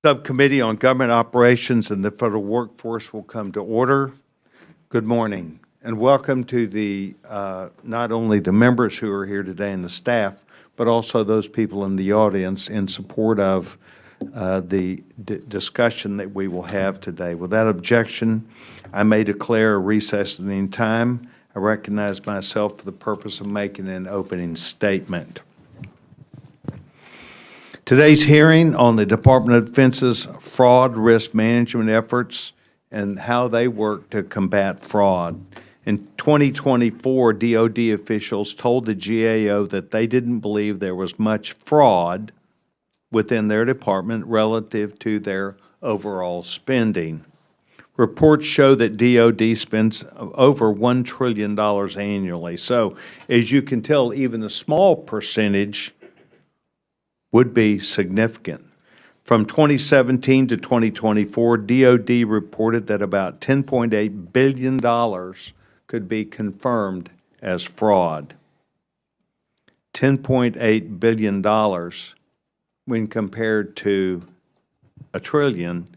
Subcommittee on Government Operations and the Federal Workforce will come to order. Good morning, and welcome to the not only the members who are here today and the staff, but also those people in the audience in support of the discussion that we will have today. Without objection, I may declare a recess in time. I recognize myself for the purpose of making an opening statement. Today's hearing on the Department of Defense's fraud risk management efforts and how they work to combat fraud. In 2024, DOD officials told the GAO that they didn't believe there was much fraud within their department relative to their overall spending. Reports show that DOD spends over $1 trillion annually. So, as you can tell, even a small percentage would be significant. From 2017 to 2024, DOD reported that about $10.8 billion could be confirmed as fraud. $10.8 billion, when compared to $1 trillion,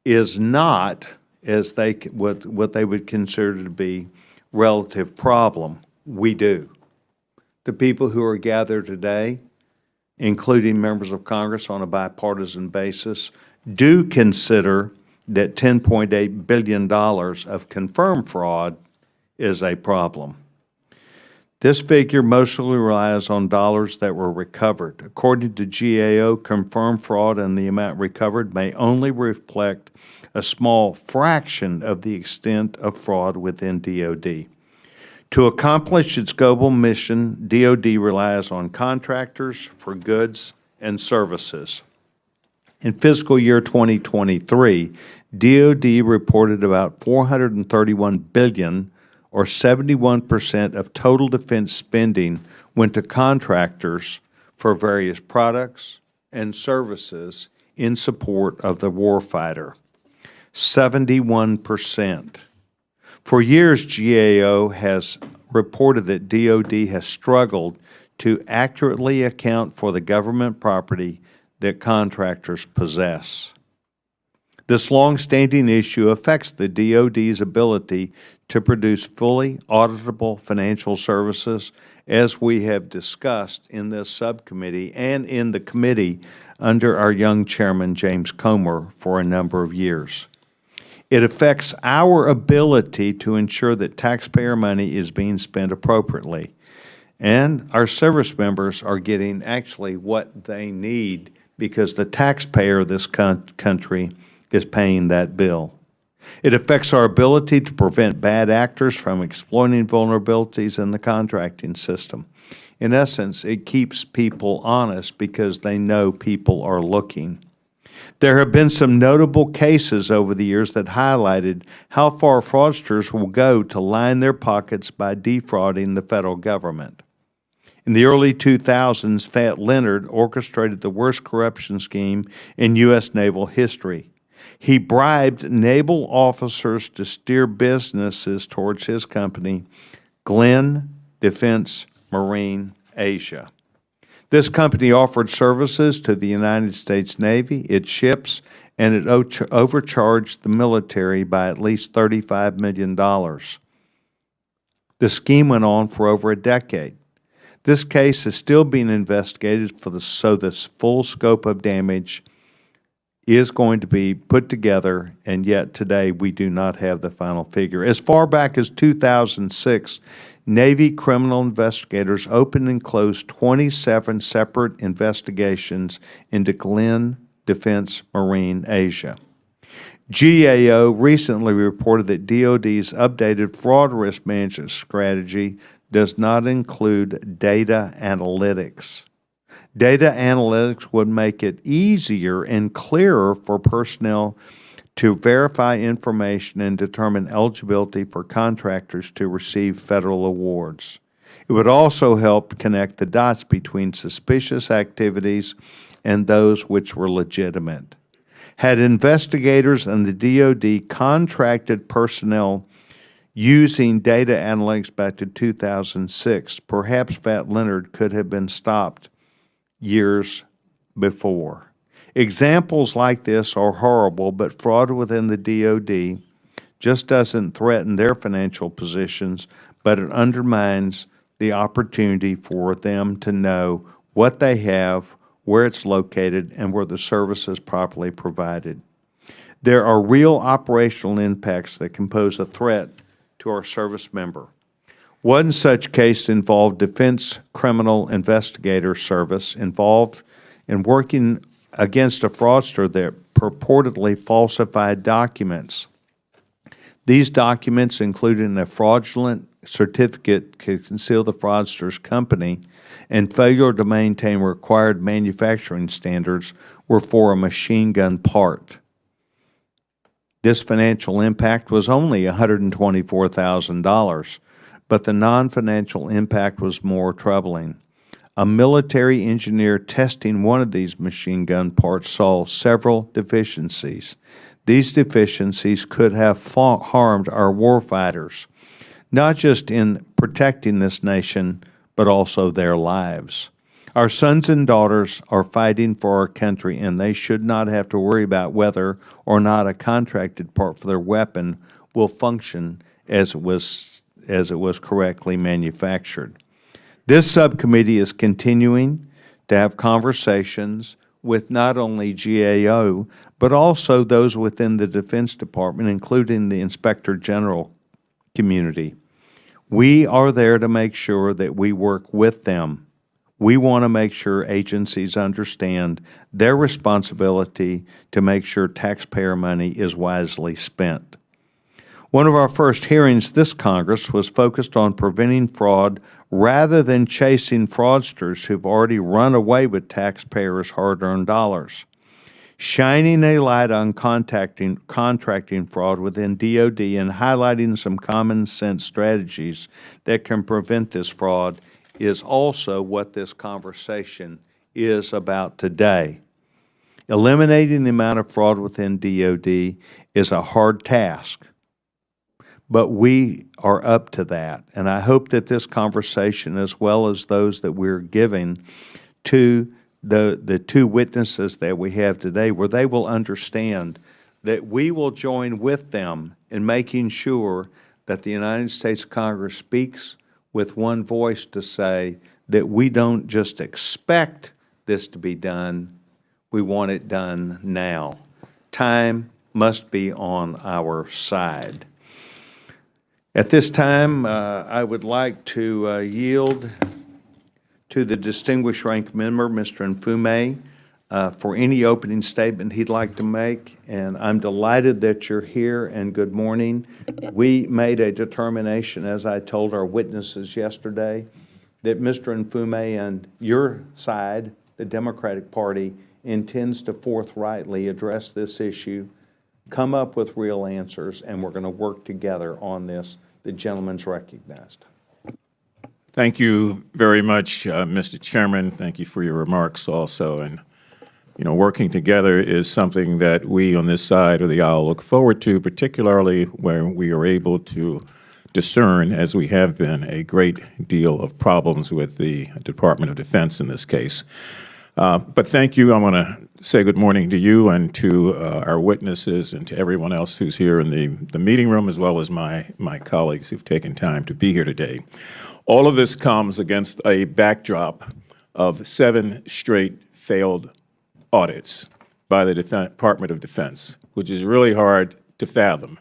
is not as what they would consider to be relative problem. We do. The people who are gathered today, including members of Congress on a bipartisan basis, do consider that $10.8 billion of confirmed fraud is a problem. This figure mostly relies on dollars that were recovered. According to GAO, confirmed fraud and the amount recovered may only reflect a small fraction of the extent of fraud within DOD. To accomplish its global mission, DOD relies on contractors for goods and services. In fiscal year 2023, DOD reported about $431 billion, or 71% of total defense spending, went to contractors for various products and services in support of the warfighter. 71%. For years, GAO has reported that DOD has struggled to accurately account for the government property that contractors possess. This long-standing issue affects the DOD's ability to produce fully auditable financial services, as we have discussed in this subcommittee and in the committee under our young chairman, James Comer, for a number of years. It affects our ability to ensure that taxpayer money is being spent appropriately. And our service members are getting actually what they need because the taxpayer of this country is paying that bill. It affects our ability to prevent bad actors from exploiting vulnerabilities in the contracting system. In essence, it keeps people honest because they know people are looking. There have been some notable cases over the years that highlighted how far fraudsters will go to line their pockets by defrauding the federal government. In the early 2000s, Fat Leonard orchestrated the worst corruption scheme in U.S. naval history. He bribed naval officers to steer businesses towards his company, Glenn Defense Marine Asia. This company offered services to the United States Navy, its ships, and it overcharged the military by at least $35 million. The scheme went on for over a decade. This case is still being investigated so this full scope of damage is going to be put together, and yet today we do not have the final figure. As far back as 2006, Navy criminal investigators opened and closed 27 separate investigations into Glenn Defense Marine Asia. GAO recently reported that DOD's updated fraud risk management strategy does not include data analytics. Data analytics would make it easier and clearer for personnel to verify information and determine eligibility for contractors to receive federal awards. It would also help connect the dots between suspicious activities and those which were legitimate. Had investigators and the DOD contracted personnel using data analytics back to 2006, perhaps Fat Leonard could have been stopped years before. Examples like this are horrible, but fraud within the DOD just doesn't threaten their financial positions, but it undermines the opportunity for them to know what they have, where it's located, and where the service is properly provided. There are real operational impacts that can pose a threat to our service member. One such case involved Defense Criminal Investigator Service involved in working against a fraudster that purportedly falsified documents. These documents included a fraudulent certificate to conceal the fraudster's company and failure to maintain required manufacturing standards were for a machine gun part. This financial impact was only $124,000, but the non-financial impact was more troubling. A military engineer testing one of these machine gun parts saw several deficiencies. These deficiencies could have harmed our warfighters, not just in protecting this nation, but also their lives. Our sons and daughters are fighting for our country, and they should not have to worry about whether or not a contracted part for their weapon will function as it was correctly manufactured. This subcommittee is continuing to have conversations with not only GAO, but also those within the Defense Department, including the Inspector General community. We are there to make sure that we work with them. We want to make sure agencies understand their responsibility to make sure taxpayer money is wisely spent. One of our first hearings this Congress was focused on preventing fraud rather than chasing fraudsters who've already run away with taxpayers' hard-earned dollars. Shining a light on contracting fraud within DOD and highlighting some common sense strategies that can prevent this fraud is also what this conversation is about today. Eliminating the amount of fraud within DOD is a hard task, but we are up to that. And I hope that this conversation, as well as those that we're giving to the two witnesses that we have today, where they will understand that we will join with them in making sure that the United States Congress speaks with one voice to say that we don't just expect this to be done, we want it done now. Time must be on our side. At this time, I would like to yield to the distinguished ranking member, Mr. Mfume, for any opening statement he'd like to make. And I'm delighted that you're here, and good morning. We made a determination, as I told our witnesses yesterday, that Mr. Mfume and your side, the Democratic Party, intends to forthrightly address this issue, come up with real answers, and we're going to work together on this. The gentleman's recognized. Thank you very much, Mr. Chairman. Thank you for your remarks also. And, you know, working together is something that we on this side of the aisle look forward to, particularly when we are able to discern, as we have been, a great deal of problems with the Department of Defense in this case. But thank you. I want to say good morning to you and to our witnesses and to everyone else who's here in the meeting room, as well as my colleagues who've taken time to be here today. All of this comes against a backdrop of 7 straight failed audits by the Department of Defense, which is really hard to fathom.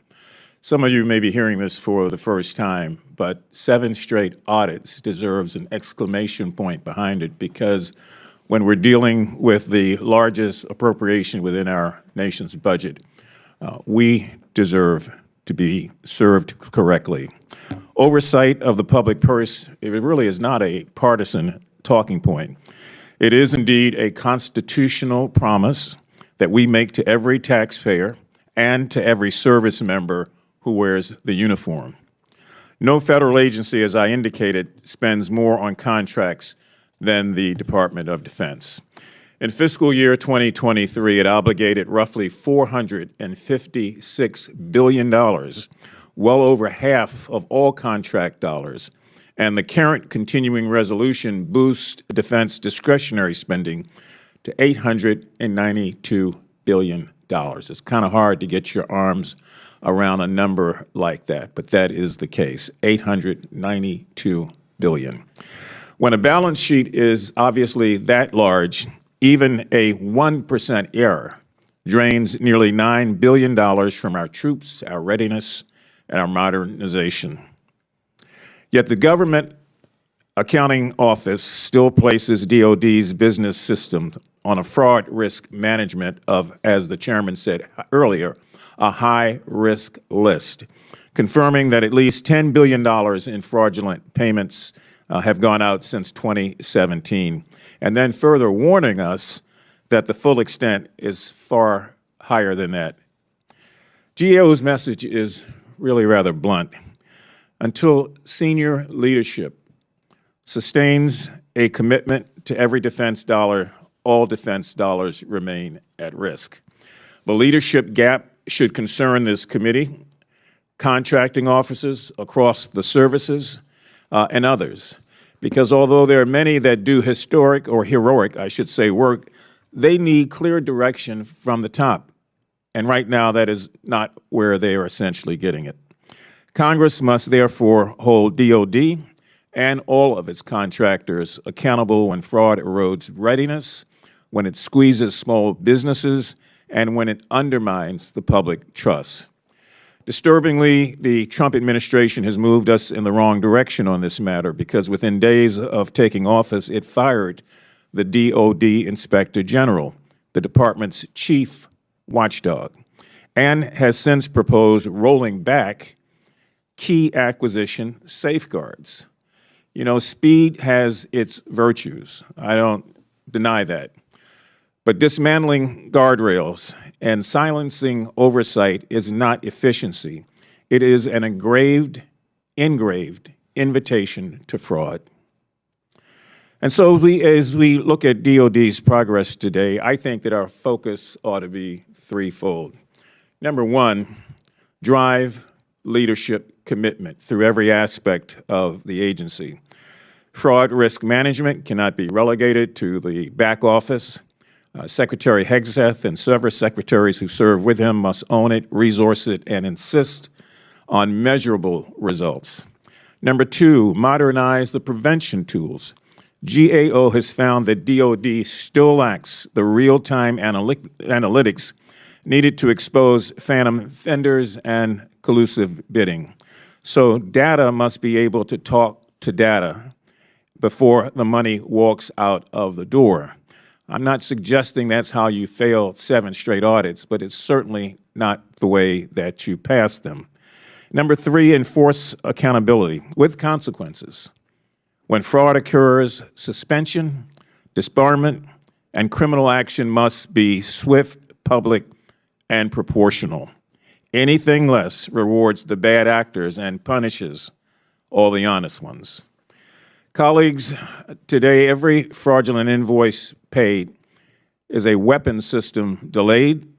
Some of you may be hearing this for the first time, but 7 straight audits deserves an exclamation point behind it, because when we're dealing with the largest appropriation within our nation's budget, we deserve to be served correctly. Oversight of the public purse, it really is not a partisan talking point. It is indeed a constitutional promise that we make to every taxpayer and to every service member who wears the uniform. No federal agency, as I indicated, spends more on contracts than the Department of Defense. In fiscal year 2023, it obligated roughly $456 billion, well over half of all contract dollars, and the current continuing resolution boosts defense discretionary spending to $892 billion. It's kind of hard to get your arms around a number like that, but that is the case, $892 billion. When a balance sheet is obviously that large, even a 1% error drains nearly $9 billion from our troops, our readiness, and our modernization. Yet the Government Accounting Office still places DOD's business system on a fraud risk management of, as the chairman said earlier, a high-risk list, confirming that at least $10 billion in fraudulent payments have gone out since 2017, and then further warning us that the full extent is far higher than that. GAO's message is really rather blunt. Until senior leadership sustains a commitment to every defense dollar, all defense dollars remain at risk. The leadership gap should concern this committee, contracting officers across the services, and others. Because although there are many that do historic or heroic, I should say, work, they need clear direction from the top. And right now, that is not where they are essentially getting it. Congress must therefore hold DOD and all of its contractors accountable when fraud erodes readiness, when it squeezes small businesses, and when it undermines the public trust. Disturbingly, the Trump administration has moved us in the wrong direction on this matter because within days of taking office, it fired the DOD Inspector General, the department's chief watchdog, and has since proposed rolling back key acquisition safeguards. You know, speed has its virtues. I don't deny that. But dismantling guardrails and silencing oversight is not efficiency. It is an engraved invitation to fraud. And so as we look at DOD's progress today, I think that our focus ought to be threefold. Number one, drive leadership commitment through every aspect of the agency. Fraud risk management cannot be relegated to the back office. Secretary Hegseth and several secretaries who serve with him must own it, resource it, and insist on measurable results. Number two, modernize the prevention tools. GAO has found that DOD still lacks the real-time analytics needed to expose phantom vendors and collusive bidding. So data must be able to talk to data before the money walks out of the door. I'm not suggesting that's how you fail 7 straight audits, but it's certainly not the way that you pass them. Number three, enforce accountability with consequences. When fraud occurs, suspension, disbarment, and criminal action must be swift, public, and proportional. Anything less rewards the bad actors and punishes all the honest ones. Colleagues, today every fraudulent invoice paid is a weapons system delayed,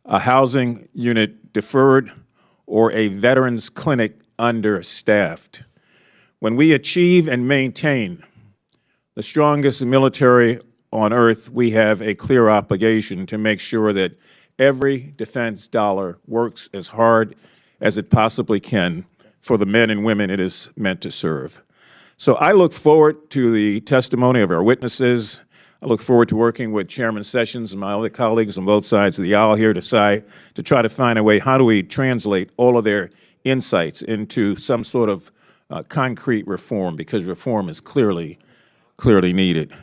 a housing unit deferred, or a veterans clinic understaffed. When we achieve and maintain the strongest military on earth, we have a clear obligation to make sure that every defense dollar works as hard as it possibly can for the men and women it is meant to serve. So I look forward to the testimony of our witnesses. I look forward to working with Chairman Sessions and my other colleagues on both sides of the aisle here to try to find a way, how do we translate all of their insights into some sort of concrete reform, because reform is clearly needed.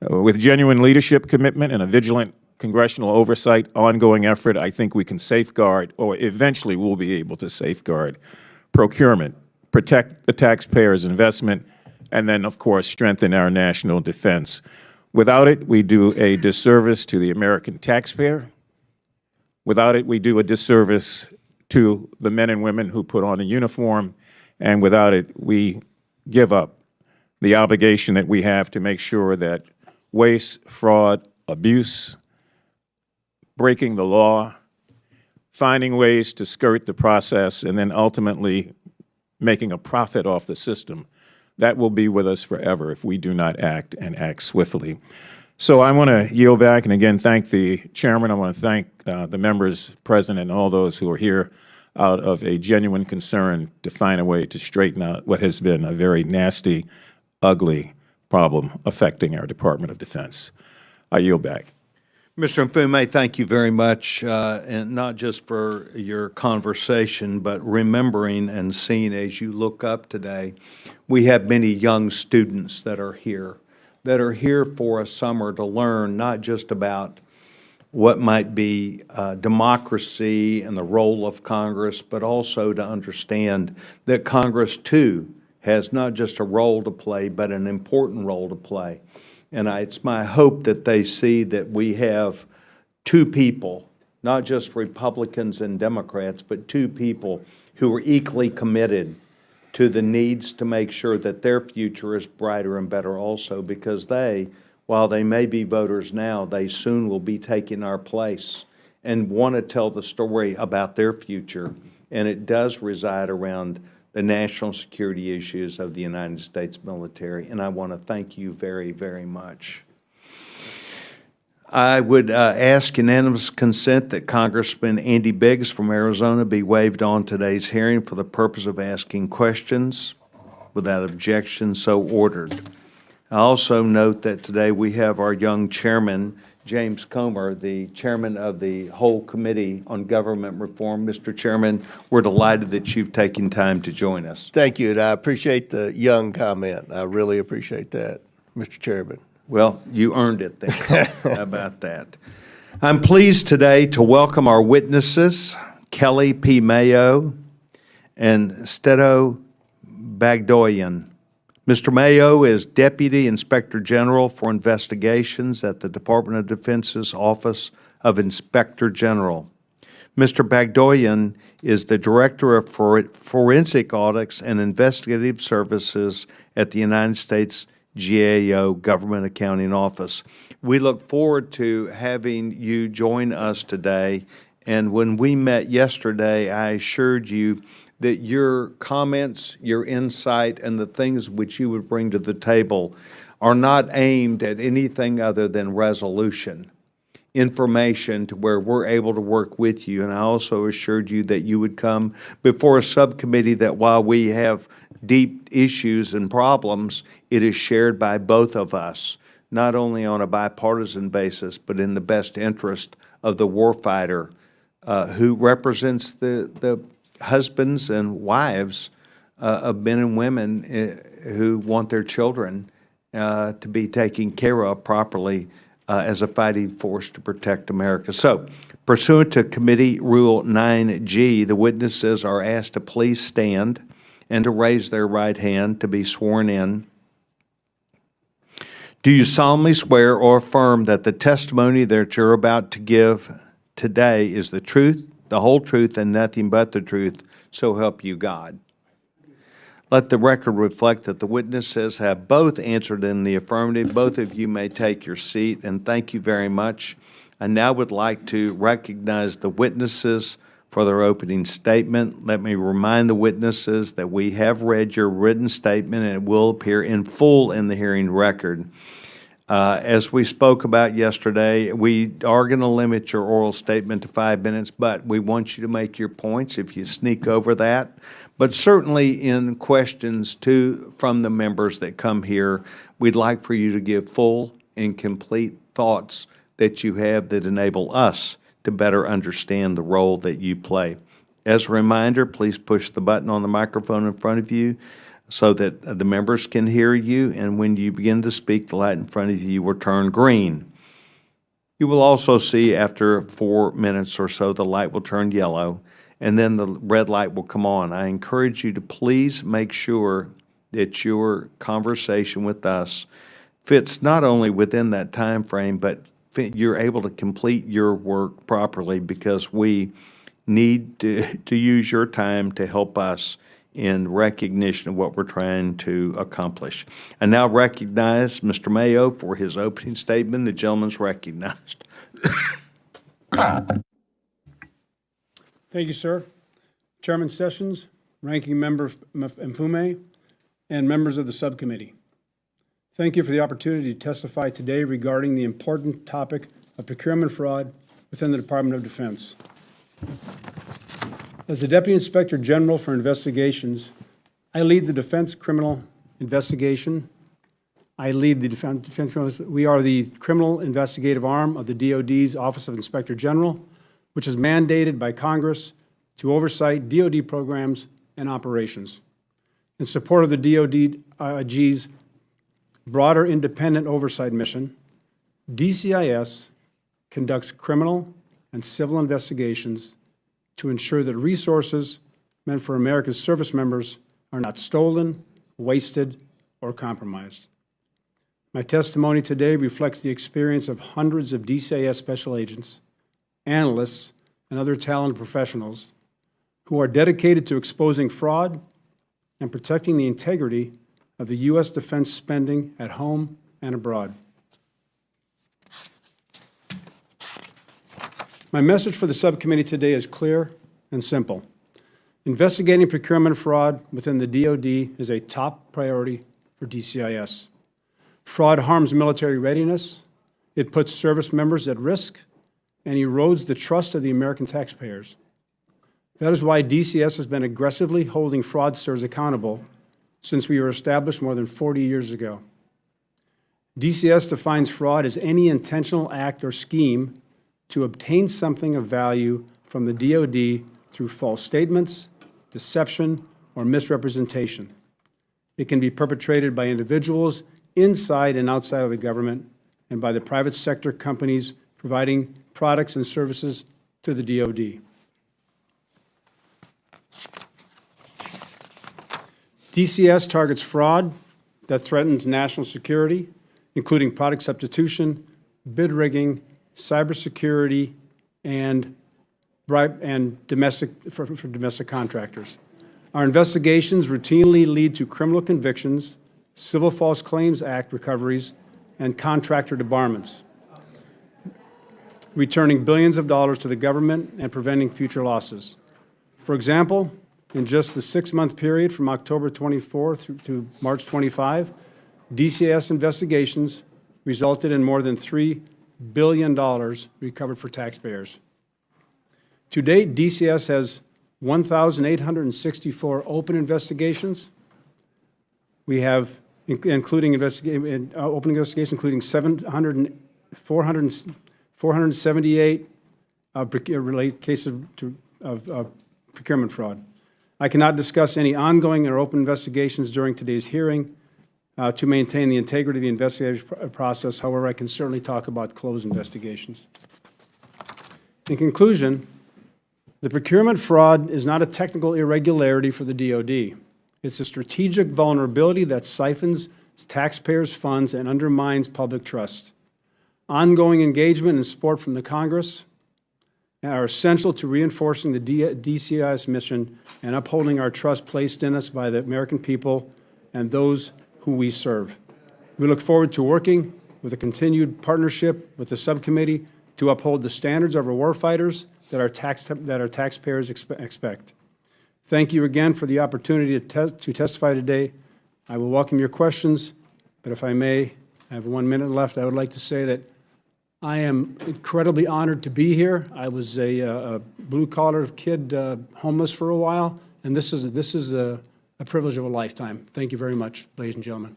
With genuine leadership commitment and a vigilant congressional oversight ongoing effort, I think we can safeguard, or eventually we'll be able to safeguard, procurement, protect the taxpayer's investment, and then, of course, strengthen our national defense. Without it, we do a disservice to the American taxpayer. Without it, we do a disservice to the men and women who put on a uniform. And without it, we give up the obligation that we have to make sure that waste, fraud, abuse, breaking the law, finding ways to skirt the process, and then ultimately making a profit off the system, that will be with us forever if we do not act and act swiftly. So I want to yield back and again thank the chairman. I want to thank the members present and all those who are here out of a genuine concern to find a way to straighten out what has been a very nasty, ugly problem affecting our Department of Defense. I yield back. Mr. Mfume, thank you very much, and not just for your conversation, but remembering and seeing as you look up today, we have many young students that are here for a summer to learn not just about what might be democracy and the role of Congress, but also to understand that Congress, too, has not just a role to play, but an important role to play. And it's my hope that they see that we have two people, not just Republicans and Democrats, but two people who are equally committed to the needs to make sure that their future is brighter and better also, because they, while they may be voters now, they soon will be taking our place and want to tell the story about their future. And it does reside around the national security issues of the United States military, and I want to thank you very, very much. I would ask unanimous consent that Congressman Andy Biggs from Arizona be waived on today's hearing for the purpose of asking questions. Without objection, so ordered. I also note that today we have our young chairman, James Comer, the chairman of the whole Committee on Government Reform. Mr. Chairman, we're delighted that you've taken time to join us. Thank you, and I appreciate the young comment. I really appreciate that, Mr. Chairman. Well, you earned it then. How about that? I'm pleased today to welcome our witnesses, Kelly P. Mayo and Seto Bagdoyen. Mr. Mayo is Deputy Inspector General for Investigations at the Department of Defense's Office of Inspector General. Mr. Bagdoyan is the Director of Forensic Audits and Investigative Services at the United States GAO Government Accounting Office. We look forward to having you join us today. And when we met yesterday, I assured you that your comments, your insight, and the things which you would bring to the table are not aimed at anything other than resolution, information to where we're able to work with you. And I also assured you that you would come before a subcommittee that while we have deep issues and problems, it is shared by both of us, not only on a bipartisan basis, but in the best interest of the warfighter who represents the husbands and wives of men and women who want their children to be taken care of properly as a fighting force to protect America. So, pursuant to Committee Rule 9G, the witnesses are asked to please stand and to raise their right hand to be sworn in. Do you solemnly swear or affirm that the testimony that you're about to give today is the truth, the whole truth, and nothing but the truth, so help you God? Let the record reflect that the witnesses have both answered in the affirmative. Both of you may take your seat, and thank you very much. I now would like to recognize the witnesses for their opening statement. Let me remind the witnesses that we have read your written statement, and it will appear in full in the hearing record. As we spoke about yesterday, we are going to limit your oral statement to 5 minutes, but we want you to make your points if you sneak over that. But certainly in questions from the members that come here, we'd like for you to give full and complete thoughts that you have that enable us to better understand the role that you play. As a reminder, please push the button on the microphone in front of you so that the members can hear you, and when you begin to speak, the light in front of you will turn green. You will also see after 4 minutes or so, the light will turn yellow, and then the red light will come on. I encourage you to please make sure that your conversation with us fits not only within that time frame, but you're able to complete your work properly, because we need to use your time to help us in recognition of what we're trying to accomplish. I now recognize Mr. Mayo for his opening statement. The gentleman's recognized. Thank you, sir. Chairman Sessions, Ranking Member Mfume, and members of the subcommittee. Thank you for the opportunity to testify today regarding the important topic of procurement fraud within the Department of Defense. As the Deputy Inspector General for Investigations, I lead the Defense Criminal Investigation. We are the criminal investigative arm of the DOD's Office of Inspector General, which is mandated by Congress to oversight DOD programs and operations. In support of the DOD's broader independent oversight mission, DCIS conducts criminal and civil investigations to ensure that resources meant for America's service members are not stolen, wasted, or compromised. My testimony today reflects the experience of hundreds of DCIS special agents, analysts, and other talented professionals who are dedicated to exposing fraud and protecting the integrity of the U.S. defense spending at home and abroad. My message for the subcommittee today is clear and simple. Investigating procurement fraud within the DOD is a top priority for DCIS. Fraud harms military readiness, it puts service members at risk, and erodes the trust of the American taxpayers. That is why DCIS has been aggressively holding fraudsters accountable since we were established more than 40 years ago. DCIS defines fraud as any intentional act or scheme to obtain something of value from the DOD through false statements, deception, or misrepresentation. It can be perpetrated by individuals inside and outside of the government and by the private sector companies providing products and services to the DOD. DCIS targets fraud that threatens national security, including product substitution, bid rigging, cybersecurity, and domestic contractors. Our investigations routinely lead to criminal convictions, Civil False Claims Act recoveries, and contractor debarments, returning billions of dollars to the government and preventing future losses. For example, in just the 6-month period from October 24 through to March 25, DCIS investigations resulted in more than $3 billion recovered for taxpayers. To date, DCIS has 1,864 open investigations. We have, including open investigations, including 478 cases of procurement fraud. I cannot discuss any ongoing or open investigations during today's hearing to maintain the integrity of the investigative process. However, I can certainly talk about closed investigations. In conclusion, the procurement fraud is not a technical irregularity for the DOD. It's a strategic vulnerability that siphons taxpayers' funds and undermines public trust. Ongoing engagement and support from the Congress are essential to reinforcing the DCIS mission and upholding our trust placed in us by the American people and those who we serve. We look forward to working with a continued partnership with the subcommittee to uphold the standards of our warfighters that our taxpayers expect. Thank you again for the opportunity to testify today. I will welcome your questions, but if I may, I have 1 minute left. I would like to say that I am incredibly honored to be here. I was a blue-collar kid, homeless for a while, and this is a privilege of a lifetime. Thank you very much, ladies and gentlemen.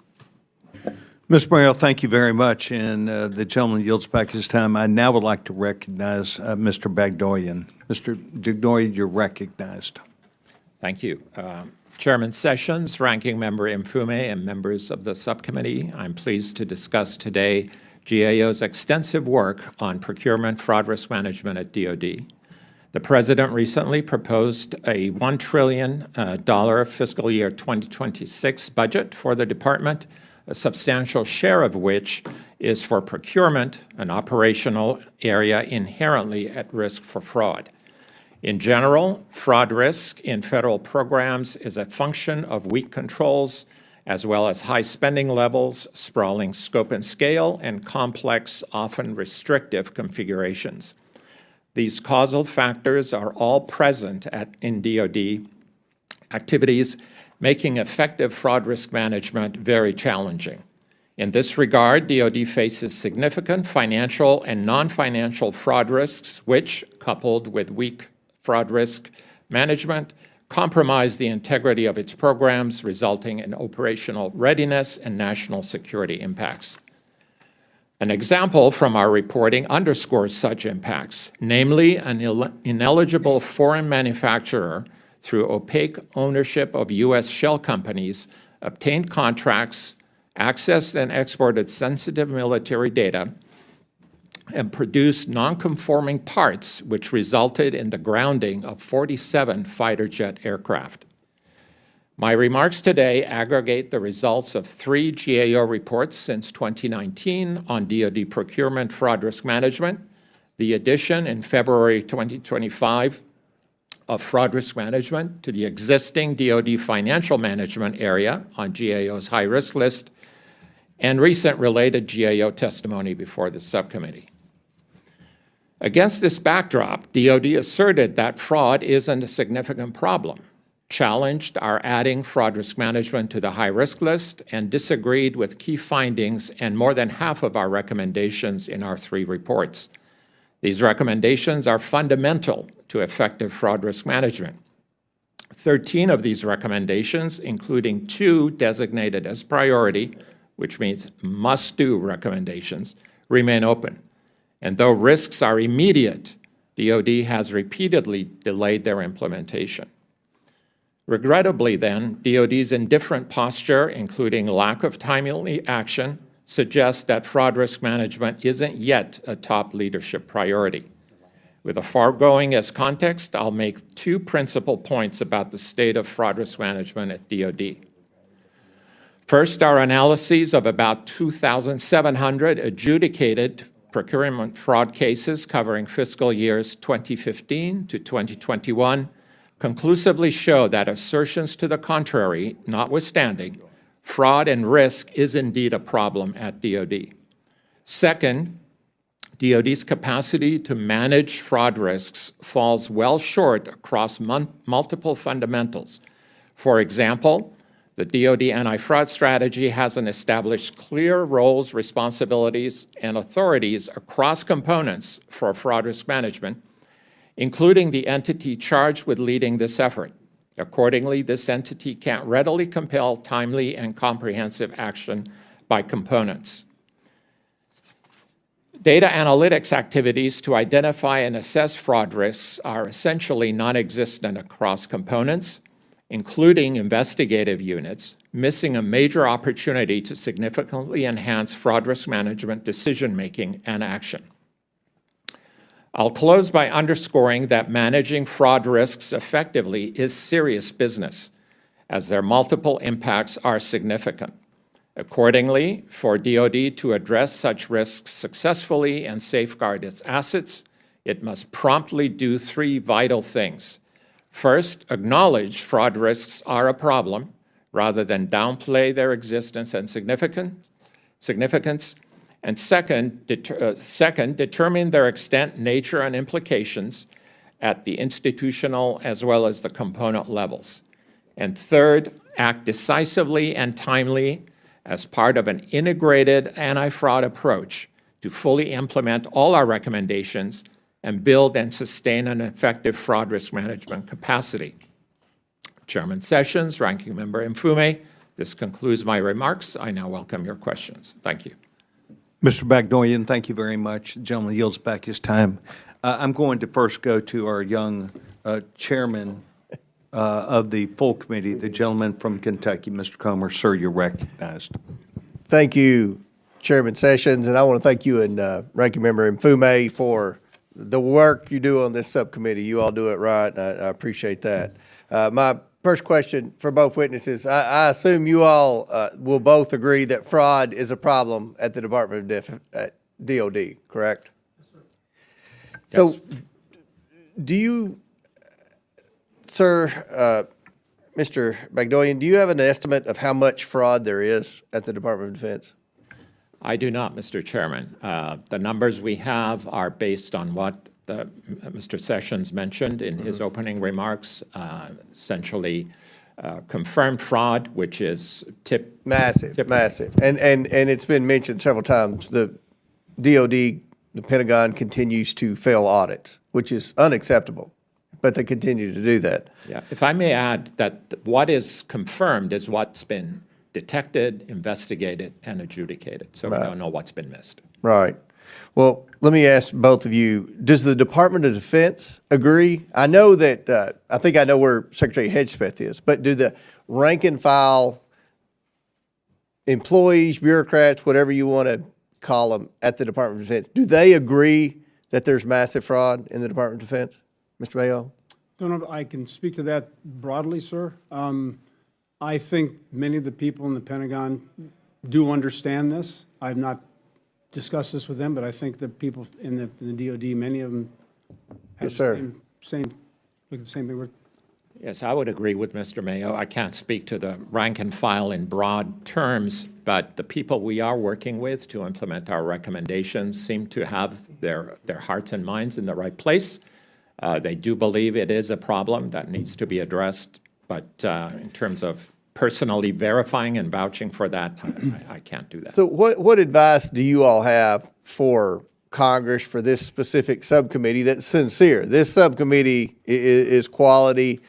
Mr. Mayo, thank you very much, and the gentleman yields back his time. I now would like to recognize Mr. Bagdoyan. Mr. Bagdoyan, you're recognized. Thank you. Chairman Sessions, Ranking Member Mfume, and members of the subcommittee, I'm pleased to discuss today GAO's extensive work on procurement fraud risk management at DOD. The President recently proposed a $1 trillion fiscal year 2026 budget for the department, a substantial share of which is for procurement, an operational area inherently at risk for fraud. In general, fraud risk in federal programs is a function of weak controls, as well as high spending levels, sprawling scope and scale, and complex, often restrictive configurations. These causal factors are all present in DOD activities, making effective fraud risk management very challenging. In this regard, DoD faces significant financial and non-financial fraud risks, which, coupled with weak fraud risk management, compromise the integrity of its programs, resulting in operational readiness and national security impacts. An example from our reporting underscores such impacts, namely an ineligible foreign manufacturer, through opaque ownership of U.S. shell companies, obtained contracts, accessed and exported sensitive military data, and produced non-conforming parts, which resulted in the grounding of 47 fighter jet aircraft. My remarks today aggregate the results of 3 GAO reports since 2019 on DoD procurement fraud risk management, the addition in February 2025 of fraud risk management to the existing DoD financial management area on GAO's high-risk list, and recent related GAO testimony before the subcommittee. Against this backdrop, DoD asserted that fraud isn't a significant problem, challenged our adding fraud risk management to the high-risk list, and disagreed with key findings and more than half of our recommendations in our 3 reports. These recommendations are fundamental to effective fraud risk management. 13 of these recommendations, including 2 designated as priority, which means must-do recommendations, remain open. And though risks are immediate, DoD has repeatedly delayed their implementation. Regrettably, then, DoD's indifferent posture, including lack of timely action, suggests that fraud risk management isn't yet a top leadership priority. With the foregoing as context, I'll make 2 principal points about the state of fraud risk management at DoD. First, our analyses of about 2,700 adjudicated procurement fraud cases covering fiscal years 2015 to 2021 conclusively show that assertions to the contrary notwithstanding, fraud and risk is indeed a problem at DoD. Second, DoD's capacity to manage fraud risks falls well short across multiple fundamentals. For example, the DoD anti-fraud strategy hasn't established clear roles, responsibilities, and authorities across components for fraud risk management, including the entity charged with leading this effort. Accordingly, this entity can't readily compel timely and comprehensive action by components. Data analytics activities to identify and assess fraud risks are essentially non-existent across components, including investigative units, missing a major opportunity to significantly enhance fraud risk management decision-making and action. I'll close by underscoring that managing fraud risks effectively is serious business, as their multiple impacts are significant. Accordingly, for DoD to address such risks successfully and safeguard its assets, it must promptly do 3 vital things. First, acknowledge fraud risks are a problem rather than downplay their existence and significance. And second, determine their extent, nature, and implications at the institutional as well as the component levels. And third, act decisively and timely as part of an integrated anti-fraud approach to fully implement all our recommendations and build and sustain an effective fraud risk management capacity. Chairman Sessions, Ranking Member Mfume, this concludes my remarks. I now welcome your questions. Thank you. Mr. Bagdoyan, thank you very much. The gentleman yields back his time. I'm going to first go to our young chairman of the full committee, the gentleman from Kentucky, Mr. Comer. Sir, you're recognized. Thank you, Chairman Sessions, and I want to thank you and Ranking Member Mfume for the work you do on this subcommittee. You all do it right, and I appreciate that. My first question for both witnesses, I assume you all will both agree that fraud is a problem at the Department of DOD, correct? Yes, sir. So, yes. Do you, sir, Mr. Bagdoyan, do you have an estimate of how much fraud there is at the Department of Defense? I do not, Mr. Chairman. The numbers we have are based on what Mr. Sessions mentioned in his opening remarks, essentially confirmed fraud, which is Massive, massive. And it's been mentioned several times, the DOD, the Pentagon continues to fail audits, which is unacceptable, but they continue to do that. Yeah, if I may add that what is confirmed is what's been detected, investigated, and adjudicated. So we don't know what's been missed. Right. Well, let me ask both of you, does the Department of Defense agree? I know that, I think I know where Secretary Hedgepeth is, but do the rank and file employees, bureaucrats, whatever you want to call them at the Department of Defense, do they agree that there's massive fraud in the Department of Defense? Mr. Mayo? Don't know if I can speak to that broadly, sir. I think many of the people in the Pentagon do understand this. I've not discussed this with them, but I think the people in the DOD, many of them have Yes, sir. look at the same thing. Yes, I would agree with Mr. Mayo. I can't speak to the rank and file in broad terms, but the people we are working with to implement our recommendations seem to have their hearts and minds in the right place. They do believe it is a problem that needs to be addressed, but in terms of personally verifying and vouching for that, I can't do that. So what advice do you all have for Congress, for this specific subcommittee that's sincere? This subcommittee is quality.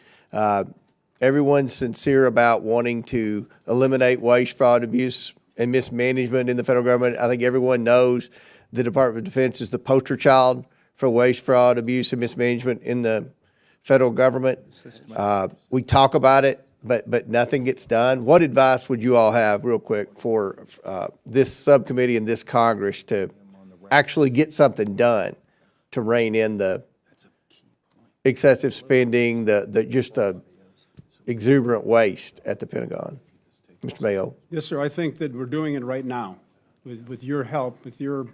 Everyone's sincere about wanting to eliminate waste, fraud, abuse, and mismanagement in the federal government. I think everyone knows the Department of Defense is the poster child for waste, fraud, abuse, and mismanagement in the federal government. We talk about it, but nothing gets done. What advice would you all have, real quick, for this subcommittee and this Congress to actually get something done to rein in the excessive spending, the exuberant waste at the Pentagon? Mr. Mayo? Yes, sir. I think that we're doing it right now. With your help, with your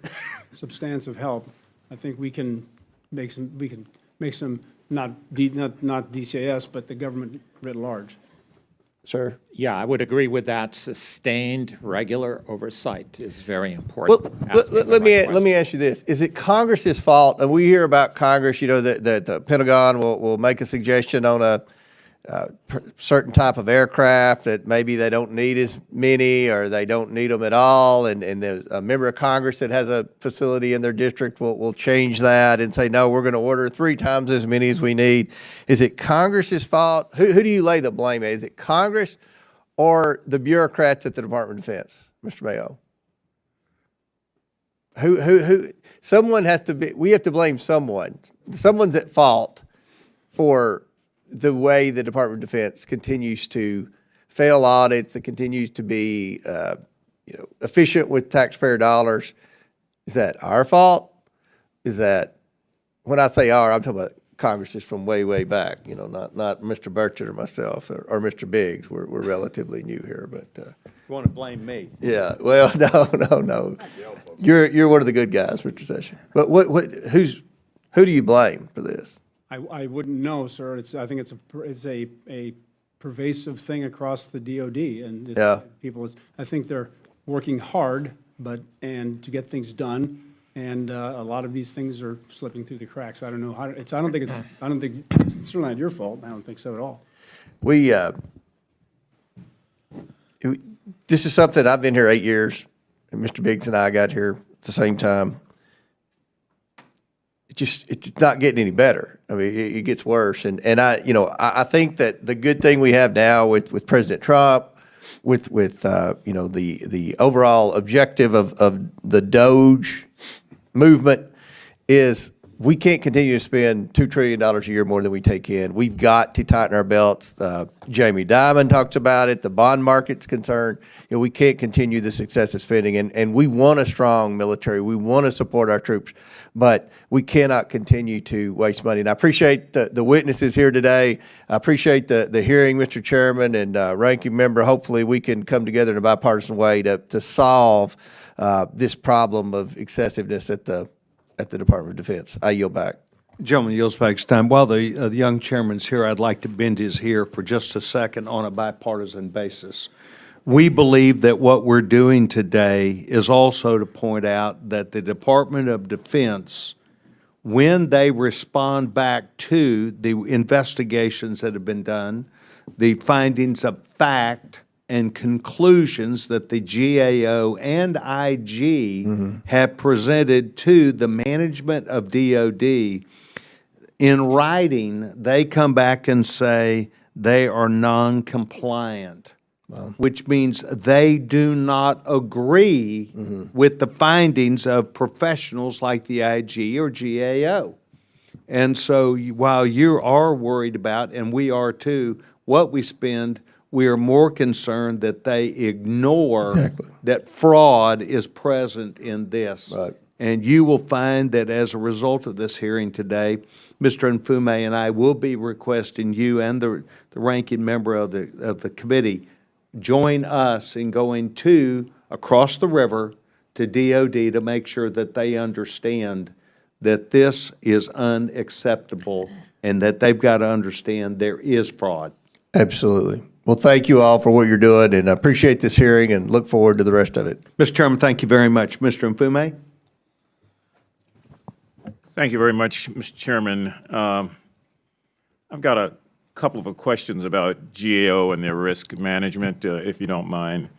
substantive help, I think we can make some, not DCIS, but the government writ large. Sir? Yeah, I would agree with that. Sustained, regular oversight is very important. Well, let me ask you this. Is it Congress's fault? And we hear about Congress, you know, that the Pentagon will make a suggestion on a certain type of aircraft that maybe they don't need as many or they don't need them at all. And there's a member of Congress that has a facility in their district will change that and say, no, we're going to order 3 times as many as we need. Is it Congress's fault? Who do you lay the blame at? Is it Congress or the bureaucrats at the Department of Defense, Mr. Mayo? Someone has to be, we have to blame someone. Someone's at fault for the way the Department of Defense continues to fail audits, it continues to be efficient with taxpayer dollars. Is that our fault? Is that, when I say our, I'm talking about Congress is from way, way back, you know, not Mr. Burchett or myself or Mr. Biggs. We're relatively new here, but You want to blame me? yeah. Well, no. You're one of the good guys, Mr. Sessions. But who do you blame for this? I wouldn't know, sir. I think it's a pervasive thing across the DOD, and Yeah. I think they're working hard, and to get things done, and a lot of these things are slipping through the cracks. I don't know how. I don't think it's certainly not your fault. I don't think so at all. This is something, I've been here 8 years, and Mr. Biggs and I got here at the same time. It's not getting any better. I mean, it gets worse. And I think that the good thing we have now with President Trump, with the overall objective of the DOGE movement is we can't continue to spend $2 trillion a year more than we take in. We've got to tighten our belts. Jamie Dimon talks about it. The bond market's concerned. We can't continue this excessive spending. And we want a strong military. We want to support our troops. But we cannot continue to waste money. And I appreciate the witnesses here today. I appreciate the hearing, Mr. Chairman and Ranking Member. Hopefully we can come together in a bipartisan way to solve this problem of excessiveness at the Department of Defense. I yield back. Gentleman yields back his time. While the young chairman's here, I'd like to bend his ear for just a second on a bipartisan basis. We believe that what we're doing today is also to point out that the Department of Defense, when they respond back to the investigations that have been done, the findings of fact and conclusions that the GAO and IG have presented to the management of DOD. In writing, they come back and say they are non-compliant, which means they do not agree with the findings of professionals like the IG or GAO. And so while you are worried about, and we are too, what we spend, we are more concerned that they ignore that fraud is present in this. Right. And you will find that as a result of this hearing today, Mr. Nfume and I will be requesting you and the ranking member of the committee join us in going across the river to DOD to make sure that they understand that this is unacceptable and that they've got to understand there is fraud. Absolutely. Well, thank you all for what you're doing, and I appreciate this hearing and look forward to the rest of it. Mr. Chairman, thank you very much. Mr. Nfume? Thank you very much, Mr. Chairman. I've got a couple of questions about GAO and their risk management, if you don't mind.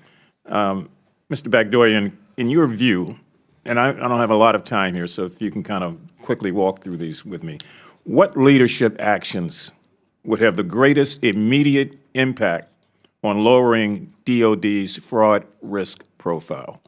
Mr. Bagdoyan, in your view, and I don't have a lot of time here, so if you can kind of quickly walk through these with me, what leadership actions would have the greatest immediate impact on lowering DOD's fraud risk profile?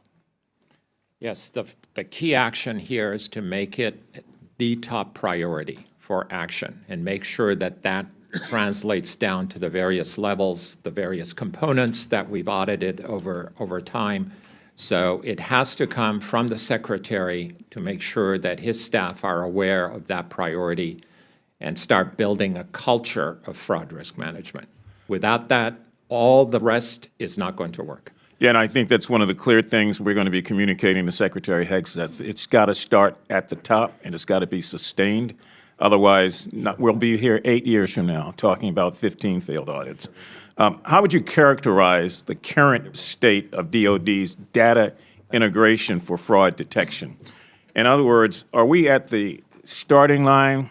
Yes, the key action here is to make it the top priority for action and make sure that that translates down to the various levels, the various components that we've audited over time. So it has to come from the Secretary to make sure that his staff are aware of that priority and start building a culture of fraud risk management. Without that, all the rest is not going to work. Yeah, and I think that's one of the clear things we're going to be communicating to Secretary Hicks, that it's got to start at the top and it's got to be sustained. Otherwise, we'll be here 8 years from now talking about 15 failed audits. How would you characterize the current state of DOD's data integration for fraud detection? In other words, are we at the starting line,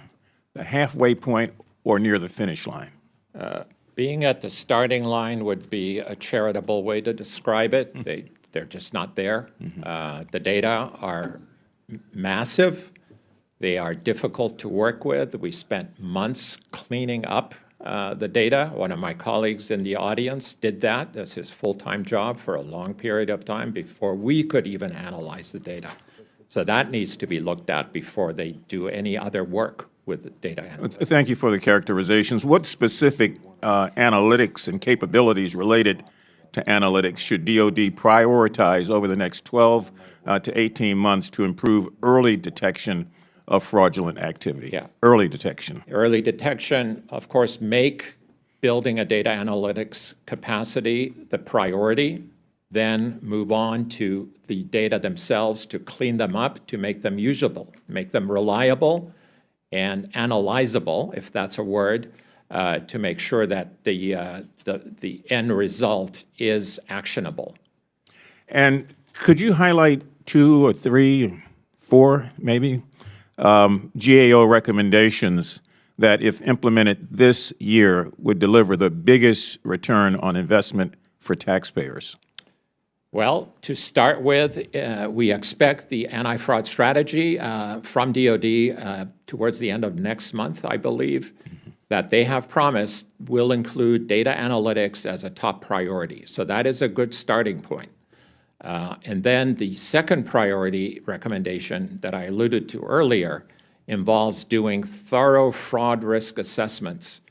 the halfway point, or near the finish line? Being at the starting line would be a charitable way to describe it. They're just not there. The data are massive. They are difficult to work with. We spent months cleaning up the data. One of my colleagues in the audience did that. That's his full-time job for a long period of time before we could even analyze the data. So that needs to be looked at before they do any other work with data analytics. Thank you for the characterizations. What specific analytics and capabilities related to analytics should DOD prioritize over the next 12 to 18 months to improve early detection of fraudulent activity? Yeah. Early detection. Early detection, of course, make building a data analytics capacity the priority, then move on to the data themselves to clean them up, to make them usable, make them reliable and analyzable, if that's a word, to make sure that the end result is actionable. And could you highlight 2 or 3, 4 maybe, GAO recommendations that, if implemented this year, would deliver the biggest return on investment for taxpayers? Well, to start with, we expect the anti-fraud strategy from DOD towards the end of next month, I believe, that they have promised will include data analytics as a top priority. So that is a good starting point. And then the second priority recommendation that I alluded to earlier involves doing thorough fraud risk assessments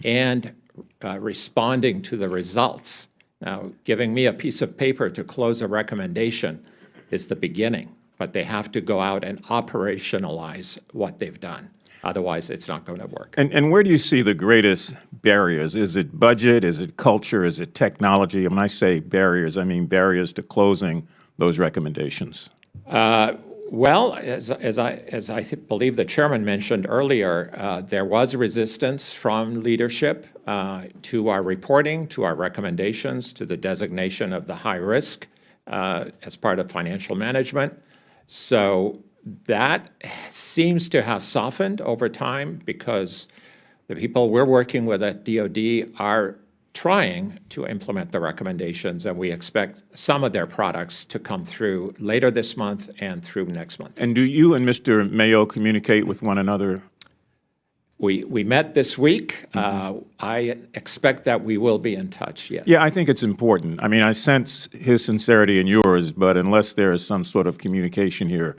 and responding to the results. Now, giving me a piece of paper to close a recommendation is the beginning, but they have to go out and operationalize what they've done. Otherwise, it's not going to work. And where do you see the greatest barriers? Is it budget? Is it culture? Is it technology? When I say barriers, I mean barriers to closing those recommendations. Well, as I believe the chairman mentioned earlier, there was resistance from leadership to our reporting, to our recommendations, to the designation of the high risk as part of financial management. So that seems to have softened over time because The people we're working with at DOD are trying to implement the recommendations, and we expect some of their products to come through later this month and through next month. And do you and Mr. Mayo communicate with one another? We met this week. I expect that we will be in touch, yes. Yeah, I think it's important. I mean, I sense his sincerity and yours, but unless there is some sort of communication here,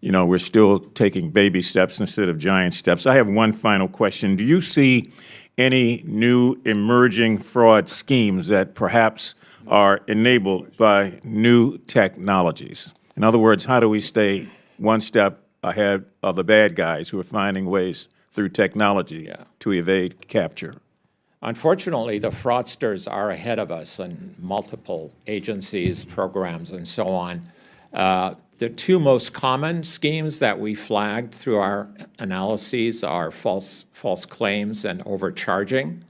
we're still taking baby steps instead of giant steps. I have one final question. Do you see any new emerging fraud schemes that perhaps are enabled by new technologies? In other words, how do we stay one step ahead of the bad guys who are finding ways through technology to evade capture? Unfortunately, the fraudsters are ahead of us in multiple agencies, programs, and so on. The two most common schemes that we flagged through our analyses are false claims and overcharging.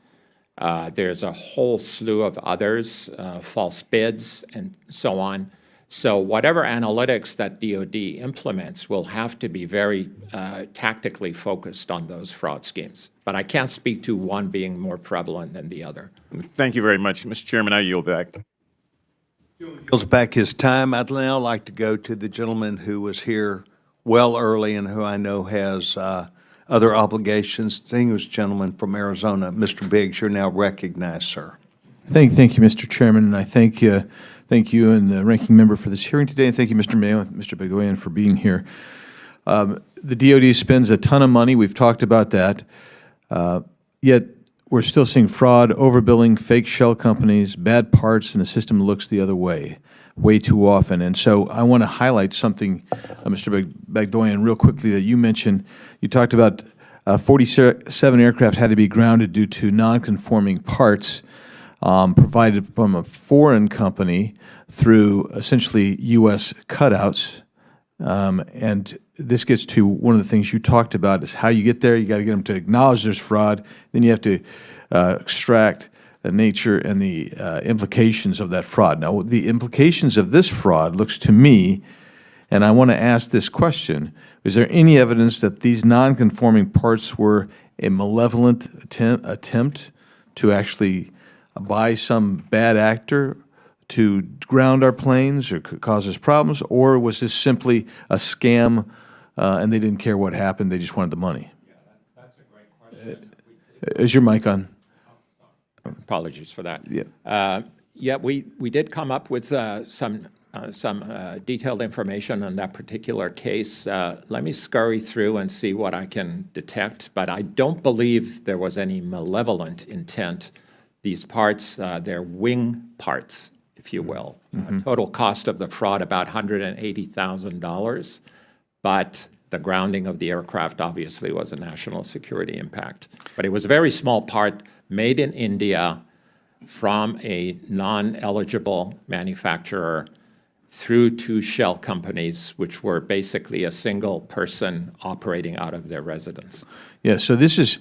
There's a whole slew of others, false bids, and so on. So whatever analytics that DOD implements will have to be very tactically focused on those fraud schemes. But I can't speak to one being more prevalent than the other. Thank you very much. Mr. Chairman, I yield back. Yields back his time. I'd now like to go to the gentleman who was here well early and who I know has other obligations. Distinguished gentleman from Arizona, Mr. Biggs, you're now recognized, sir. Thank you, Mr. Chairman, and I thank you and the ranking member for this hearing today, and thank you, Mr. Mayo and Mr. Bagdoyan, for being here. The DOD spends a ton of money. We've talked about that. Yet we're still seeing fraud, overbilling, fake shell companies, bad parts, and the system looks the other way too often. And so I want to highlight something, Mr. Bagdoyan, real quickly that you mentioned. You talked about 47 aircraft had to be grounded due to non-conforming parts provided from a foreign company through essentially U.S. cutouts. And this gets to one of the things you talked about is how you get there. You got to get them to acknowledge there's fraud. Then you have to extract the nature and the implications of that fraud. Now, the implications of this fraud looks to me, and I want to ask this question, is there any evidence that these non-conforming parts were a malevolent attempt to actually buy some bad actor to ground our planes or cause us problems, or was this simply a scam and they didn't care what happened, they just wanted the money? Yeah, that's a great question. Is your mic on? Apologies for that. Yeah. We did come up with some detailed information on that particular case. Let me scurry through and see what I can detect, but I don't believe there was any malevolent intent. These parts, they're wing parts, if you will. Total cost of the fraud, about $180,000, but the grounding of the aircraft obviously was a national security impact. But it was a very small part made in India from a non-eligible manufacturer through two shell companies, which were basically a single person operating out of their residence. Yeah, so this is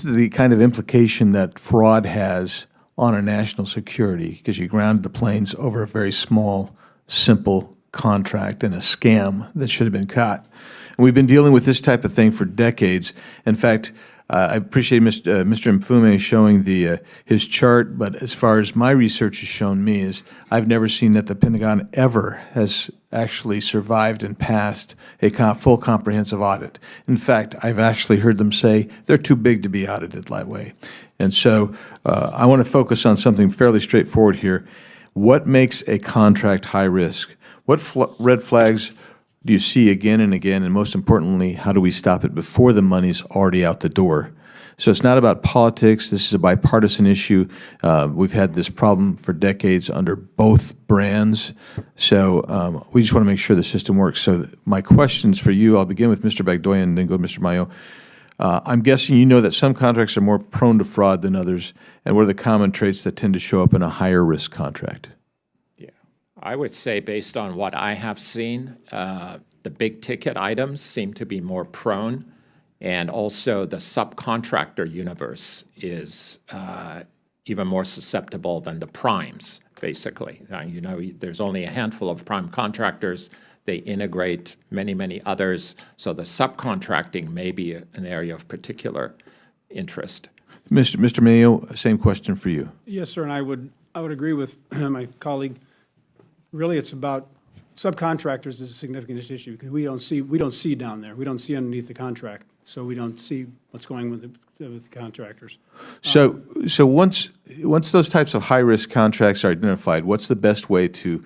the kind of implication that fraud has on our national security, because you grounded the planes over a very small, simple contract and a scam that should have been caught. And we've been dealing with this type of thing for decades. In fact, I appreciate Mr. Mfume showing his chart, but as far as my research has shown me is I've never seen that the Pentagon ever has actually survived and passed a full comprehensive audit. In fact, I've actually heard them say they're too big to be audited that way. And so I want to focus on something fairly straightforward here. What makes a contract high risk? What red flags do you see again and again? And most importantly, how do we stop it before the money's already out the door? So it's not about politics. This is a bipartisan issue. We've had this problem for decades under both brands. So we just want to make sure the system works. So my questions for you, I'll begin with Mr. Bagdoyan and then go to Mr. Mayo. I'm guessing you know that some contracts are more prone to fraud than others. And what are the common traits that tend to show up in a higher risk contract? I would say, based on what I have seen, the big ticket items seem to be more prone, and also the subcontractor universe is even more susceptible than the primes, basically. There's only a handful of prime contractors. They integrate many, many others, so the subcontracting may be an area of particular interest. Mr. Mayo, same question for you. Yes, sir, and I would agree with my colleague. Really, it's about subcontractors is a significant issue because we don't see down there. We don't see underneath the contract, so we don't see what's going with the contractors. So once those types of high-risk contracts are identified, what's the best way to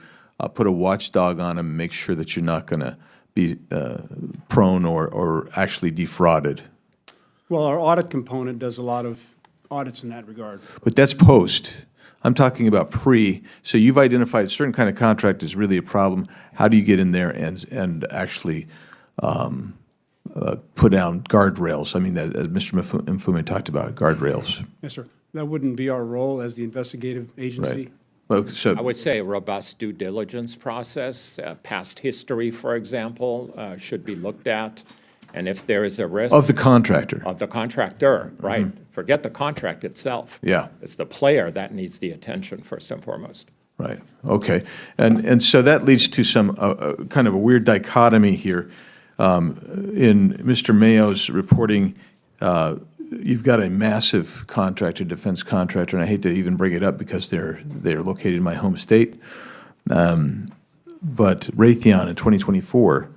put a watchdog on them and make sure that you're not going to be prone or actually defrauded? Well, our audit component does a lot of audits in that regard. But that's post. I'm talking about pre. So you've identified a certain kind of contract is really a problem. How do you get in there and actually put down guardrails? I mean, as Mr. Mfume talked about, guardrails. Yes, sir. That wouldn't be our role as the investigative agency. Right. Well, so I would say a robust due diligence process, past history, for example, should be looked at. And if there is a risk. of the contractor. Of the contractor, right? Forget the contract itself. Yeah. It's the player that needs the attention first and foremost. Right, okay. And so that leads to some kind of a weird dichotomy here. In Mr. Mayo's reporting, you've got a massive contractor, defense contractor, and I hate to even bring it up because they're located in my home state. But Raytheon in 2024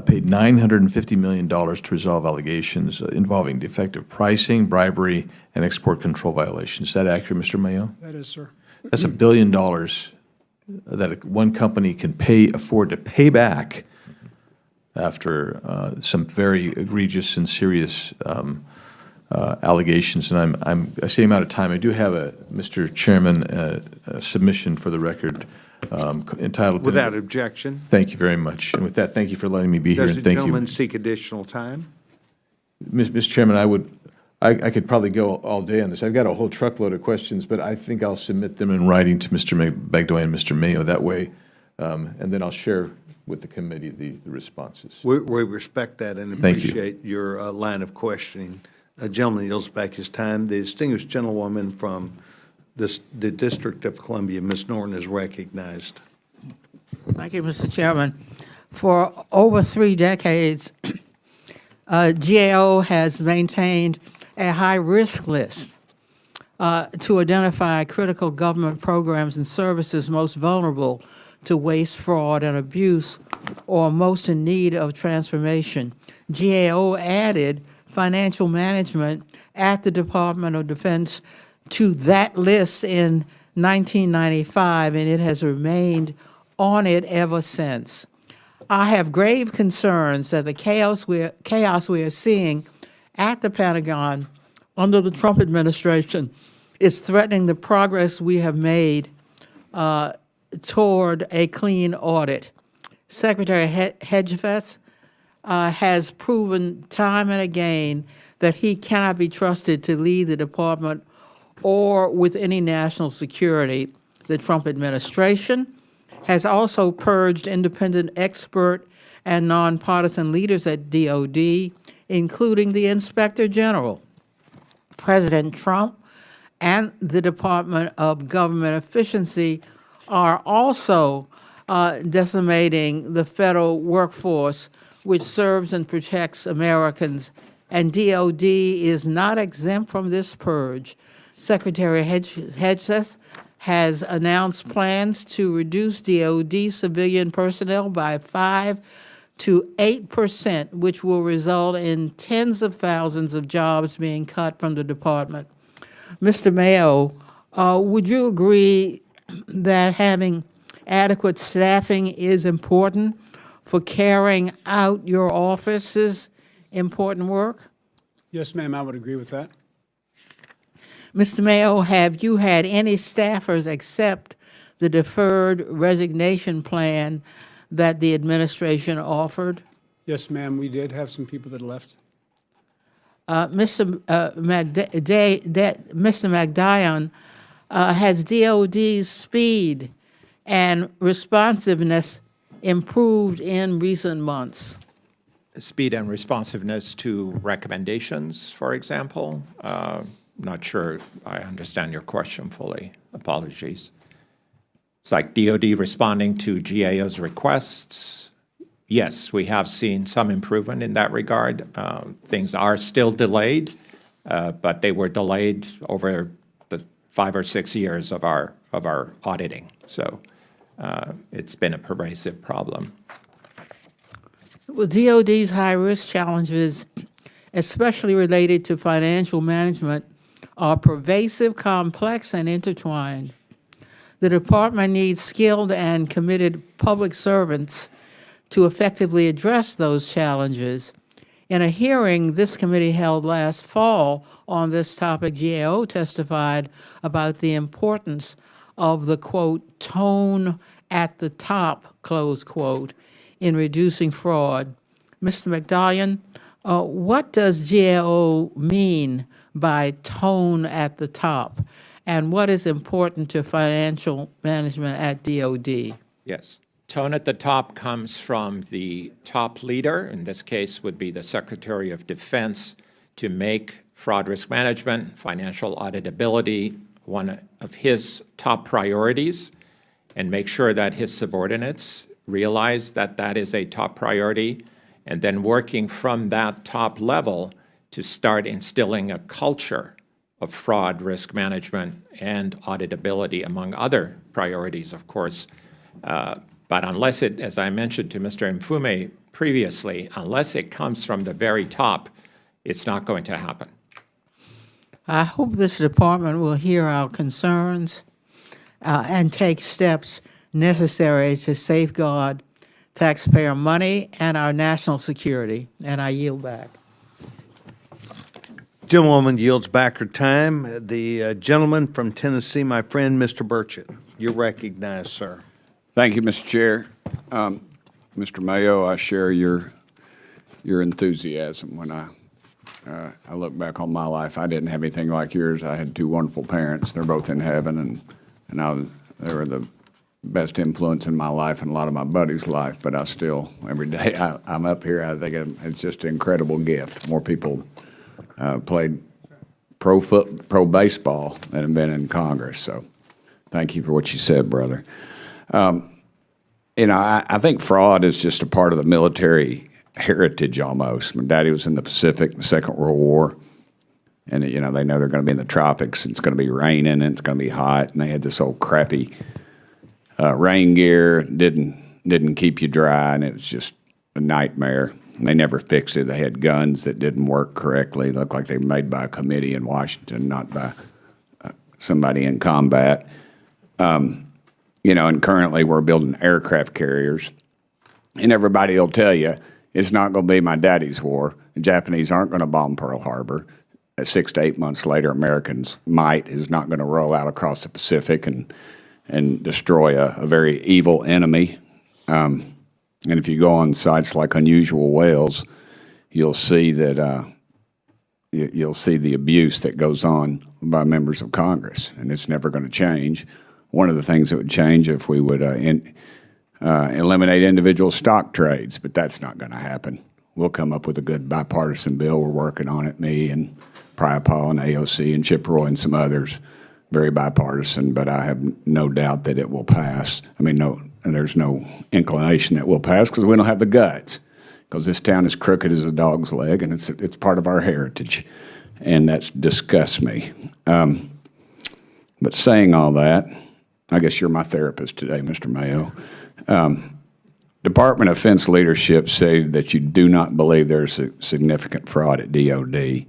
paid $950 million to resolve allegations involving defective pricing, bribery, and export control violations. Is that accurate, Mr. Mayo? That is, sir. That's $1 billion that one company can afford to pay back after some very egregious and serious allegations. And I say I'm out of time. I do have Mr. Chairman, a submission for the record entitled. Without objection. Thank you very much. And with that, thank you for letting me be here. Does And the thank gentleman you, seek additional time? Mr. Chairman. I could probably go all day on this. I've got a whole truckload of questions, but I think I'll submit them in writing to Mr. Bagdoyan and Mr. Mayo that way, and then I'll share with the committee the responses. We respect that and Thank you. appreciate your line of questioning. A gentleman yields back his time. The distinguished gentlewoman from the District of Columbia, Ms. Norton, is recognized. Thank you, Mr. Chairman. For over 3 decades, GAO has maintained a high-risk list to identify critical government programs and services most vulnerable to waste, fraud, and abuse, or most in need of transformation. GAO added financial management at the Department of Defense to that list in 1995, and it has remained on it ever since. I have grave concerns that the chaos we are seeing at the Pentagon under the Trump administration is threatening the progress we have made toward a clean audit. Secretary Hedgefest has proven time and again that he cannot be trusted to lead the department or with any national security. The Trump administration has also purged independent expert and nonpartisan leaders at DOD, including the Inspector General. President Trump and the Department of Government Efficiency are also decimating the federal workforce, which serves and protects Americans, and DOD is not exempt from this purge. Secretary Hedges has announced plans to reduce DOD civilian personnel by 5 to 8%, which will result in tens of thousands of jobs being cut from the department. Mr. Mayo, would you agree that having adequate staffing is important for carrying out your office's important work? Yes, ma'am, I would agree with that. Mr. Mayo, have you had any staffers accept the deferred resignation plan that the administration offered? Yes, ma'am, we did have some people that left. Mr. Bagdoyan, has DOD's speed and responsiveness improved in recent months? Speed and responsiveness to recommendations, for example. Not sure I understand your question fully. Apologies. It's like DOD responding to GAO's requests. Yes, we have seen some improvement in that regard. Things are still delayed, but they were delayed over the 5 or 6 years of our auditing. So it's been a pervasive problem. Well, DOD's high-risk challenges, especially related to financial management, are pervasive, complex, and intertwined. The department needs skilled and committed public servants to effectively address those challenges. In a hearing this committee held last fall on this topic, GAO testified about the importance of the, quote, tone at the top, close quote, in reducing fraud. Mr. Bagdoyan, what does GAO mean by tone at the top? And what is important to financial management at DOD? Yes. Tone at the top comes from the top leader, in this case would be the Secretary of Defense, to make fraud risk management, financial auditability one of his top priorities, and make sure that his subordinates realize that that is a top priority, and then working from that top level to start instilling a culture of fraud risk management and auditability, among other priorities, of course. But unless it, as I mentioned to Mr. Mfume previously, unless it comes from the very top, it's not going to happen. I hope this department will hear our concerns and take steps necessary to safeguard taxpayer money and our national security. And I yield back. Gentlewoman yields back her time. The gentleman from Tennessee, my friend, Mr. Burchett. You're recognized, sir. Thank you, Mr. Chair. Mr. Mayo, I share your enthusiasm when I look back on my life. I didn't have anything like yours. I had two wonderful parents. They're both in heaven, and they were the best influence in my life and a lot of my buddies' life. But I still, every day I'm up here, I think it's just an incredible gift. More people played pro baseball than have been in Congress. So thank you for what you said, brother. I think fraud is just a part of the military heritage almost. My daddy was in the Pacific in the Second World War, and they know they're going to be in the tropics, and it's going to be raining, and it's going to be hot, and they had this old crappy rain gear, didn't keep you dry, and it was just a nightmare. And they never fixed it. They had guns that didn't work correctly. It looked like they were made by a committee in Washington, not by somebody in combat. And currently we're building aircraft carriers, and everybody will tell you it's not going to be my daddy's war. The Japanese aren't going to bomb Pearl Harbor. 6 to 8 months later, Americans' might is not going to roll out across the Pacific and destroy a very evil enemy. And if you go on sites like Unusual Whales, you'll see that you'll see the abuse that goes on by members of Congress, and it's never going to change. One of the things that would change if we would eliminate individual stock trades, but that's not going to happen. We'll come up with a good bipartisan bill. We're working on it, me and Priapal and AOC and Chip Roy and some others, very bipartisan, but I have no doubt that it will pass. There's no inclination that it will pass because we don't have the guts, because this town is crooked as a dog's leg, and it's part of our heritage, and that disgusts me. But saying all that, I guess you're my therapist today, Mr. Mayo. Department of Defense leadership say that you do not believe there's a significant fraud at DOD.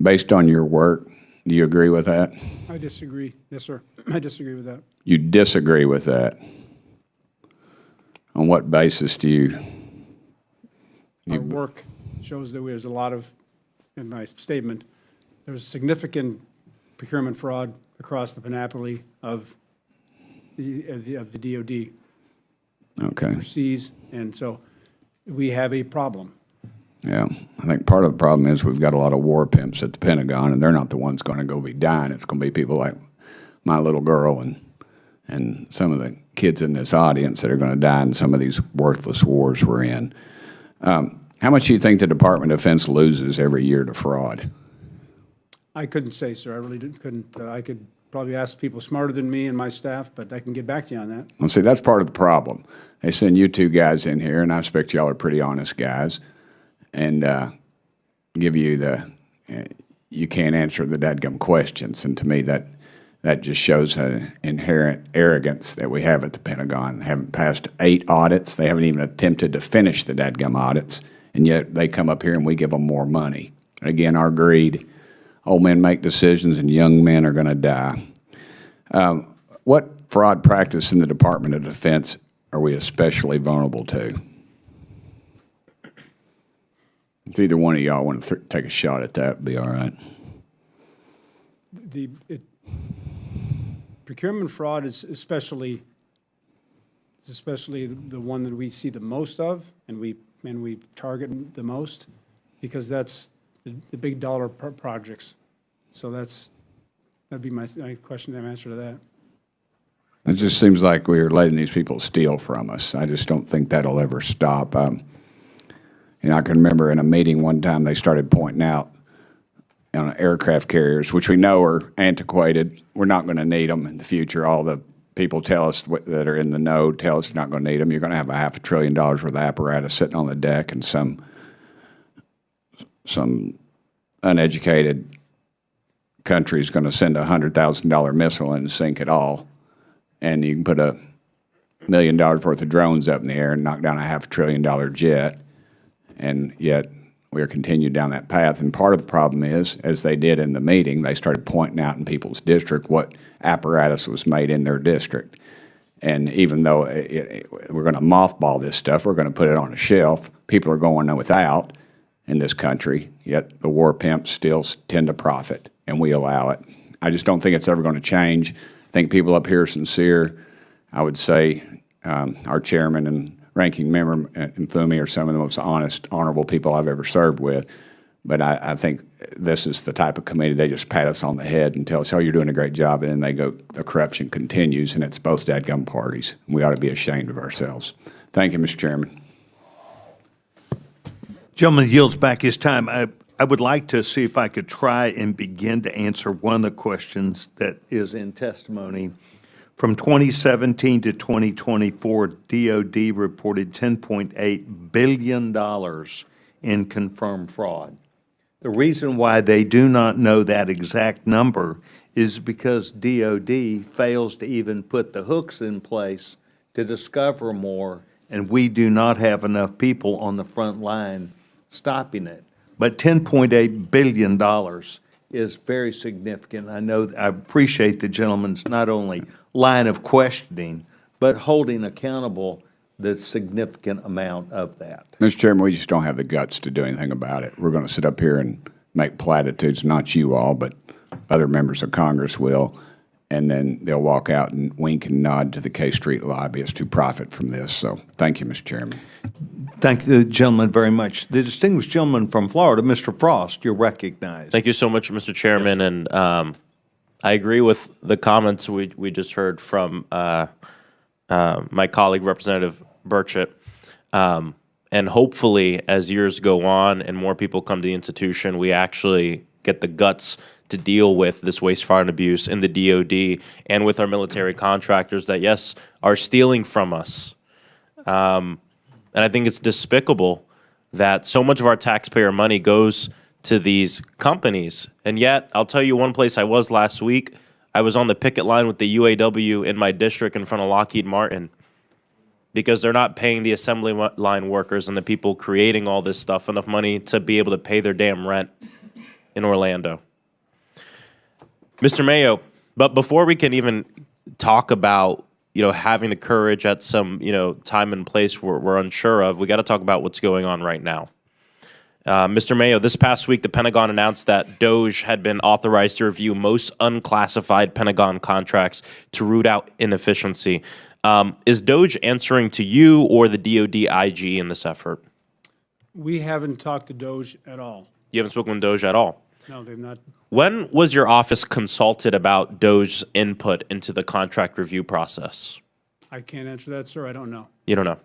Based on your work, do you agree with that? I disagree. Yes, sir. I disagree with that. You disagree with that? On what basis do you? Our work shows that there's a lot of, in my statement, there's significant procurement fraud across the panoply of the DOD. Okay. Overseas, and so we have a problem. Yeah, I think part of the problem is we've got a lot of war pimps at the Pentagon, and they're not the ones going to go be dying. It's going to be people like my little girl and some of the kids in this audience that are going to die in some of these worthless wars we're in. How much do you think the Department of Defense loses every year to fraud? I couldn't say, sir. I really couldn't. I could probably ask people smarter than me and my staff, but I can get back to you on that. Well, see, that's part of the problem. They send you two guys in here, and I expect y'all are pretty honest guys, and give you you can't answer the dadgum questions. And to me, that just shows an inherent arrogance that we have at the Pentagon. They haven't passed 8 audits. They haven't even attempted to finish the dadgum audits, and yet they come up here and we give them more money. And again, our greed. Old men make decisions and young men are going to die. What fraud practice in the Department of Defense are we especially vulnerable to? It's either one of y'all want to take a shot at that, be all right. Procurement fraud is especially the one that we see the most of, and we target the most, because that's the big dollar projects. So that'd be my question and answer to that. It just seems like we're letting these people steal from us. I just don't think that'll ever stop. I can remember in a meeting one time they started pointing out on aircraft carriers, which we know are antiquated. We're not going to need them in the future. All the people tell us that are in the know tell us you're not going to need them. You're going to have $500 billion worth of apparatus sitting on the deck, and some uneducated country is going to send a $100,000 missile in and sink it all. And you can put $1 million worth of drones up in the air and knock down a $500 billion jet. And yet we are continued down that path. And part of the problem is, as they did in the meeting, they started pointing out in people's district what apparatus was made in their district. And even though we're going to mothball this stuff, we're going to put it on a shelf, people are going without in this country, yet the war pimps still tend to profit, and we allow it. I just don't think it's ever going to change. I think people up here are sincere. I would say our chairman and ranking member Infumi are some of the most honest, honorable people I've ever served with. But I think this is the type of committee, they just pat us on the head and tell us, oh, you're doing a great job, and then they go, the corruption continues, and it's both dadgum parties. We ought to be ashamed of ourselves. Thank you, Mr. Chairman. Gentleman yields back his time. I would like to see if I could try and begin to answer one of the questions that is in testimony. From 2017 to 2024, DOD reported $10.8 billion in confirmed fraud. The reason why they do not know that exact number is because DOD fails to even put the hooks in place to discover more, and we do not have enough people on the front line stopping it. But $10.8 billion is very significant. I appreciate the gentleman's not only line of questioning, but holding accountable the significant amount of that. Mr. Chairman, we just don't have the guts to do anything about it. We're going to sit up here and make platitudes, not you all, but other members of Congress will, and then they'll walk out and wink and nod to the K Street lobbyists who profit from this. So thank you, Mr. Chairman. Thank the gentleman very much. The distinguished gentleman from Florida, Mr. Frost, you're recognized. Thank you so much, Mr. Chairman. Yes. And I agree with the comments we just heard from my colleague, Representative Burchett. And hopefully, as years go on and more people come to the institution, we actually get the guts to deal with this waste, fraud, and abuse in the DOD and with our military contractors that, yes, are stealing from us. And I think it's despicable that so much of our taxpayer money goes to these companies. And yet, I'll tell you one place I was last week. I was on the picket line with the UAW in my district in front of Lockheed Martin because they're not paying the assembly line workers and the people creating all this stuff enough money to be able to pay their damn rent in Orlando. Mr. Mayo, but before we can even talk about having the courage at some, time and place we're unsure of, we got to talk about what's going on right now. Mr. Mayo, this past week, the Pentagon announced that DOGE had been authorized to review most unclassified Pentagon contracts to root out inefficiency. Is DOGE answering to you or the DOD IG in this effort? We haven't talked to DOGE at all. You haven't spoken with DOGE at all? No, they've not. When was your office consulted about DOGE's input into the contract review process? I can't answer that, sir. I don't know. You don't know?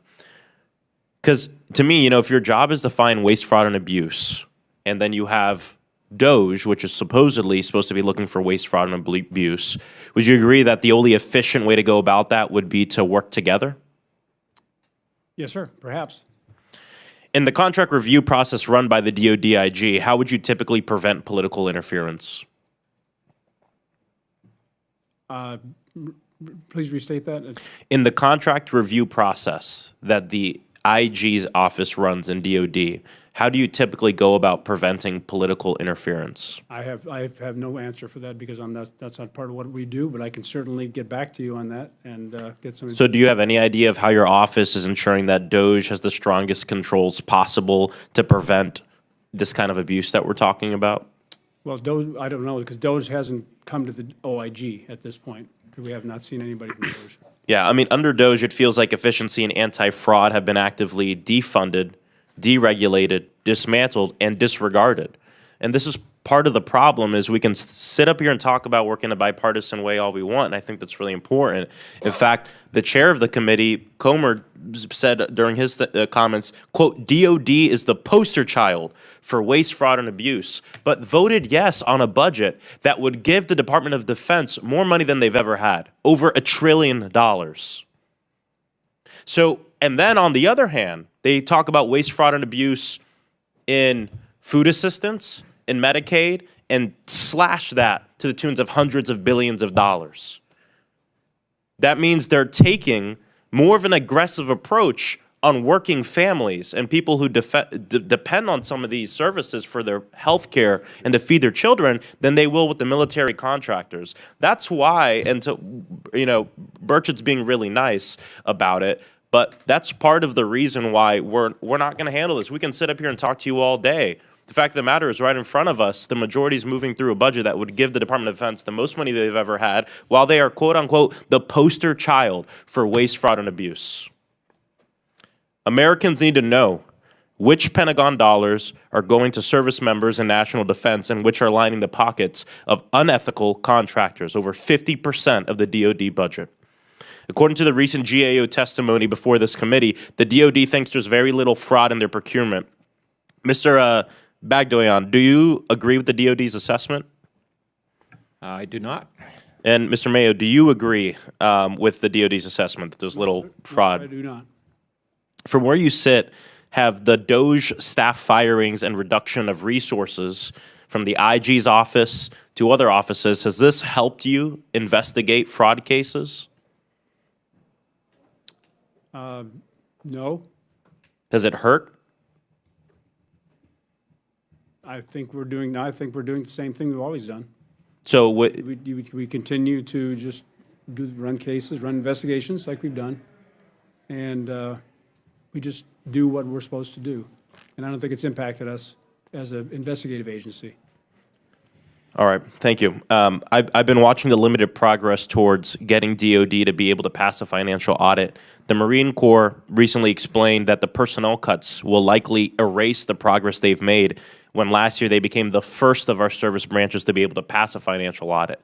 Because to me, if your job is to find waste, fraud, and abuse, and then you have DOGE, which is supposedly supposed to be looking for waste, fraud, and abuse, would you agree that the only efficient way to go about that would be to work together? Yes, sir. Perhaps. In the contract review process run by the DODIG, how would you typically prevent political interference? Please restate that. In the contract review process that the IG's office runs in DOD, how do you typically go about preventing political interference? I have no answer for that because that's not part of what we do, but I can certainly get back to you on that and get some. So do you have any idea of how your office is ensuring that DOGE has the strongest controls possible to prevent this kind of abuse that we're talking about? Well, DOGE, I don't know, because DOGE hasn't come to the OIG at this point. We have not seen anybody from DOGE. Yeah, I mean, under DOGE, it feels like efficiency and anti-fraud have been actively defunded, deregulated, dismantled, and disregarded. And this is part of the problem is we can sit up here and talk about work in a bipartisan way all we want, and I think that's really important. In fact, the chair of the committee, Comer, said during his comments, quote, DOD is the poster child for waste, fraud, and abuse, but voted yes on a budget that would give the Department of Defense more money than they've ever had, over $1 trillion. So, and then on the other hand, they talk about waste, fraud, and abuse in food assistance, in Medicaid, and slash that to the tunes of hundreds of billions of dollars. That means they're taking more of an aggressive approach on working families and people who depend on some of these services for their health care and to feed their children than they will with the military contractors. That's why, and to, you know, Burchett's being really nice about it, but that's part of the reason why we're not going to handle this. We can sit up here and talk to you all day. The fact of the matter is right in front of us, the majority is moving through a budget that would give the Department of Defense the most money they've ever had, while they are, quote unquote, the poster child for waste, fraud, and abuse. Americans need to know which Pentagon dollars are going to service members in national defense and which are lining the pockets of unethical contractors, over 50% of the DoD budget. According to the recent GAO testimony before this committee, the DoD thinks there's very little fraud in their procurement. Mr. Bagdoyan, do you agree with the DoD's assessment? I do not. And Mr. Mayo, do you agree with the DoD's assessment that there's little fraud? I do not. From where you sit, have the DOGE staff firings and reduction of resources from the IG's office to other offices, has this helped you investigate fraud cases? No. Has it hurt? I think we're doing the same thing we've always done. So We continue to just run cases, run investigations like we've done, and we just do what we're supposed to do. And I don't think it's impacted us as an investigative agency. All right, thank you. I've been watching the limited progress towards getting DOD to be able to pass a financial audit. The Marine Corps recently explained that the personnel cuts will likely erase the progress they've made when last year they became the first of our service branches to be able to pass a financial audit.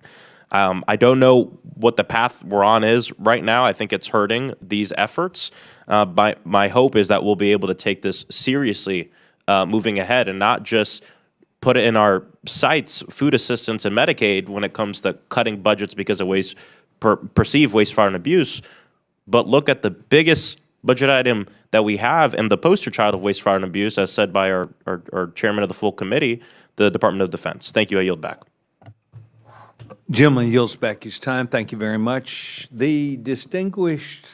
I don't know what the path we're on is right now. I think it's hurting these efforts. My hope is that we'll be able to take this seriously moving ahead and not just put it in our sights, food assistance and Medicaid, when it comes to cutting budgets because of perceived waste, fraud, and abuse, but look at the biggest budget item that we have and the poster child of waste, fraud, and abuse, as said by our chairman of the full committee, the Department of Defense. Thank you. I yield back. Gentleman yields back his time. Thank you very much. The distinguished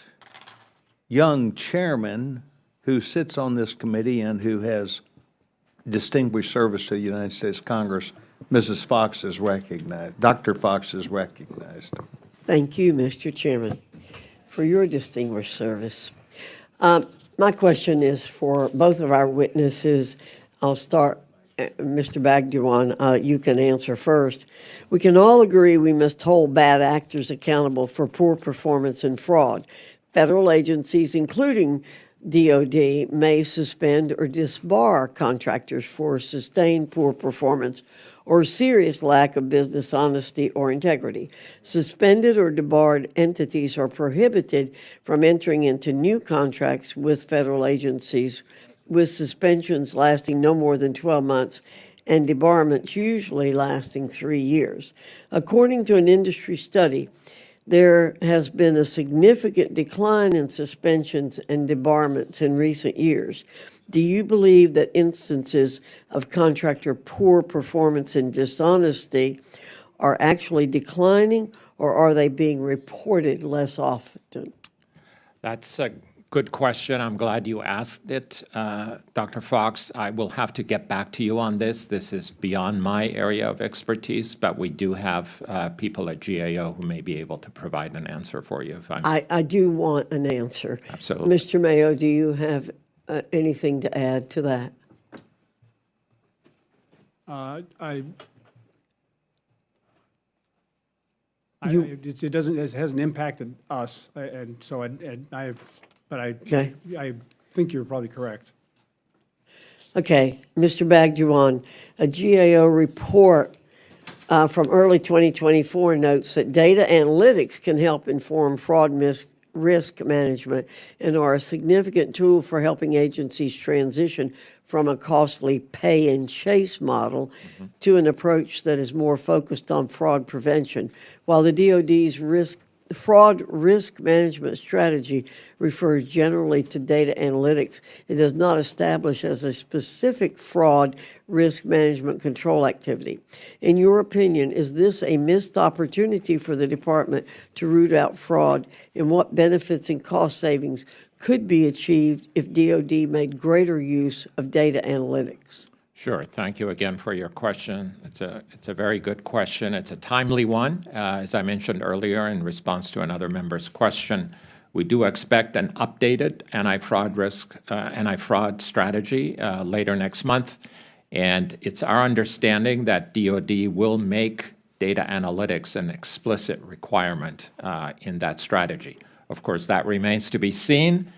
young chairman who sits on this committee and who has distinguished service to the United States Congress, Mrs. Fox is recognized. Dr. Fox is recognized. Thank you, Mr. Chairman, for your distinguished service. My question is for both of our witnesses. I'll start, Mr. Bagdoyan, you can answer first. We can all agree we must hold bad actors accountable for poor performance and fraud. Federal agencies, including DOD, may suspend or disbar contractors for sustained poor performance or serious lack of business honesty or integrity. Suspended or debarred entities are prohibited from entering into new contracts with federal agencies, with suspensions lasting no more than 12 months and debarments usually lasting 3 years. According to an industry study, there has been a significant decline in suspensions and debarments in recent years. Do you believe that instances of contractor poor performance and dishonesty are actually declining, or are they being reported less often? That's a good question. I'm glad you asked it, Dr. Fox. I will have to get back to you on this. This is beyond my area of expertise, but we do have people at GAO who may be able to provide an answer for you if I'm. I do want an answer. Absolutely. Mr. Mayo, do you have anything to add to that? It hasn't impacted us, and so Okay. I think you're probably correct. Okay, Mr. Bagdoyan, a GAO report from early 2024 notes that data analytics can help inform fraud risk management and are a significant tool for helping agencies transition from a costly pay and chase model to an approach that is more focused on fraud prevention. While the DOD's fraud risk management strategy refers generally to data analytics, it does not establish as a specific fraud risk management control activity. In your opinion, is this a missed opportunity for the department to root out fraud, and what benefits and cost savings could be achieved if DOD made greater use of data analytics? Sure. Thank you again for your question. It's a very good question. It's a timely one. As I mentioned earlier in response to another member's question, we do expect an updated anti-fraud strategy later next month. And it's our understanding that DOD will make data analytics an explicit requirement in that strategy. Of course, that remains to be seen.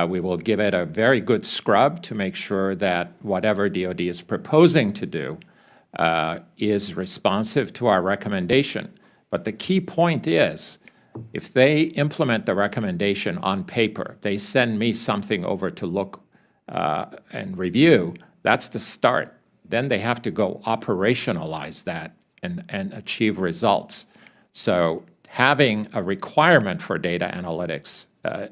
We will give it a very good scrub to make sure that whatever DOD is proposing to do is responsive to our recommendation. But the key point is, if they implement the recommendation on paper, they send me something over to look and review, that's the start. Then they have to go operationalize that and achieve results. So having a requirement for data analytics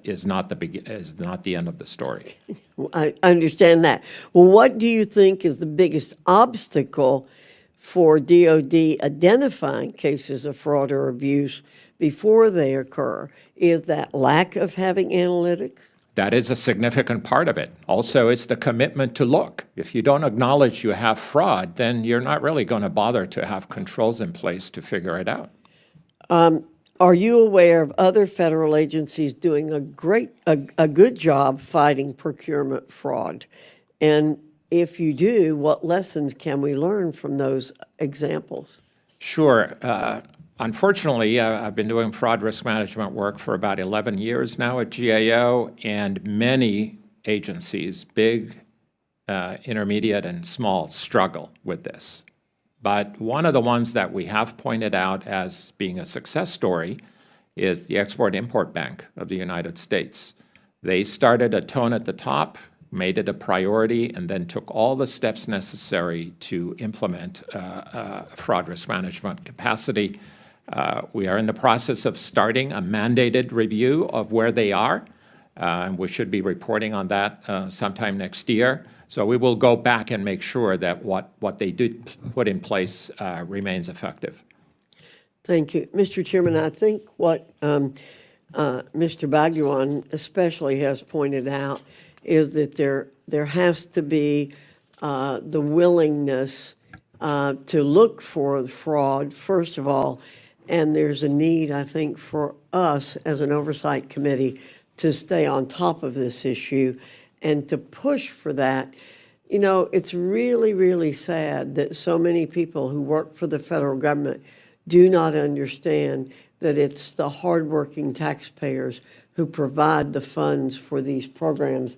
is not the end of the story. I understand that. Well, what do you think is the biggest obstacle for DOD identifying cases of fraud or abuse before they occur? Is that lack of having analytics? That is a significant part of it. Also, it's the commitment to look. If you don't acknowledge you have fraud, then you're not really going to bother to have controls in place to figure it out. Are you aware of other federal agencies doing a good job fighting procurement fraud? And if you do, what lessons can we learn from those examples? Sure. Unfortunately, I've been doing fraud risk management work for about 11 years now at GAO, and many agencies, big, intermediate, and small, struggle with this. But one of the ones that we have pointed out as being a success story is the Export-Import Bank of the United States. They started a tone at the top, made it a priority, and then took all the steps necessary to implement fraud risk management capacity. We are in the process of starting a mandated review of where they are, and we should be reporting on that sometime next year. So we will go back and make sure that what they did put in place remains effective. Thank you. Mr. Chairman, I think what Mr. Bagdoyan especially has pointed out is that there has to be the willingness to look for the fraud, first of all, and there's a need, I think, for us as an oversight committee to stay on top of this issue and to push for that. You know, it's really, really sad that so many people who work for the federal government do not understand that it's the hardworking taxpayers who provide the funds for these programs,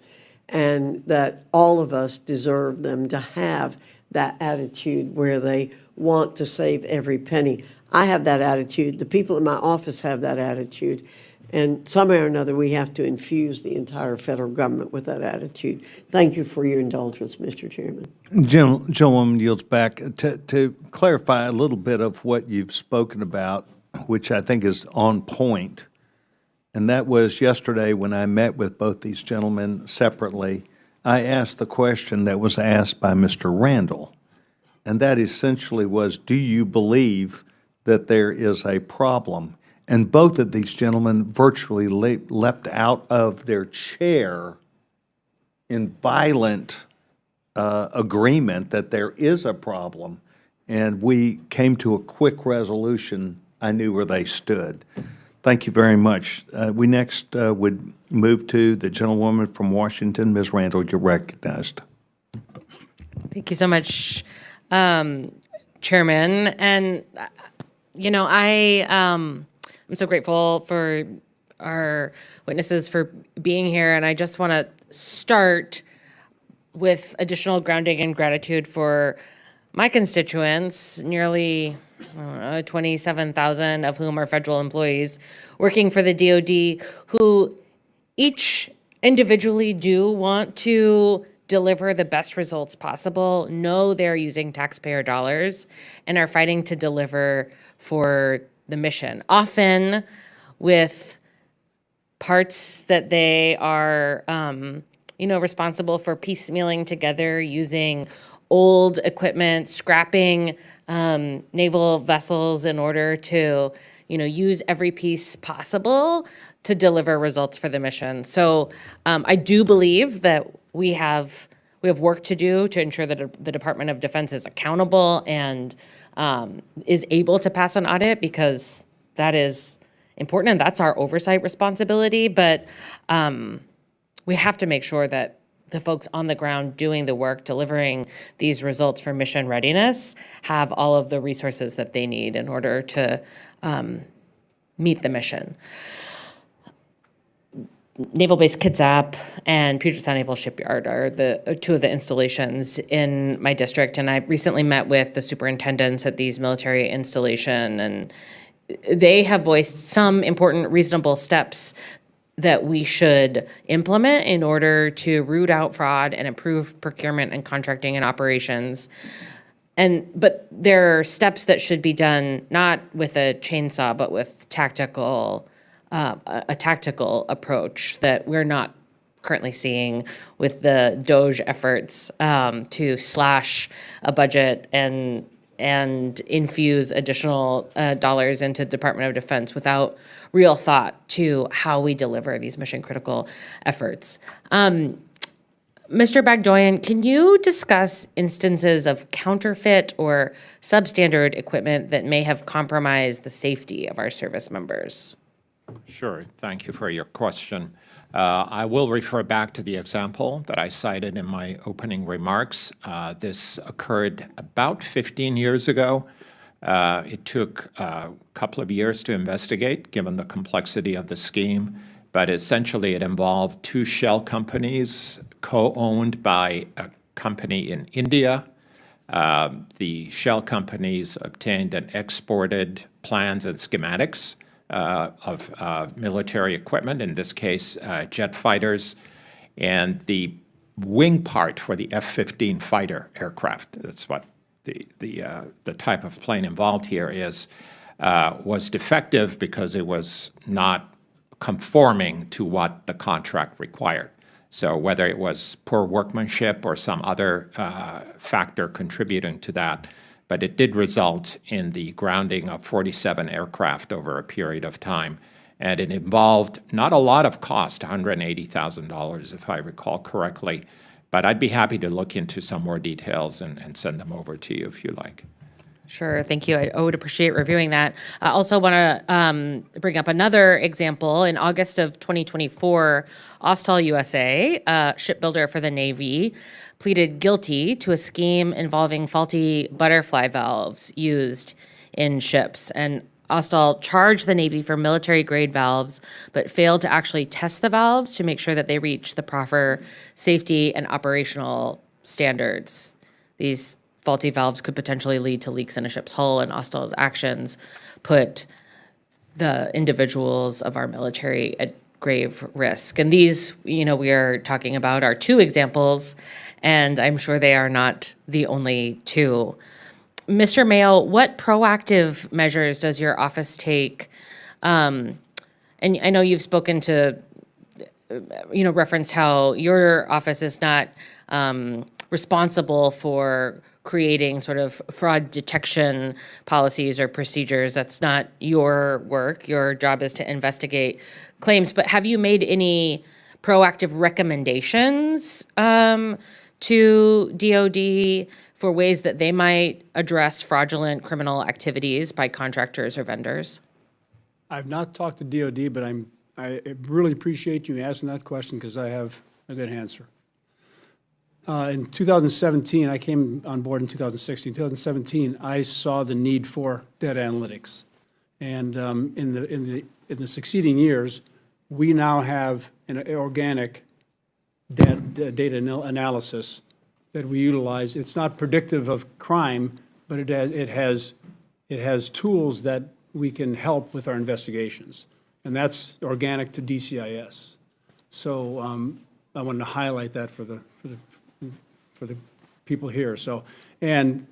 and that all of us deserve them to have that attitude where they want to save every penny. I have that attitude. The people in my office have that attitude. And somehow or another, we have to infuse the entire federal government with that attitude. Thank you for your indulgence, Mr. Chairman. Gentlewoman yields back. To clarify a little bit of what you've spoken about, which I think is on point, and that was yesterday when I met with both these gentlemen separately, I asked the question that was asked by Mr. Randall, and that essentially was, do you believe that there is a problem? And both of these gentlemen virtually leapt out of their chair in violent agreement that there is a problem, and we came to a quick resolution. I knew where they stood. Thank you very much. We next would move to the gentlewoman from Washington. Ms. Randall, you're recognized. Thank you so much, Chairman. And, I'm so grateful for our witnesses for being here. And I just want to start with additional grounding and gratitude for my constituents, nearly 27,000 of whom are federal employees working for the DOD, who each individually do want to deliver the best results possible, know they're using taxpayer dollars, and are fighting to deliver for the mission. Often with parts that they are, responsible for piecemealing together using old equipment, scrapping naval vessels in order to, use every piece possible to deliver results for the mission. So I do believe that we have work to do to ensure that the Department of Defense is accountable and is able to pass an audit, because that is important and that's our oversight responsibility. But we have to make sure that the folks on the ground doing the work, delivering these results for mission readiness, have all of the resources that they need in order to meet the mission. Naval Base Kitsap and Puget Sound Naval Shipyard are the two of the installations in my district, and I recently met with the superintendents at these military installation, and they have voiced some important reasonable steps that we should implement in order to root out fraud and improve procurement and contracting and operations. But there are steps that should be done not with a chainsaw, but with a tactical approach that we're not currently seeing with the DOGE efforts to slash a budget and infuse additional dollars into Department of Defense without real thought to how we deliver these mission critical efforts. Mr. Bagdoyan, can you discuss instances of counterfeit or substandard equipment that may have compromised the safety of our service members? Sure. Thank you for your question. I will refer back to the example that I cited in my opening remarks. This occurred about 15 years ago. It took a couple of years to investigate, given the complexity of the scheme, but essentially it involved two shell companies co-owned by a company in India. The shell companies obtained and exported plans and schematics of military equipment, in this case, jet fighters, and the wing part for the F-15 fighter aircraft. That's what the type of plane involved here is, was defective because it was not conforming to what the contract required. So whether it was poor workmanship or some other factor contributing to that, but it did result in the grounding of 47 aircraft over a period of time. And it involved not a lot of cost, $180,000 if I recall correctly, but I'd be happy to look into some more details and send them over to you if you like. Sure, thank you. I would appreciate reviewing that. I also want to bring up another example. In August of 2024, Austal USA, a shipbuilder for the Navy, pleaded guilty to a scheme involving faulty butterfly valves used in ships. And Austal charged the Navy for military-grade valves, but failed to actually test the valves to make sure that they reach the proper safety and operational standards. These faulty valves could potentially lead to leaks in a ship's hull, and Austal's actions put the individuals of our military at grave risk. And these, we are talking about are two examples, and I'm sure they are not the only two. Mr. Mayo, what proactive measures does your office take? And I know you've spoken to reference how your office is not responsible for creating sort of fraud detection policies or procedures. That's not your work. Your job is to investigate claims. But have you made any proactive recommendations to DOD for ways that they might address fraudulent criminal activities by contractors or vendors? I've not talked to DOD, but I really appreciate you asking that question because I have a good answer. In 2017, I came on board in 2016. 2017, I saw the need for data analytics, and in the succeeding years, we now have an organic data analysis that we utilize. It's not predictive of crime, but it has tools that we can help with our investigations, and that's organic to DCIS. So I wanted to highlight that for the people here. So, and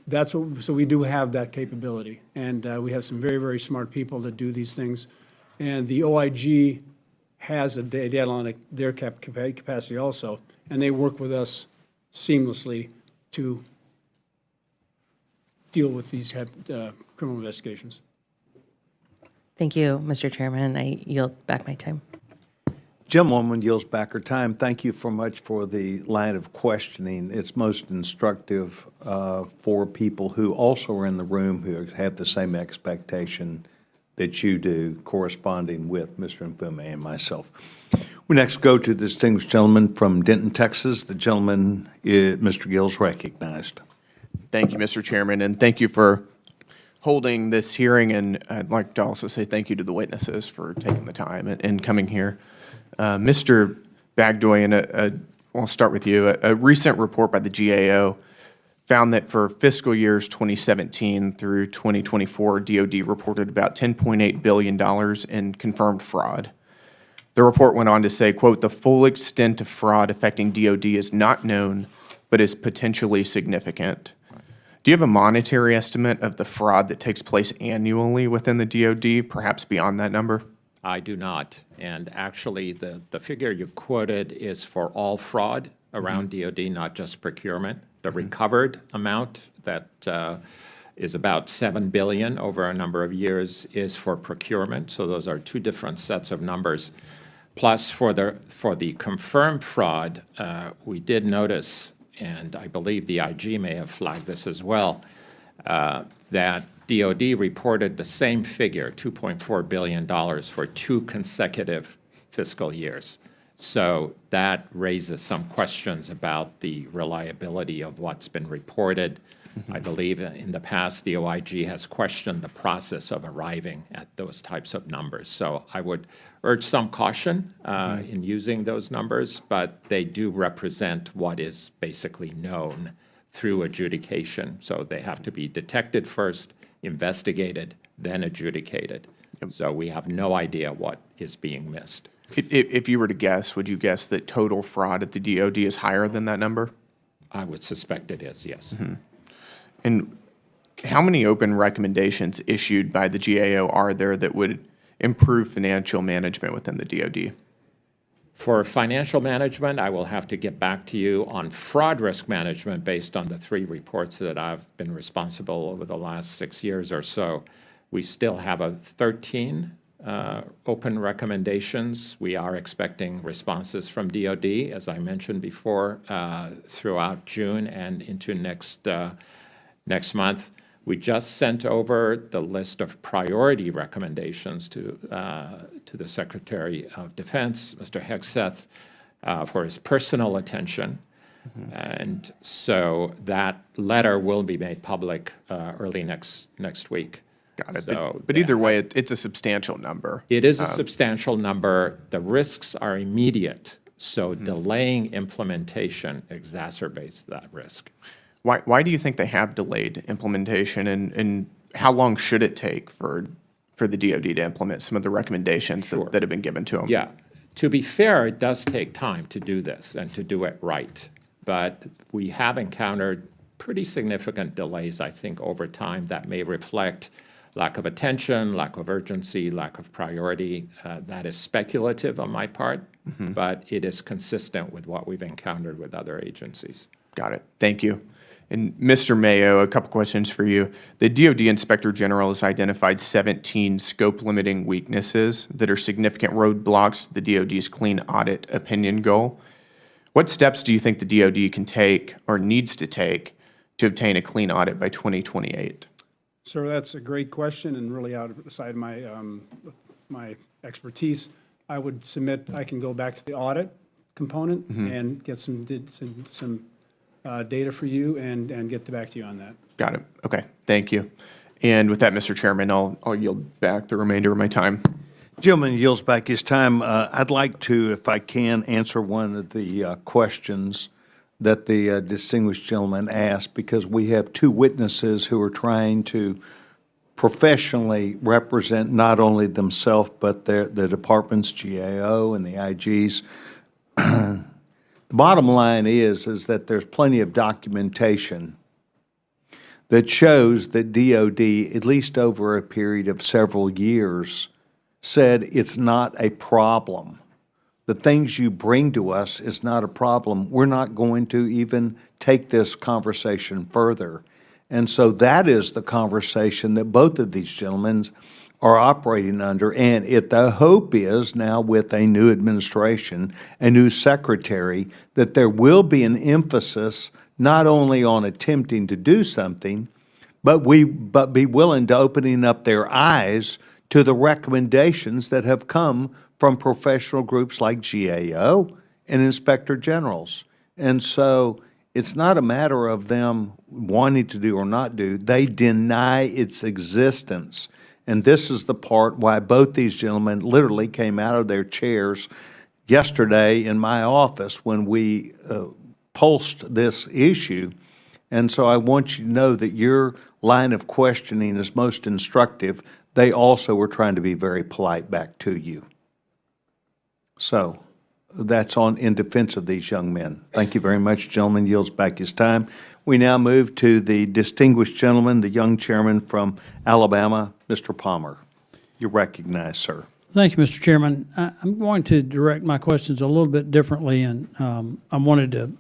that's what, so we do have that capability, and we have some very, very smart people that do these things, and the OIG has a data analytic their capacity also, and they work with us seamlessly to deal with these criminal investigations. Thank you, Mr. Chairman. I yield back my time. Gentlewoman yields back her time. Thank you so much for the line of questioning. It's most instructive for people who also are in the room who have the same expectation that you do, corresponding with Mr. Mfume and myself. We next go to the distinguished gentleman from Denton, Texas. The gentleman, Mr. Gill's recognized. Thank you, Mr. Chairman, and thank you for holding this hearing. And I'd like to also say thank you to the witnesses for taking the time and coming here. Mr. Bagdoyan, I'll start with you. A recent report by the GAO found that for fiscal years 2017 through 2024, DOD reported about $10.8 billion in confirmed fraud. The report went on to say, quote, "The full extent of fraud affecting DOD is not known, but is potentially significant." Do you have a monetary estimate of the fraud that takes place annually within the DOD, perhaps beyond that number? I do not. And actually, the figure you quoted is for all fraud around DOD, not just procurement. The recovered amount that is about $7 billion over a number of years is for procurement. So those are two different sets of numbers. Plus, for the confirmed fraud, we did notice, and I believe the IG may have flagged this as well, that DOD reported the same figure, $2.4 billion, for 2 consecutive fiscal years. So that raises some questions about the reliability of what's been reported. I believe in the past, the OIG has questioned the process of arriving at those types of numbers. So I would urge some caution in using those numbers, but they do represent what is basically known through adjudication. So they have to be detected first, investigated, then adjudicated. So we have no idea what is being missed. If you were to guess, would you guess that total fraud at the DOD is higher than that number? I would suspect it is, yes. And how many open recommendations issued by the GAO are there that would improve financial management within the DOD? For financial management, I will have to get back to you on fraud risk management based on the 3 reports that I've been responsible over the last 6 years or so. We still have 13 open recommendations. We are expecting responses from DOD, as I mentioned before, throughout June and into next month. We just sent over the list of priority recommendations to the Secretary of Defense, Mr. Hegseth, for his personal attention. And so that letter will be made public early next week. Got it. So but either way, it's a substantial number. it is a substantial number. The risks are immediate, so delaying implementation exacerbates that risk. Why do you think they have delayed implementation, and how long should it take for the DOD to implement some of the recommendations that have been given to them? Yeah. To be fair, it does take time to do this and to do it right. But we have encountered pretty significant delays, I think, over time that may reflect lack of attention, lack of urgency, lack of priority. That is speculative on my part, but it is consistent with what we've encountered with other agencies. Got it. Thank you. And Mr. Mayo, a couple questions for you. The DoD Inspector General has identified 17 scope-limiting weaknesses that are significant roadblocks to the DoD's clean audit opinion goal. What steps do you think the DoD can take or needs to take to obtain a clean audit by 2028? Sir, that's a great question and really outside my, my expertise. I would submit, I can go back to the audit component and get some data for you and get back to you on that. Got it. Okay. Thank you. And with that, Mr. Chairman, I'll yield back the remainder of my time. Gentleman yields back his time. I'd like to, if I can, answer one of the questions that the distinguished gentleman asked, because we have two witnesses who are trying to professionally represent not only themselves but the department's GAO and the IGs. The bottom line is that there's plenty of documentation that shows that DOD, at least over a period of several years, said it's not a problem. The things you bring to us is not a problem. We're not going to even take this conversation further. And so that is the conversation that both of these gentlemen are operating under. And the hope is now with a new administration, a new secretary, that there will be an emphasis not only on attempting to do something, but be willing to opening up their eyes to the recommendations that have come from professional groups like GAO and inspector generals. And so it's not a matter of them wanting to do or not do. They deny its existence. And this is the part why both these gentlemen literally came out of their chairs yesterday in my office when we pulsed this issue. And so I want you to know that your line of questioning is most instructive. They also were trying to be very polite back to you. So that's in defense of these young men. Thank you very much. Gentleman yields back his time. We now move to the distinguished gentleman, the young chairman from Alabama, Mr. Palmer. You're recognized, sir. Thank you, Mr. Chairman. I'm going to direct my questions a little bit differently, and I wanted to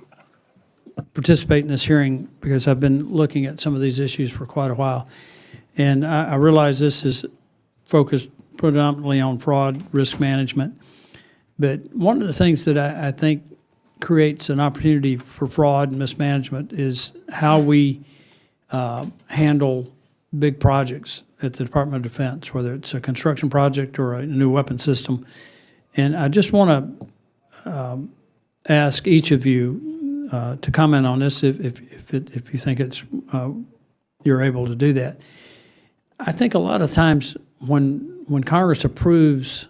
participate in this hearing because I've been looking at some of these issues for quite a while. And I realize this is focused predominantly on fraud, risk management. But one of the things that I think creates an opportunity for fraud and mismanagement is how we handle big projects at the Department of Defense, whether it's a construction project or a new weapon system. And I just want to ask each of you to comment on this if you think it's you're able to do that. I think a lot of times when Congress approves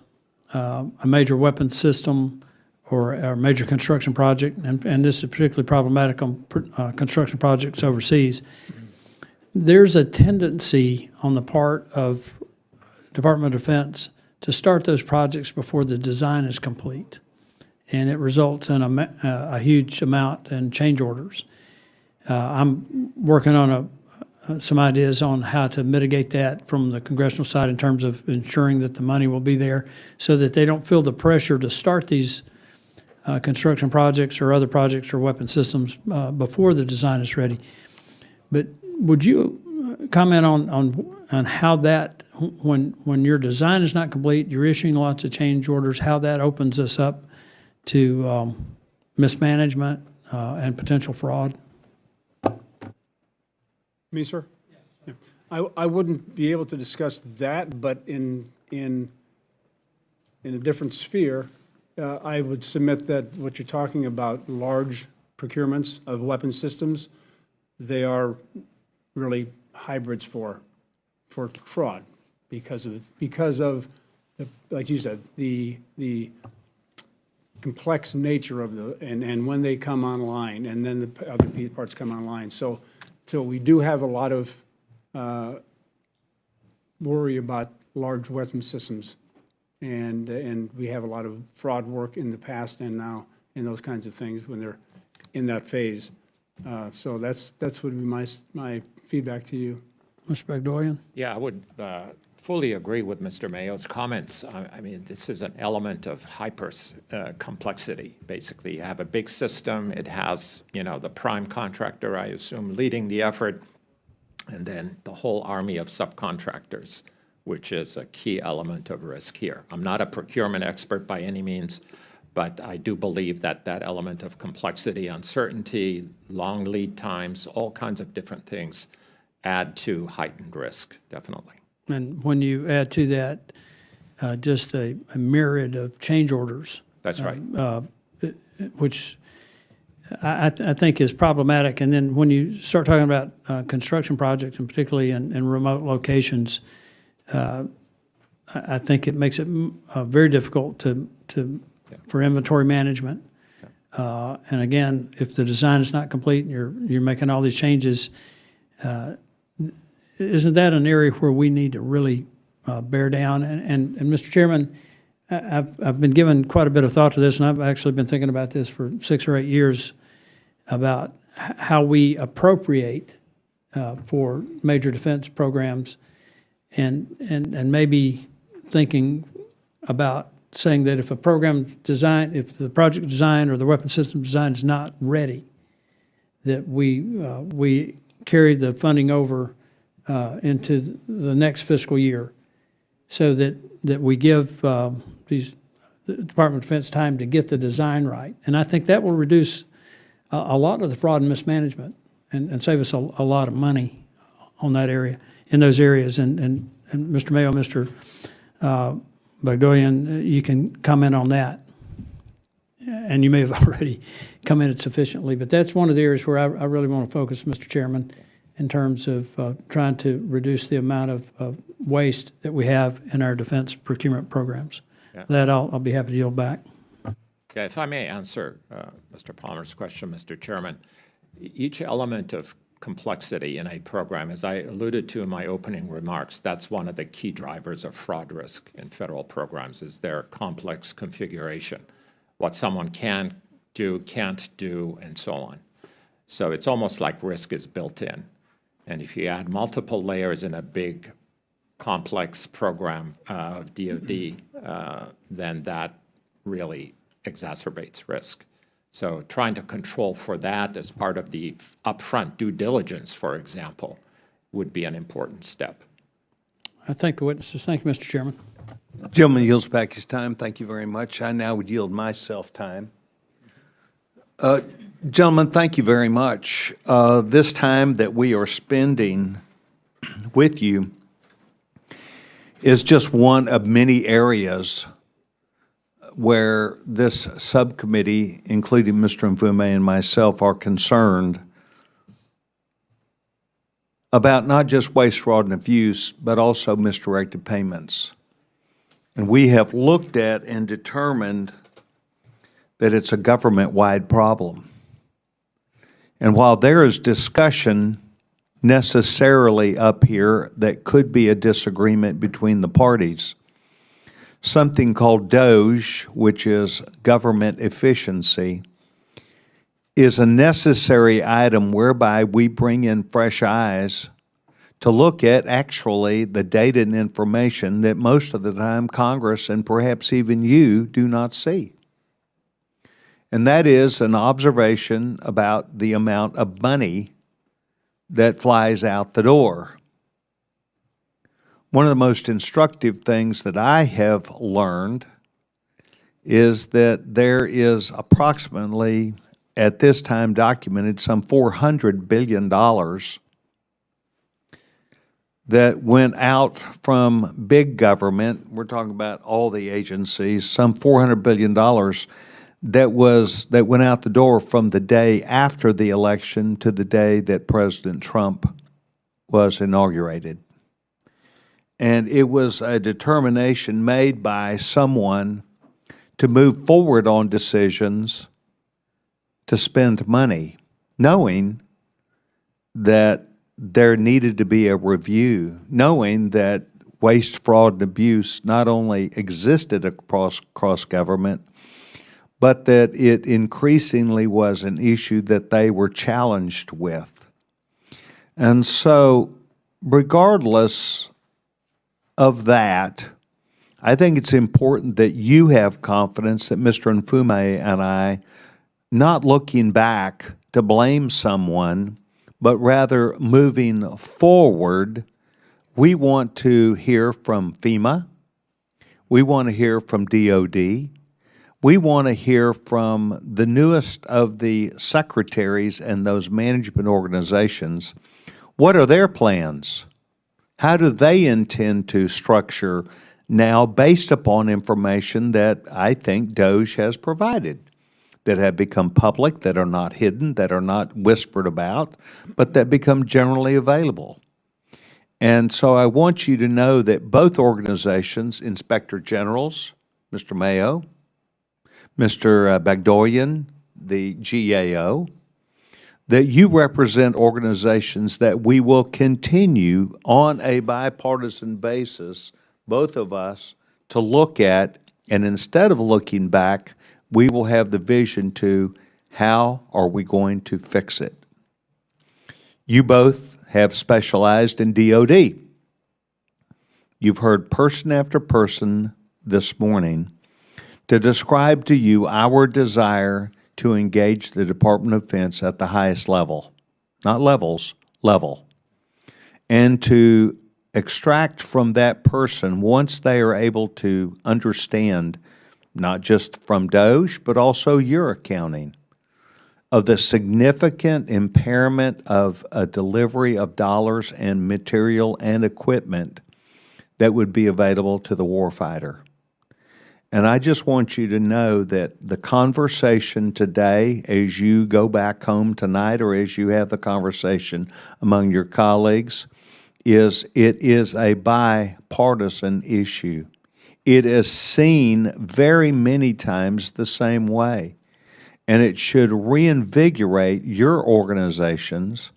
a major weapons system or a major construction project, and this is particularly problematic on construction projects overseas, there's a tendency on the part of Department of Defense to start those projects before the design is complete, and it results in a huge amount in change orders. I'm working on some ideas on how to mitigate that from the congressional side in terms of ensuring that the money will be there so that they don't feel the pressure to start these construction projects or other projects or weapon systems before the design is ready. But would you comment on how that, when your design is not complete, you're issuing lots of change orders, how that opens us up to mismanagement and potential fraud? Me, sir? Yeah. I wouldn't be able to discuss that, but in a different sphere, I would submit that what you're talking about, large procurements of weapon systems, they are really hybrids for fraud because of the, like you said, the complex nature of and when they come online, and then the other parts come online. So we do have a lot of worry about large weapon systems, and we have a lot of fraud work in the past and now in those kinds of things when they're in that phase. So that's would be my feedback to you. Mr. Bagdoyan? Yeah, I would fully agree with Mr. Mayo's comments. I mean, this is an element of hyper complexity. Basically, you have a big system. It has, the prime contractor, I assume, leading the effort, and then the whole army of subcontractors, which is a key element of risk here. I'm not a procurement expert by any means, but I do believe that that element of complexity, uncertainty, long lead times, all kinds of different things add to heightened risk, definitely. And when you add to that just a myriad of change orders. That's right. Which I think is problematic. And then when you start talking about construction projects, and particularly in remote locations, I think it makes it very difficult for inventory management. And again, if the design is not complete and you're making all these changes, isn't that an area where we need to really bear down? And Mr. Chairman, I've been giving quite a bit of thought to this, and I've actually been thinking about this for 6 or 8 years about how we appropriate for major defense programs, and maybe thinking about saying that if a program design, if the project design or the weapon system design is not ready, that we carry the funding over into the next fiscal year, so that we give the Department of Defense time to get the design right. And I think that will reduce a lot of the fraud and mismanagement and save us a lot of money on that area, in those areas. And Mr. Mayo, Mr. Bagdoyan, you can comment on that. And you may have already commented sufficiently, but that's one of the areas where I really want to focus, Mr. Chairman, in terms of trying to reduce the amount of waste that we have in our defense procurement programs. Yeah. That I'll be happy to yield back. Yeah, if I may answer Mr. Palmer's question, Mr. Chairman, each element of complexity in a program, as I alluded to in my opening remarks, that's one of the key drivers of fraud risk in federal programs, is their complex configuration, what someone can do, can't do, and so on. So it's almost like risk is built in. And if you add multiple layers in a big, complex program of DOD, then that really exacerbates risk. So trying to control for that as part of the upfront due diligence, for example, would be an important step. I thank the witnesses. Thank you, Mr. Chairman. Gentleman yields back his time. Thank you very much. I now would yield myself time. Gentlemen, thank you very much. This time that we are spending with you is just one of many areas where this subcommittee, including Mr. Mfume and myself, are concerned about not just waste, fraud, and abuse, but also misdirected payments. And we have looked at and determined that it's a government-wide problem. And while there is discussion necessarily up here that could be a disagreement between the parties, something called DOGE, which is government efficiency, is a necessary item whereby we bring in fresh eyes to look at actually the data and information that most of the time Congress and perhaps even you do not see. And that is an observation about the amount of money that flies out the door. One of the most instructive things that I have learned is that there is approximately, at this time documented, some $400 billion that went out from big government. We're talking about all the agencies, some $400 billion that went out the door from the day after the election to the day that President Trump was inaugurated. And it was a determination made by someone to move forward on decisions to spend money, knowing that there needed to be a review, knowing that waste, fraud, and abuse not only existed across government, but that it increasingly was an issue that they were challenged with. And so, regardless of that, I think it's important that you have confidence that Mr. Nfume and I, not looking back to blame someone, but rather moving forward, we want to hear from FEMA. We want to hear from DOD. We want to hear from the newest of the secretaries and those management organizations. What are their plans? How do they intend to structure now based upon information that I think DOGE has provided, that have become public, that are not hidden, that are not whispered about, but that become generally available? And so I want you to know that both organizations, Inspector Generals, Mr. Mayo, Mr. Bagdoyan, the GAO, that you represent organizations that we will continue on a bipartisan basis, both of us, to look at, and instead of looking back, we will have the vision to how are we going to fix it. You both have specialized in DOD. You've heard person after person this morning to describe to you our desire to engage the Department of Defense at the highest level, not levels, level, and to extract from that person, once they are able to understand, not just from DOGE, but also your accounting, of the significant impairment of a delivery of dollars and material and equipment that would be available to the warfighter. And I just want you to know that the conversation today, as you go back home tonight or as you have the conversation among your colleagues, it is a bipartisan issue. It is seen very many times the same way. And it should reinvigorate your organizations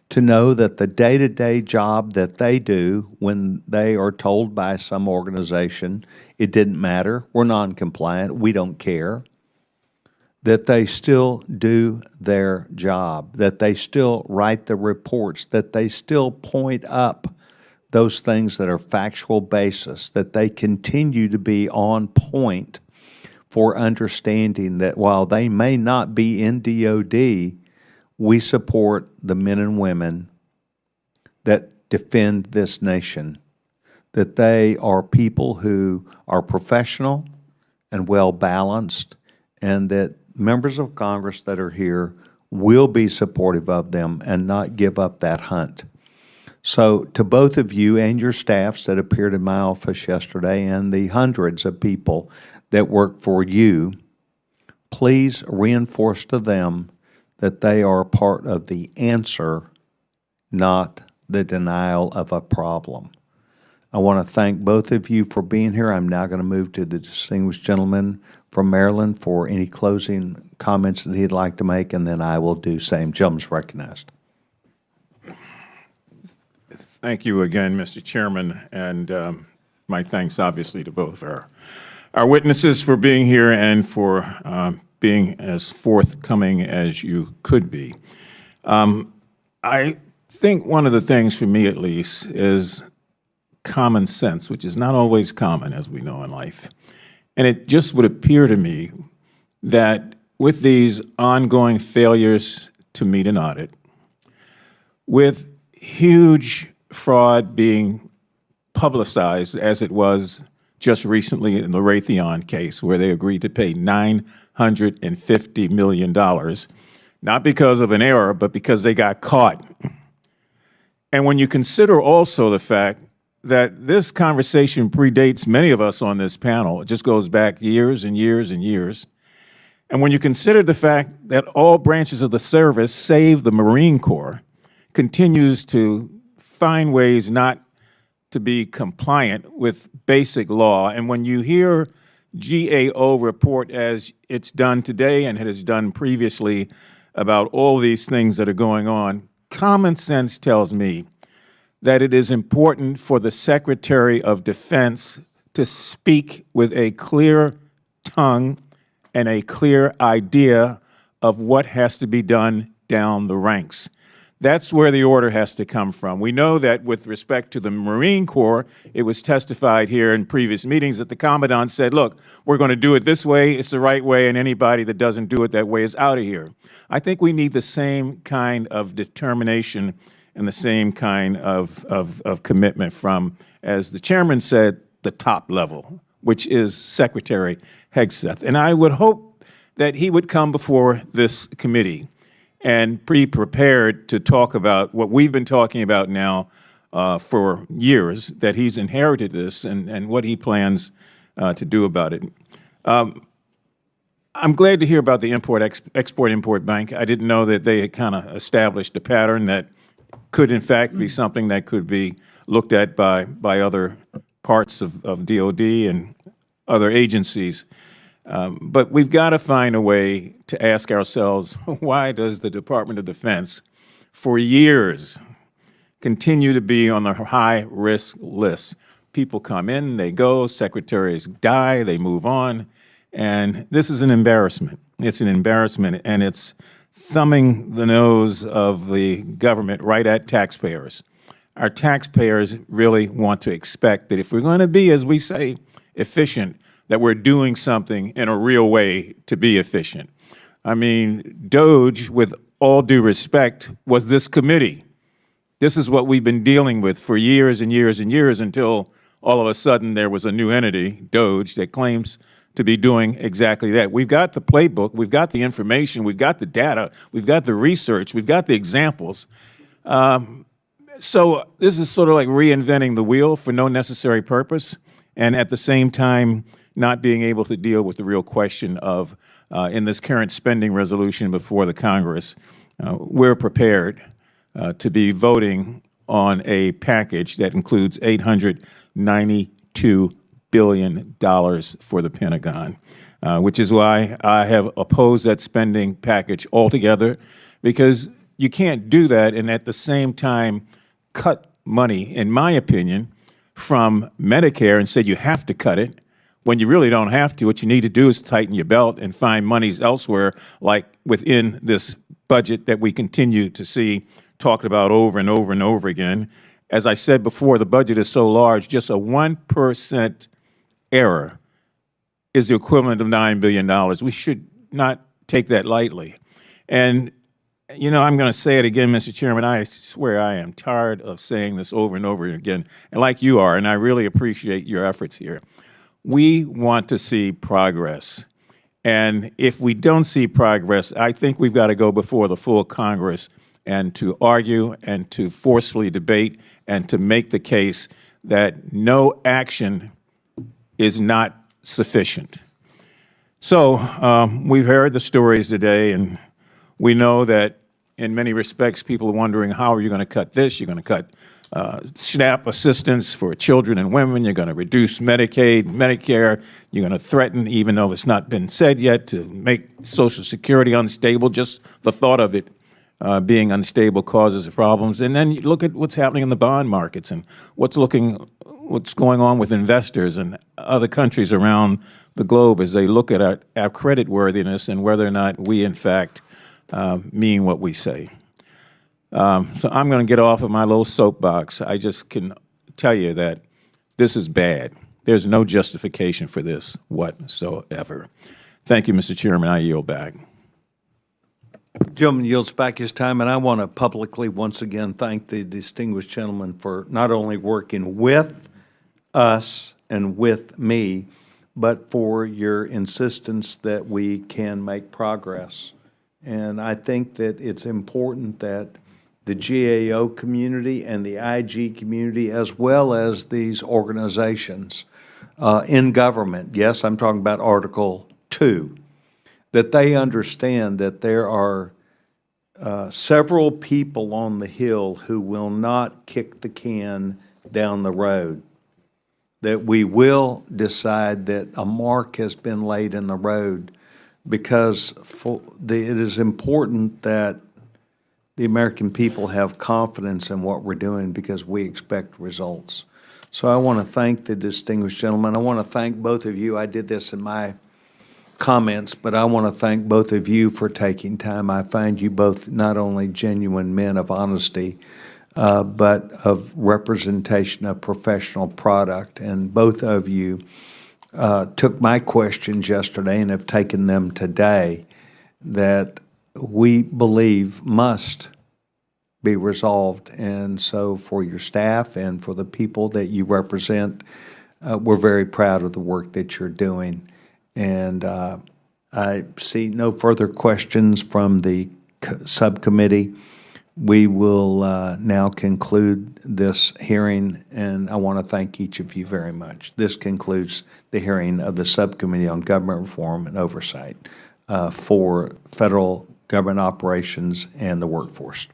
to know that the day-to-day job that they do when they are told by some organization, it didn't matter, we're non-compliant, we don't care, that they still do their job, that they still write the reports, that they still point up those things that are factual basis, that they continue to be on point for understanding that while they may not be in DOD, we support the men and women that defend this nation, that they are people who are professional and well-balanced, and that members of Congress that are here will be supportive of them and not give up that hunt. So to both of you and your staffs that appeared in my office yesterday and the hundreds of people that work for you, please reinforce to them that they are part of the answer, not the denial of a problem. I want to thank both of you for being here. I'm now going to move to the distinguished gentleman from Maryland for any closing comments that he'd like to make, and then I will do same. Gentleman's recognized. Thank you again, Mr. Chairman, and my thanks obviously to both of our witnesses for being here and for being as forthcoming as you could be. I think one of the things, for me at least, is common sense, which is not always common, as we know in life. And it just would appear to me that with these ongoing failures to meet an audit, with huge fraud being publicized as it was just recently in the Raytheon case, where they agreed to pay $950 million, not because of an error, but because they got caught. And when you consider also the fact that this conversation predates many of us on this panel, it just goes back years and years and years. And when you consider the fact that all branches of the service, save the Marine Corps, continues to find ways not to be compliant with basic law, and when you hear GAO report as it's done today and it has done previously about all these things that are going on, common sense tells me that it is important for the Secretary of Defense to speak with a clear tongue and a clear idea of what has to be done down the ranks. That's where the order has to come from. We know that with respect to the Marine Corps, it was testified here in previous meetings that the Commandant said, look, we're going to do it this way, it's the right way, and anybody that doesn't do it that way is out of here. I think we need the same kind of determination and the same kind of commitment from, as the chairman said, the top level, which is Secretary Hegseth. And I would hope that he would come before this committee and be prepared to talk about what we've been talking about now for years, that he's inherited this and what he plans to do about it. I'm glad to hear about the Export-Import Bank. I didn't know that they had kind of established a pattern that could in fact be something that could be looked at by other parts of DOD and other agencies. But we've got to find a way to ask ourselves, why does the Department of Defense, for years, continue to be on the high-risk list? People come in, they go, secretaries die, they move on, and this is an embarrassment. It's an embarrassment, and it's thumbing the nose of the government right at taxpayers. Our taxpayers really want to expect that if we're going to be, as we say, efficient, that we're doing something in a real way to be efficient. I mean, DOGE, with all due respect, was this committee. This is what we've been dealing with for years and years and years until all of a sudden there was a new entity, DOGE, that claims to be doing exactly that. We've got the playbook, we've got the information, we've got the data, we've got the research, we've got the examples. So this is sort of like reinventing the wheel for no necessary purpose, and at the same time, not being able to deal with the real question of, in this current spending resolution before the Congress, we're prepared to be voting on a package that includes $892 billion for the Pentagon, which is why I have opposed that spending package altogether, because you can't do that and at the same time cut money, in my opinion, from Medicare and say you have to cut it, when you really don't have to. What you need to do is tighten your belt and find monies elsewhere, like within this budget that we continue to see talked about over and over and over again. As I said before, the budget is so large, just a 1% error is the equivalent of $9 billion. We should not take that lightly. And, you know, I'm going to say it again, Mr. Chairman, I swear I am tired of saying this over and over again, and like you are, and I really appreciate your efforts here. We want to see progress. And if we don't see progress, I think we've got to go before the full Congress and to argue and to forcefully debate and to make the case that no action is not sufficient. So we've heard the stories today, and we know that in many respects people are wondering, how are you going to cut this? You're going to cut SNAP assistance for children and women. You're going to reduce Medicaid, Medicare. You're going to threaten, even though it's not been said yet, to make Social Security unstable. Just the thought of it being unstable causes problems. And then you look at what's happening in the bond markets and what's going on with investors and other countries around the globe as they look at our credit worthiness and whether or not we, in fact, mean what we say. So I'm going to get off of my little soapbox. I just can tell you that this is bad. There's no justification for this whatsoever. Thank you, Mr. Chairman. I yield back. Gentleman yields back his time, and I want to publicly once again thank the distinguished gentleman for not only working with us and with me, but for your insistence that we can make progress. And I think that it's important that the GAO community and the IG community, as well as these organizations in government, yes, I'm talking about Article 2, that they understand that there are several people on the Hill who will not kick the can down the road, that we will decide that a mark has been laid in the road, because it is important that the American people have confidence in what we're doing, because we expect results. So I want to thank the distinguished gentleman. I want to thank both of you. I did this in my comments, but I want to thank both of you for taking time. I find you both not only genuine men of honesty, but of representation of professional product. And both of you took my questions yesterday and have taken them today that we believe must be resolved. And so for your staff and for the people that you represent, we're very proud of the work that you're doing. And I see no further questions from the subcommittee. We will now conclude this hearing, and I want to thank each of you very much. This concludes the hearing of the Subcommittee on Government Reform and Oversight for Federal Government Operations and the Workforce.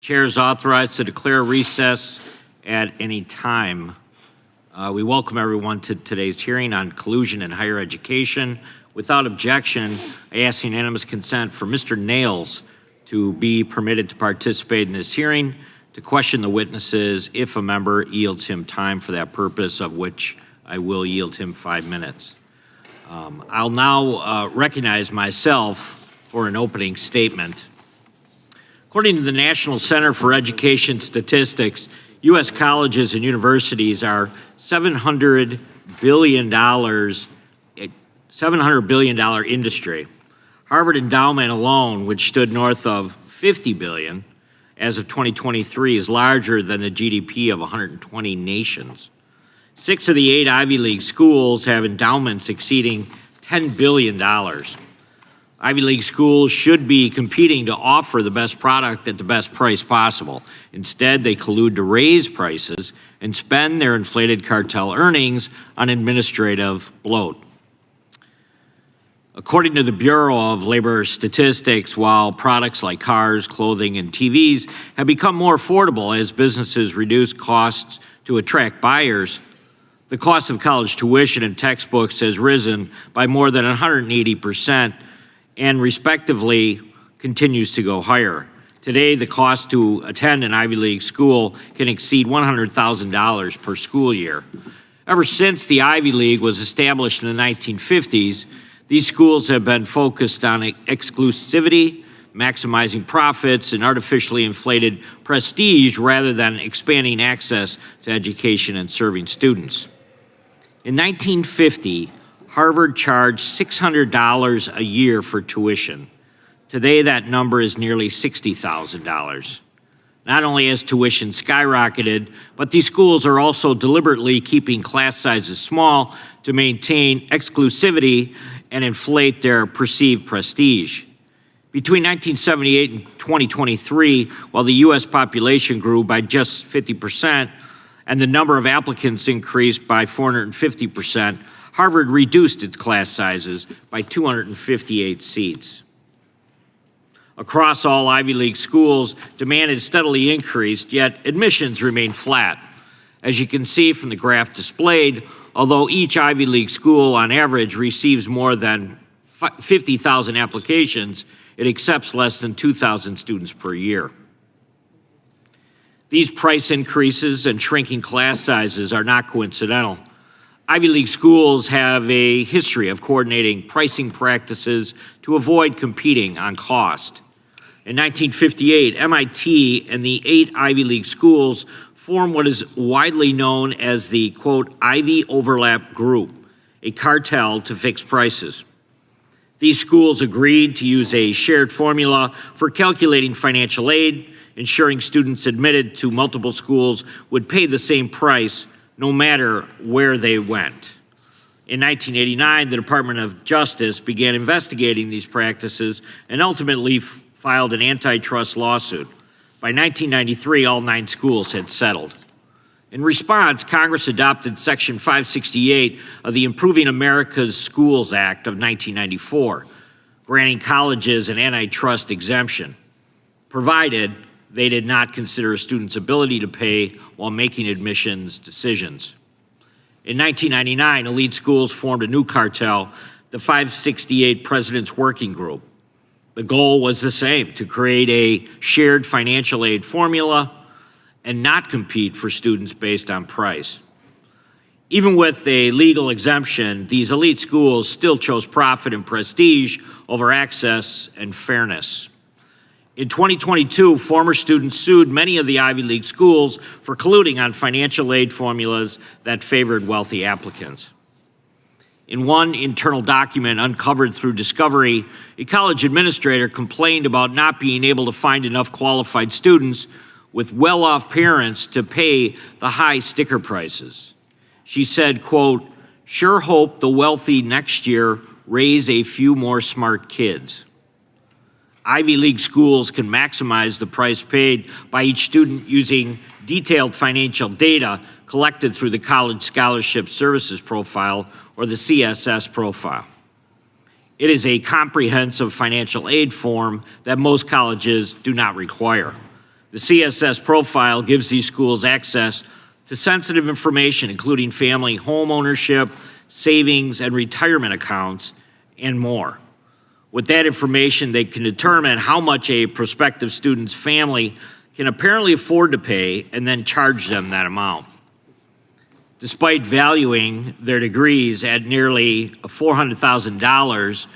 Chair is authorized to declare recess at any time. We welcome everyone to today's hearing on collusion in higher education. Without objection, I ask unanimous consent for Mr. Nails to be permitted to participate in this hearing, to question the witnesses if a member yields him time for that purpose, of which I will yield him 5 minutes. I'll now recognize myself for an opening statement. According to the National Center for Education Statistics, U.S. colleges and universities are $700 billion industry. Harvard endowment alone, which stood north of $50 billion as of 2023, is larger than the GDP of 120 nations. 6 of the 8 Ivy League schools have endowments exceeding $10 billion. Ivy League schools should be competing to offer the best product at the best price possible. Instead, they collude to raise prices and spend their inflated cartel earnings on administrative bloat. According to the Bureau of Labor Statistics, while products like cars, clothing, and TVs have become more affordable as businesses reduce costs to attract buyers, the cost of college tuition and textbooks has risen by more than 180% and respectively continues to go higher. Today, the cost to attend an Ivy League school can exceed $100,000 per school year. Ever since the Ivy League was established in the 1950s, these schools have been focused on exclusivity, maximizing profits, and artificially inflated prestige rather than expanding access to education and serving students. In 1950, Harvard charged $600 a year for tuition. Today, that number is nearly $60,000. Not only has tuition skyrocketed, but these schools are also deliberately keeping class sizes small to maintain exclusivity and inflate their perceived prestige. Between 1978 and 2023, while the U.S. population grew by just 50% and the number of applicants increased by 450%, Harvard reduced its class sizes by 258 seats. Across all Ivy League schools, demand has steadily increased, yet admissions remain flat. As you can see from the graph displayed, although each Ivy League school on average receives more than 50,000 applications, it accepts less than 2,000 students per year. These price increases and shrinking class sizes are not coincidental. Ivy League schools have a history of coordinating pricing practices to avoid competing on cost. In 1958, MIT and the 8 Ivy League schools formed what is widely known as the, quote, Ivy Overlap Group, a cartel to fix prices. These schools agreed to use a shared formula for calculating financial aid, ensuring students admitted to multiple schools would pay the same price no matter where they went. In 1989, the Department of Justice began investigating these practices and ultimately filed an antitrust lawsuit. By 1993, all 9 schools had settled. In response, Congress adopted Section 568 of the Improving America's Schools Act of 1994, granting colleges an antitrust exemption, provided they did not consider a student's ability to pay while making admissions decisions. In 1999, elite schools formed a new cartel, the 568 President's Working Group. The goal was the same, to create a shared financial aid formula and not compete for students based on price. Even with a legal exemption, these elite schools still chose profit and prestige over access and fairness. In 2022, former students sued many of the Ivy League schools for colluding on financial aid formulas that favored wealthy applicants. In one internal document uncovered through discovery, a college administrator complained about not being able to find enough qualified students with well-off parents to pay the high sticker prices. She said, quote, "Sure hope the wealthy next year raise a few more smart kids." Ivy League schools can maximize the price paid by each student using detailed financial data collected through the College Scholarship Services Profile, or the CSS profile. It is a comprehensive financial aid form that most colleges do not require. The CSS profile gives these schools access to sensitive information, including family home ownership, savings and retirement accounts, and more. With that information, they can determine how much a prospective student's family can apparently afford to pay and then charge them that amount. Despite valuing their degrees at nearly $400,000,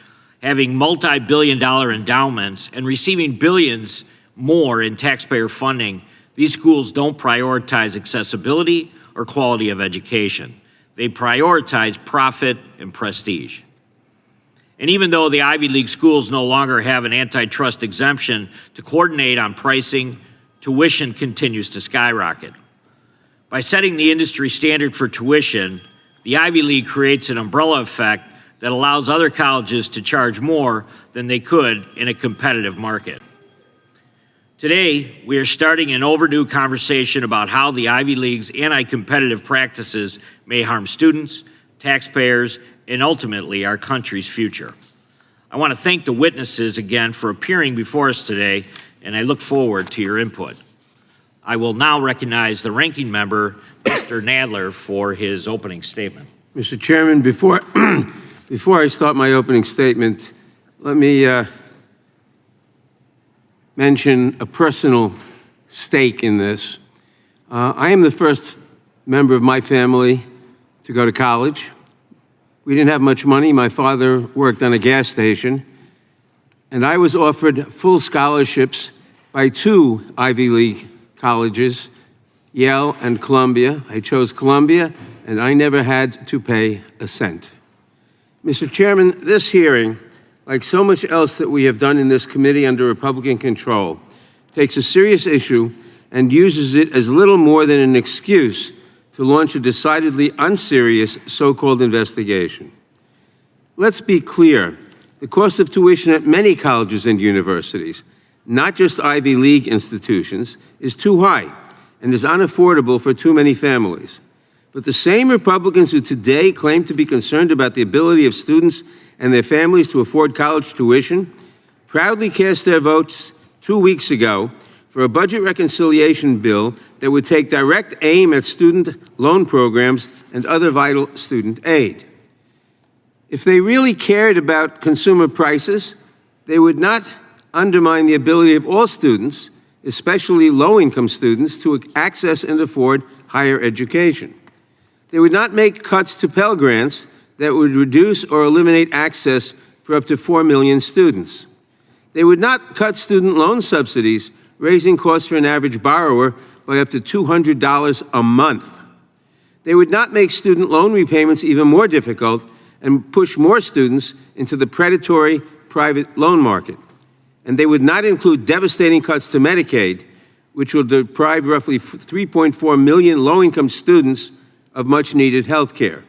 having multi-billion-dollar endowments, and receiving billions more in taxpayer funding, these schools don't prioritize accessibility or quality of education. They prioritize profit and prestige. And even though the Ivy League schools no longer have an antitrust exemption to coordinate on pricing, tuition continues to skyrocket. By setting the industry standard for tuition, the Ivy League creates an umbrella effect that allows other colleges to charge more than they could in a competitive market. Today, we are starting an overdue conversation about how the Ivy League's anti-competitive practices may harm students, taxpayers, and ultimately our country's future. I want to thank the witnesses again for appearing before us today, and I look forward to your input. I will now recognize the ranking member, Mr. Nadler, for his opening statement. Mr. Chairman, before I start my opening statement, let me mention a personal stake in this. I am the first member of my family to go to college. We didn't have much money. My father worked on a gas station, and I was offered full scholarships by two Ivy League colleges, Yale and Columbia. I chose Columbia, and I never had to pay a cent. Mr. Chairman, this hearing, like so much else that we have done in this committee under Republican control, takes a serious issue and uses it as little more than an excuse to launch a decidedly unserious so-called investigation. Let's be clear. The cost of tuition at many colleges and universities, not just Ivy League institutions, is too high and is unaffordable for too many families. But the same Republicans who today claim to be concerned about the ability of students and their families to afford college tuition proudly cast their votes 2 weeks ago for a budget reconciliation bill that would take direct aim at student loan programs and other vital student aid. If they really cared about consumer prices, they would not undermine the ability of all students, especially low-income students, to access and afford higher education. They would not make cuts to Pell Grants that would reduce or eliminate access for up to 4 million students. They would not cut student loan subsidies, raising costs for an average borrower by up to $200 a month. They would not make student loan repayments even more difficult and push more students into the predatory private loan market. And they would not include devastating cuts to Medicaid, which will deprive roughly 3.4 million low-income students of much-needed health care.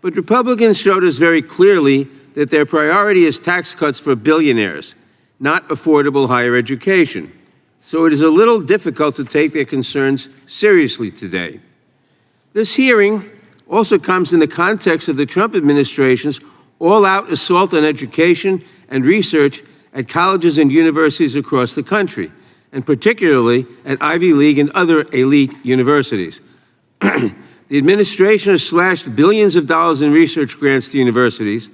But Republicans showed us very clearly that their priority is tax cuts for billionaires, not affordable higher education. So it is a little difficult to take their concerns seriously today. This hearing also comes in the context of the Trump administration's all-out assault on education and research at colleges and universities across the country, and particularly at Ivy League and other elite universities. The administration has slashed billions of dollars in research grants to universities,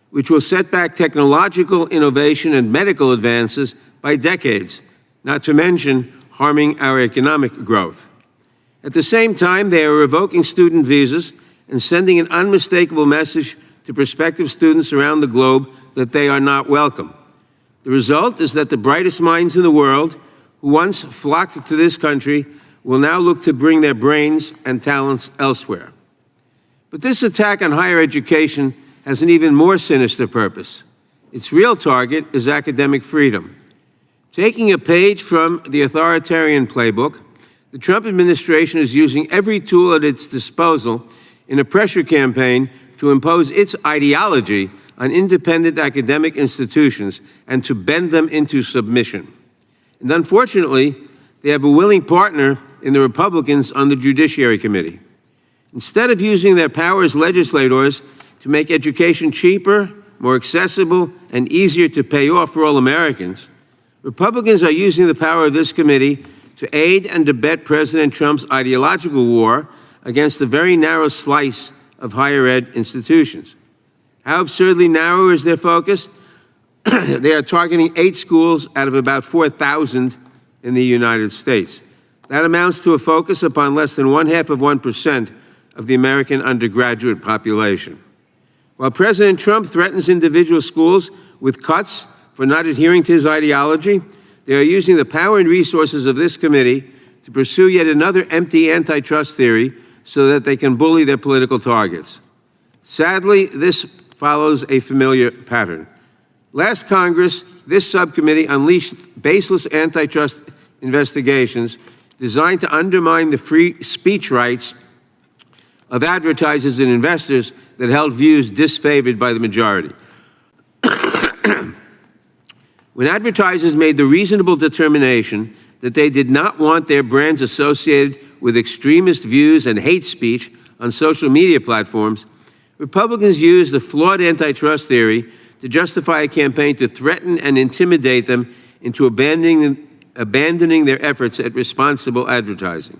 which will set back technological innovation and medical advances by decades, not to mention harming our economic growth. At the same time, they are revoking student visas and sending an unmistakable message to prospective students around the globe that they are not welcome. The result is that the brightest minds in the world, who once flocked to this country, will now look to bring their brains and talents elsewhere. But this attack on higher education has an even more sinister purpose. Its real target is academic freedom. Taking a page from the authoritarian playbook, the Trump administration is using every tool at its disposal in a pressure campaign to impose its ideology on independent academic institutions and to bend them into submission. And unfortunately, they have a willing partner in the Republicans on the Judiciary Committee. Instead of using their power as legislators to make education cheaper, more accessible, and easier to pay off for all Americans, Republicans are using the power of this committee to aid and abet President Trump's ideological war against a very narrow slice of higher ed institutions. How absurdly narrow is their focus? They are targeting 8 schools out of about 4,000 in the United States. That amounts to a focus upon less than 0.5% of the American undergraduate population. While President Trump threatens individual schools with cuts for not adhering to his ideology, they are using the power and resources of this committee to pursue yet another empty antitrust theory so that they can bully their political targets. Sadly, this follows a familiar pattern. Last Congress, this subcommittee unleashed baseless antitrust investigations designed to undermine the free speech rights of advertisers and investors that held views disfavored by the majority. When advertisers made the reasonable determination that they did not want their brands associated with extremist views and hate speech on social media platforms, Republicans used the flawed antitrust theory to justify a campaign to threaten and intimidate them into abandoning their efforts at responsible advertising.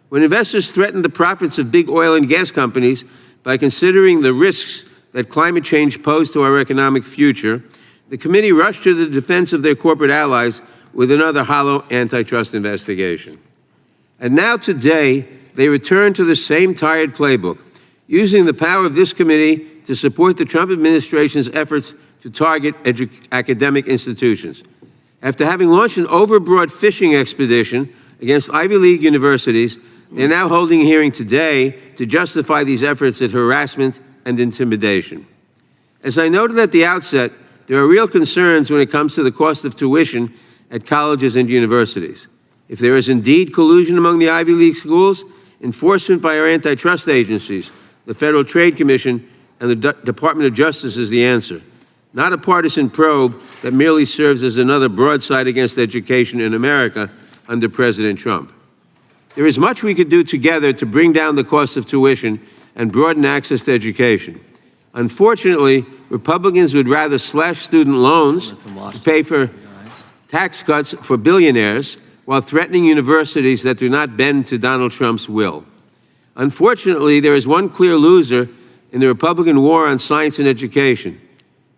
When investors threatened the profits of big oil and gas companies by considering the risks that climate change posed to our economic future, the committee rushed to the defense of their corporate allies with another hollow antitrust investigation. And now today, they return to the same tired playbook, using the power of this committee to support the Trump administration's efforts to target academic institutions. After having launched an overbroad fishing expedition against Ivy League universities, they're now holding a hearing today to justify these efforts at harassment and intimidation. As I noted at the outset, there are real concerns when it comes to the cost of tuition at colleges and universities. If there is indeed collusion among the Ivy League schools, enforcement by our antitrust agencies, the Federal Trade Commission, and the Department of Justice is the answer, not a partisan probe that merely serves as another broadside against education in America under President Trump. There is much we could do together to bring down the cost of tuition and broaden access to education. Unfortunately, Republicans would rather slash student loans to pay for tax cuts for billionaires while threatening universities that do not bend to Donald Trump's will. Unfortunately, there is one clear loser in the Republican war on science and education.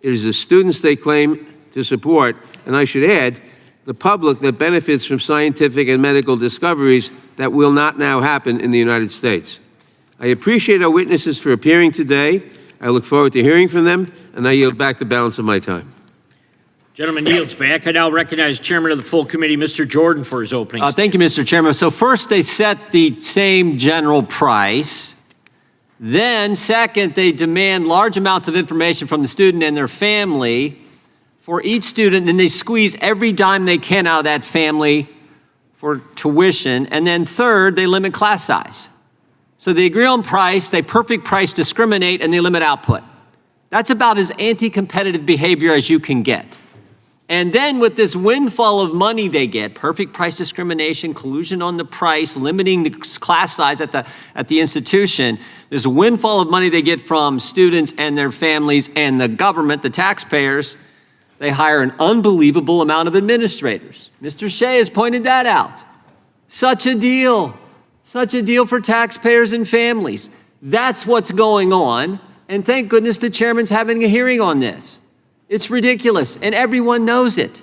It is the students they claim to support, and I should add, the public that benefits from scientific and medical discoveries that will not now happen in the United States. I appreciate our witnesses for appearing today. I look forward to hearing from them, and I yield back the balance of my time. Gentleman yields back. I now recognize Chairman of the full committee, Mr. Jordan, for his opening statement. Thank you, Mr. Chairman. So first, they set the same general price. Then, second, they demand large amounts of information from the student and their family for each student, and they squeeze every dime they can out of that family for tuition. And then third, they limit class size. So they agree on price, they perfect price discriminate, and they limit output. That's about as anti-competitive behavior as you can get. And then with this windfall of money they get, perfect price discrimination, collusion on the price, limiting the class size at the institution, there's a windfall of money they get from students and their families and the government, the taxpayers. They hire an unbelievable amount of administrators. Mr. Shea has pointed that out. Such a deal for taxpayers and families. That's what's going on. And thank goodness the chairman's having a hearing on this. It's ridiculous, and everyone knows it.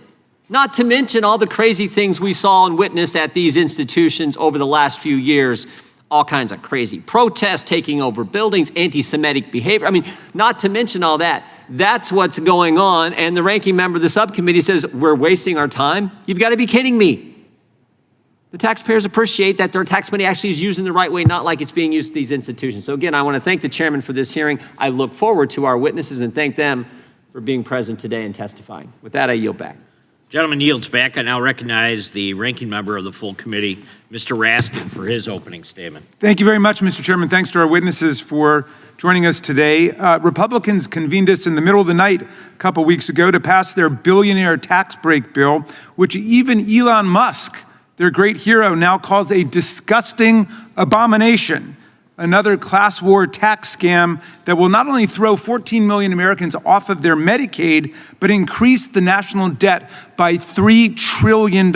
Not to mention all the crazy things we saw and witnessed at these institutions over the last few years. All kinds of crazy protests, taking over buildings, anti-Semitic behavior. I mean, not to mention all that. That's what's going on, and the ranking member of the subcommittee says, we're wasting our time? You've got to be kidding me. The taxpayers appreciate that their tax money actually is used in the right way, not like it's being used at these institutions. So again, I want to thank the chairman for this hearing. I look forward to our witnesses and thank them for being present today and testifying. With that, I yield back. Gentleman yields back. I now recognize the ranking member of the full committee, Mr. Raskin, for his opening statement. Thank you very much, Mr. Chairman. Thanks to our witnesses for joining us today. Republicans convened us in the middle of the night a couple weeks ago to pass their billionaire tax break bill, which even Elon Musk, their great hero, now calls a disgusting abomination. Another class war tax scam that will not only throw 14 million Americans off of their Medicaid, but increase the national debt by $3 trillion.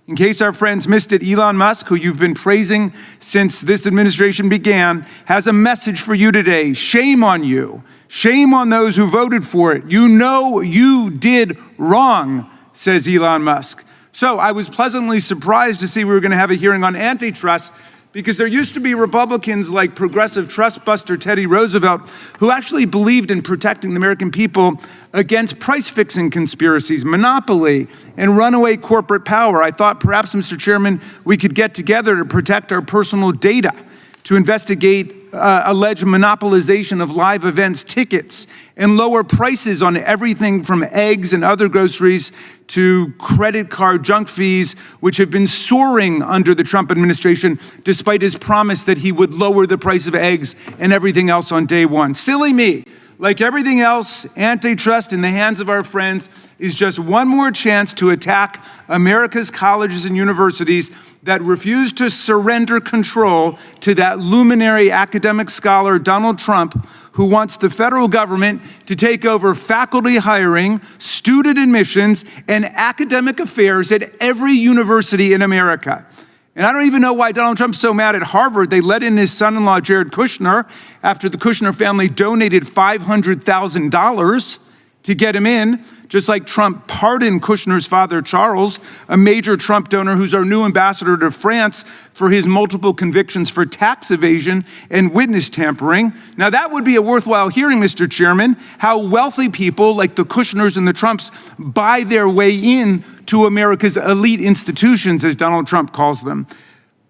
In case our friends missed it, Elon Musk, who you've been praising since this administration began, has a message for you today. Shame on you. Shame on those who voted for it. You know you did wrong, says Elon Musk. So I was pleasantly surprised to see we were going to have a hearing on antitrust, because there used to be Republicans like progressive trust buster Teddy Roosevelt who actually believed in protecting the American people against price-fixing conspiracies, monopoly, and runaway corporate power. I thought perhaps, Mr. Chairman, we could get together to protect our personal data, to investigate alleged monopolization of live events tickets, and lower prices on everything from eggs and other groceries to credit card junk fees, which have been soaring under the Trump administration, despite his promise that he would lower the price of eggs and everything else on day one. Silly me. Like everything else, antitrust in the hands of our friends is just one more chance to attack America's colleges and universities that refuse to surrender control to that luminary academic scholar, Donald Trump, who wants the federal government to take over faculty hiring, student admissions, and academic affairs at every university in America. And I don't even know why Donald Trump's so mad at Harvard. They let in his son-in-law, Jared Kushner, after the Kushner family donated $500,000 to get him in, just like Trump pardoned Kushner's father, Charles, a major Trump donor who's our new ambassador to France, for his multiple convictions for tax evasion and witness tampering. Now that would be a worthwhile hearing, Mr. Chairman, how wealthy people like the Kushners and the Trumps buy their way in to America's elite institutions, as Donald Trump calls them.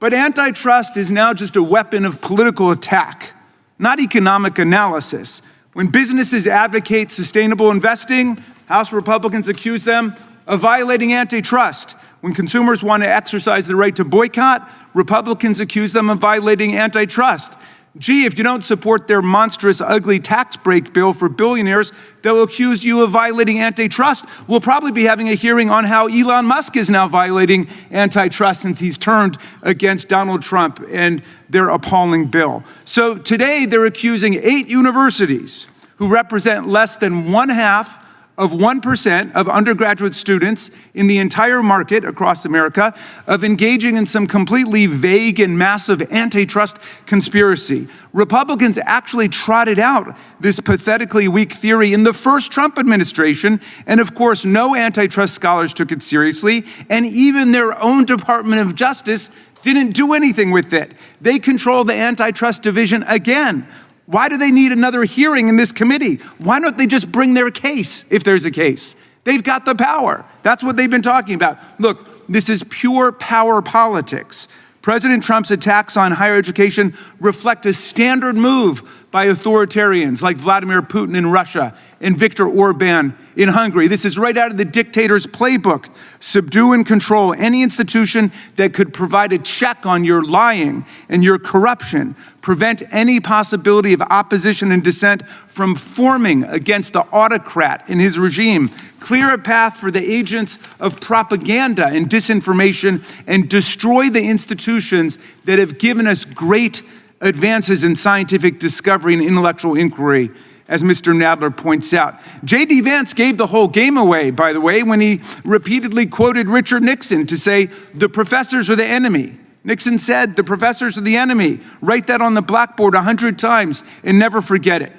But antitrust is now just a weapon of political attack, not economic analysis. When businesses advocate sustainable investing, House Republicans accuse them of violating antitrust. When consumers want to exercise the right to boycott, Republicans accuse them of violating antitrust. Gee, if you don't support their monstrous, ugly tax break bill for billionaires, they'll accuse you of violating antitrust. We'll probably be having a hearing on how Elon Musk is now violating antitrust since he's turned against Donald Trump and their appalling bill. So today they're accusing 8 universities who represent less than 0.5% of undergraduate students in the entire market across America of engaging in some completely vague and massive antitrust conspiracy. Republicans actually trotted out this pathetically weak theory in the first Trump administration, and of course no antitrust scholars took it seriously, and even their own Department of Justice didn't do anything with it. They control the antitrust division again. Why do they need another hearing in this committee? Why don't they just bring their case if there's a case? They've got the power. That's what they've been talking about. Look, this is pure power politics. President Trump's attacks on higher education reflect a standard move by authoritarians like Vladimir Putin in Russia and Viktor Orban in Hungary. This is right out of the dictator's playbook. Subdue and control any institution that could provide a check on your lying and your corruption. Prevent any possibility of opposition and dissent from forming against the autocrat and his regime. Clear a path for the agents of propaganda and disinformation, and destroy the institutions that have given us great advances in scientific discovery and intellectual inquiry, as Mr. Nadler points out. J.D. Vance gave the whole game away, by the way, when he repeatedly quoted Richard Nixon to say, the professors are the enemy. Nixon said, the professors are the enemy. Write that on the blackboard 100 times and never forget it.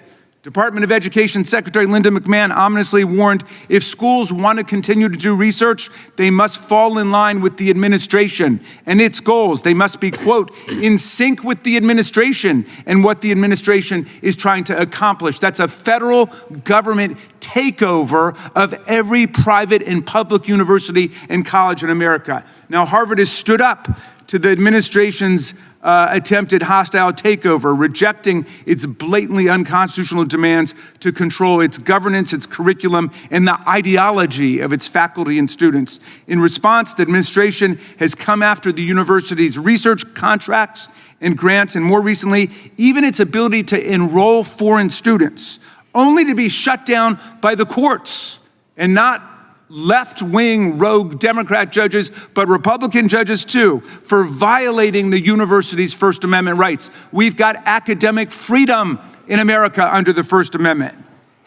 Department of Education Secretary Linda McMahon ominously warned, if schools want to continue to do research, they must fall in line with the administration and its goals. They must be, quote, in sync with the administration and what the administration is trying to accomplish. That's a federal government takeover of every private and public university and college in America. Now, Harvard has stood up to the administration's attempted hostile takeover, rejecting its blatantly unconstitutional demands to control its governance, its curriculum, and the ideology of its faculty and students. In response, the administration has come after the university's research contracts and grants, and more recently, even its ability to enroll foreign students, only to be shut down by the courts, and not left-wing rogue Democrat judges, but Republican judges too, for violating the university's First Amendment rights. We've got academic freedom in America under the First Amendment.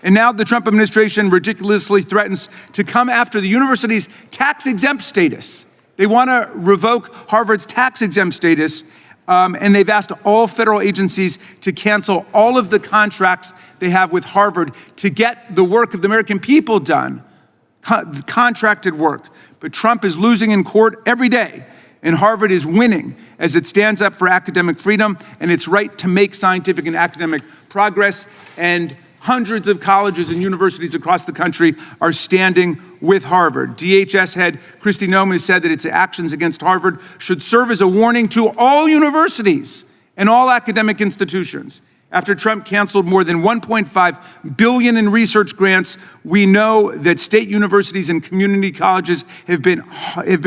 And now the Trump administration ridiculously threatens to come after the university's tax-exempt status They want to revoke Harvard's tax-exempt status, and they've asked all federal agencies to cancel all of the contracts they have with Harvard to get the work of the American people done, contracted work. But Trump is losing in court every day, and Harvard is winning as it stands up for academic freedom and its right to make scientific and academic progress. And hundreds of colleges and universities across the country are standing with Harvard. DHS head Kristi Noem has said that its actions against Harvard should serve as a warning to all universities and all academic institutions. After Trump canceled more than $1.5 billion in research grants, we know that state universities and community colleges have been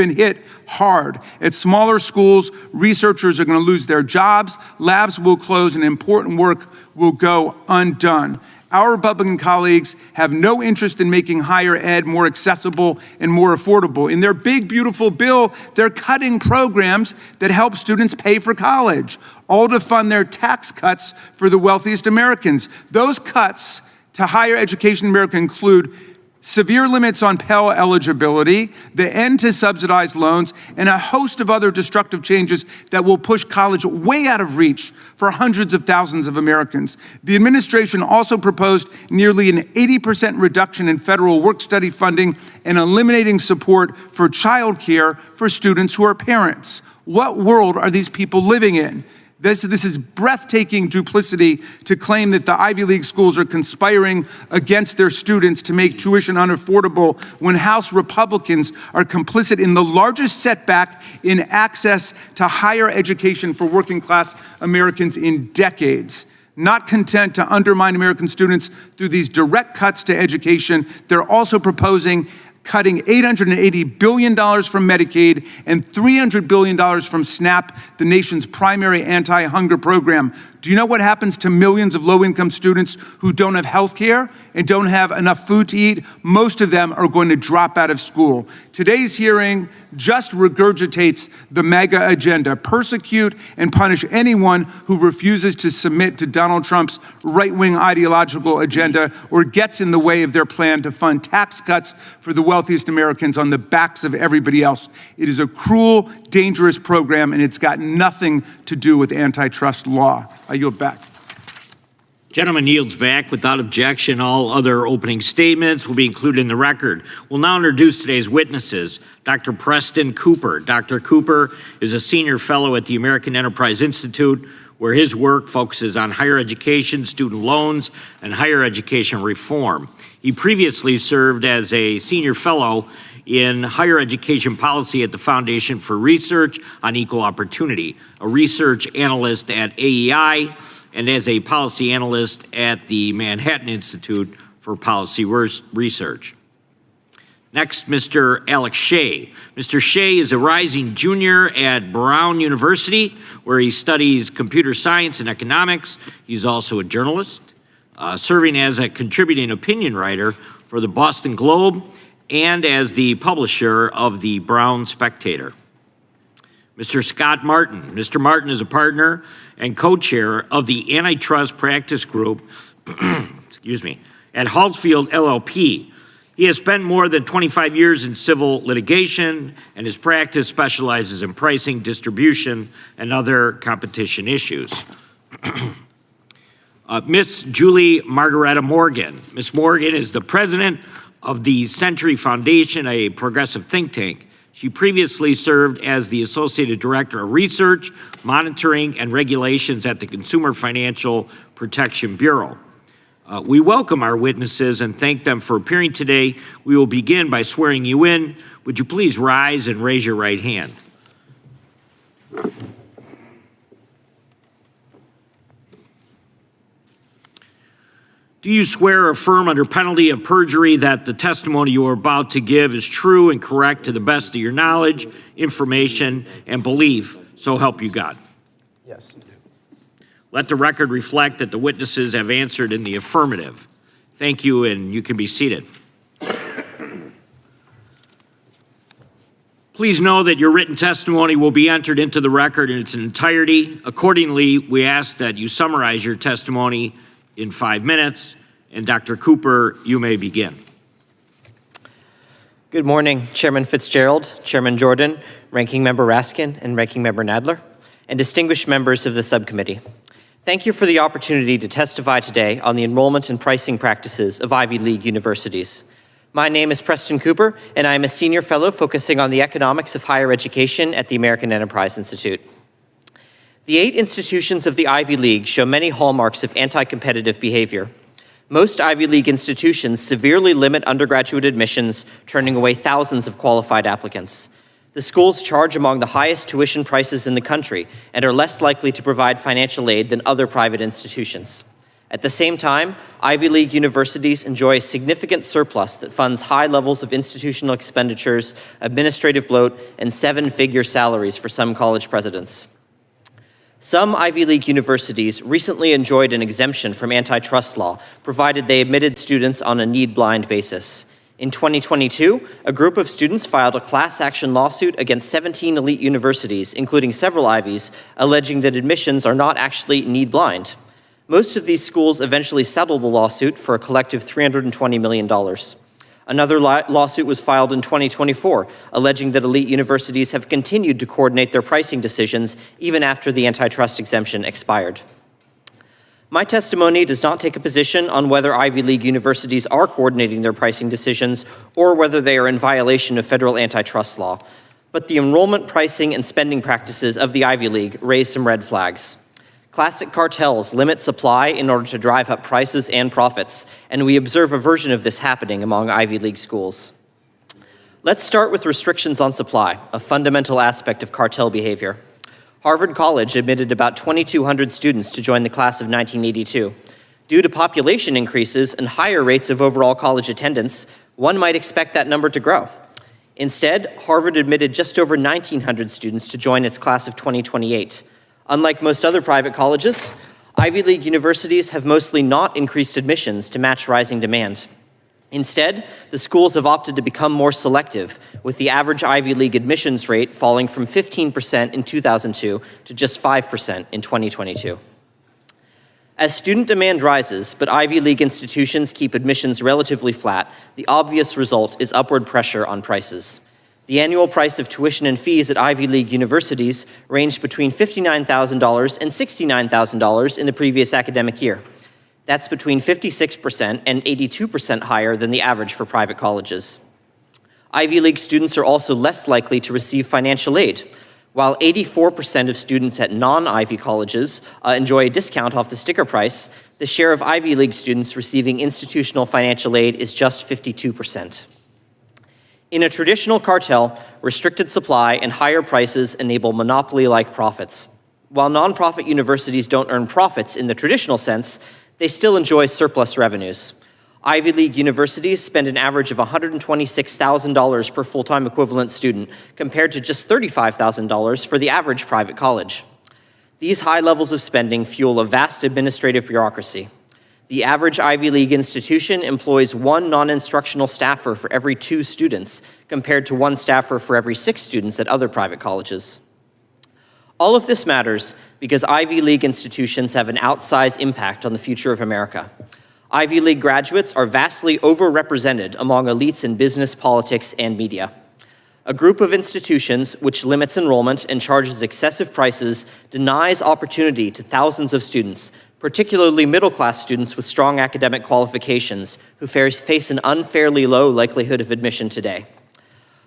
hit hard. At smaller schools, researchers are going to lose their jobs, labs will close, and important work will go undone. Our Republican colleagues have no interest in making higher ed more accessible and more affordable. In their big, beautiful bill, they're cutting programs that help students pay for college, all to fund their tax cuts for the wealthiest Americans. Those cuts to higher education in America include severe limits on Pell eligibility, the end to subsidized loans, and a host of other destructive changes that will push college way out of reach for hundreds of thousands of Americans. The administration also proposed nearly an 80% reduction in federal work-study funding and eliminating support for childcare for students who are parents. What world are these people living in? This is breathtaking duplicity to claim that the Ivy League schools are conspiring against their students to make tuition unaffordable when House Republicans are complicit in the largest setback in access to higher education for working class Americans in decades. Not content to undermine American students through these direct cuts to education, they're also proposing cutting $880 billion from Medicaid and $300 billion from SNAP, the nation's primary anti-hunger program. Do you know what happens to millions of low-income students who don't have health care and don't have enough food to eat? Most of them are going to drop out of school. Today's hearing just regurgitates the MAGA agenda: persecute and punish anyone who refuses to submit to Donald Trump's right-wing ideological agenda or gets in the way of their plan to fund tax cuts for the wealthiest Americans on the backs of everybody else. It is a cruel, dangerous program, and it's got nothing to do with antitrust law. I yield back. Gentleman yields back without objection. All other opening statements will be included in the record. We'll now introduce today's witnesses. Dr. Preston Cooper. Dr. Cooper is a senior fellow at the American Enterprise Institute, where his work focuses on higher education, student loans, and higher education reform. He previously served as a senior fellow in higher education policy at the Foundation for Research on Equal Opportunity, a research analyst at AEI, and as a policy analyst at the Manhattan Institute for Policy Research. Next, Mr. Alex Shea. Mr. Shea is a rising junior at Brown University, where he studies computer science and economics. He's also a journalist, serving as a contributing opinion writer for the Boston Globe and as the publisher of the Brown Spectator. Mr. Scott Martin. Mr. Martin is a partner and co-chair of the Antitrust Practice Group, excuse me, at Halsfield LLP. He has spent more than 25 years in civil litigation, and his practice specializes in pricing, distribution, and other competition issues. Miss Julie Margaretta Morgan. Ms. Morgan is the president of the Century Foundation, a progressive think tank. She previously served as the Associated Director of Research, Monitoring, and Regulations at the Consumer Financial Protection Bureau. We welcome our witnesses and thank them for appearing today. We will begin by swearing you in. Would you please rise and raise your right hand? Do you swear or affirm under penalty of perjury that the testimony you are about to give is true and correct to the best of your knowledge, information, and belief, so help you God? Yes. Let the record reflect that the witnesses have answered in the affirmative. Thank you, and you can be seated. Please know that your written testimony will be entered into the record in its entirety. Accordingly, we ask that you summarize your testimony in 5 minutes. And Dr. Cooper, you may begin. Good morning, Chairman Fitzgerald, Chairman Jordan, Ranking Member Raskin, and Ranking Member Nadler, and distinguished members of the subcommittee. Thank you for the opportunity to testify today on the enrollment and pricing practices of Ivy League universities. My name is Preston Cooper, and I am a senior fellow focusing on the economics of higher education at the American Enterprise Institute. The 8 institutions of the Ivy League show many hallmarks of anti-competitive behavior. Most Ivy League institutions severely limit undergraduate admissions, turning away thousands of qualified applicants. The schools charge among the highest tuition prices in the country and are less likely to provide financial aid than other private institutions. At the same time, Ivy League universities enjoy a significant surplus that funds high levels of institutional expenditures, administrative bloat, and 7-figure salaries for some college presidents. Some Ivy League universities recently enjoyed an exemption from antitrust law, provided they admitted students on a need-blind basis. In 2022, a group of students filed a class action lawsuit against 17 elite universities, including several Ivies, alleging that admissions are not actually need-blind. Most of these schools eventually settled the lawsuit for a collective $320 million. Another lawsuit was filed in 2024, alleging that elite universities have continued to coordinate their pricing decisions even after the antitrust exemption expired. My testimony does not take a position on whether Ivy League universities are coordinating their pricing decisions or whether they are in violation of federal antitrust law, but the enrollment, pricing, and spending practices of the Ivy League raise some red flags. Classic cartels limit supply in order to drive up prices and profits, and we observe a version of this happening among Ivy League schools. Let's start with restrictions on supply, a fundamental aspect of cartel behavior. Harvard College admitted about 2,200 students to join the class of 1982. Due to population increases and higher rates of overall college attendance, one might expect that number to grow. Instead, Harvard admitted just over 1,900 students to join its class of 2028. Unlike most other private colleges, Ivy League universities have mostly not increased admissions to match rising demand. Instead, the schools have opted to become more selective, with the average Ivy League admissions rate falling from 15% in 2002 to just 5% in 2022. As student demand rises, but Ivy League institutions keep admissions relatively flat, the obvious result is upward pressure on prices. The annual price of tuition and fees at Ivy League universities ranged between $59,000 and $69,000 in the previous academic year. That's between 56% and 82% higher than the average for private colleges. Ivy League students are also less likely to receive financial aid. While 84% of students at non-Ivy colleges enjoy a discount off the sticker price, the share of Ivy League students receiving institutional financial aid is just 52%. In a traditional cartel, restricted supply and higher prices enable monopoly-like profits. While nonprofit universities don't earn profits in the traditional sense, they still enjoy surplus revenues. Ivy League universities spend an average of $126,000 per full-time equivalent student, compared to just $35,000 for the average private college. These high levels of spending fuel a vast administrative bureaucracy. The average Ivy League institution employs 1 non-instructional staffer for every 2 students, compared to 1 staffer for every 6 students at other private colleges. All of this matters because Ivy League institutions have an outsized impact on the future of America. Ivy League graduates are vastly overrepresented among elites in business, politics, and media. A group of institutions which limits enrollment and charges excessive prices denies opportunity to thousands of students, particularly middle-class students with strong academic qualifications who face an unfairly low likelihood of admission today.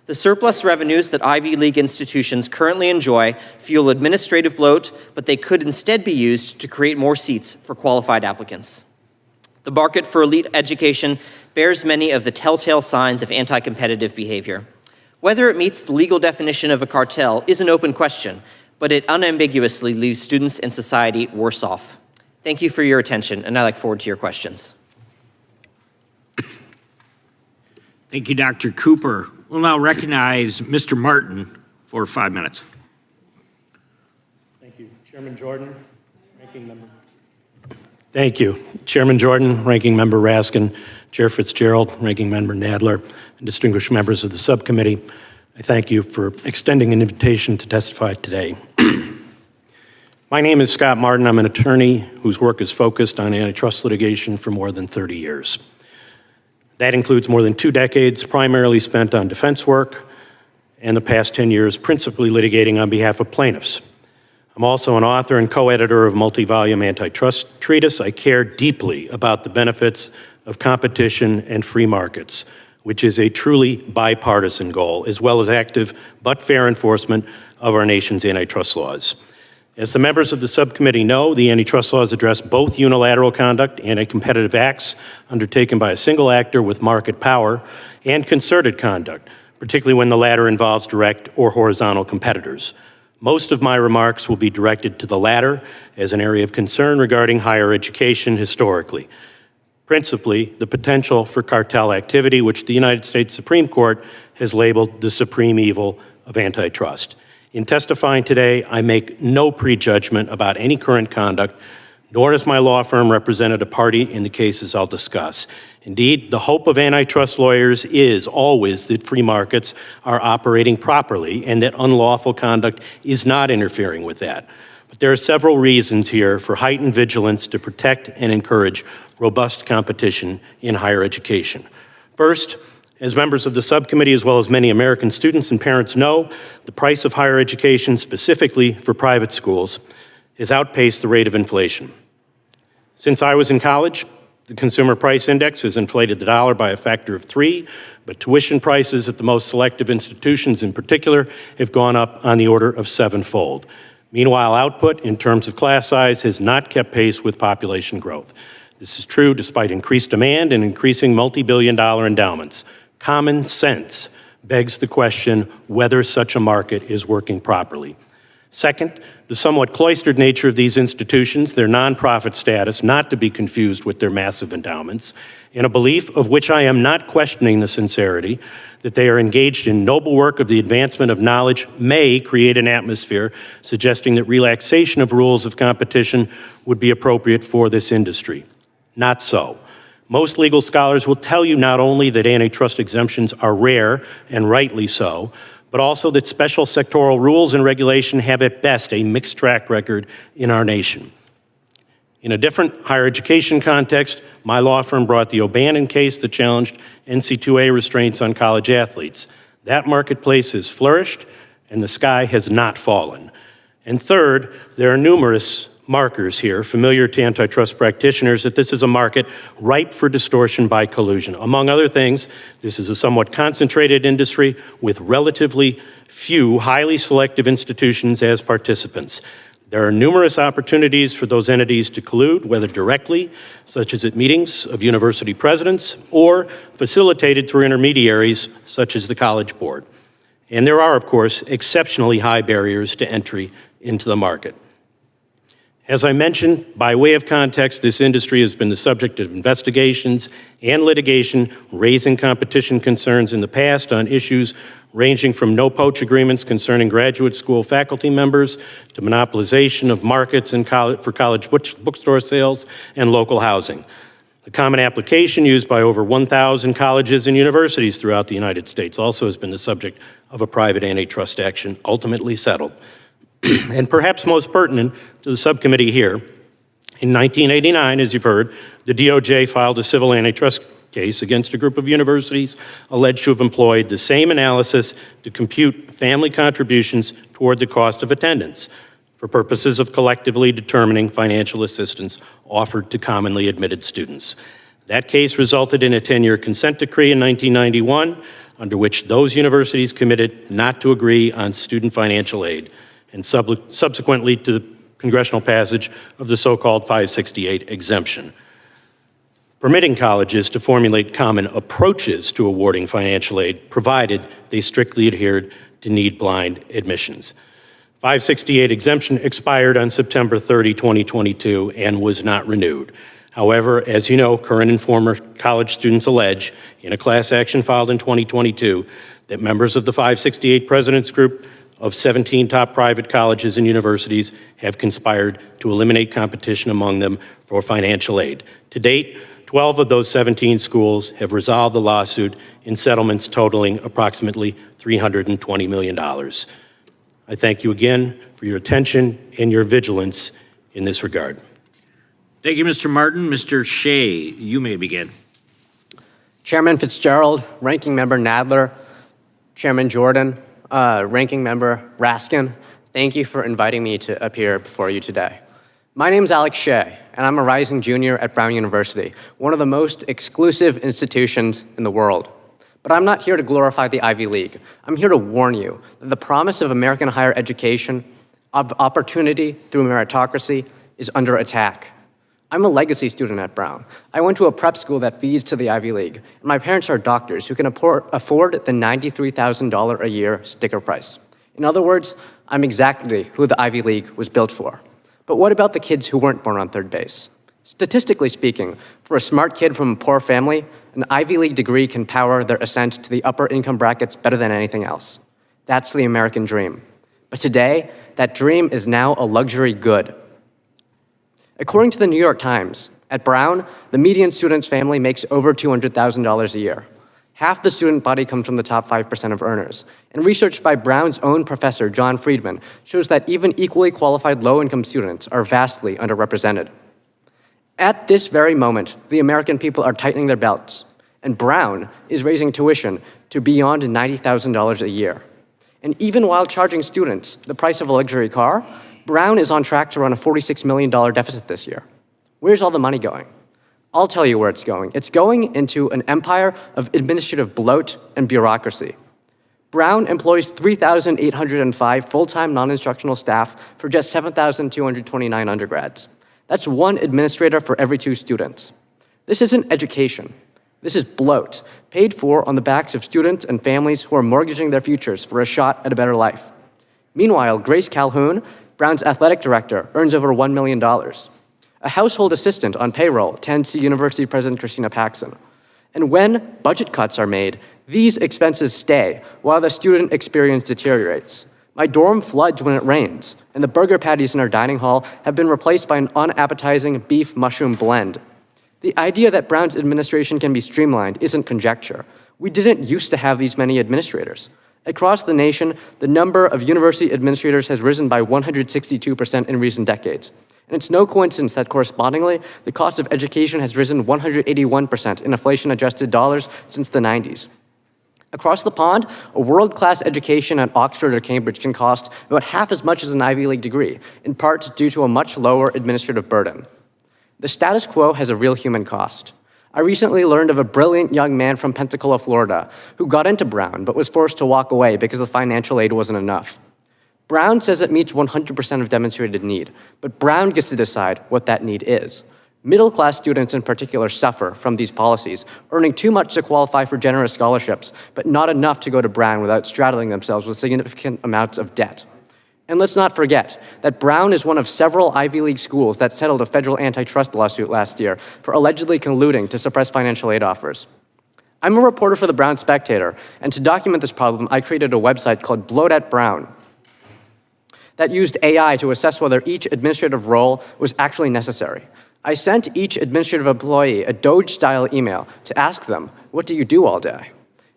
The surplus revenues that Ivy League institutions currently enjoy fuel administrative bloat, but they could instead be used to create more seats for qualified applicants. The market for elite education bears many of the telltale signs of anti-competitive behavior. Whether it meets the legal definition of a cartel is an open question, but it unambiguously leaves students and society worse off. Thank you for your attention, and I look forward to your questions. Thank you, Dr. Cooper. We'll now recognize Mr. Martin for 5 minutes. Thank you. Chairman Jordan, Ranking Member. Thank you. Chairman Jordan, Ranking Member Raskin, Chair Fitzgerald, Ranking Member Nadler, and distinguished members of the subcommittee, I thank you for extending an invitation to testify today. My name is Scott Martin. I'm an attorney whose work is focused on antitrust litigation for more than 30 years. That includes more than 2 decades primarily spent on defense work and the past 10 years principally litigating on behalf of plaintiffs. I'm also an author and co-editor of multi-volume antitrust treatise. I care deeply about the benefits of competition and free markets, which is a truly bipartisan goal, as well as active but fair enforcement of our nation's antitrust laws. As the members of the subcommittee know, the antitrust laws address both unilateral conduct, anti-competitive acts undertaken by a single actor with market power, and concerted conduct, particularly when the latter involves direct or horizontal competitors. Most of my remarks will be directed to the latter as an area of concern regarding higher education historically, principally the potential for cartel activity, which the United States Supreme Court has labeled the supreme evil of antitrust. In testifying today, I make no prejudgment about any current conduct, nor does my law firm represent a party in the cases I'll discuss. Indeed, the hope of antitrust lawyers is always that free markets are operating properly and that unlawful conduct is not interfering with that. But there are several reasons here for heightened vigilance to protect and encourage robust competition in higher education. First, as members of the subcommittee, as well as many American students and parents know, the price of higher education, specifically for private schools, has outpaced the rate of inflation. Since I was in college, the Consumer Price Index has inflated the dollar by a factor of 3, but tuition prices at the most selective institutions in particular have gone up on the order of 7-fold. Meanwhile, output in terms of class size has not kept pace with population growth. This is true despite increased demand and increasing multi-billion-dollar endowments. Common sense begs the question whether such a market is working properly. Second, the somewhat cloistered nature of these institutions, their nonprofit status, not to be confused with their massive endowments, and a belief of which I am not questioning the sincerity, that they are engaged in noble work of the advancement of knowledge may create an atmosphere suggesting that relaxation of rules of competition would be appropriate for this industry. Not so. Most legal scholars will tell you not only that antitrust exemptions are rare, and rightly so, but also that special sectoral rules and regulation have at best a mixed track record in our nation. In a different higher education context, my law firm brought the O'Bannon case that challenged NC2A restraints on college athletes. That marketplace has flourished, and the sky has not fallen. And third, there are numerous markers here, familiar to antitrust practitioners, that this is a market ripe for distortion by collusion. Among other things, this is a somewhat concentrated industry with relatively few highly selective institutions as participants. There are numerous opportunities for those entities to collude, whether directly, such as at meetings of university presidents, or facilitated through intermediaries, such as the College Board. And there are, of course, exceptionally high barriers to entry into the market. As I mentioned, by way of context, this industry has been the subject of investigations and litigation, raising competition concerns in the past on issues ranging from no-poach agreements concerning graduate school faculty members to monopolization of markets for college bookstore sales and local housing. The common application used by over 1,000 colleges and universities throughout the United States also has been the subject of a private antitrust action, ultimately settled. And perhaps most pertinent to the subcommittee here, in 1989, as you've heard, the DOGE filed a civil antitrust case against a group of universities alleged to have employed the same analysis to compute family contributions toward the cost of attendance for purposes of collectively determining financial assistance offered to commonly admitted students. That case resulted in a 10-year consent decree in 1991, under which those universities committed not to agree on student financial aid, and subsequently to the congressional passage of the so-called 568 exemption, permitting colleges to formulate common approaches to awarding financial aid, provided they strictly adhered to need-blind admissions. 568 exemption expired on September 30, 2022, and was not renewed. However, as you know, current and former college students allege in a class action filed in 2022 that members of the 568 President's Group of 17 top private colleges and universities have conspired to eliminate competition among them for financial aid. To date, 12 of those 17 schools have resolved the lawsuit in settlements totaling approximately $320 million. I thank you again for your attention and your vigilance in this regard. Thank you, Mr. Martin. Mr. Shea, you may begin. Chairman Fitzgerald, Ranking Member Nadler, Chairman Jordan, Ranking Member Raskin, thank you for inviting me to appear before you today. My name is Alex Shea, and I'm a rising junior at Brown University, one of the most exclusive institutions in the world. But I'm not here to glorify the Ivy League. I'm here to warn you that the promise of American higher education, of opportunity through meritocracy, is under attack. I'm a legacy student at Brown. I went to a prep school that feeds to the Ivy League, and my parents are doctors who can afford the $93,000 a year sticker price. In other words, I'm exactly who the Ivy League was built for. But what about the kids who weren't born on third base? Statistically speaking, for a smart kid from a poor family, an Ivy League degree can power their ascent to the upper income brackets better than anything else. That's the American dream. But today, that dream is now a luxury good. According to the New York Times, at Brown, the median student's family makes over $200,000 a year. Half the student body comes from the top 5% of earners. And research by Brown's own professor, John Friedman, shows that even equally qualified low-income students are vastly underrepresented. At this very moment, the American people are tightening their belts, and Brown is raising tuition to beyond $90,000 a year. And even while charging students the price of a luxury car, Brown is on track to run a $46 million deficit this year. Where's all the money going? I'll tell you where it's going. It's going into an empire of administrative bloat and bureaucracy. Brown employs 3,805 full-time non-instructional staff for just 7,229 undergrads. That's one administrator for every 2 students. This isn't education. This is bloat, paid for on the backs of students and families who are mortgaging their futures for a shot at a better life. Meanwhile, Grace Calhoun, Brown's athletic director, earns over $1 million. A household assistant on payroll tends to University President Christina Paxson. And when budget cuts are made, these expenses stay while the student experience deteriorates. My dorm floods when it rains, and the burger patties in our dining hall have been replaced by an unappetizing beef-mushroom blend. The idea that Brown's administration can be streamlined isn't conjecture. We didn't used to have these many administrators. Across the nation, the number of university administrators has risen by 162% in recent decades. And it's no coincidence that correspondingly, the cost of education has risen 181% in inflation-adjusted dollars since the 90s. Across the pond, a world-class education at Oxford or Cambridge can cost about half as much as an Ivy League degree, in part due to a much lower administrative burden. The status quo has a real human cost. I recently learned of a brilliant young man from Pensacola, Florida, who got into Brown but was forced to walk away because the financial aid wasn't enough. Brown says it meets 100% of demonstrated need, but Brown gets to decide what that need is. Middle-class students in particular suffer from these policies, earning too much to qualify for generous scholarships, but not enough to go to Brown without straddling themselves with significant amounts of debt. And let's not forget that Brown is one of several Ivy League schools that settled a federal antitrust lawsuit last year for allegedly colluding to suppress financial aid offers. I'm a reporter for the Brown Spectator, and to document this problem, I created a website called Bloat at Brown that used AI to assess whether each administrative role was actually necessary. I sent each administrative employee a DOGE-style email to ask them, what do you do all day?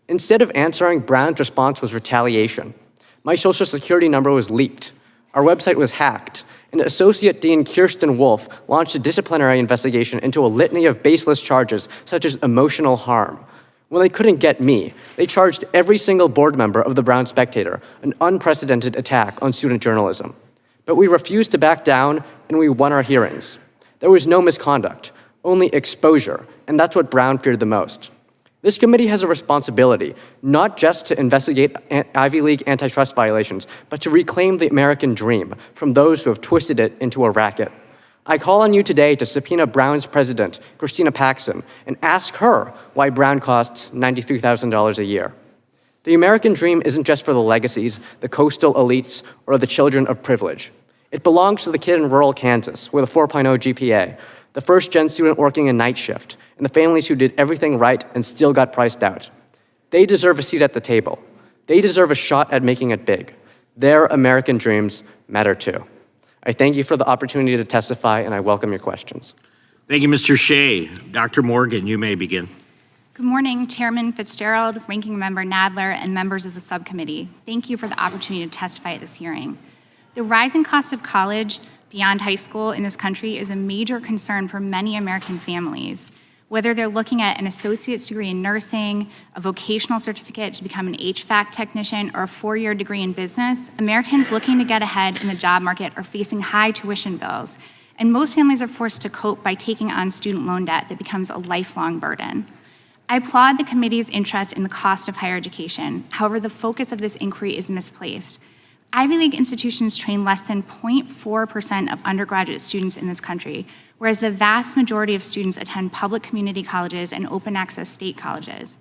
Instead of answering, Brown's response was retaliation. My social security number was leaked. Our website was hacked. And Associate Dean Kirsten Wolf launched a disciplinary investigation into a litany of baseless charges, such as emotional harm. When they couldn't get me, they charged every single board member of the Brown Spectator, an unprecedented attack on student journalism. But we refused to back down, and we won our hearings. There was no misconduct, only exposure, and that's what Brown feared the most. This committee has a responsibility, not just to investigate Ivy League antitrust violations, but to reclaim the American dream from those who have twisted it into a racket. I call on you today to subpoena Brown's president, Christina Paxson, and ask her why Brown costs $93,000 a year. The American dream isn't just for the legacies, the coastal elites, or the children of privilege. It belongs to the kid in rural Kansas with a 4.0 GPA, the first-gen student working a night shift, and the families who did everything right and still got priced out. They deserve a seat at the table. They deserve a shot at making it big. Their American dreams matter too. I thank you for the opportunity to testify, and I welcome your questions. Thank you, Mr. Shea. Dr. Morgan, you may begin. Good morning, Chairman Fitzgerald, Ranking Member Nadler, and members of the subcommittee. Thank you for the opportunity to testify at this hearing. The rising cost of college beyond high school in this country is a major concern for many American families. Whether they're looking at an associate's degree in nursing, a vocational certificate to become an HVAC technician, or a 4-year degree in business, Americans looking to get ahead in the job market are facing high tuition bills, and most families are forced to cope by taking on student loan debt that becomes a lifelong burden. I applaud the committee's interest in the cost of higher education. However, the focus of this inquiry is misplaced. Ivy League institutions train less than 0.4% of undergraduate students in this country, whereas the vast majority of students attend public community colleges and open access state colleges.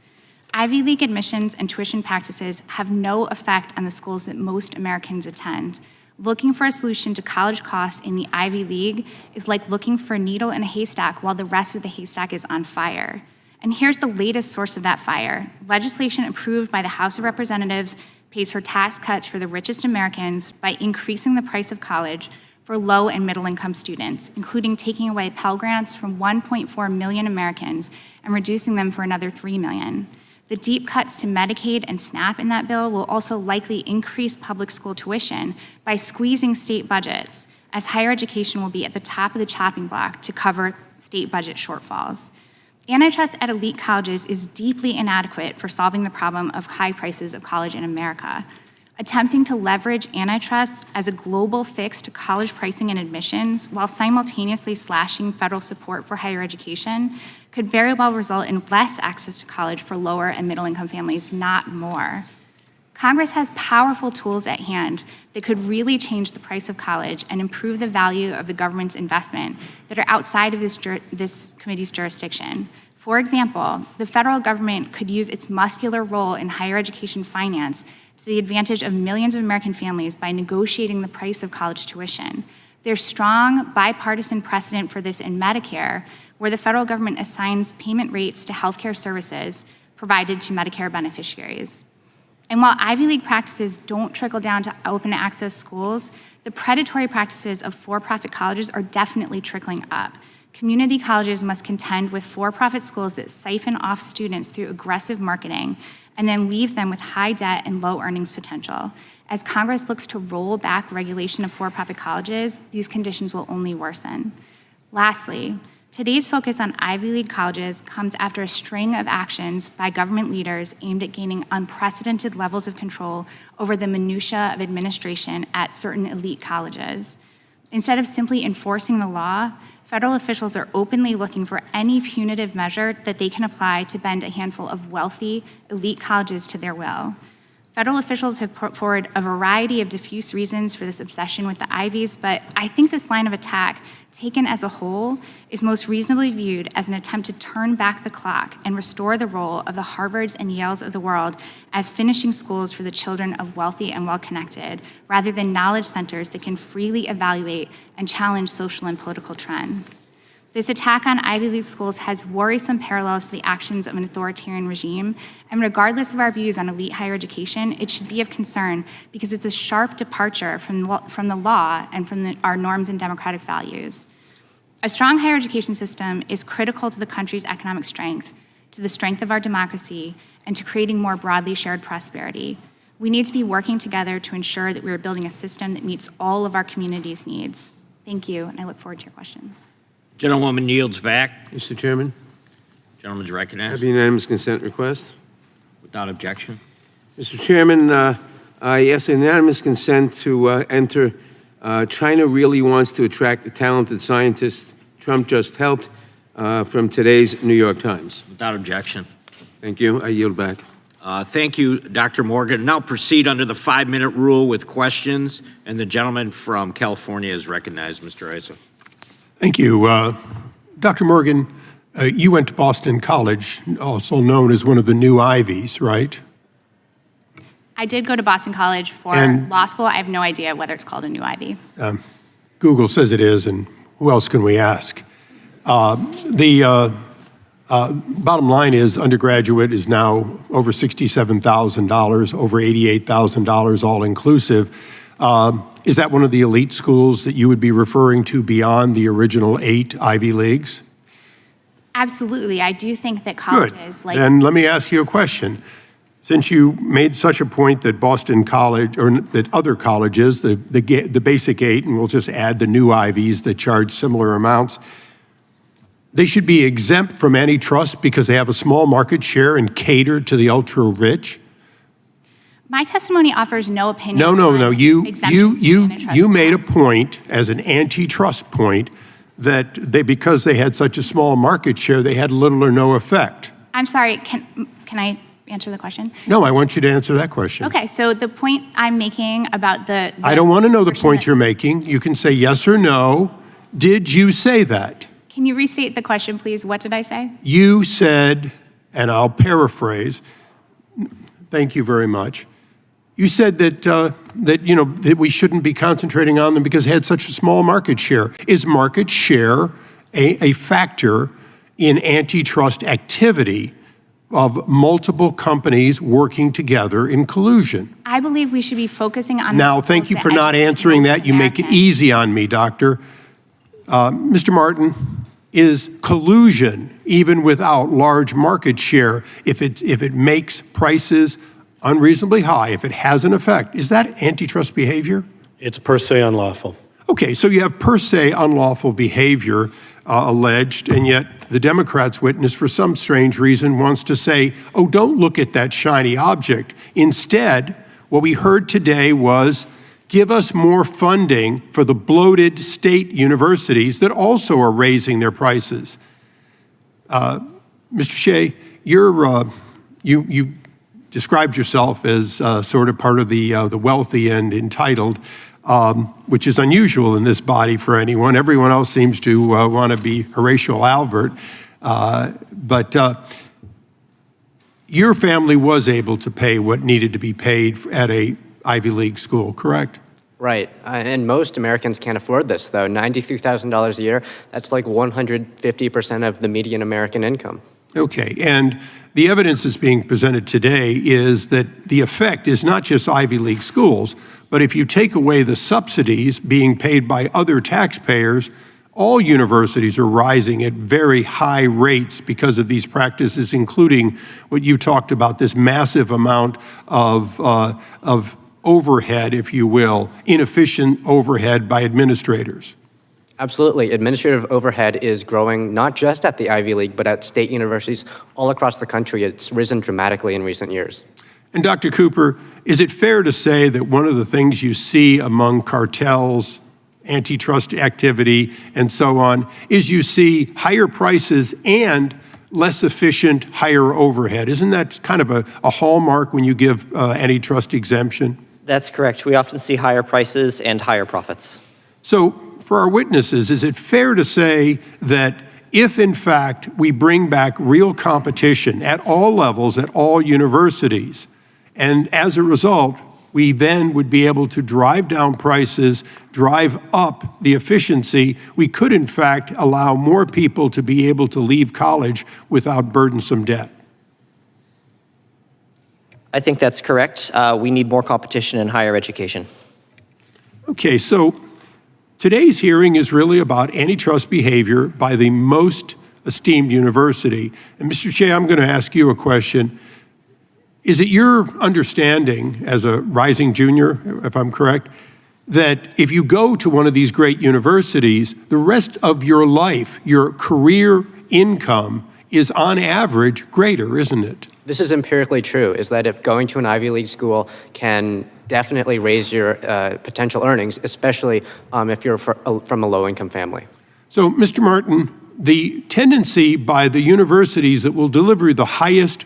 Ivy League admissions and tuition practices have no effect on the schools that most Americans attend. Looking for a solution to college costs in the Ivy League is like looking for a needle in a haystack while the rest of the haystack is on fire. And here's the latest source of that fire. Legislation approved by the House of Representatives pays for tax cuts for the richest Americans by increasing the price of college for low and middle income students, including taking away Pell Grants from 1.4 million Americans and reducing them for another 3 million. The deep cuts to Medicaid and SNAP in that bill will also likely increase public school tuition by squeezing state budgets, as higher education will be at the top of the chopping block to cover state budget shortfalls. Antitrust at elite colleges is deeply inadequate for solving the problem of high prices of college in America. Attempting to leverage antitrust as a global fix to college pricing and admissions while simultaneously slashing federal support for higher education could very well result in less access to college for lower and middle income families, not more. Congress has powerful tools at hand that could really change the price of college and improve the value of the government's investment that are outside of this committee's jurisdiction. For example, the federal government could use its muscular role in higher education finance to the advantage of millions of American families by negotiating the price of college tuition. There's strong bipartisan precedent for this in Medicare, where the federal government assigns payment rates to healthcare services provided to Medicare beneficiaries. And while Ivy League practices don't trickle down to open access schools, the predatory practices of for-profit colleges are definitely trickling up. Community colleges must contend with for-profit schools that siphon off students through aggressive marketing and then leave them with high debt and low earnings potential. As Congress looks to roll back regulation of for-profit colleges, these conditions will only worsen. Lastly, today's focus on Ivy League colleges comes after a string of actions by government leaders aimed at gaining unprecedented levels of control over the minutiae of administration at certain elite colleges. Instead of simply enforcing the law, federal officials are openly looking for any punitive measure that they can apply to bend a handful of wealthy, elite colleges to their will. Federal officials have put forward a variety of diffuse reasons for this obsession with the Ivies, but I think this line of attack, taken as a whole, is most reasonably viewed as an attempt to turn back the clock and restore the role of the Harvards and Yales of the world as finishing schools for the children of wealthy and well-connected, rather than knowledge centers that can freely evaluate and challenge social and political trends. This attack on Ivy League schools has worrisome parallels to the actions of an authoritarian regime, and regardless of our views on elite higher education, it should be of concern because it's a sharp departure from the law and from our norms and democratic values. A strong higher education system is critical to the country's economic strength, to the strength of our democracy, and to creating more broadly shared prosperity. We need to be working together to ensure that we are building a system that meets all of our community's needs. Thank you, and I look forward to your questions. Gentlewoman yields back. Mr. Chairman, Gentleman's I recognized. have a unanimous consent request. Without objection. Mr. Chairman, I ask unanimous consent to enter China really wants to attract the talented scientists Trump just helped from today's New York Times. Without objection. Thank you. I yield back. Thank you, Dr. Morgan. Now proceed under the 5-minute rule with questions, and the gentleman from California is recognized, Mr. Isa. Thank you. Dr. Morgan, you went to Boston College, also known as one of the new Ivies, right? I did go to Boston College for law school. I have no idea whether it's called a new Ivy. Google says it is, and who else can we ask? The bottom line is undergraduate is now over $67,000, over $88,000 all inclusive. Is that one of the elite schools that you would be referring to beyond the original 8 Ivy Leagues? Absolutely. I do think that colleges Good. Then let me ask you a question. Since you made such a point that Boston College, or that other colleges, the basic 8, and we'll just add the new Ivies that charge similar amounts, they should be exempt from antitrust because they have a small market share and cater to the ultra-rich? My testimony offers no opinion. No. You made a law. point as an antitrust point that because they had such a small market share, they had little or no effect. I'm sorry, can I answer the question? No, I want you to answer that question. Okay, so the point I'm making about the I don't want to know the point you're making. You can say yes or no. Did you say that? Can you restate the question, please? What did I say? You said, and I'll paraphrase, thank you very much. You said that we shouldn't be concentrating on them because they had such a small market share. Is market share a factor in antitrust activity of multiple companies working together in collusion? I believe we should be focusing on Now, thank you for not answering that. You make it easy on me, Doctor. Mr. Martin, is collusion, even without large market share, if it makes prices unreasonably high, if it has an effect, is that antitrust behavior? It's per se unlawful. Okay, so you have per se unlawful behavior alleged, and yet the Democrats' witness, for some strange reason, wants to say, oh, don't look at that shiny object. Instead, what we heard today was, give us more funding for the bloated state universities that also are raising their prices. Mr. Shea, you described yourself as sort of part of the wealthy and entitled, which is unusual in this body for anyone. Everyone else seems to want to be Horatio Albert. But your family was able to pay what needed to be paid at a Ivy League school, correct? Right, and most Americans can't afford this, though. $93,000 a year, that's like 150% of the median American income. Okay, and the evidence that's being presented today is that the effect is not just Ivy League schools, but if you take away the subsidies being paid by other taxpayers, all universities are rising at very high rates because of these practices, including what you talked about, this massive amount of overhead, if you will, inefficient overhead by administrators. Absolutely. Administrative overhead is growing not just at the Ivy League, but at state universities all across the country. It's risen dramatically in recent years. And Dr. Cooper, is it fair to say that one of the things you see among cartels, antitrust activity, and so on, is you see higher prices and less efficient, higher overhead? Isn't that kind of a hallmark when you give antitrust exemption? That's correct. We often see higher prices and higher profits. So for our witnesses, is it fair to say that if in fact we bring back real competition at all levels, at all universities, and as a result, we then would be able to drive down prices, drive up the efficiency, we could in fact allow more people to be able to leave college without burdensome debt? I think that's correct. We need more competition in higher education. Okay, so today's hearing is really about antitrust behavior by the most esteemed university. And Mr. Shea, I'm going to ask you a question. Is it your understanding as a rising junior, if I'm correct, that if you go to one of these great universities, the rest of your life, your career income is on average greater, isn't it? This is empirically true, is that if going to an Ivy League school can definitely raise your potential earnings, especially if you're from a low-income family. So, Mr. Martin, the tendency by the universities that will deliver the highest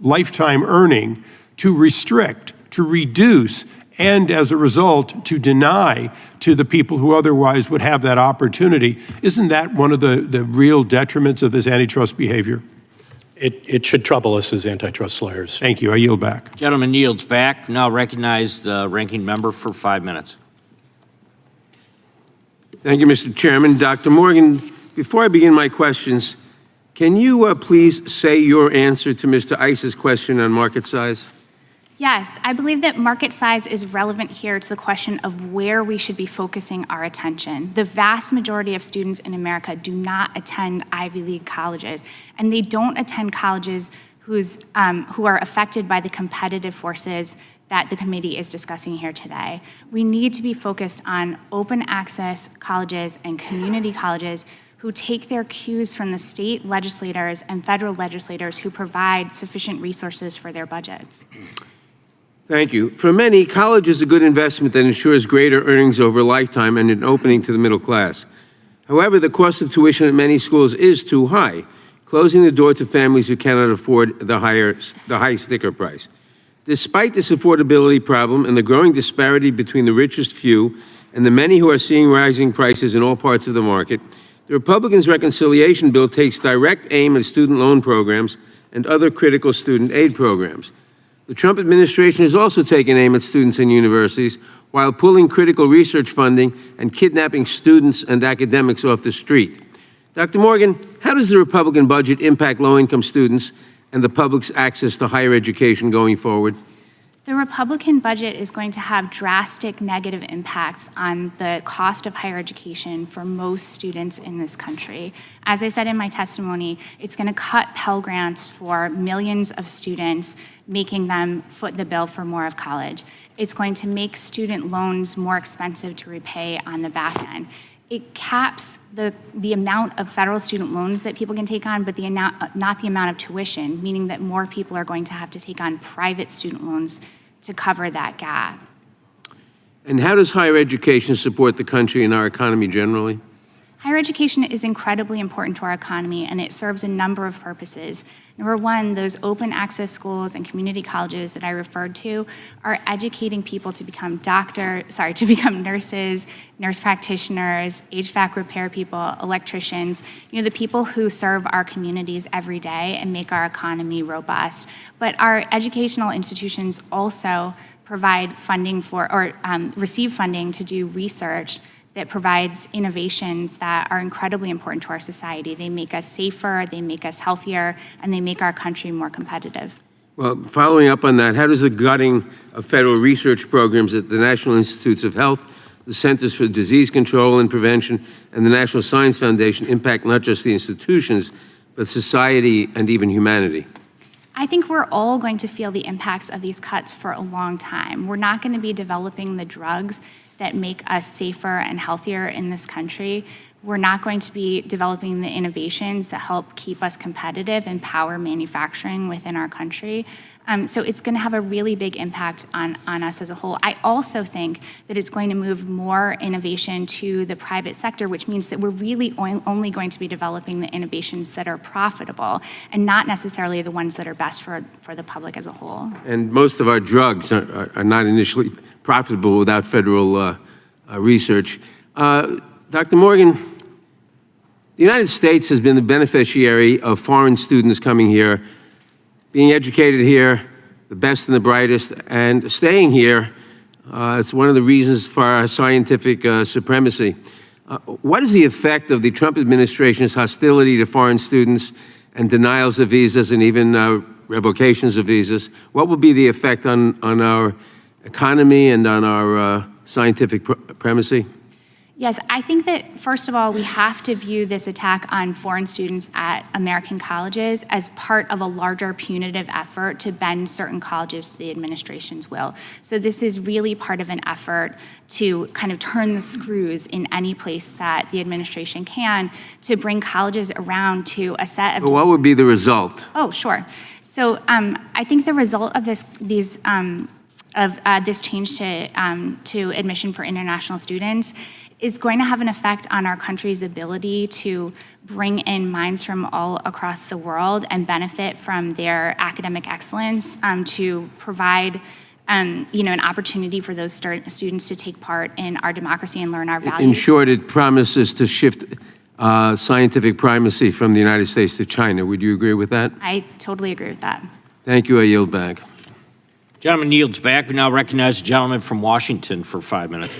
lifetime earning to restrict, to reduce, and as a result, to deny to the people who otherwise would have that opportunity, isn't that one of the real detriments of this antitrust behavior? It should trouble us as antitrust lawyers. Thank you. I yield back. Gentleman yields back. Now recognize the ranking member for 5 minutes. Thank you, Mr. Chairman. Dr. Morgan, before I begin my questions, can you please say your answer to Mr. Ice's question on market size? Yes, I believe that market size is relevant here to the question of where we should be focusing our attention. The vast majority of students in America do not attend Ivy League colleges, and they don't attend colleges who are affected by the competitive forces that the committee is discussing here today. We need to be focused on open access colleges and community colleges who take their cues from the state legislators and federal legislators who provide sufficient resources for their budgets. Thank you. For many, college is a good investment that ensures greater earnings over a lifetime and an opening to the middle class. However, the cost of tuition at many schools is too high, closing the door to families who cannot afford the high sticker price. Despite this affordability problem and the growing disparity between the richest few and the many who are seeing rising prices in all parts of the market, the Republicans' reconciliation bill takes direct aim at student loan programs and other critical student aid programs. The Trump administration has also taken aim at students and universities while pulling critical research funding and kidnapping students and academics off the street. Dr. Morgan, how does the Republican budget impact low-income students and the public's access to higher education going forward? The Republican budget is going to have drastic negative impacts on the cost of higher education for most students in this country. As I said in my testimony, it's going to cut Pell Grants for millions of students, making them foot the bill for more of college. It's going to make student loans more expensive to repay on the back end. It caps the amount of federal student loans that people can take on, but not the amount of tuition, meaning that more people are going to have to take on private student loans to cover that gap. And how does higher education support the country and our economy generally? Higher education is incredibly important to our economy, and it serves a number of purposes. Number one, those open access schools and community colleges that I referred to are educating people to become nurses, nurse practitioners, HVAC repair people, electricians, the people who serve our communities every day and make our economy robust. But our educational institutions also provide funding for, or receive funding to do research that provides innovations that are incredibly important to our society. They make us safer, they make us healthier, and they make our country more competitive. Well, following up on that, how does the gutting of federal research programs at the National Institutes of Health, the Centers for Disease Control and Prevention, and the National Science Foundation impact not just the institutions, but society and even humanity? I think we're all going to feel the impacts of these cuts for a long time. We're not going to be developing the drugs that make us safer and healthier in this country. We're not going to be developing the innovations that help keep us competitive and power manufacturing within our country. So it's going to have a really big impact on us as a whole. I also think that it's going to move more innovation to the private sector, which means that we're really only going to be developing the innovations that are profitable and not necessarily the ones that are best for the public as a whole. And most of our drugs are not initially profitable without federal research. Dr. Morgan, the United States has been the beneficiary of foreign students coming here, being educated here, the best and the brightest, and staying here. It's one of the reasons for our scientific supremacy. What is the effect of the Trump administration's hostility to foreign students and denials of visas and even revocations of visas? What will be the effect on our economy and on our scientific primacy? Yes, I think that, first of all, we have to view this attack on foreign students at American colleges as part of a larger punitive effort to bend certain colleges to the administration's will. So this is really part of an effort to kind of turn the screws in any place that the administration can to bring colleges around to a set of... Well, what would be the result? Oh, sure. So I think the result of this change to admission for international students is going to have an effect on our country's ability to bring in minds from all across the world and benefit from their academic excellence, to provide an opportunity for those students to take part in our democracy and learn our values. In short, it promises to shift scientific primacy from the United States to China. Would you agree with that? I totally agree with that. Thank you. I yield back. Gentleman yields back. We now recognize the gentleman from Washington for 5 minutes.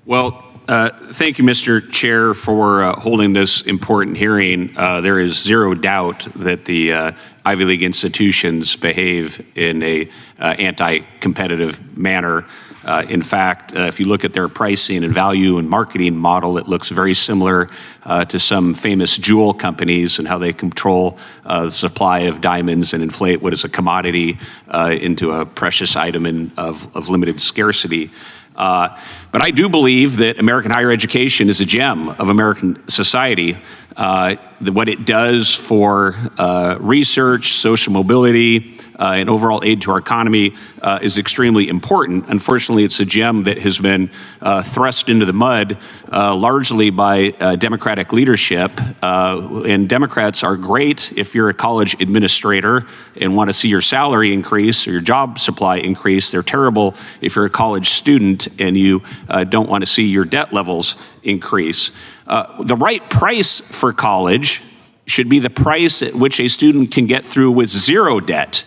Well, thank you, Mr. Chair, for holding this important hearing. There is zero doubt that the Ivy League institutions behave in a anti-competitive manner. In fact, if you look at their pricing and value and marketing model, it looks very similar to some famous jewel companies and how they control the supply of diamonds and inflate what is a commodity into a precious item of limited scarcity. But I do believe that American higher education is a gem of American society. What it does for research, social mobility, and overall aid to our economy is extremely important. Unfortunately, it's a gem that has been thrust into the mud largely by Democratic leadership. And Democrats are great if you're a college administrator and want to see your salary increase or your job supply increase. They're terrible if you're a college student and you don't want to see your debt levels increase. The right price for college should be the price at which a student can get through with zero debt.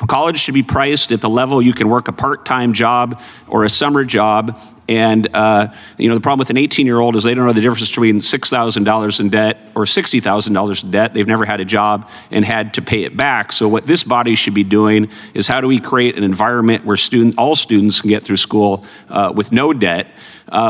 College should be priced at the level you can work a part-time job or a summer job. And, the problem with an 18-year-old is they don't know the difference between $6,000 in debt or $60,000 in debt. They've never had a job and had to pay it back. So what this body should be doing is how do we create an environment where all students can get through school with no debt.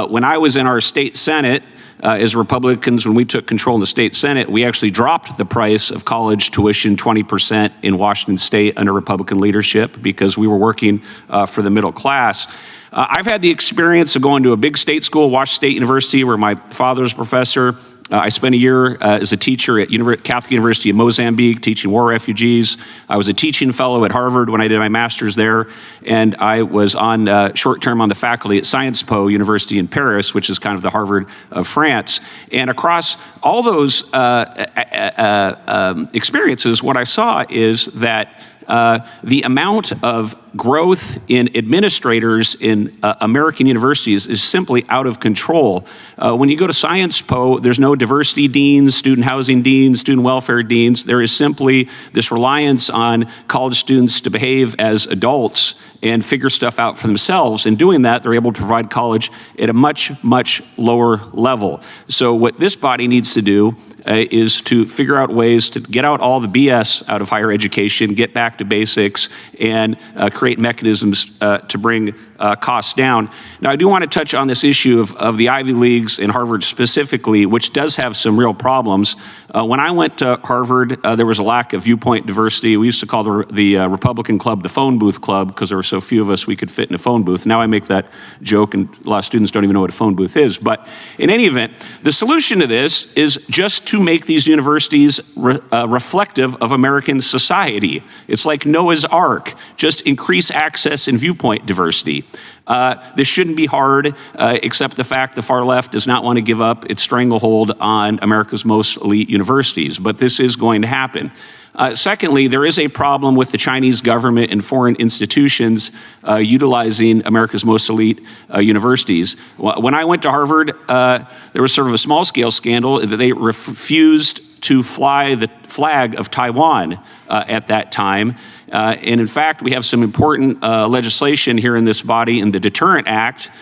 When I was in our state Senate, as Republicans, when we took control in the state Senate, we actually dropped the price of college tuition 20% in Washington State under Republican leadership because we were working for the middle class. I've had the experience of going to a big state school, Washington State University, where my father was a professor. I spent a year as a teacher at Catholic University of Mozambique teaching war refugees. I was a teaching fellow at Harvard when I did my master's there, and I was on short-term on the faculty at Sciences Po University in Paris, which is kind of the Harvard of France. And across all those experiences, what I saw is that the amount of growth in administrators in American universities is simply out of control. When you go to Sciences Po, there's no diversity deans, student housing deans, student welfare deans. There is simply this reliance on college students to behave as adults and figure stuff out for themselves. In doing that, they're able to provide college at a much, much lower level. So what this body needs to do is to figure out ways to get out all the BS out of higher education, get back to basics, and create mechanisms to bring costs down. Now, I do want to touch on this issue of the Ivy Leagues and Harvard specifically, which does have some real problems. When I went to Harvard, there was a lack of viewpoint diversity. We used to call the Republican Club the phone booth club because there were so few of us we could fit in a phone booth. Now I make that joke, and a lot of students don't even know what a phone booth is. But in any event, the solution to this is just to make these universities reflective of American society. It's like Noah's Ark, just increase access and viewpoint diversity. This shouldn't be hard, except the fact the far left does not want to give up its stranglehold on America's most elite universities, but this is going to happen. Secondly, there is a problem with the Chinese government and foreign institutions utilizing America's most elite universities. When I went to Harvard, there was sort of a small-scale scandal that they refused to fly the flag of Taiwan at that time. And in fact, we have some important legislation here in this body in the Deterrent Act,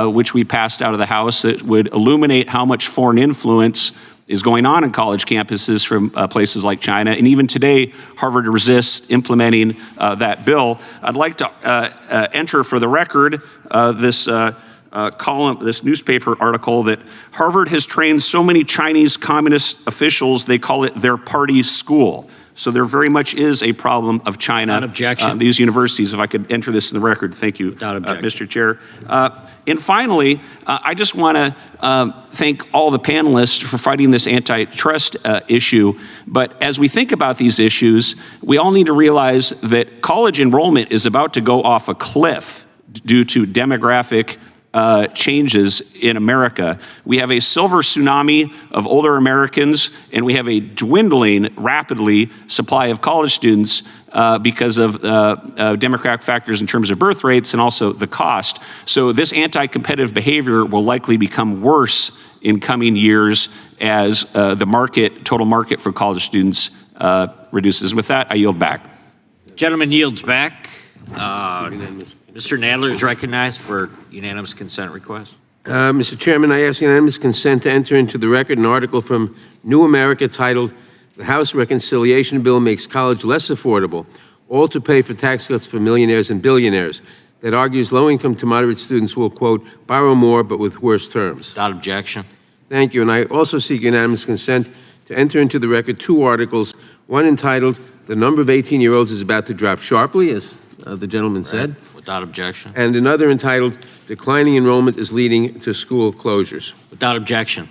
which we passed out of the House, that would illuminate how much foreign influence is going on in college campuses from places like China. And even today, Harvard resists implementing that bill. I'd like to enter for the record this column, this newspaper article that Harvard has trained so many Chinese communist officials, they call it their party school. So there very much is a problem of China. Without objection. These universities, if I could enter this in the record. Thank you, Mr. Chair. And finally, I just want to thank all the panelists for fighting this antitrust issue. But as we think about these issues, we all need to realize that college enrollment is about to go off a cliff due to demographic changes in America. We have a silver tsunami of older Americans, and we have a dwindling rapidly supply of college students because of demographic factors in terms of birth rates and also the cost. So this anti-competitive behavior will likely become worse in coming years as the total market for college students reduces. With that, I yield back. Gentleman yields back. Mr. Nadler is recognized for unanimous consent request. Mr. Chairman, I ask unanimous consent to enter into the record an article from New America titled, "The House Reconciliation Bill Makes College Less Affordable, All to Pay for Tax Cuts for Millionaires and Billionaires," that argues low-income to moderate students will, quote, borrow more but with worse terms. Without objection. Thank you. And I also seek unanimous consent to enter into the record two articles, one entitled, "The Number of 18-Year-Olds is About to Drop Sharply," as the gentleman said. Without objection. And another entitled, Declining Enrollment is Leading to School Closures. Without objection.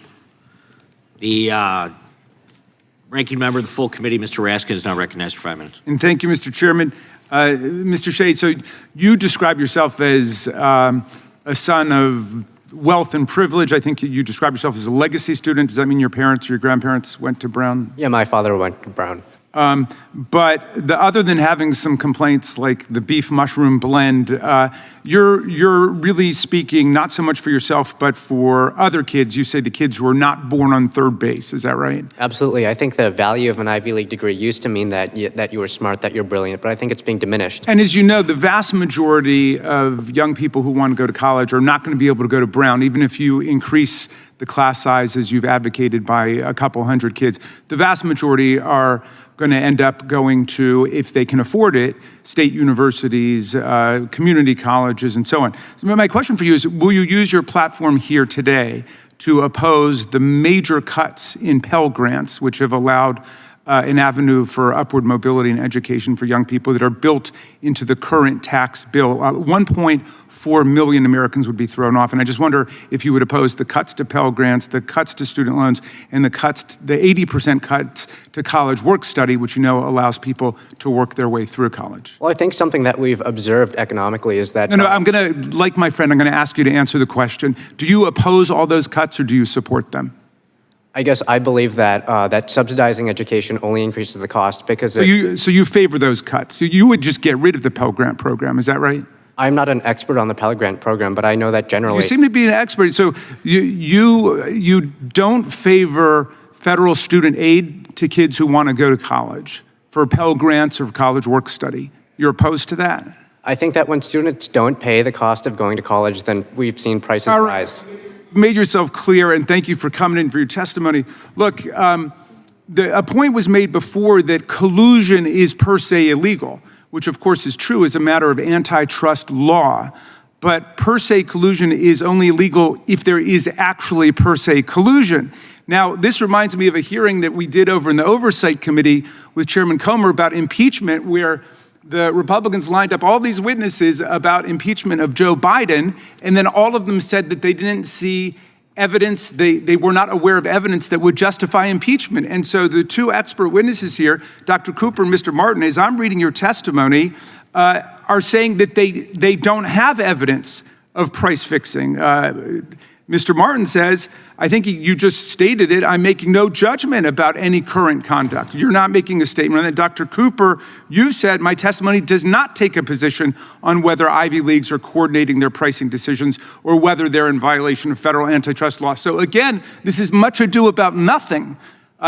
The ranking member of the full committee, Mr. Raskin, is now recognized for 5 minutes. And thank you, Mr. Chairman. Mr. Shade, so you describe yourself as a son of wealth and privilege. I think you describe yourself as a legacy student. Does that mean your parents or your grandparents went to Brown? Yeah, my father went to Brown. But other than having some complaints like the beef mushroom blend, you're really speaking not so much for yourself, but for other kids. You say the kids who are not born on third base. Is that right? Absolutely. I think the value of an Ivy League degree used to mean that you were smart, that you're brilliant, but I think it's being diminished. And as you know, the vast majority of young people who want to go to college are not going to be able to go to Brown, even if you increase the class size as you've advocated by a couple hundred kids. The vast majority are going to end up going to, if they can afford it, state universities, community colleges, and so on. So my question for you is, will you use your platform here today to oppose the major cuts in Pell Grants, which have allowed an avenue for upward mobility and education for young people that are built into the current tax bill? 1.4 million Americans would be thrown off, and I just wonder if you would oppose the cuts to Pell Grants, the cuts to student loans, and the 80% cuts to college work study, which you know allows people to work their way through college. Well, I think something that we've observed economically is that... No, I'm going to, like my friend, I'm going to ask you to answer the question. Do you oppose all those cuts, or do you support them? I guess I believe that that subsidizing education only increases the cost because... So you favor those cuts. So you would just get rid of the Pell Grant program, is that right? I'm not an expert on the Pell Grant program, but I know that generally... You seem to be an expert. So you don't favor federal student aid to kids who want to go to college for Pell Grants or college work study. You're opposed to that? I think that when students don't pay the cost of going to college, then we've seen prices rise. Made yourself clear, and thank you for coming in for your testimony. Look, a point was made before that collusion is per se illegal, which of course is true as a matter of antitrust law. But per se collusion is only illegal if there is actually per se collusion. Now, this reminds me of a hearing that we did over in the Oversight Committee with Chairman Comer about impeachment, where the Republicans lined up all these witnesses about impeachment of Joe Biden, and then all of them said that they didn't see evidence, they were not aware of evidence that would justify impeachment. And so the two expert witnesses here, Dr. Cooper and Mr. Martin, as I'm reading your testimony, are saying that they don't have evidence of price fixing. Mr. Martin says, I think you just stated it, I'm making no judgment about any current conduct. You're not making a statement. And Dr. Cooper, you said my testimony does not take a position on whether Ivy Leagues are coordinating their pricing decisions or whether they're in violation of federal antitrust law. So again, this is much ado about nothing.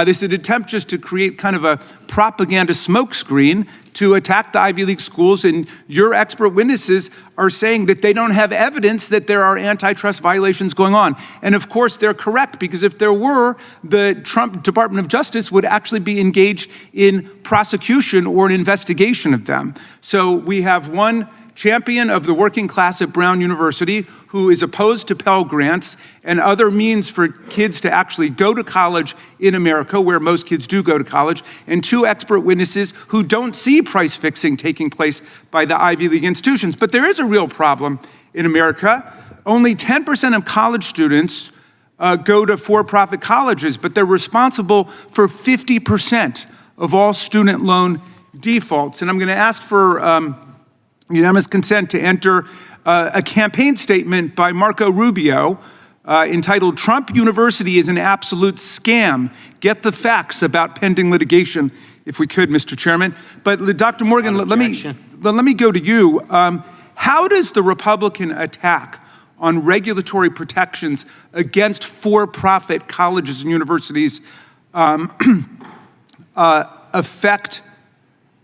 This is an attempt just to create kind of a propaganda smokescreen to attack the Ivy League schools, and your expert witnesses are saying that they don't have evidence that there are antitrust violations going on. And of course, they're correct, because if there were, the Trump Department of Justice would actually be engaged in prosecution or an investigation of them. So we have one champion of the working class at Brown University who is opposed to Pell Grants and other means for kids to actually go to college in America, where most kids do go to college, and two expert witnesses who don't see price fixing taking place by the Ivy League institutions. But there is a real problem in America. Only 10% of college students go to for-profit colleges, but they're responsible for 50% of all student loan defaults. And I'm going to ask for unanimous consent to enter a campaign statement by Marco Rubio entitled, "Trump University is an absolute scam. Get the facts about pending litigation," if we could, Mr. Chairman. But Dr. Morgan, let me go to you. How does the Republican attack on regulatory protections against for-profit colleges and universities affect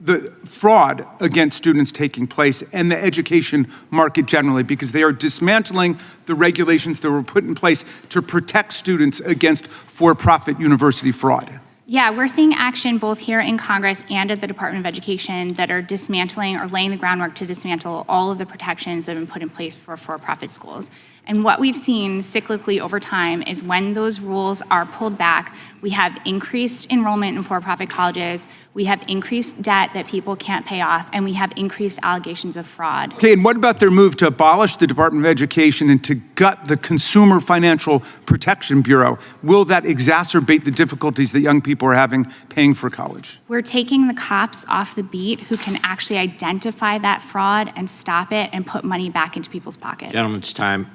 the fraud against students taking place and the education market generally, because they are dismantling the regulations that were put in place to protect students against for-profit university fraud? Yeah, we're seeing action both here in Congress and at the Department of Education that are dismantling or laying the groundwork to dismantle all of the protections that have been put in place for-profit schools. And what we've seen cyclically over time is when those rules are pulled back, we have increased enrollment in for-profit colleges, we have increased debt that people can't pay off, and we have increased allegations of fraud. Okay, and what about their move to abolish the Department of Education and to gut the Consumer Financial Protection Bureau? Will that exacerbate the difficulties that young people are having paying for college? We're taking the cops off the beat who can actually identify that fraud and stop it and put money back into people's pockets. Gentleman's time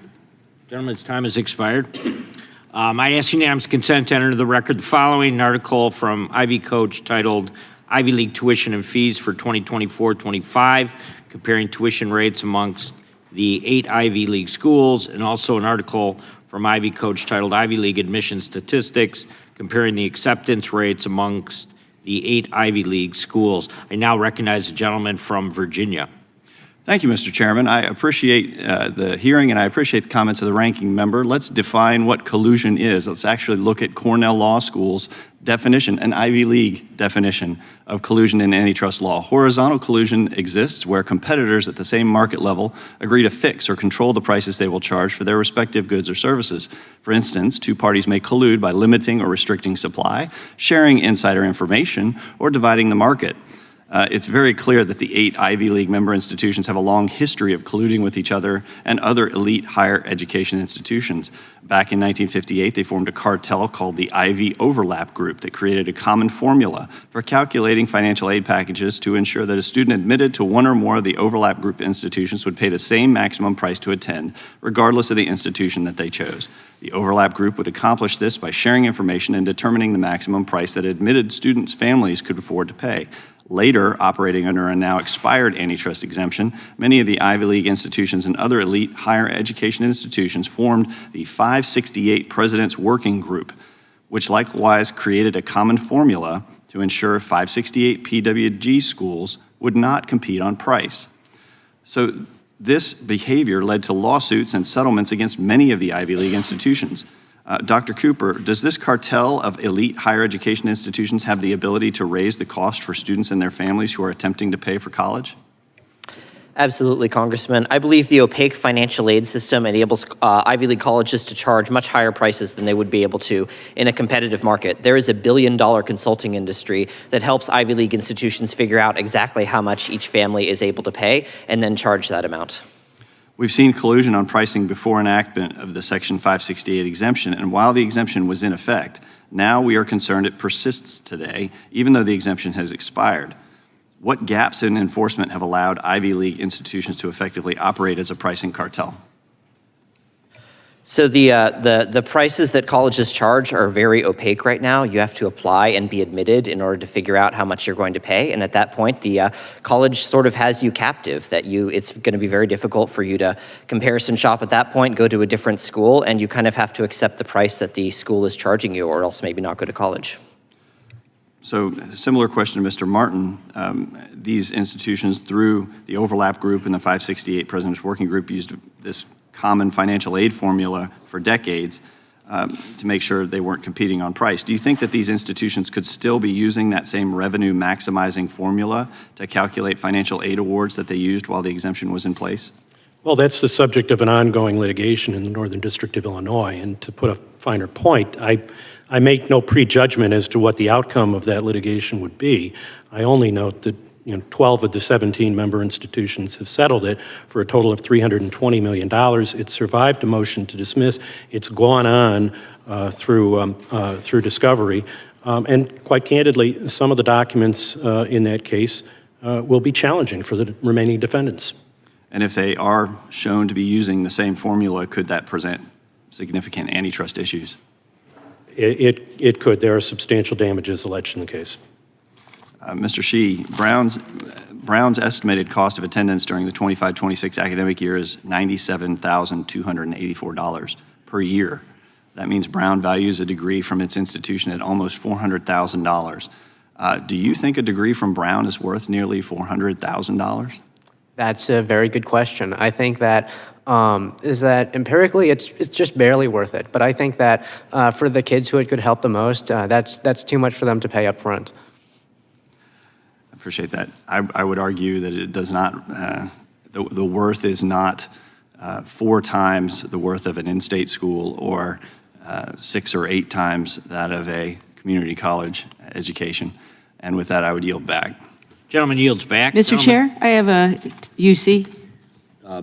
has expired. I ask unanimous consent to enter into the record the following article from Ivy Coach titled Ivy League Tuition and Fees for 2024-25, comparing tuition rates amongst the 8 Ivy League schools, and also an article from Ivy Coach titled Ivy League Admission Statistics, comparing the acceptance rates amongst the 8 Ivy League schools. I now recognize the gentleman from Virginia. Thank you, Mr. Chairman. I appreciate the hearing and I appreciate the comments of the ranking member. Let's define what collusion is. Let's actually look at Cornell Law School's definition, an Ivy League definition of collusion in antitrust law. Horizontal collusion exists where competitors at the same market level agree to fix or control the prices they will charge for their respective goods or services. For instance, two parties may collude by limiting or restricting supply, sharing insider information, or dividing the market. It's very clear that the 8 Ivy League member institutions have a long history of colluding with each other and other elite higher education institutions. Back in 1958, they formed a cartel called the Ivy Overlap Group that created a common formula for calculating financial aid packages to ensure that a student admitted to one or more of the Overlap Group institutions would pay the same maximum price to attend, regardless of the institution that they chose. The Overlap Group would accomplish this by sharing information and determining the maximum price that admitted students' families could afford to pay. Later, operating under a now expired antitrust exemption, many of the Ivy League institutions and other elite higher education institutions formed the 568 President's Working Group, which likewise created a common formula to ensure 568 PWG schools would not compete on price. So this behavior led to lawsuits and settlements against many of the Ivy League institutions. Dr. Cooper, does this cartel of elite higher education institutions have the ability to raise the cost for students and their families who are attempting to pay for college? Absolutely, Congressman. I believe the opaque financial aid system enables Ivy League colleges to charge much higher prices than they would be able to in a competitive market. There is a billion-dollar consulting industry that helps Ivy League institutions figure out exactly how much each family is able to pay and then charge that amount. We've seen collusion on pricing before enactment of the Section 568 exemption, and while the exemption was in effect, now we are concerned it persists today, even though the exemption has expired. What gaps in enforcement have allowed Ivy League institutions to effectively operate as a pricing cartel? So the prices that colleges charge are very opaque right now. You have to apply and be admitted in order to figure out how much you're going to pay. And at that point, the college sort of has you captive, that it's going to be very difficult for you to comparison shop at that point, go to a different school, and you kind of have to accept the price that the school is charging you, or else maybe not go to college. So similar question to Mr. Martin. These institutions through the Overlap Group and the 568 President's Working Group used this common financial aid formula for decades to make sure they weren't competing on price. Do you think that these institutions could still be using that same revenue maximizing formula to calculate financial aid awards that they used while the exemption was in place? Well, that's the subject of an ongoing litigation in the Northern District of Illinois. And to put a finer point, I make no prejudgment as to what the outcome of that litigation would be. I only note that 12 of the 17 member institutions have settled it for a total of $320 million. It survived a motion to dismiss. It's gone on through discovery. And quite candidly, some of the documents in that case will be challenging for the remaining defendants. And if they are shown to be using the same formula, could that present significant antitrust issues? It could. There are substantial damages alleged in the case. Mr. Shih, Brown's estimated cost of attendance during the 25-26 academic year is $97,284 per year. That means Brown values a degree from its institution at almost $400,000. Do you think a degree from Brown is worth nearly $400,000? That's a very good question. I think that is that empirically it's just barely worth it. But I think that for the kids who it could help the most, that's too much for them to pay up front. Appreciate that. I would argue that it does not, the worth is not 4 times the worth of an in-state school or 6 or 8 times that of a community college education. And with that, I would yield back. Gentleman yields back. Mr. Chair, I have a UC.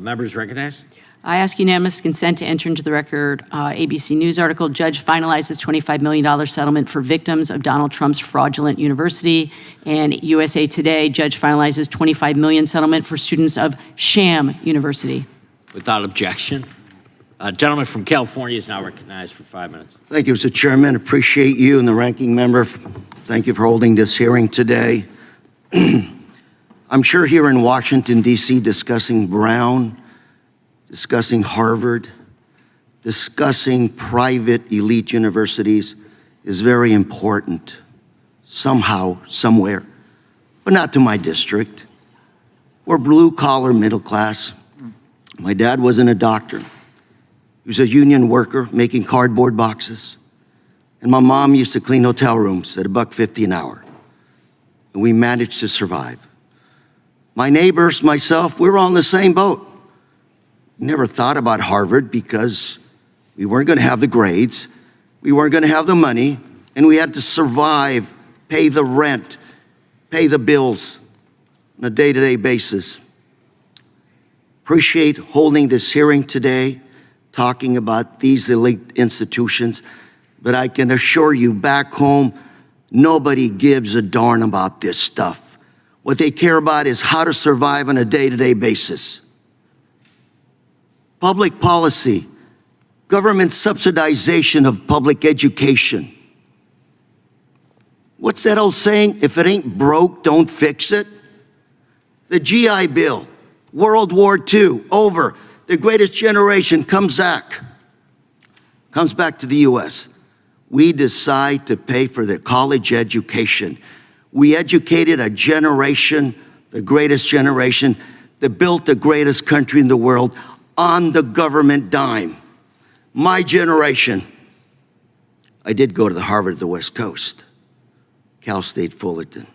Members recognized. I ask unanimous consent to enter into the record ABC News article, Judge finalizes $25 million settlement for victims of Donald Trump's fraudulent university. And USA Today, Judge finalizes $25 million settlement for students of sham university. Without objection. Gentleman from California is now recognized for 5 minutes. Thank you, Mr. Chairman. Appreciate you and the ranking member. Thank you for holding this hearing today. I'm sure here in Washington, D.C., discussing Brown, discussing Harvard, discussing private elite universities is very important, somehow, somewhere, but not to my district. We're blue-collar, middle class. My dad wasn't a doctor. He was a union worker making cardboard boxes. And my mom used to clean hotel rooms at $1.50 an hour. And we managed to survive. My neighbors, myself, we were all in the same boat. Never thought about Harvard because we weren't going to have the grades, we weren't going to have the money, and we had to survive, pay the rent, pay the bills on a day-to-day basis. Appreciate holding this hearing today, talking about these elite institutions, but I can assure you back home, nobody gives a darn about this stuff. What they care about is how to survive on a day-to-day basis. Public policy, government subsidization of public education. What's that old saying? If it ain't broke, don't fix it. The GI Bill, World War II, over. The greatest generation comes back to the U.S. We decide to pay for their college education. We educated a generation, the greatest generation, that built the greatest country in the world on the government dime. My generation, I did go to the Harvard of the West Coast, Cal State Fullerton.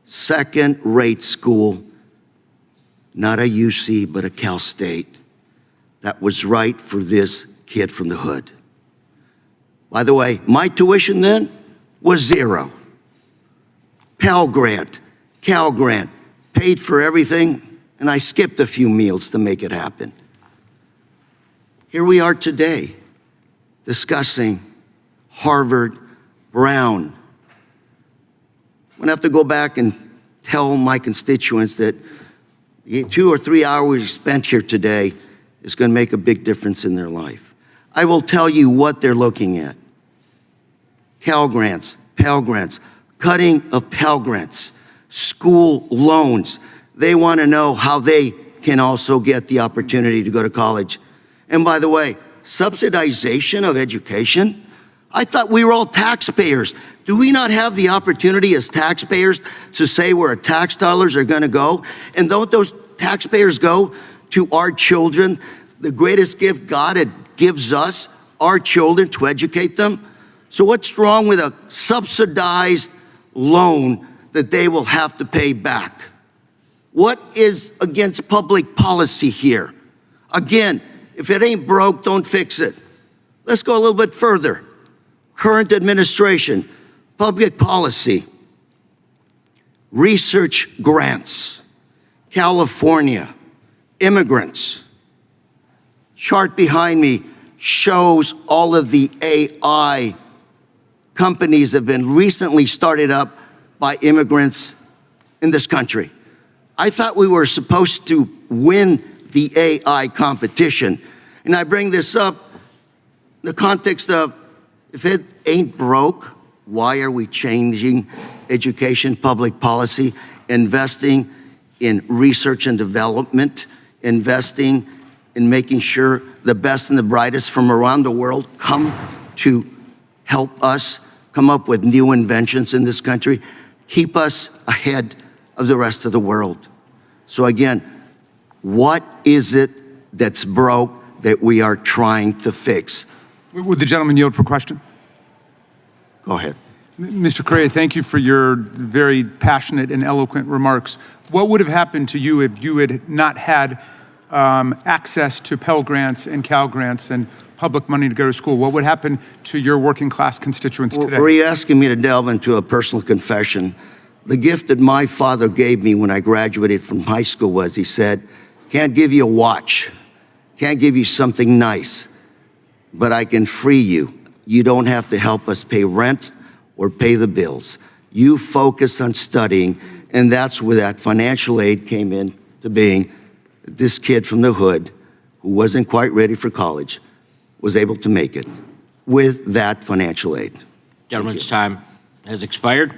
Second-rate school, not a UC, but a Cal State. That was right for this kid from the hood. By the way, my tuition then was $0. Pell Grant, Cal Grant, paid for everything, and I skipped a few meals to make it happen. Here we are today discussing Harvard, Brown. I'm gonna have to go back and tell my constituents that the 2 or 3 hours spent here today is gonna make a big difference in their life. I will tell you what they're looking at. Cal Grants, Pell Grants, cutting of Pell Grants, school loans. They want to know how they can also get the opportunity to go to college. And by the way, subsidization of education, I thought we were all taxpayers. Do we not have the opportunity as taxpayers to say where our tax dollars are going to go? And don't those taxpayers go to our children, the greatest gift God gives us, our children, to educate them? So what's wrong with a subsidized loan that they will have to pay back? What is against public policy here? Again, if it ain't broke, don't fix it. Let's go a little bit further. Current administration, public policy, research grants, California, immigrants. Chart behind me shows all of the AI companies that have been recently started up by immigrants in this country. I thought we were supposed to win the AI competition. And I bring this up in the context of, if it ain't broke, why are we changing education, public policy, investing in research and development, investing in making sure the best and the brightest from around the world come to help us come up with new inventions in this country, keep us ahead of the rest of the world. So again, what is it that's broke that we are trying to fix? Would the gentleman yield for question? Go ahead. Mr. Correa, thank you for your very passionate and eloquent remarks. What would have happened to you if you had not had access to Pell Grants and Cal Grants and public money to go to school? What would happen to your working class constituents today? Were you asking me to delve into a personal confession? The gift that my father gave me when I graduated from high school was, he said, can't give you a watch, can't give you something nice, but I can free you. You don't have to help us pay rent or pay the bills. You focus on studying, and that's where that financial aid came into being. This kid from the hood who wasn't quite ready for college was able to make it with that financial aid. Gentleman's time has expired.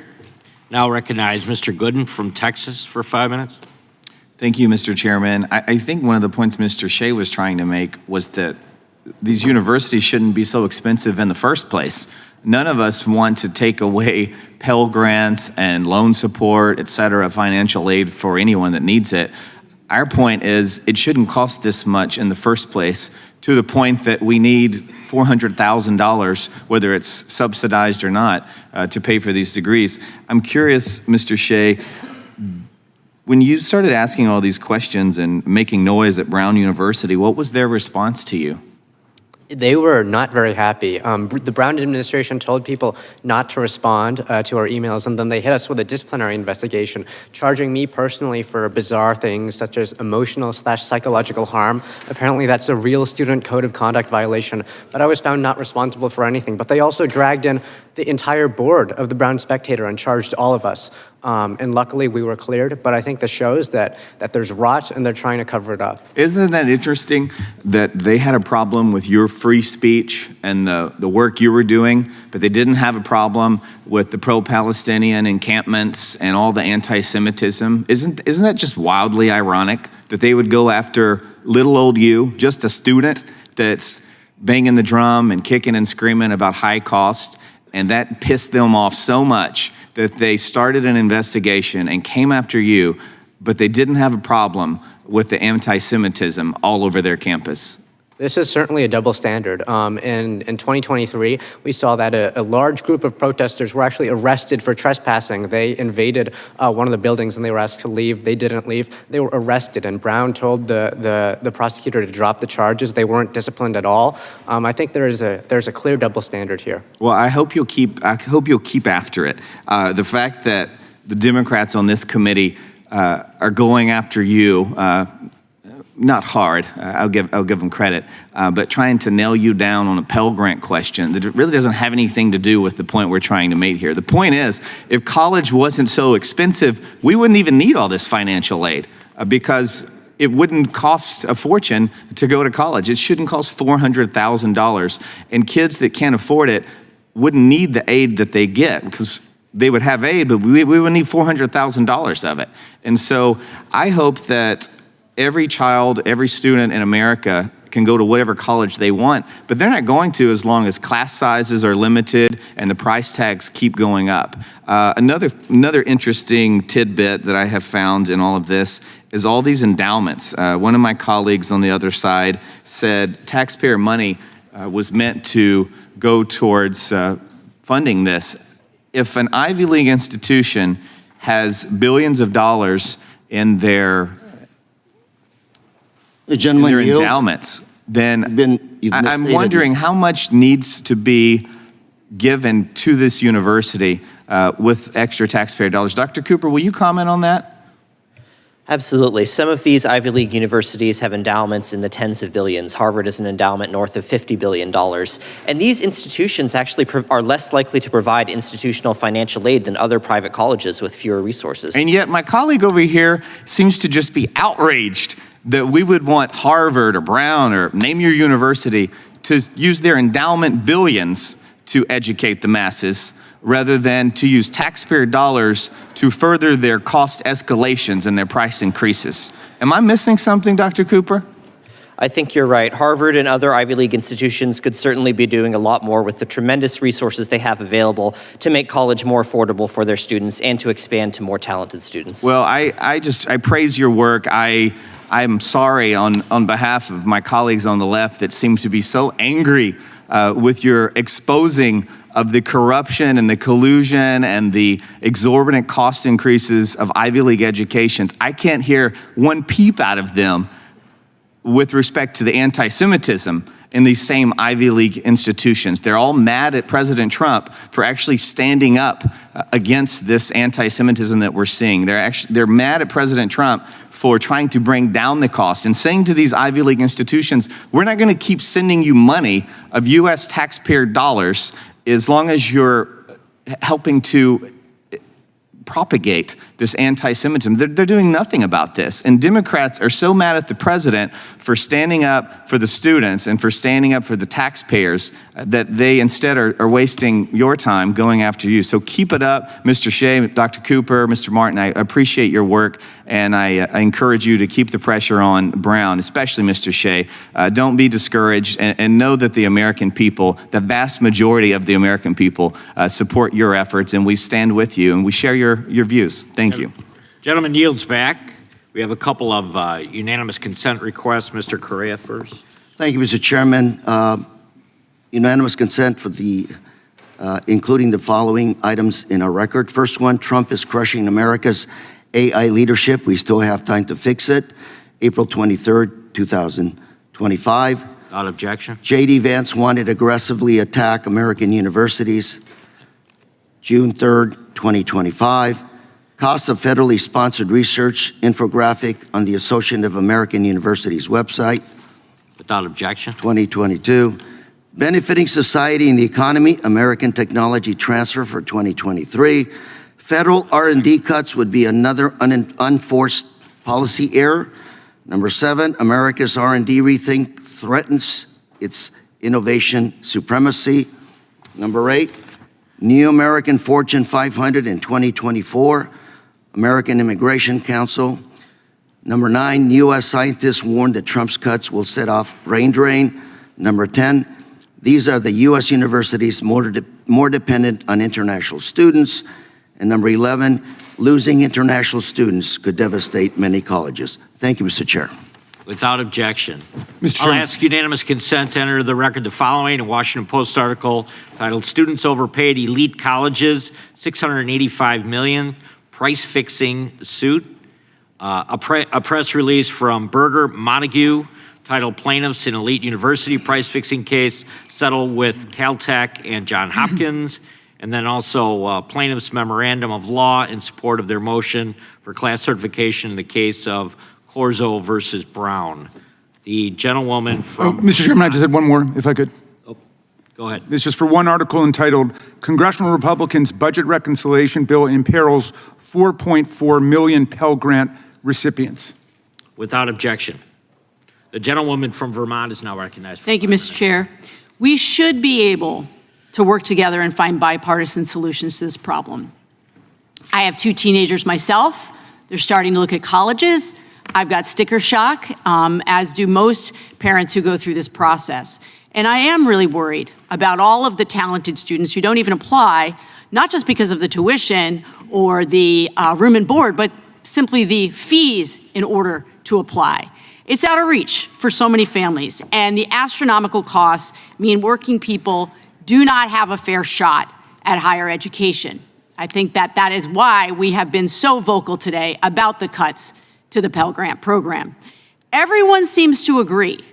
Now recognize Mr. Gooden from Texas for 5 minutes. Thank you, Mr. Chairman. I think one of the points Mr. Shea was trying to make was that these universities shouldn't be so expensive in the first place. None of us want to take away Pell Grants and loan support, et cetera, financial aid for anyone that needs it. Our point is it shouldn't cost this much in the first place, to the point that we need $400,000, whether it's subsidized or not, to pay for these degrees. I'm curious, Mr. Shea, when you started asking all these questions and making noise at Brown University, what was their response to you? They were not very happy. The Brown administration told people not to respond to our emails, and then they hit us with a disciplinary investigation, charging me personally for bizarre things such as emotional/psychological harm. Apparently that's a real student code of conduct violation, but I was found not responsible for anything. But they also dragged in the entire board of the Brown Spectator and charged all of us. And luckily we were cleared, but I think this shows that there's rot and they're trying to cover it up. Isn't that interesting that they had a problem with your free speech and the work you were doing, but they didn't have a problem with the pro-Palestinian encampments and all the anti-Semitism? Isn't that just wildly ironic that they would go after little old you, just a student that's banging the drum and kicking and screaming about high cost, and that pissed them off so much that they started an investigation and came after you, but they didn't have a problem with the anti-Semitism all over their campus? This is certainly a double standard. In 2023, we saw that a large group of protesters were actually arrested for trespassing. They invaded one of the buildings and they were asked to leave. They didn't leave. They were arrested, and Brown told the prosecutor to drop the charges. They weren't disciplined at all. I think there's a clear double standard here. Well, I hope you'll keep after it. The fact that the Democrats on this committee are going after you, not hard, I'll give them credit, but trying to nail you down on a Pell Grant question that really doesn't have anything to do with the point we're trying to make here. The point is, if college wasn't so expensive, we wouldn't even need all this financial aid because it wouldn't cost a fortune to go to college. It shouldn't cost $400,000, and kids that can't afford it wouldn't need the aid that they get because they would have aid, but we would need $400,000 of it. And so I hope that every child, every student in America can go to whatever college they want, but they're not going to as long as class sizes are limited and the price tags keep going up. Another interesting tidbit that I have found in all of this is all these endowments. One of my colleagues on the other side said taxpayer money was meant to go towards funding this. If an Ivy League institution has billions of dollars in their endowments, then I'm wondering how much needs to be given to this university with extra taxpayer dollars. Dr. Cooper, will you comment on that? Absolutely. Some of these Ivy League universities have endowments in the tens of billions. Harvard is an endowment north of $50 billion. And these institutions actually are less likely to provide institutional financial aid than other private colleges with fewer resources. And yet my colleague over here seems to just be outraged that we would want Harvard or Brown or name your university to use their endowment billions to educate the masses rather than to use taxpayer dollars to further their cost escalations and their price increases. Am I missing something, Dr. Cooper? I think you're right. Harvard and other Ivy League institutions could certainly be doing a lot more with the tremendous resources they have available to make college more affordable for their students and to expand to more talented students. Well, I praise your work. I'm sorry on behalf of my colleagues on the left that seem to be so angry with your exposing of the corruption and the collusion and the exorbitant cost increases of Ivy League educations. I can't hear one peep out of them with respect to the anti-Semitism in these same Ivy League institutions. They're all mad at President Trump for actually standing up against this anti-Semitism that we're seeing. They're mad at President Trump for trying to bring down the cost and saying to these Ivy League institutions, we're not going to keep sending you money of U.S. taxpayer dollars as long as you're helping to propagate this anti-Semitism. They're doing nothing about this. And Democrats are so mad at the president for standing up for the students and for standing up for the taxpayers that they instead are wasting your time going after you. So keep it up, Mr. Shea, Dr. Cooper, Mr. Martin. I appreciate your work, and I encourage you to keep the pressure on Brown, especially Mr. Shea. Don't be discouraged, and know that the American people, the vast majority of the American people, support your efforts, and we stand with you, and we share your views. Thank you. Gentleman yields back. We have a couple of unanimous consent requests. Mr. Correa first. Thank you, Mr. Chairman. Unanimous consent for the, including the following items in our record. First one, Trump is crushing America's AI leadership. We still have time to fix it. April 23rd, 2025. Without objection. J.D. Vance wanted to aggressively attack American universities. June 3rd, 2025. Cost of federally sponsored research infographic on the Association of American Universities website. Without objection. 2022. Benefiting society and the economy, American technology transfer for 2023. Federal R&D cuts would be another unforced policy error. Number 7, America's R&D rethink threatens its innovation supremacy. Number 8, New American Fortune 500 in 2024, American Immigration Council. Number 9, U.S. scientists warn that Trump's cuts will set off brain drain. Number 10, these are the U.S. universities more dependent on international students. And number 11, losing international students could devastate many colleges. Thank you, Mr. Chair. Without objection. Mr. I'll Chairman. ask unanimous consent to enter the record the following: a Washington Post article titled "Students Overpaid Elite Colleges, $685 million, Price Fixing Suit." A press release from Berger Montague titled "Plaintiffs in Elite University Price Fixing Case Settled with Caltech and Johns Hopkins." And then also plaintiff's memorandum of law in support of their motion for class certification in the case of Corzo versus Brown. The gentlewoman from... Mr. Chairman, I just had one more, if I could. Go ahead. It's just for one article entitled, Congressional Republicans' Budget Reconciliation Bill Imperils 4.4 million Pell Grant Recipients. Without objection. The gentlewoman from Vermont is now recognized. Thank you, Mr. Chair. We should be able to work together and find bipartisan solutions to this problem. I have 2 teenagers myself. They're starting to look at colleges. I've got sticker shock, as do most parents who go through this process. And I am really worried about all of the talented students who don't even apply, not just because of the tuition or the room and board, but simply the fees in order to apply. It's out of reach for so many families, and the astronomical costs mean working people do not have a fair shot at higher education. I think that is why we have been so vocal today about the cuts to the Pell Grant program. Everyone seems to agree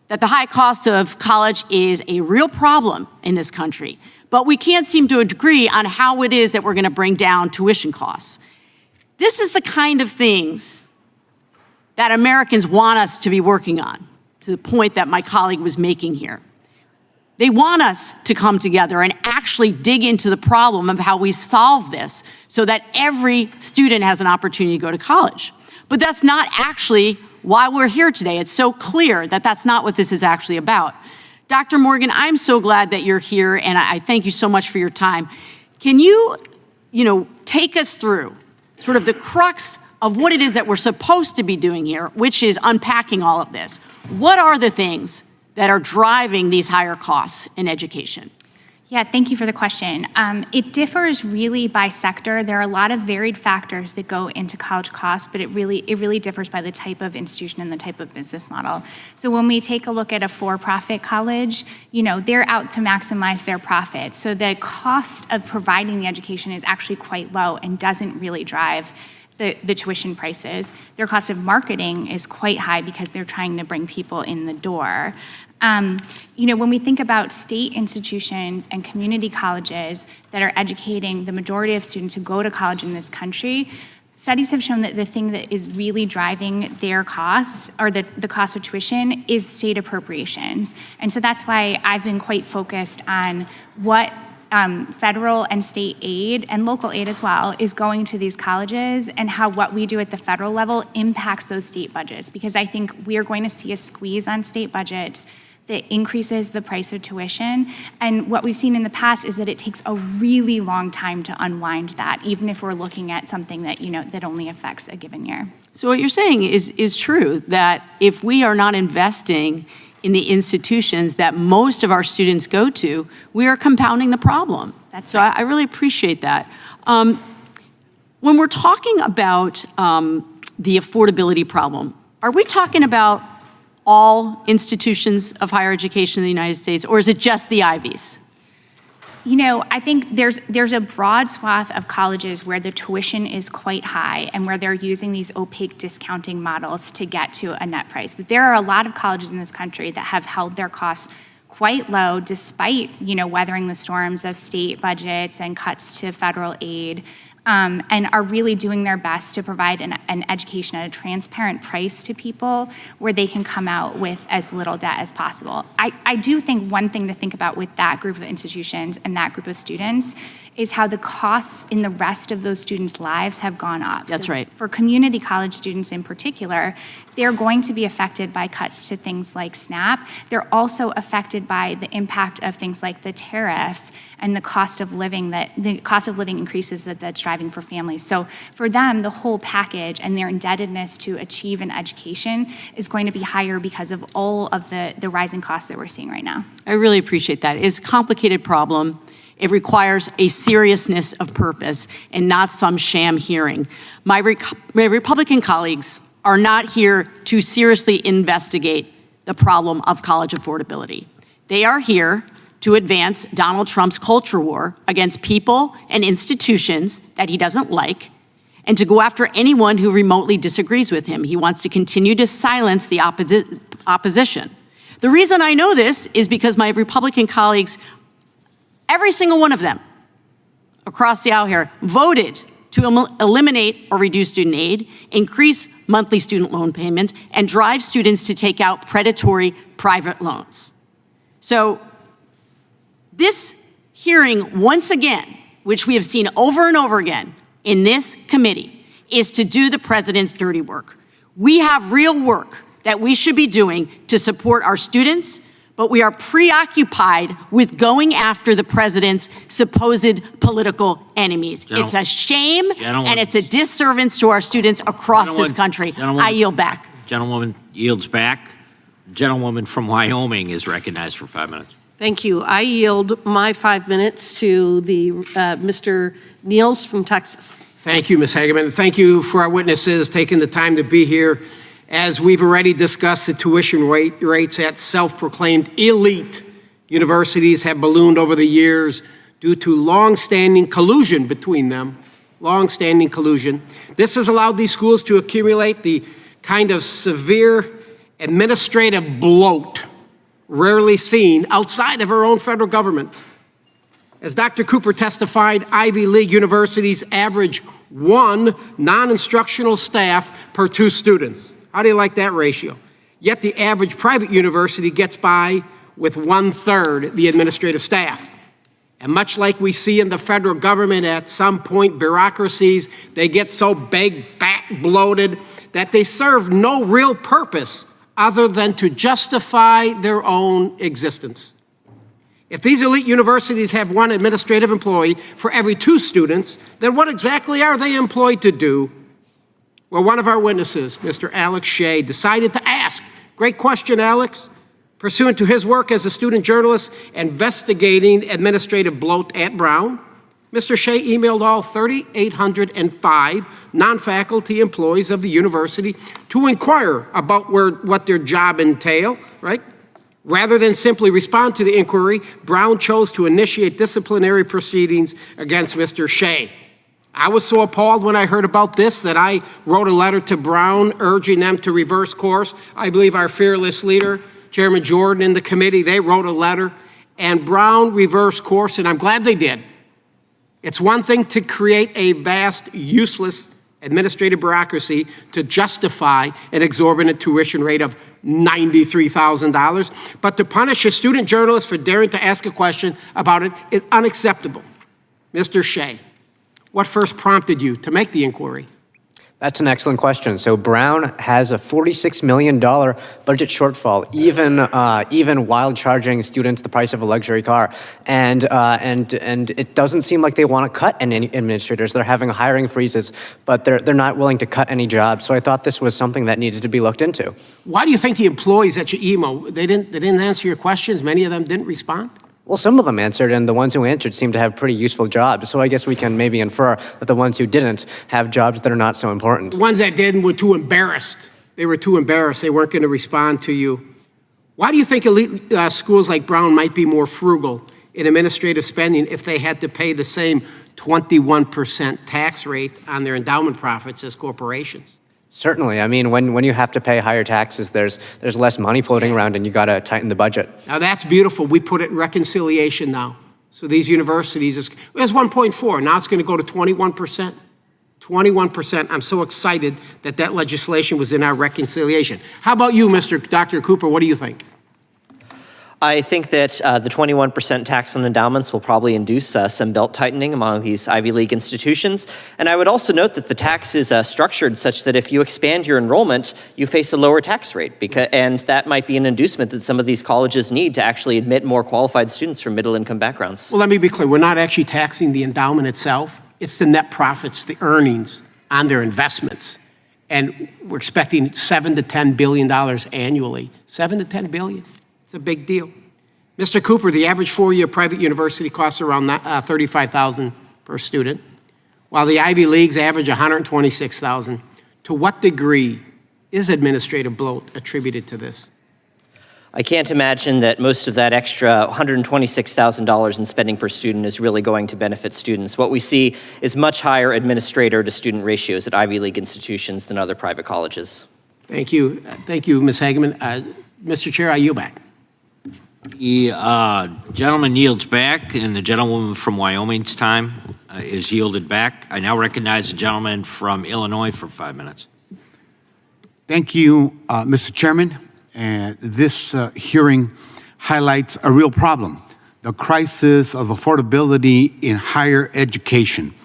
that the high cost of college is a real problem in this country, but we can't seem to agree on how it is that we're going to bring down tuition costs. This is the kind of things that Americans want us to be working on, to the point that my colleague was making here. They want us to come together and actually dig into the problem of how we solve this so that every student has an opportunity to go to college. But that's not actually why we're here today. It's so clear that that's not what this is actually about. Dr. Morgan, I'm so glad that you're here, and I thank you so much for your time. Can you, take us through sort of the crux of what it is that we're supposed to be doing here, which is unpacking all of this? What are the things that are driving these higher costs in education? Yeah, thank you for the question. It differs really by sector. There are a lot of varied factors that go into college costs, but it really differs by the type of institution and the type of business model. So when we take a look at a for-profit college, they're out to maximize their profit. So the cost of providing the education is actually quite low and doesn't really drive the tuition prices. Their cost of marketing is quite high because they're trying to bring people in the door. When we think about state institutions and community colleges that are educating the majority of students who go to college in this country, studies have shown that the thing that is really driving their costs, or the cost of tuition, is state appropriations. And so that's why I've been quite focused on what federal and state aid, and local aid as well, is going to these colleges, and how what we do at the federal level impacts those state budgets. Because I think we are going to see a squeeze on state budgets that increases the price of tuition. And what we've seen in the past is that it takes a really long time to unwind that, even if we're looking at something that, that only affects a given year. So what you're saying is true, that if we are not investing in the institutions that most of our students go to, we are compounding the problem. That's right. So I really appreciate that. When we're talking about the affordability problem, are we talking about all institutions of higher education in the United States, or is it just the Ivies? I think there's a broad swath of colleges where the tuition is quite high and where they're using these opaque discounting models to get to a net price. But there are a lot of colleges in this country that have held their costs quite low despite, weathering the storms of state budgets and cuts to federal aid, and are really doing their best to provide an education at a transparent price to people where they can come out with as little debt as possible. I do think one thing to think about with that group of institutions and that group of students is how the costs in the rest of those students' lives have gone up. That's right. For community college students in particular, they're going to be affected by cuts to things like SNAP. They're also affected by the impact of things like the tariffs and the cost of living increases that's driving for families. So for them, the whole package and their indebtedness to achieve an education is going to be higher because of all of the rising costs that we're seeing right now. I really appreciate that. It's a complicated problem. It requires a seriousness of purpose and not some sham hearing. My Republican colleagues are not here to seriously investigate the problem of college affordability. They are here to advance Donald Trump's culture war against people and institutions that he doesn't like, and to go after anyone who remotely disagrees with him. He wants to continue to silence the opposition. The reason I know this is because my Republican colleagues, every single one of them across the aisle here, voted to eliminate or reduce student aid, increase monthly student loan payments, and drive students to take out predatory private loans. So this hearing, once again, which we have seen over and over again in this committee, is to do the president's dirty work. We have real work that we should be doing to support our students, but we are preoccupied with going after the president's supposed political enemies. It's a shame, and it's a disservice to our students across this country. I yield back. Gentlewoman yields back. Gentlewoman from Wyoming is recognized for 5 minutes. Thank you. I yield my 5 minutes to the Mr. Niels from Texas. Thank you, Ms. Hageman. Thank you for our witnesses taking the time to be here. As we've already discussed, the tuition rates at self-proclaimed elite universities have ballooned over the years due to long-standing collusion between them, long-standing collusion. This has allowed these schools to accumulate the kind of severe administrative bloat rarely seen outside of our own federal government. As Dr. Cooper testified, Ivy League universities average 1 non-instructional staff per 2 students. How do you like that ratio? Yet the average private university gets by with 1/3 the administrative staff. And much like we see in the federal government at some point, bureaucracies, they get so big, fat, bloated that they serve no real purpose other than to justify their own existence. If these elite universities have 1 administrative employee for every 2 students, then what exactly are they employed to do? Well, one of our witnesses, Mr. Alex Shea, decided to ask. Great question, Alex. Pursuant to his work as a student journalist investigating administrative bloat at Brown, Mr. Shea emailed all 3,805 non-faculty employees of the university to inquire about what their job entailed, right? Rather than simply respond to the inquiry, Brown chose to initiate disciplinary proceedings against Mr. Shea. I was so appalled when I heard about this that I wrote a letter to Brown urging them to reverse course. I believe our fearless leader, Chairman Jordan, in the committee, they wrote a letter, and Brown reversed course, and I'm glad they did. It's one thing to create a vast, useless administrative bureaucracy to justify an exorbitant tuition rate of $93,000, but to punish a student journalist for daring to ask a question about it is unacceptable. Mr. Shea, what first prompted you to make the inquiry? That's an excellent question. So Brown has a $46 million budget shortfall, even while charging students the price of a luxury car. And it doesn't seem like they want to cut any administrators. They're having hiring freezes, but they're not willing to cut any jobs. So I thought this was something that needed to be looked into. Why do you think the employees at your emo, they didn't answer your questions? Many of them didn't respond? Well, some of them answered, and the ones who answered seemed to have pretty useful jobs. So I guess we can maybe infer that the ones who didn't have jobs that are not so important. The ones that didn't were too embarrassed. They were too embarrassed. They weren't going to respond to you. Why do you think elite schools like Brown might be more frugal in administrative spending if they had to pay the same 21% tax rate on their endowment profits as corporations? Certainly. I mean, when you have to pay higher taxes, there's less money floating around, and you got to tighten the budget. Now that's beautiful. We put it in reconciliation now. So these universities, it was 1.4. Now it's going to go to 21%. 21%. I'm so excited that that legislation was in our reconciliation. How about you, Dr. Cooper? What do you think? I think that the 21% tax on endowments will probably induce some belt tightening among these Ivy League institutions. And I would also note that the tax is structured such that if you expand your enrollment, you face a lower tax rate. And that might be an inducement that some of these colleges need to actually admit more qualified students from middle-income backgrounds. Well, let me be clear. We're not actually taxing the endowment itself. It's the net profits, the earnings on their investments. And we're expecting $7 to $10 billion annually. $7 to $10 billion. It's a big deal. Mr. Cooper, the average four-year private university costs around $35,000 per student, while the Ivy Leagues average $126,000. To what degree is administrative bloat attributed to this? I can't imagine that most of that extra $126,000 in spending per student is really going to benefit students. What we see is much higher administrator-to-student ratios at Ivy League institutions than other private colleges. Thank you. Thank you, Ms. Hageman. Mr. Chair, I yield back. The gentleman yields back, and the gentlewoman from Wyoming's time is yielded back. I now recognize the gentleman from Illinois for 5 minutes. Thank you, Mr. Chairman. This hearing highlights a real problem, the crisis of affordability in higher education.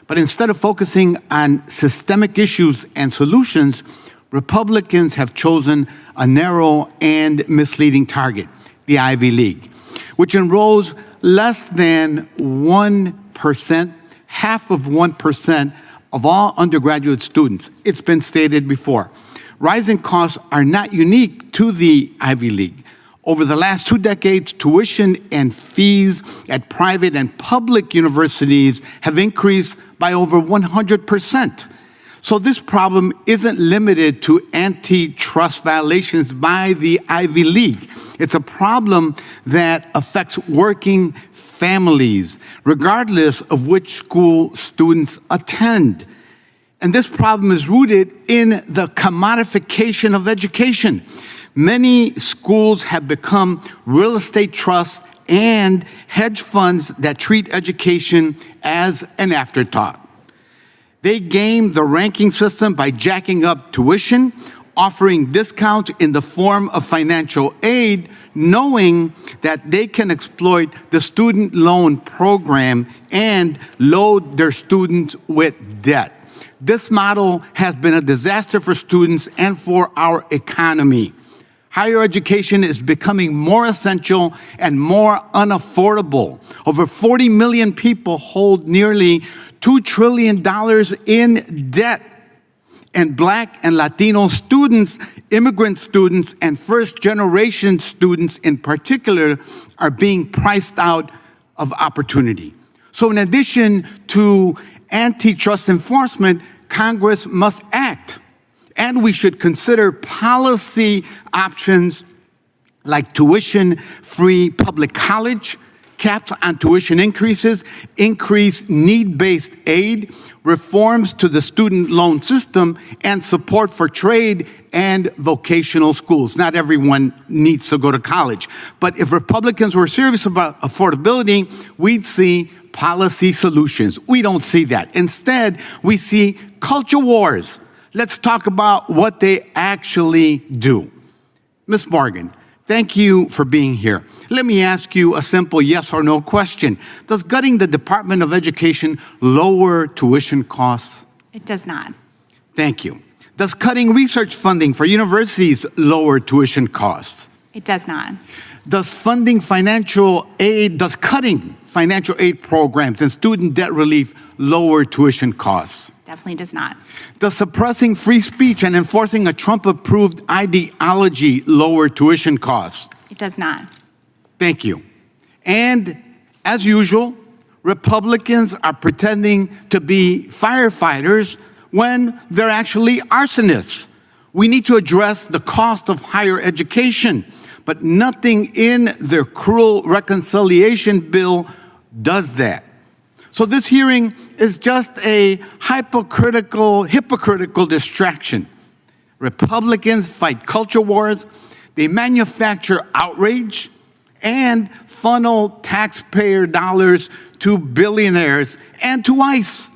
But instead of focusing on systemic issues and solutions, Republicans have chosen a narrow and misleading target, the Ivy League, which enrolls less than 1%, half of 1% of all undergraduate students. It's been stated before. Rising costs are not unique to the Ivy League. Over the last 2 decades, tuition and fees at private and public universities have increased by over 100%. So this problem isn't limited to antitrust violations by the Ivy League. It's a problem that affects working families, regardless of which school students attend. And this problem is rooted in the commodification of education. Many schools have become real estate trusts and hedge funds that treat education as an afterthought. They game the ranking system by jacking up tuition, offering discounts in the form of financial aid, knowing that they can exploit the student loan program and load their students with debt. This model has been a disaster for students and for our economy. Higher education is becoming more essential and more unaffordable. Over 40 million people hold nearly $2 trillion in debt. And Black and Latino students, immigrant students, and first-generation students in particular are being priced out of opportunity. So in addition to antitrust enforcement, Congress must act. And we should consider policy options like tuition-free public college, caps on tuition increases, increased need-based aid, reforms to the student loan system, and support for trade and vocational schools. Not everyone needs to go to college. But if Republicans were serious about affordability, we'd see policy solutions. We don't see that. Instead, we see culture wars. Let's talk about what they actually do. Ms. Morgan, thank you for being here. Let me ask you a simple yes or no question. Does gutting the Department of Education lower tuition costs? It does not. Thank you. Does cutting research funding for universities lower tuition costs? It does not. Does cutting financial aid programs and student debt relief lower tuition costs? Definitely does not. Does suppressing free speech and enforcing a Trump-approved ideology lower tuition costs? It does not. Thank you. And as usual, Republicans are pretending to be firefighters when they're actually arsonists. We need to address the cost of higher education, but nothing in their cruel reconciliation bill does that. So this hearing is just a hypocritical distraction. Republicans fight culture wars, they manufacture outrage, and funnel taxpayer dollars to billionaires and to ICE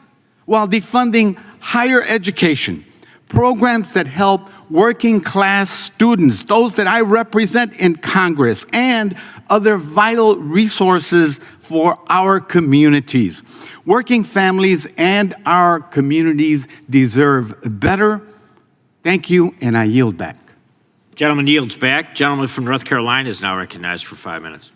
while defunding higher education, programs that help working class students, those that I represent in Congress, and other vital resources for our communities. Working families and our communities deserve better. Thank you, and I yield back. Gentleman yields back. Gentleman from North Carolina is now recognized for 5 minutes.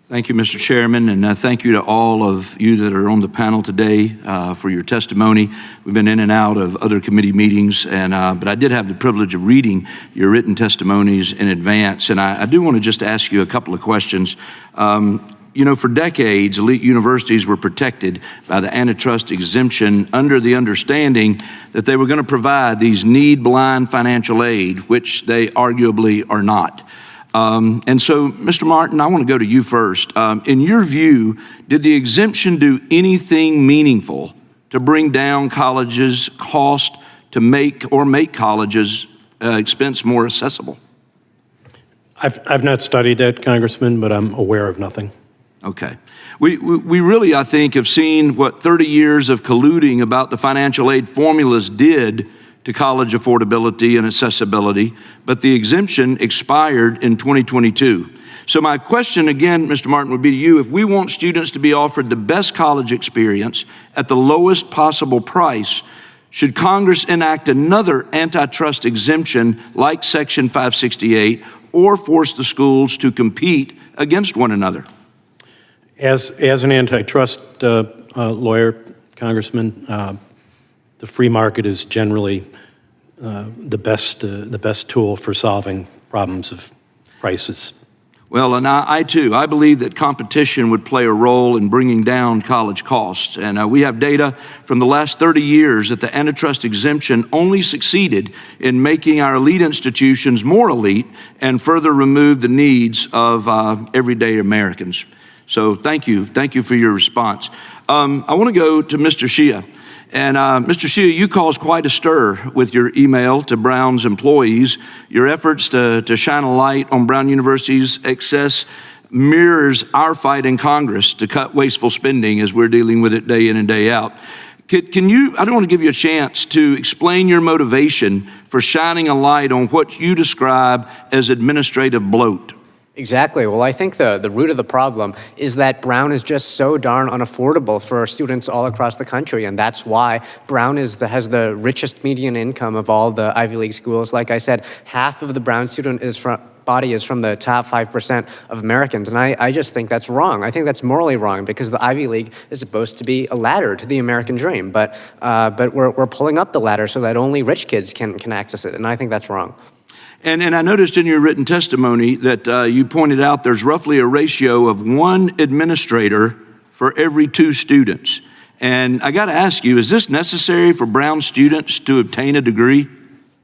Thank you, Mr. Chairman, and thank you to all of you that are on the panel today for your testimony. We've been in and out of other committee meetings, but I did have the privilege of reading your written testimonies in advance, and I do want to just ask you a couple of questions. You know, for decades, elite universities were protected by the antitrust exemption under the understanding that they were going to provide these need-blind financial aid, which they arguably are not. And so, Mr. Martin, I want to go to you first. In your view, did the exemption do anything meaningful to bring down colleges' cost to make colleges' expense more accessible? I've not studied that, Congressman, but I'm aware of nothing. Okay. We really, I think, have seen what 30 years of colluding about the financial aid formulas did to college affordability and accessibility, but the exemption expired in 2022. So my question again, Mr. Martin, would be to you, if we want students to be offered the best college experience at the lowest possible price, should Congress enact another antitrust exemption like Section 568 or force the schools to compete against one another? As an antitrust lawyer, Congressman, the free market is generally the best tool for solving problems of prices. Well, and I too, I believe that competition would play a role in bringing down college costs. And we have data from the last 30 years that the antitrust exemption only succeeded in making our elite institutions more elite and further remove the needs of everyday Americans. So thank you for your response. I want to go to Mr. Shea. And Mr. Shea, you caused quite a stir with your email to Brown's employees. Your efforts to shine a light on Brown University's excess mirrors our fight in Congress to cut wasteful spending as we're dealing with it day in and day out. Can you, I don't want to give you a chance to explain your motivation for shining a light on what you describe as administrative bloat. Exactly. Well, I think the root of the problem is that Brown is just so darn unaffordable for students all across the country, and that's why Brown has the richest median income of all the Ivy League schools. Like I said, half of the Brown student body is from the top 5% of Americans, and I just think that's wrong. I think that's morally wrong because the Ivy League is supposed to be a ladder to the American dream, but we're pulling up the ladder so that only rich kids can access it, and I think that's wrong. And I noticed in your written testimony that you pointed out there's roughly a ratio of one administrator for every 2 students. And I got to ask you, is this necessary for Brown students to obtain a degree?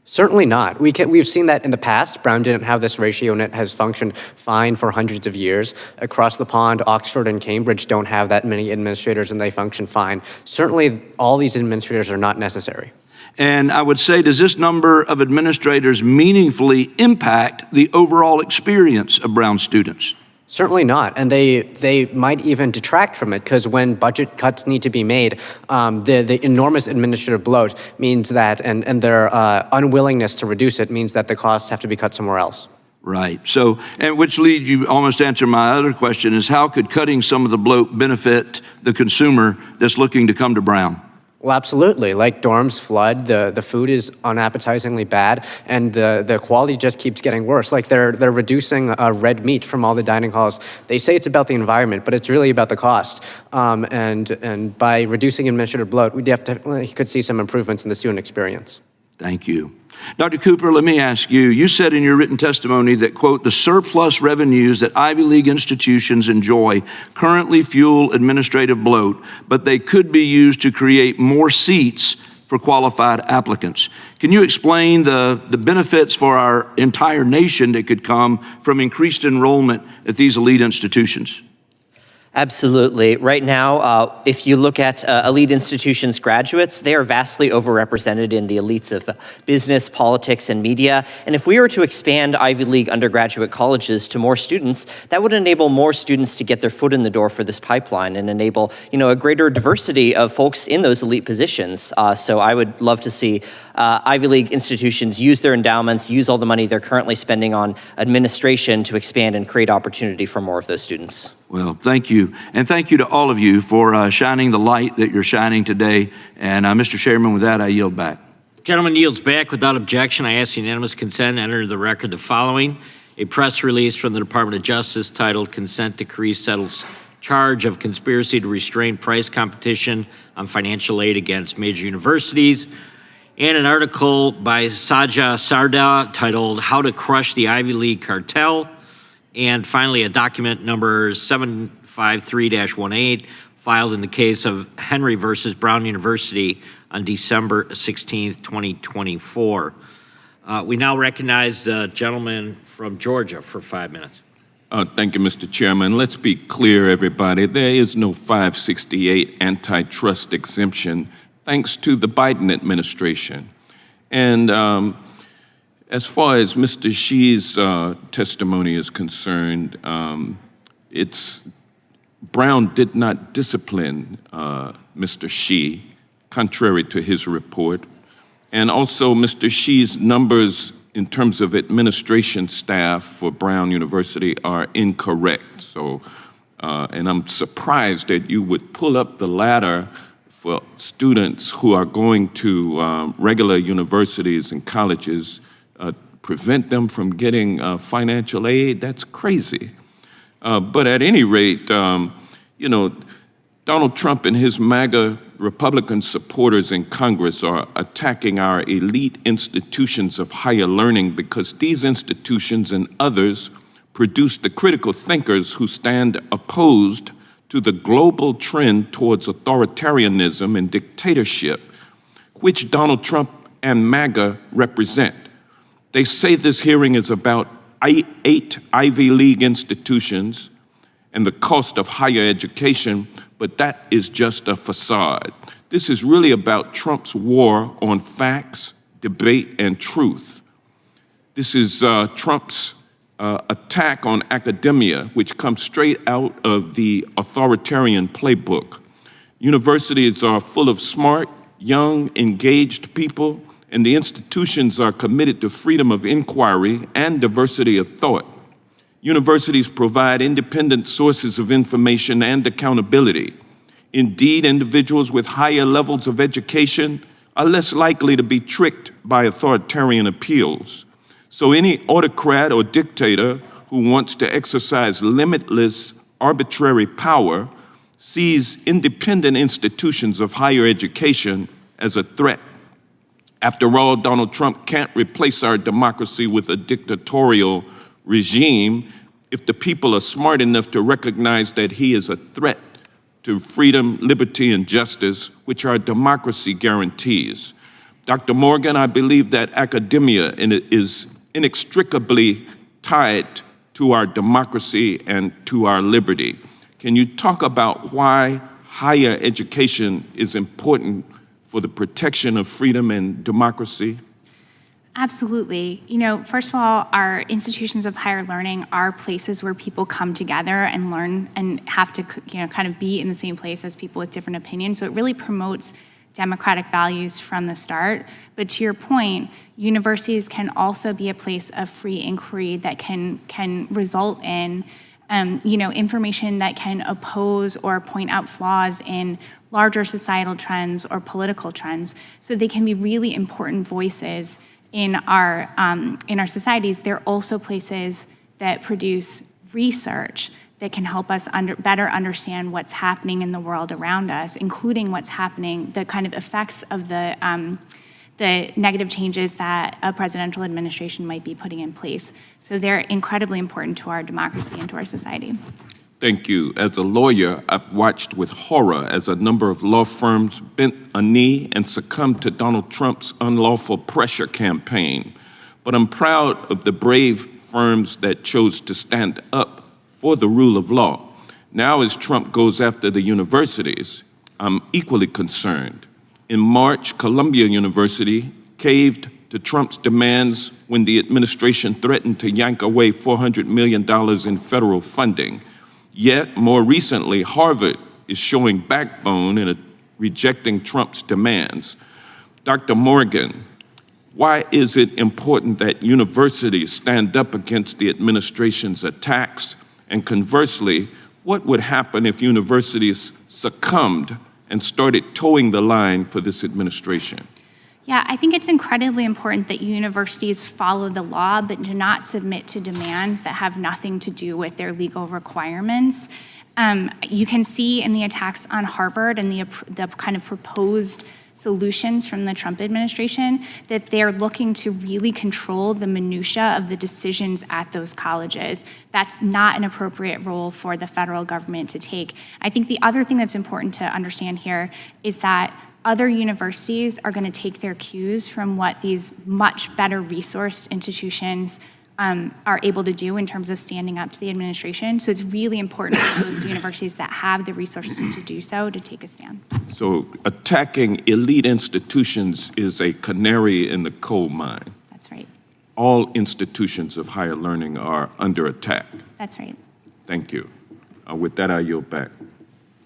Certainly not. We've seen that in the past. Brown didn't have this ratio, and it has functioned fine for hundreds of years. Across the pond, Oxford and Cambridge don't have that many administrators, and they function fine. Certainly, all these administrators are not necessary. And I would say, does this number of administrators meaningfully impact the overall experience of Brown students? Certainly not, and they might even detract from it, because when budget cuts need to be made, the enormous administrative bloat means that, and their unwillingness to reduce it means that the costs have to be cut somewhere else. Right. So, and which leads you almost answer my other question, is how could cutting some of the bloat benefit the consumer that's looking to come to Brown? Well, absolutely. Like dorms flood, the food is unappetizingly bad, and the quality just keeps getting worse. Like they're reducing red meat from all the dining halls. They say it's about the environment, but it's really about the cost. And by reducing administrative bloat, we definitely could see some improvements in the student experience. Thank you. Dr. Cooper, let me ask you, you said in your written testimony that, quote, the surplus revenues that Ivy League institutions enjoy currently fuel administrative bloat, but they could be used to create more seats for qualified applicants. Can you explain the benefits for our entire nation that could come from increased enrollment at these elite institutions? Absolutely. Right now, if you look at elite institutions graduates, they are vastly overrepresented in the elites of business, politics, and media. And if we were to expand Ivy League undergraduate colleges to more students, that would enable more students to get their foot in the door for this pipeline and enable, a greater diversity of folks in those elite positions. So I would love to see Ivy League institutions use their endowments, use all the money they're currently spending on administration to expand and create opportunity for more of those students. Well, thank you. And thank you to all of you for shining the light that you're shining today. And Mr. Chairman, with that, I yield back. Gentleman yields back without objection. I ask unanimous consent to enter into the record the following. A press release from the Department of Justice titled Consent Decree Settles Charge of Conspiracy to Restrain Price Competition on Financial Aid Against Major Universities. And an article by Saja Sarda titled How to Crush the Ivy League Cartel. And finally, a document number 753-18 filed in the case of Henry versus Brown University on December 16th, 2024. We now recognize the gentleman from Georgia for 5 minutes. Thank you, Mr. Chairman. Let's be clear, everybody. There is no 568 antitrust exemption thanks to the Biden administration. And as far as Mr. Xi's testimony is concerned, Brown did not discipline Mr. Xi, contrary to his report. And also, Mr. Xi's numbers in terms of administration staff for Brown University are incorrect. So, and I'm surprised that you would pull up the ladder for students who are going to regular universities and colleges, prevent them from getting financial aid. That's crazy. But at any rate, Donald Trump and his MAGA Republican supporters in Congress are attacking our elite institutions of higher learning because these institutions and others produce the critical thinkers who stand opposed to the global trend towards authoritarianism and dictatorship, which Donald Trump and MAGA represent. They say this hearing is about 8 Ivy League institutions and the cost of higher education, but that is just a facade. This is really about Trump's war on facts, debate, and truth. This is Trump's attack on academia, which comes straight out of the authoritarian playbook. Universities are full of smart, young, engaged people, and the institutions are committed to freedom of inquiry and diversity of thought. Universities provide independent sources of information and accountability. Indeed, individuals with higher levels of education are less likely to be tricked by authoritarian appeals. So any autocrat or dictator who wants to exercise limitless, arbitrary power sees independent institutions of higher education as a threat. After all, Donald Trump can't replace our democracy with a dictatorial regime if the people are smart enough to recognize that he is a threat to freedom, liberty, and justice, which our democracy guarantees. Dr. Morgan, I believe that academia is inextricably tied to our democracy and to our liberty. Can you talk about why higher education is important for the protection of freedom and democracy? Absolutely. You know, first of all, our institutions of higher learning are places where people come together and learn and have to, kind of be in the same place as people with different opinions. So it really promotes democratic values from the start. But to your point, universities can also be a place of free inquiry that can result in information that can oppose or point out flaws in larger societal trends or political trends. So they can be really important voices in our societies. They're also places that produce research that can help us better understand what's happening in the world around us, including what's happening, the kind of effects of the negative changes that a presidential administration might be putting in place. So they're incredibly important to our democracy and to our society. Thank you. As a lawyer, I've watched with horror as a number of law firms bent a knee and succumbed to Donald Trump's unlawful pressure campaign. But I'm proud of the brave firms that chose to stand up for the rule of law. Now, as Trump goes after the universities, I'm equally concerned. In March, Columbia University caved to Trump's demands when the administration threatened to yank away $400 million in federal funding. Yet, more recently, Harvard is showing backbone in rejecting Trump's demands. Dr. Morgan, why is it important that universities stand up against the administration's attacks? And conversely, what would happen if universities succumbed and started towing the line for this administration? Yeah, I think it's incredibly important that universities follow the law, but do not submit to demands that have nothing to do with their legal requirements. You can see in the attacks on Harvard and the kind of proposed solutions from the Trump administration that they're looking to really control the minutia of the decisions at those colleges. That's not an appropriate role for the federal government to take. I think the other thing that's important to understand here is that other universities are going to take their cues from what these much better resourced institutions are able to do in terms of standing up to the administration. So it's really important for those universities that have the resources to do so to take a stand. So attacking elite institutions is a canary in the coal mine. That's right. All institutions of higher learning are under attack. That's right. Thank you. With that, I yield back.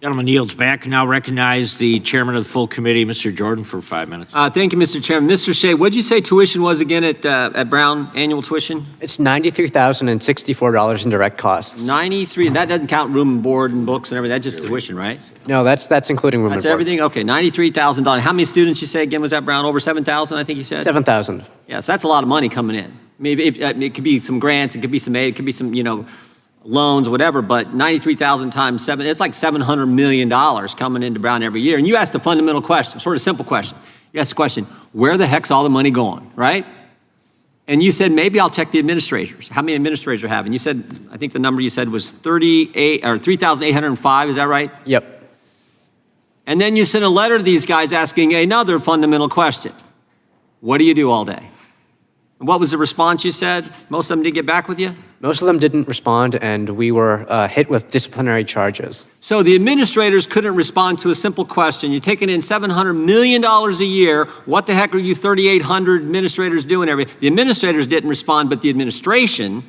Gentleman yields back. Now recognize the chairman of the full committee, Mr. Jordan, for 5 minutes. Thank you, Mr. Chairman. Mr. Shea, what did you say tuition was again at Brown, annual tuition? It's $93,064 in direct costs. 93, and that doesn't count room and board and books and everything. That's just tuition, right? No, that's including room That's and board. everything? Okay, $93,000. How many students you say again was at Brown? Over 7,000, I think you said? 7,000. Yeah, so that's a lot of money coming in. Maybe it could be some grants, it could be some aid, it could be some, loans, whatever, but 93,000 times 7, it's like $700 million coming into Brown every year. And you asked a fundamental question, sort of simple question. You asked the question, where the heck's all the money going, right? And you said, maybe I'll check the administrators. How many administrators are having? You said, I think the number you said was 3,805, is that right? Yep. And then you sent a letter to these guys asking another fundamental question. What do you do all day? And what was the response you said? Most of them didn't get back with you? Most of them didn't respond, and we were hit with disciplinary charges. So the administrators couldn't respond to a simple question. You're taking in $700 million a year. What the heck are you 3,800 administrators doing? The administrators didn't respond, but the administration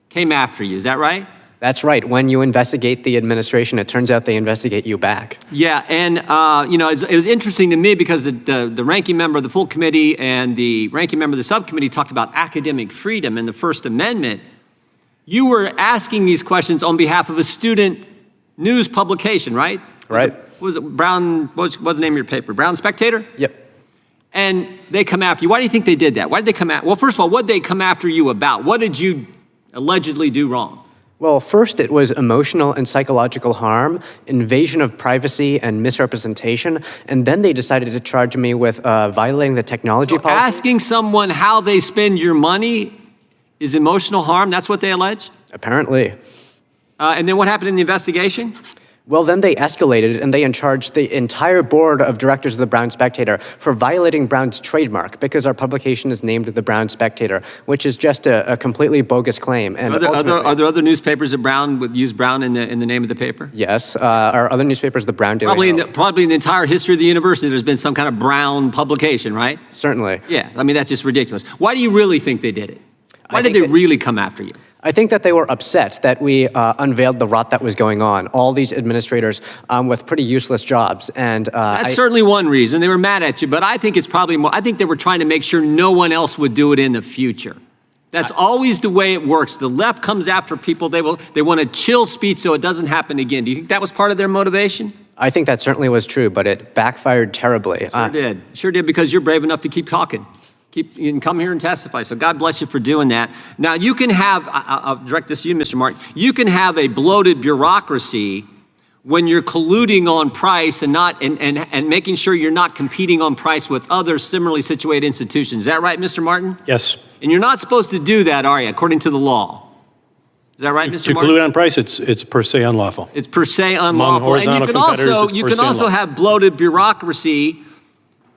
came after you. Is that right? That's right. When you investigate the administration, it turns out they investigate you back. Yeah, and it was interesting to me because the ranking member of the full committee and the ranking member of the subcommittee talked about academic freedom and the First Amendment. You were asking these questions on behalf of a student news publication, right? Right. Was it Brown, what's the name of your paper? Brown Spectator? Yep. And they come after you. Why do you think they did that? Why did they come after? Well, first of all, what did they come after you about? What did you allegedly do wrong? Well, first it was emotional and psychological harm, invasion of privacy and misrepresentation, and then they decided to charge me with violating the technology policy. Asking someone how they spend your money is emotional harm? That's what they alleged? Apparently. And then what happened in the investigation? Well, then they escalated and they charged the entire board of directors of the Brown Spectator for violating Brown's trademark because our publication is named the Brown Spectator, which is just a completely bogus claim. And Are there other newspapers that would use Brown in the name of the paper? Yes, our other newspapers, the Brown Daily Herald. Probably in the entire history of the university, there's been some kind of Brown publication, right? Certainly. Yeah, I mean, that's just ridiculous. Why do you really think they did it? Why did they really come after you? I think that they were upset that we unveiled the rot that was going on. All these administrators with pretty useless jobs. And that's certainly one reason. They were mad at you, but I think it's probably more, I think they were trying to make sure no one else would do it in the future. That's always the way it works. The left comes after people. They want to chill speech so it doesn't happen again. Do you think that was part of their motivation? I think that certainly was true, but it backfired terribly. Sure did, because you're brave enough to keep talking. You can come here and testify, so God bless you for doing that. Now, you can have, I'll direct this to you, Mr. Martin, you can have a bloated bureaucracy when you're colluding on price and making sure you're not competing on price with other similarly situated institutions. Is that right, Mr. Martin? Yes. And you're not supposed to do that, are you, according to the law? Is that right, Mr. Martin? To collude on price, it's per se unlawful. It's per se unlawful. And you can also have bloated bureaucracy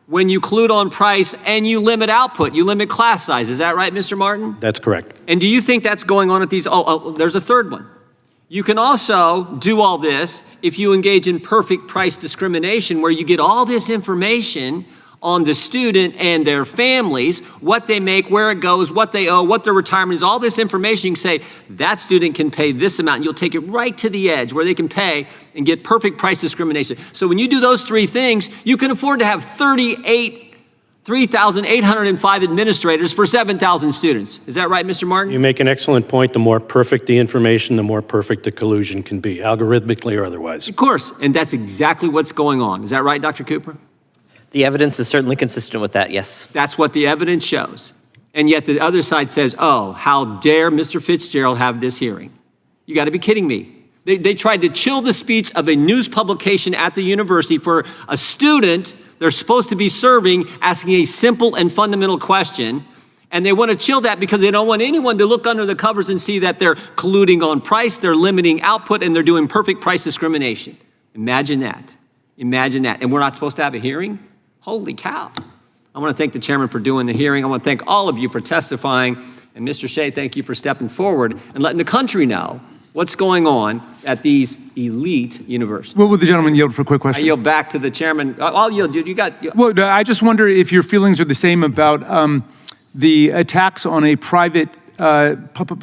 when you collude on price and you limit output, you limit class size. Is that right, Mr. Martin? That's correct. And do you think that's going on at these, there's a third one. You can also do all this if you engage in perfect price discrimination, where you get all this information on the student and their families, what they make, where it goes, what they owe, what their retirement is, all this information. You can say, that student can pay this amount, and you'll take it right to the edge where they can pay and get perfect price discrimination. So when you do those three things, you can afford to have 3,805 administrators for 7,000 students. Is that right, Mr. Martin? You make an excellent point. The more perfect the information, the more perfect the collusion can be, algorithmically or otherwise. Of course, and that's exactly what's going on. Is that right, Dr. Cooper? The evidence is certainly consistent with that, yes. That's what the evidence shows. And yet the other side says, oh, how dare Mr. Fitzgerald have this hearing? You got to be kidding me. They tried to chill the speech of a news publication at the university for a student they're supposed to be serving, asking a simple and fundamental question. And they want to chill that because they don't want anyone to look under the covers and see that they're colluding on price, they're limiting output, and they're doing perfect price discrimination. Imagine that. Imagine that. And we're not supposed to have a hearing? Holy cow. I want to thank the chairman for doing the hearing. I want to thank all of you for testifying. And Mr. Shea, thank you for stepping forward and letting the country know what's going on at these elite universities. What would the gentleman yield for a quick question? I yield back to the chairman. I'll yield, dude. Well, I just wonder if your feelings are the same about the attacks on a private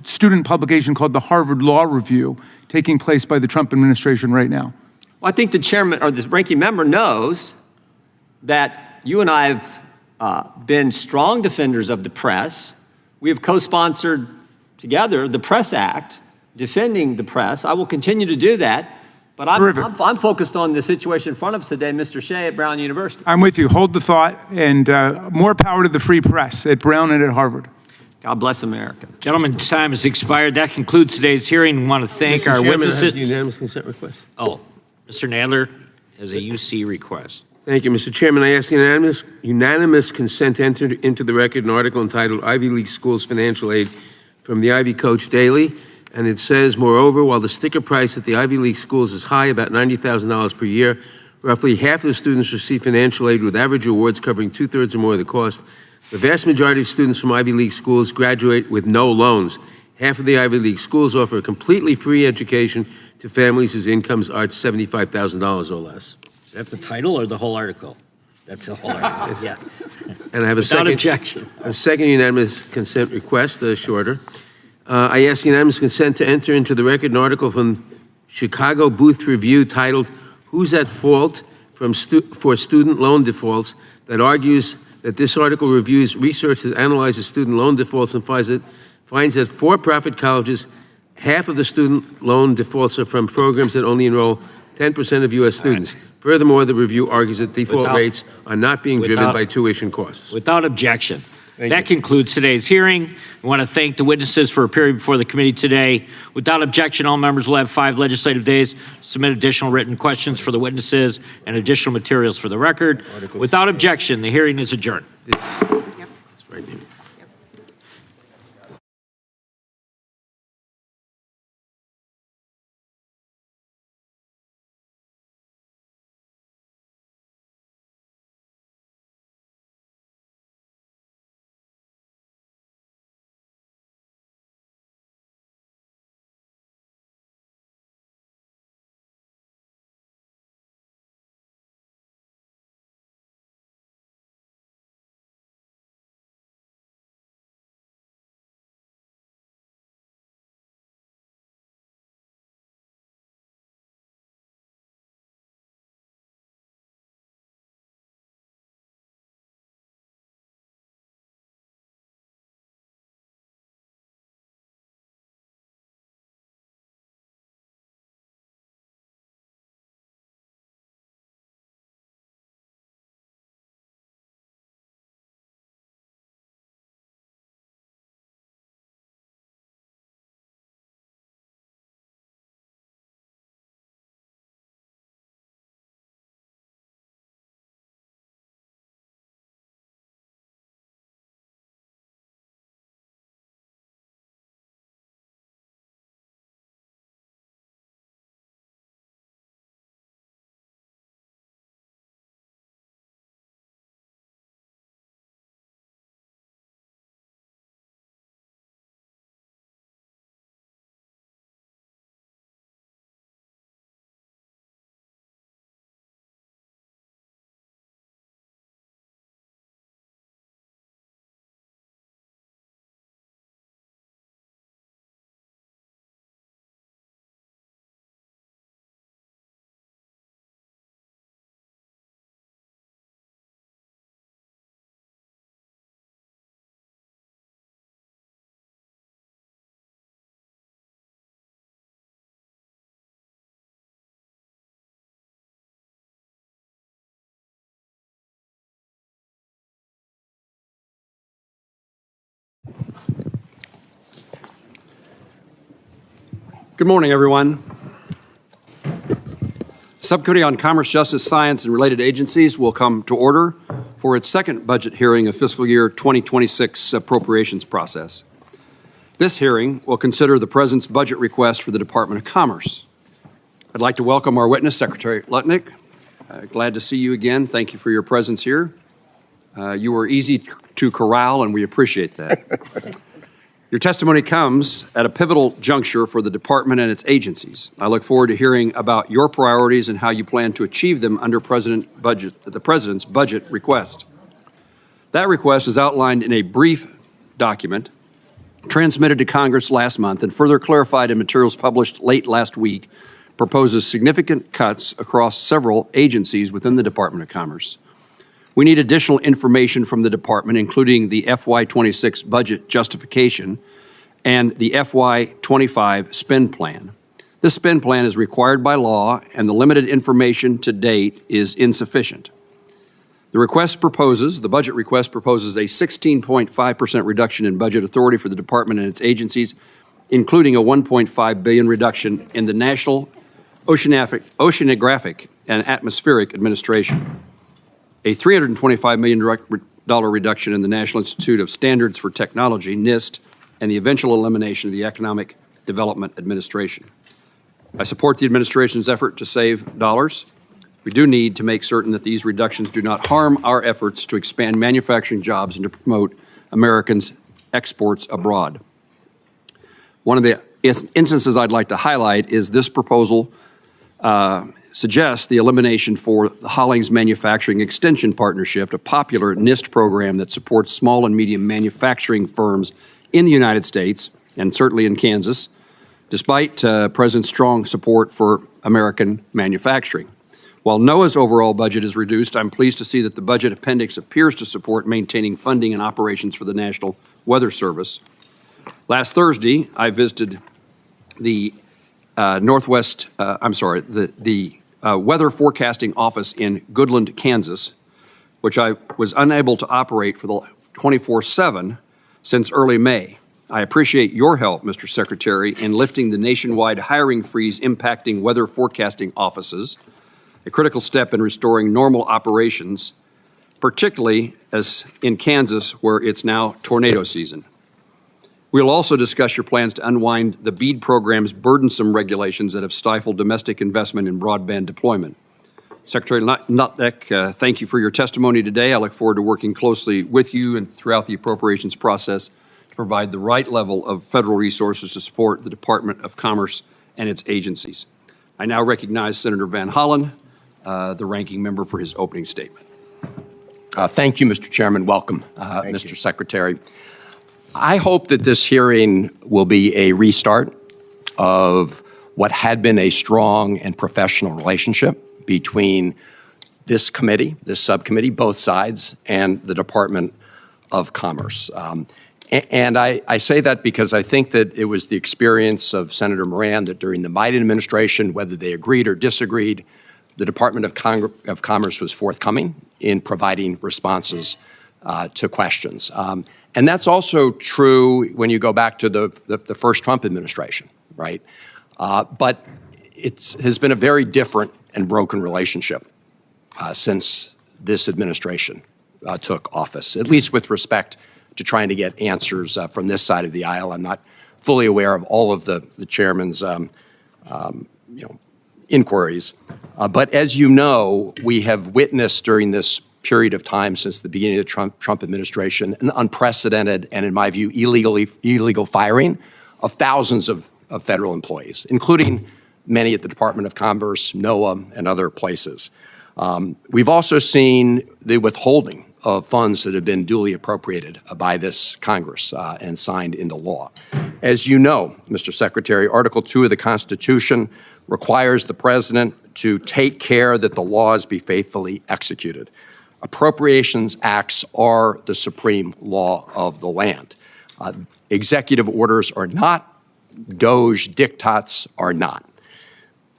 student publication called the Harvard Law Review taking place by the Trump administration right now. Well, I think the chairman or the ranking member knows that you and I have been strong defenders of the press. We have co-sponsored together the Press Act, defending the press. I will continue to do that, but I'm focused on the situation in front of us today, Mr. Shea at Brown University. I'm with you. Hold the thought, and more power to the free press at Brown and at Harvard. God bless America. Gentlemen's time has expired. That concludes today's hearing. We want to thank our witnesses. I have a unanimous consent request. Oh, Mr. Nadler has a UC request. Thank you, Mr. Chairman. I ask unanimous consent to enter into the record an article entitled Ivy League Schools Financial Aid from the Ivy Coach Daily. And it says, moreover, while the sticker price at the Ivy League schools is high, about $90,000 per year, roughly half of the students receive financial aid with average awards covering 2/3 or more of the cost. The vast majority of students from Ivy League schools graduate with no loans. Half of the Ivy League schools offer a completely free education to families whose incomes are $75,000 or less. Is that the title or the whole article? That's the whole article, yeah. And I have a Without objection. A second unanimous consent request, shorter. I ask unanimous consent to enter into the record an article from Chicago Booth Review titled, Who's at Fault for Student Loan Defaults, that argues that this article reviews research that analyzes student loan defaults and finds that for-profit colleges, half of the student loan defaults are from programs that only enroll 10% of U.S. students. Furthermore, the review argues that default rates are not being driven by tuition costs. Without objection. That concludes today's hearing. I want to thank the witnesses for appearing before the committee today. Without objection, all members will have 5 legislative days to submit additional written questions for the witnesses and additional materials for the record. Without objection, the hearing is adjourned. Good morning, everyone. Subcommittee on Commerce, Justice, Science, and Related Agencies will come to order for its second budget hearing of fiscal year 2026 appropriations process. This hearing will consider the President's budget request for the Department of Commerce. I'd like to welcome our witness, Secretary Lutnick. Glad to see you again. Thank you for your presence here. You were easy to corral, and we appreciate that. Your testimony comes at a pivotal juncture for the department and its agencies. I look forward to hearing about your priorities and how you plan to achieve them under the President's budget request. That request is outlined in a brief document transmitted to Congress last month and further clarified in materials published late last week, proposes significant cuts across several agencies within the Department of Commerce. We need additional information from the department, including the FY26 budget justification and the FY25 spend plan. This spend plan is required by law, and the limited information to date is insufficient. The budget request proposes a 16.5% reduction in budget authority for the department and its agencies, including a $1.5 billion reduction in the National Oceanographic and Atmospheric Administration, a $325 million reduction in the National Institute of Standards for Technology, NIST, and the eventual elimination of the Economic Development Administration. I support the administration's effort to save dollars. We do need to make certain that these reductions do not harm our efforts to expand manufacturing jobs and to promote Americans' exports abroad. One of the instances I'd like to highlight is this proposal suggests the elimination for the Hollings Manufacturing Extension Partnership, a popular NIST program that supports small and medium manufacturing firms in the United States and certainly in Kansas, despite President's strong support for American manufacturing. While NOAA's overall budget is reduced, I'm pleased to see that the budget appendix appears to support maintaining funding and operations for the National Weather Service. Last Thursday, I visited the Weather Forecasting Office in Goodland, Kansas, which I was unable to operate for the 24/7 since early May. I appreciate your help, Mr. Secretary, in lifting the nationwide hiring freeze impacting weather forecasting offices, a critical step in restoring normal operations, particularly as in Kansas, where it's now tornado season. We'll also discuss your plans to unwind the BEAD program's burdensome regulations that have stifled domestic investment in broadband deployment. Secretary Lutnick, thank you for your testimony today. I look forward to working closely with you and throughout the appropriations process to provide the right level of federal resources to support the Department of Commerce and its agencies. I now recognize Senator Van Hollen, the ranking member, for his opening statement. Thank you, Mr. Chairman. Welcome, Mr. Secretary. I hope that this hearing will be a restart of what had been a strong and professional relationship between this committee, this subcommittee, both sides, and the Department of Commerce. And I say that because I think that it was the experience of Senator Moran that during the Biden administration, whether they agreed or disagreed, the Department of Commerce was forthcoming in providing responses to questions. And that's also true when you go back to the first Trump administration, right? But it has been a very different and broken relationship since this administration took office, at least with respect to trying to get answers from this side of the aisle. I'm not fully aware of all of the chairman's inquiries. But as you know, we have witnessed during this period of time since the beginning of the Trump administration an unprecedented and, in my view, illegal firing of thousands of federal employees, including many at the Department of Commerce, NOAA, and other places. We've also seen the withholding of funds that have been duly appropriated by this Congress and signed into law. As you know, Mr. Secretary, Article 2 of the Constitution requires the President to take care that the laws be faithfully executed. Appropriations Acts are the supreme law of the land. Executive orders are not. DOGE diktats are not.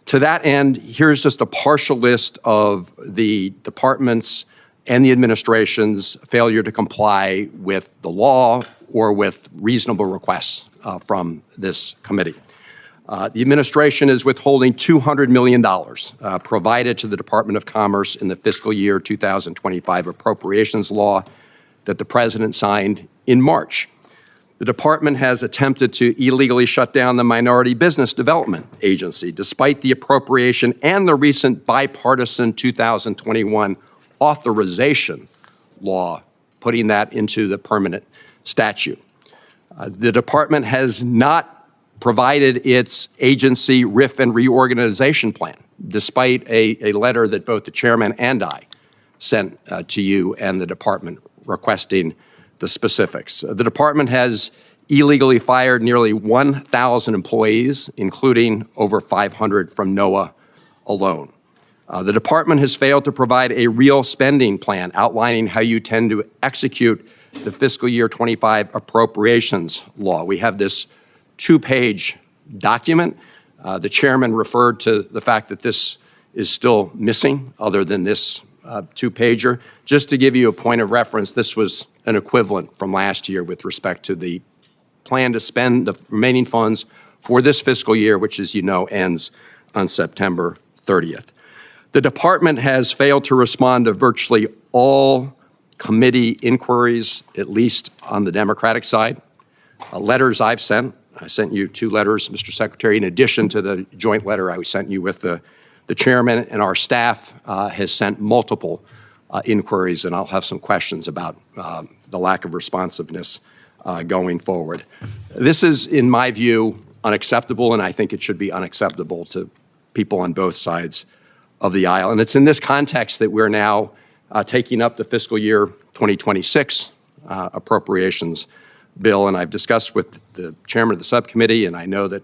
To that end, here's just a partial list of the department's and the administration's failure to comply with the law or with reasonable requests from this committee. The administration is withholding $200 million provided to the Department of Commerce in the fiscal year 2025 appropriations law that the president signed in March. The department has attempted to illegally shut down the Minority Business Development Agency, despite the appropriation and the recent bipartisan 2021 authorization law, putting that into the permanent statute. The department has not provided its agency RIF and reorganization plan, despite a letter that both the chairman and I sent to you and the department requesting the specifics. The department has illegally fired nearly 1,000 employees, including over 500 from NOAA alone. The department has failed to provide a real spending plan outlining how you tend to execute the fiscal year 25 appropriations law. We have this 2-page document. The chairman referred to the fact that this is still missing other than this 2-pager. Just to give you a point of reference, this was an equivalent from last year with respect to the plan to spend the remaining funds for this fiscal year, which, as you know, ends on September 30th. The department has failed to respond to virtually all committee inquiries, at least on the Democratic side. Letters I've sent, I sent you 2 letters, Mr. Secretary, in addition to the joint letter I sent you with the chairman, and our staff has sent multiple inquiries, and I'll have some questions about the lack of responsiveness going forward. This is, in my view, unacceptable, and I think it should be unacceptable to people on both sides of the aisle. And it's in this context that we're now taking up the fiscal year 2026 appropriations bill, and I've discussed with the chairman of the subcommittee, and I know that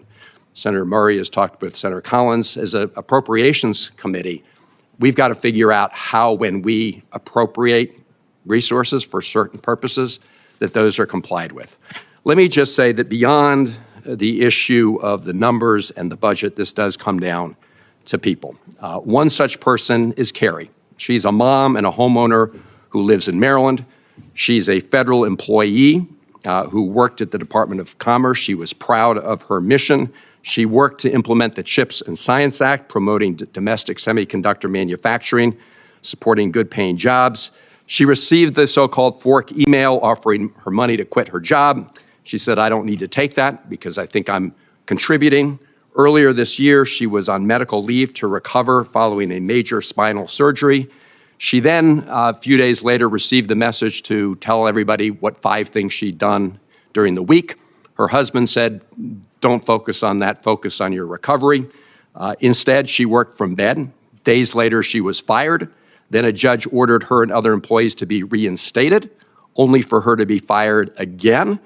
Senator Murray has talked with Senator Collins. As an appropriations committee, we've got to figure out how, when we appropriate resources for certain purposes, that those are complied with. Let me just say that beyond the issue of the numbers and the budget, this does come down to people. One such person is Carrie. She's a mom and a homeowner who lives in Maryland. She's a federal employee who worked at the Department of Commerce. She was proud of her mission. She worked to implement the CHIPS and Science Act, promoting domestic semiconductor manufacturing, supporting good-paying jobs. She received the so-called fork email offering her money to quit her job. She said, "I don't need to take that because I think I'm contributing." Earlier this year, she was on medical leave to recover following a major spinal surgery. She then, a few days later, received the message to tell everybody what 5 things she'd done during the week. Her husband said, "Don't focus on that, focus on your recovery." Instead, she worked from bed. Days later, she was fired. Then a judge ordered her and other employees to be reinstated, only for her to be fired again.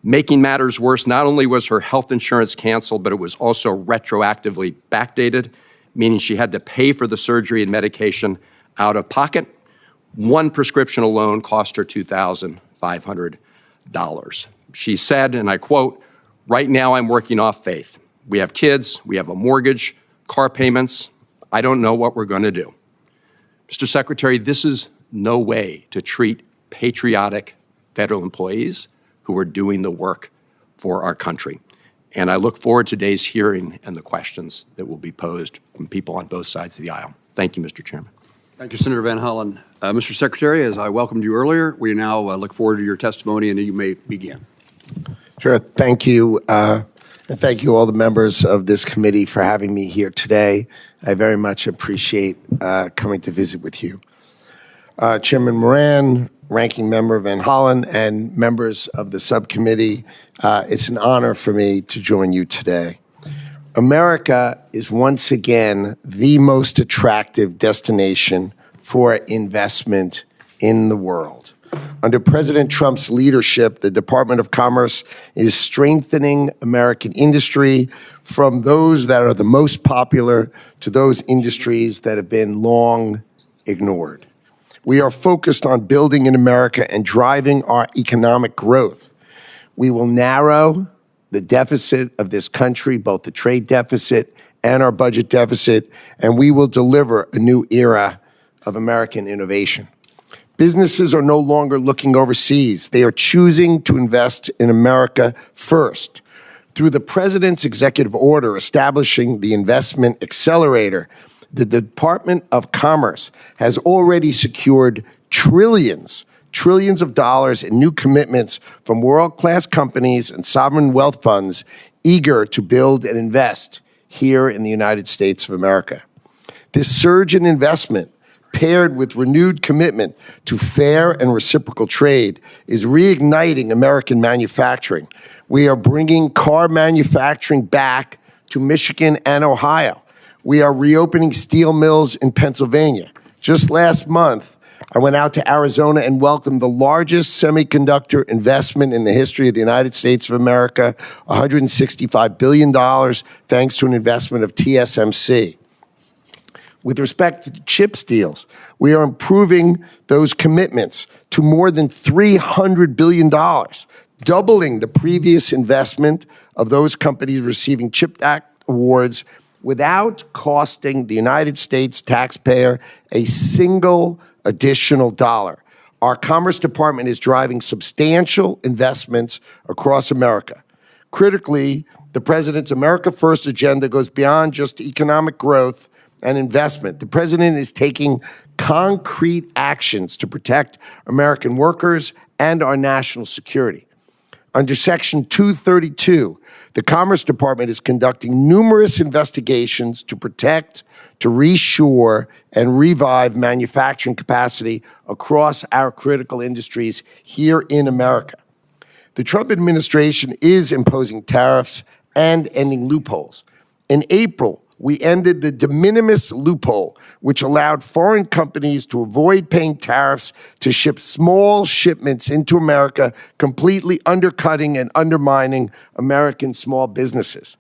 Making matters worse, not only was her health insurance canceled, but it was also retroactively backdated, meaning she had to pay for the surgery and medication out of pocket. One prescription alone cost her $2,500. She said, and I quote, "Right now I'm working off faith. We have kids, we have a mortgage, car payments. I don't know what we're going to do." Mr. Secretary, this is no way to treat patriotic federal employees who are doing the work for our country. And I look forward to today's hearing and the questions that will be posed from people on both sides of the aisle. Thank you, Mr. Chairman. Thank you, Senator Van Hollen. Mr. Secretary, as I welcomed you earlier, we now look forward to your testimony, and you may begin. Sure. Thank you. And thank you all the members of this committee for having me here today. I very much appreciate coming to visit with you. Chairman Moran, Ranking Member Van Hollen, and members of the subcommittee, it's an honor for me to join you today. America is once again the most attractive destination for investment in the world. Under President Trump's leadership, the Department of Commerce is strengthening American industry from those that are the most popular to those industries that have been long ignored. We are focused on building in America and driving our economic growth. We will narrow the deficit of this country, both the trade deficit and our budget deficit, and we will deliver a new era of American innovation. Businesses are no longer looking overseas. They are choosing to invest in America first. Through the President's executive order establishing the Investment Accelerator, the Department of Commerce has already secured trillions of dollars in new commitments from world-class companies and sovereign wealth funds eager to build and invest here in the United States of America. This surge in investment, paired with renewed commitment to fair and reciprocal trade, is reigniting American manufacturing. We are bringing car manufacturing back to Michigan and Ohio. We are reopening steel mills in Pennsylvania. Just last month, I went out to Arizona and welcomed the largest semiconductor investment in the history of the United States of America, $165 billion, thanks to an investment of TSMC. With respect to CHIPS deals, we are improving those commitments to more than $300 billion, doubling the previous investment of those companies receiving CHIPS Act awards without costing the United States taxpayer a single additional dollar. Our Commerce Department is driving substantial investments across America. Critically, the President's America First agenda goes beyond just economic growth and investment. The President is taking concrete actions to protect American workers and our national security. Under Section 232, the Commerce Department is conducting numerous investigations to protect, to reshore, and revive manufacturing capacity across our critical industries here in America. The Trump administration is imposing tariffs and ending loopholes. In April, we ended the de minimis loophole, which allowed foreign companies to avoid paying tariffs to ship small shipments into America, completely undercutting and undermining American small businesses.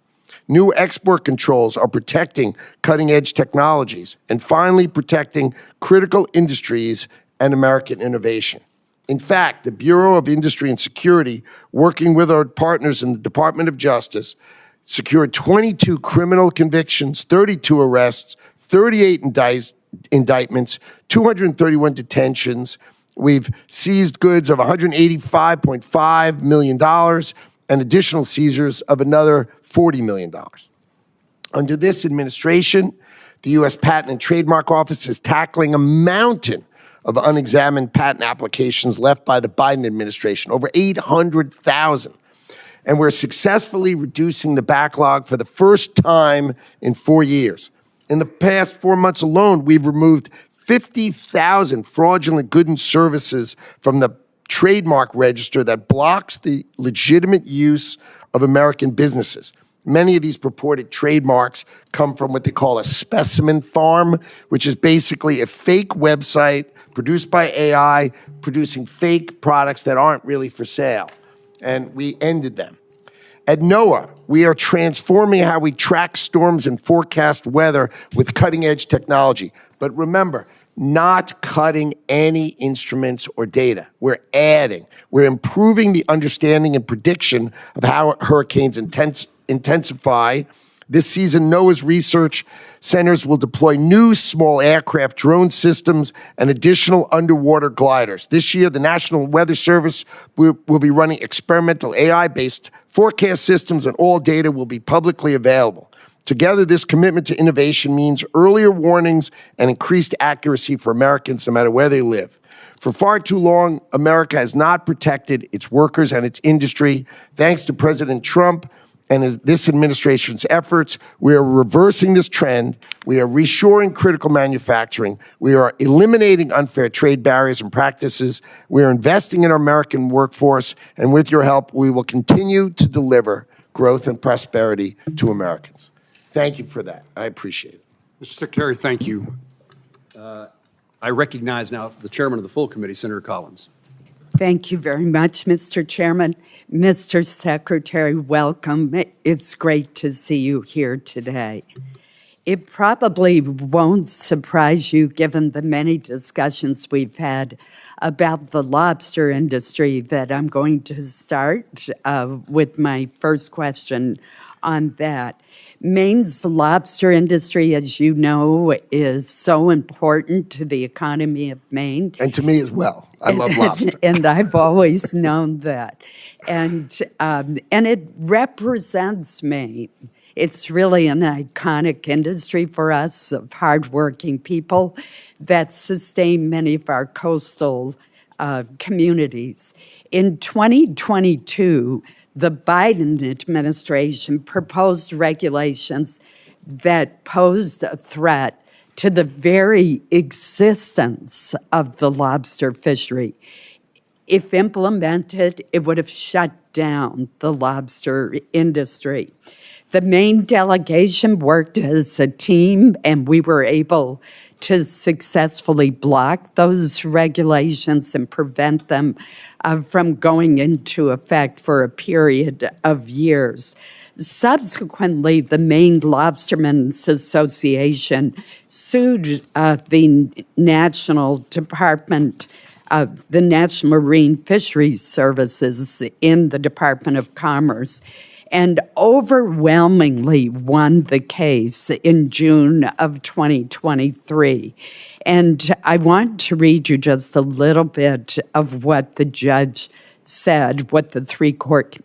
New export controls are protecting cutting-edge technologies and finally protecting critical industries and American innovation. In fact, the Bureau of Industry and Security, working with our partners in the Department of Justice, secured 22 criminal convictions, 32 arrests, 38 indictments, 231 detentions. We've seized goods of $185.5 million and additional seizures of another $40 million. Under this administration, the U.S. Patent and Trademark Office is tackling a mountain of unexamined patent applications left by the Biden administration, over 800,000. And we're successfully reducing the backlog for the first time in 4 years. In the past 4 months alone, we've removed 50,000 fraudulent goods and services from the trademark register that blocks the legitimate use of American businesses. Many of these purported trademarks come from what they call a specimen farm, which is basically a fake website produced by AI, producing fake products that aren't really for sale. And we ended them. At NOAA, we are transforming how we track storms and forecast weather with cutting-edge technology. But remember, not cutting any instruments or data. We're adding. We're improving the understanding and prediction of how hurricanes intensify. This season, NOAA's research centers will deploy new small aircraft drone systems and additional underwater gliders. This year, the National Weather Service will be running experimental AI-based forecast systems, and all data will be publicly available. Together, this commitment to innovation means earlier warnings and increased accuracy for Americans no matter where they live. For far too long, America has not protected its workers and its industry. Thanks to President Trump and this administration's efforts, we are reversing this trend. We are reshoring critical manufacturing. We are eliminating unfair trade barriers and practices. We are investing in our American workforce. And with your help, we will continue to deliver growth and prosperity to Americans. Thank you for that. I appreciate it. Mr. Secretary, thank you. I recognize now the chairman of the full committee, Senator Collins. Thank you very much, Mr. Chairman. Mr. Secretary, welcome. It's great to see you here today. It probably won't surprise you, given the many discussions we've had about the lobster industry, that I'm going to start with my first question on that. Maine's lobster industry, as you know, is so important to the economy of Maine. And to me as well. I love lobster. And I've always known that. And it represents Maine. It's really an iconic industry for us of hardworking people that sustain many of our coastal communities. In 2022, the Biden administration proposed regulations that posed a threat to the very existence of the lobster fishery. If implemented, it would have shut down the lobster industry. The Maine delegation worked as a team, and we were able to successfully block those regulations and prevent them from going into effect for a period of years. Subsequently, the Maine Lobstermen's Association sued the National Department of the National Marine Fisheries Services in the Department of Commerce and overwhelmingly won the case in June of 2023. And I want to read you just a little bit of what the judge said, what the three-court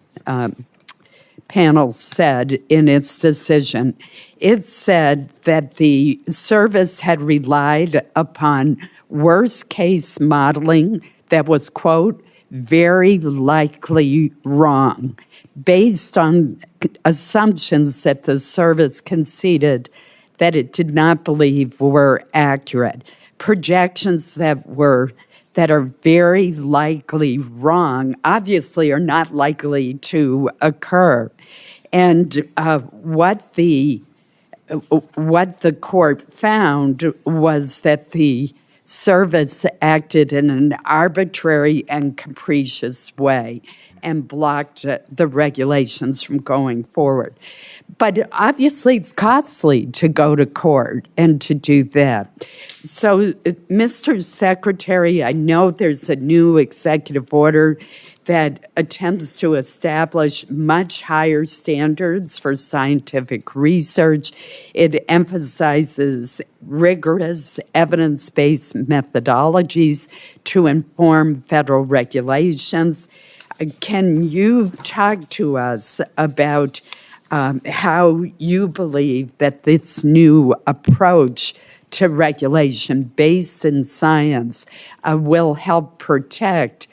panel said in its decision. It said that the service had relied upon worst-case modeling that was, quote, very likely wrong, based on assumptions that the service conceded that it did not believe were accurate. Projections that are very likely wrong obviously are not likely to occur. And what the court found was that the service acted in an arbitrary and capricious way and blocked the regulations from going forward. But obviously it's costly to go to court and to do that. So, Mr. Secretary, I know there's a new executive order that attempts to establish much higher standards for scientific research. It emphasizes rigorous evidence-based methodologies to inform federal regulations. Can you talk to us about how you believe that this new approach to regulation based in science will help protect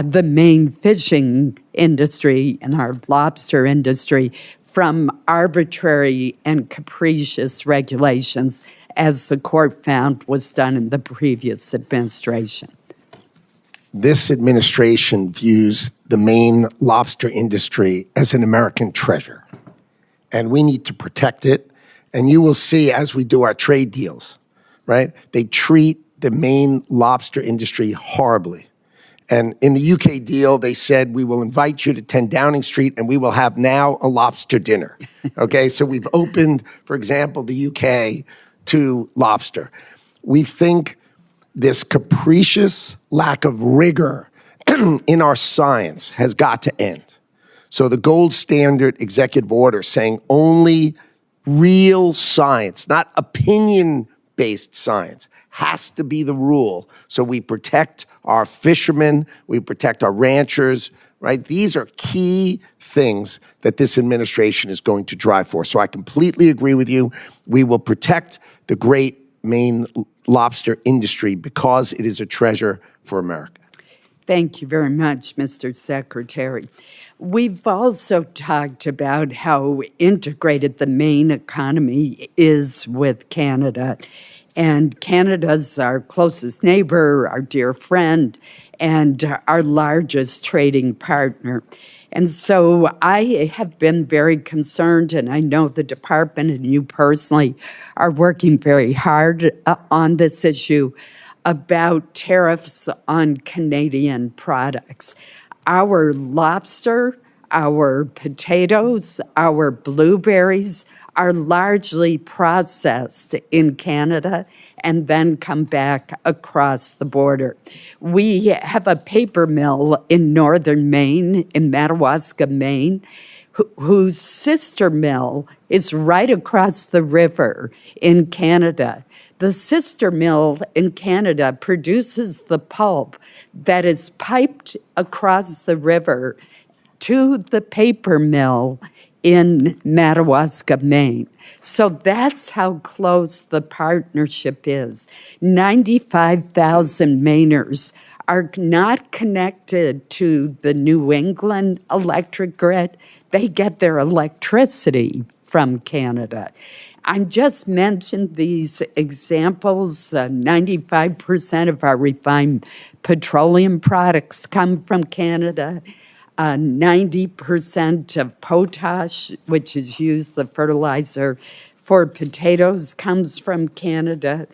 the Maine fishing industry and our lobster industry from arbitrary and capricious regulations, as the court found was done in the previous administration? This administration views the Maine lobster industry as an American treasure, and we need to protect it. And you will see as we do our trade deals, right? They treat the Maine lobster industry horribly. And in the UK deal, they said, we will invite you to 10 Downing Street and we will have now a lobster dinner. Okay, so we've opened, for example, the UK to lobster. We think this capricious lack of rigor in our science has got to end. So the gold standard executive order saying only real science, not opinion-based science, has to be the rule. So we protect our fishermen, we protect our ranchers, right? These are key things that this administration is going to drive for. So I completely agree with you. We will protect the great Maine lobster industry because it is a treasure for America. Thank you very much, Mr. Secretary. We've also talked about how integrated the Maine economy is with Canada. And Canada's our closest neighbor, our dear friend, and our largest trading partner. And so I have been very concerned, and I know the department and you personally are working very hard on this issue about tariffs on Canadian products. Our lobster, our potatoes, our blueberries are largely processed in Canada and then come back across the border. We have a paper mill in northern Maine, in Madawaska, Maine, whose sister mill is right across the river in Canada. The sister mill in Canada produces the pulp that is piped across the river to the paper mill in Madawaska, Maine. So that's how close the partnership is. 95,000 Mainers are not connected to the New England electric grid. They get their electricity from Canada. I just mentioned these examples. 95% of our refined petroleum products come from Canada. 90% of potash, which is used, the fertilizer for potatoes, comes from Canada.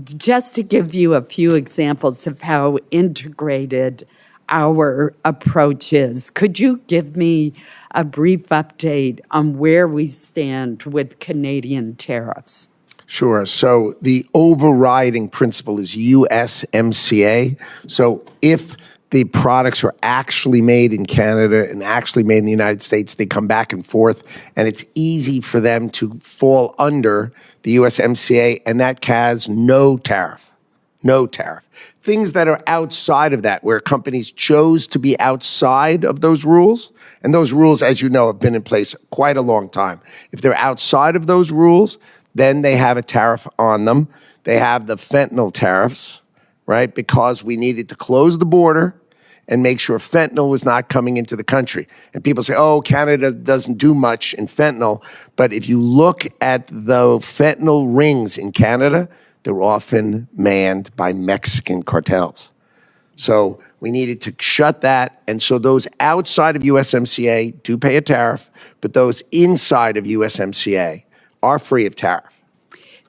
Just to give you a few examples of how integrated our approach is, could you give me a brief update on where we stand with Canadian tariffs? Sure. So the overriding principle is USMCA. So if the products are actually made in Canada and actually made in the United States, they come back and forth, and it's easy for them to fall under the USMCA, and that has no tariff. No tariff. Things that are outside of that, where companies chose to be outside of those rules, and those rules, as you know, have been in place quite a long time. If they're outside of those rules, then they have a tariff on them. They have the fentanyl tariffs, right? Because we needed to close the border and make sure fentanyl was not coming into the country. And people say, oh, Canada doesn't do much in fentanyl. But if you look at the fentanyl rings in Canada, they're often manned by Mexican cartels. So we needed to shut that. And so those outside of USMCA do pay a tariff, but those inside of USMCA are free of tariff.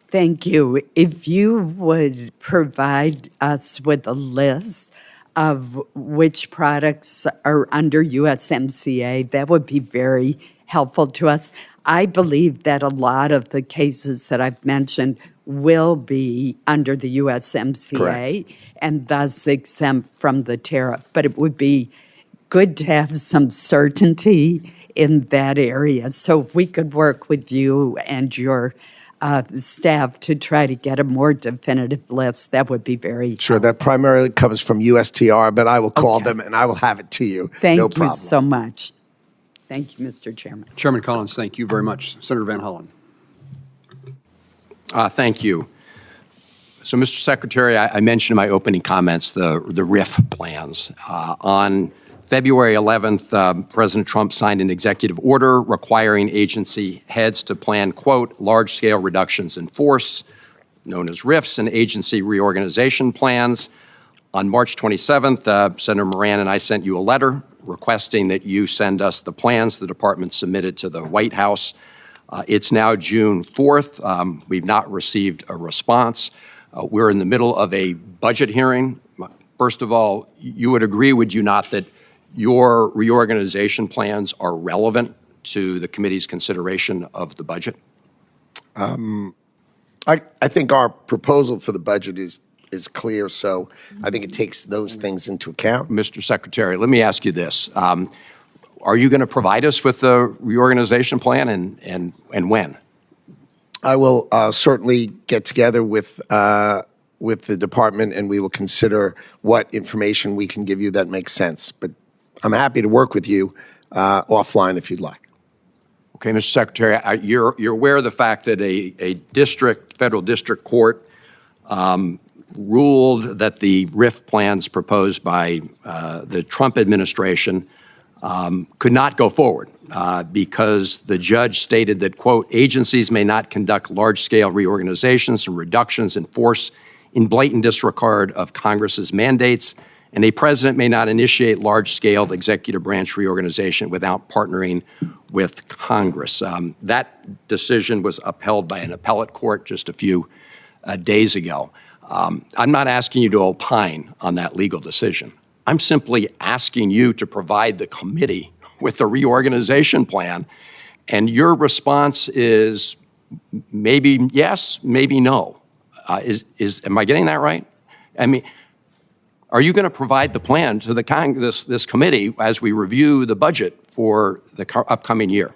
Thank you. If you would provide us with a list of which products are under USMCA, that would be very helpful to us. I believe that a lot of the cases that I've mentioned will be under the USMCA Correct. and thus exempt from the tariff. But it would be good to have some certainty in that area. So if we could work with you and your staff to try to get a more definitive list, that would be very Sure, that primarily comes from USTR, but I will call them and I will have it to you. Thank no you problem. so much. Thank you, Mr. Chairman. Chairman Collins, thank you very much. Senator Van Hollen. Thank you. So, Mr. Secretary, I mentioned in my opening comments the RIF plans. On February 11th, President Trump signed an executive order requiring agency heads to plan, quote, large-scale reductions in force, known as RIFs, and agency reorganization plans. On March 27th, Senator Moran and I sent you a letter requesting that you send us the plans the department submitted to the White House. It's now June 4th. We've not received a response. We're in the middle of a budget hearing. First of all, you would agree, would you not, that your reorganization plans are relevant to the committee's consideration of the budget? I think our proposal for the budget is clear, so I think it takes those things into account. Mr. Secretary, let me ask you this. Are you going to provide us with the reorganization plan, and when? I will certainly get together with the department, and we will consider what information we can give you that makes sense. But I'm happy to work with you offline if you'd like. Okay, Mr. Secretary, you're aware of the fact that a federal district court ruled that the RIF plans proposed by the Trump administration could not go forward because the judge stated that, quote, agencies may not conduct large-scale reorganizations and reductions in force in blatant disregard of Congress's mandates, and a president may not initiate large-scale executive branch reorganization without partnering with Congress. That decision was upheld by an appellate court just a few days ago. I'm not asking you to opine on that legal decision. I'm simply asking you to provide the committee with the reorganization plan, and your response is maybe yes, maybe no. Am I getting that right? I mean, are you going to provide the plan to this committee as we review the budget for the upcoming year?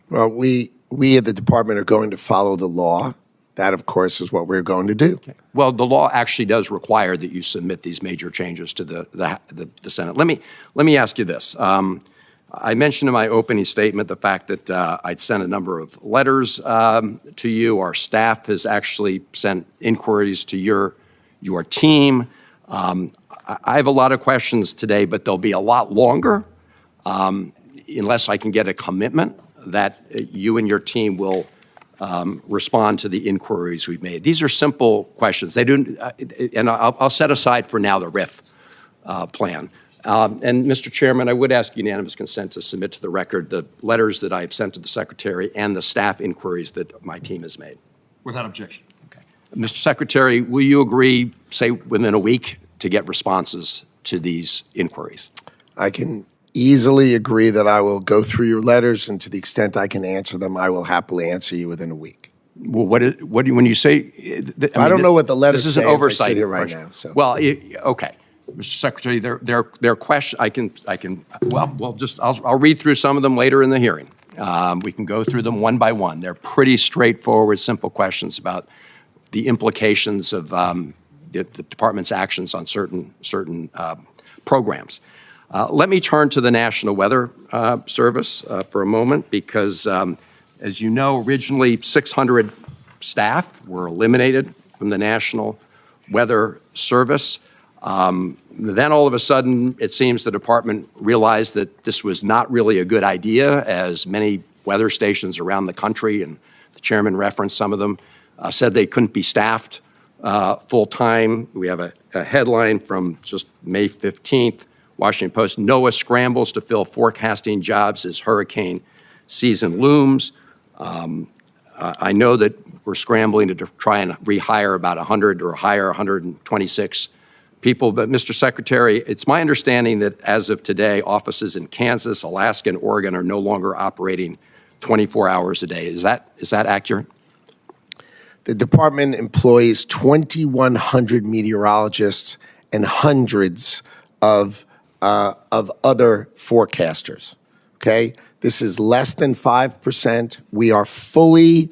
Well, we at the department are going to follow the law. That, of course, is what we're going to do. Okay. Well, the law actually does require that you submit these major changes to the Senate. Let me ask you this. I mentioned in my opening statement the fact that I'd sent a number of letters to you. Our staff has actually sent inquiries to your team. I have a lot of questions today, but they'll be a lot longer unless I can get a commitment that you and your team will respond to the inquiries we've made. These are simple questions. They do, and I'll set aside for now the RIF plan. And Mr. Chairman, I would ask unanimous consent to submit to the record the letters that I've sent to the Secretary and the staff inquiries that my team has made. Without objection. Okay. Mr. Secretary, will you agree, say, within a week to get responses to these inquiries? I can easily agree that I will go through your letters, and to the extent I can answer them, I will happily answer you within a week. Well, when you say... I don't know what the letters say. This is an oversight as I sit here right question. now. So. Well, okay. Mr. Secretary, their question, I'll read through some of them later in the hearing. We can go through them one by one. They're pretty straightforward, simple questions about the implications of the department's actions on certain programs. Let me turn to the National Weather Service for a moment because, as you know, originally 600 staff were eliminated from the National Weather Service. Then all of a sudden, it seems the department realized that this was not really a good idea, as many weather stations around the country, and the chairman referenced some of them, said they couldn't be staffed full-time. We have a headline from just May 15th, Washington Post: NOAA scrambles to fill forecasting jobs as hurricane season looms. I know that we're scrambling to try and rehire about 100 or hire 126 people. But Mr. Secretary, it's my understanding that as of today, offices in Kansas, Alaska, and Oregon are no longer operating 24 hours a day. Is that accurate? The department employs 2,100 meteorologists and hundreds of other forecasters. Okay, this is less than 5%. We are fully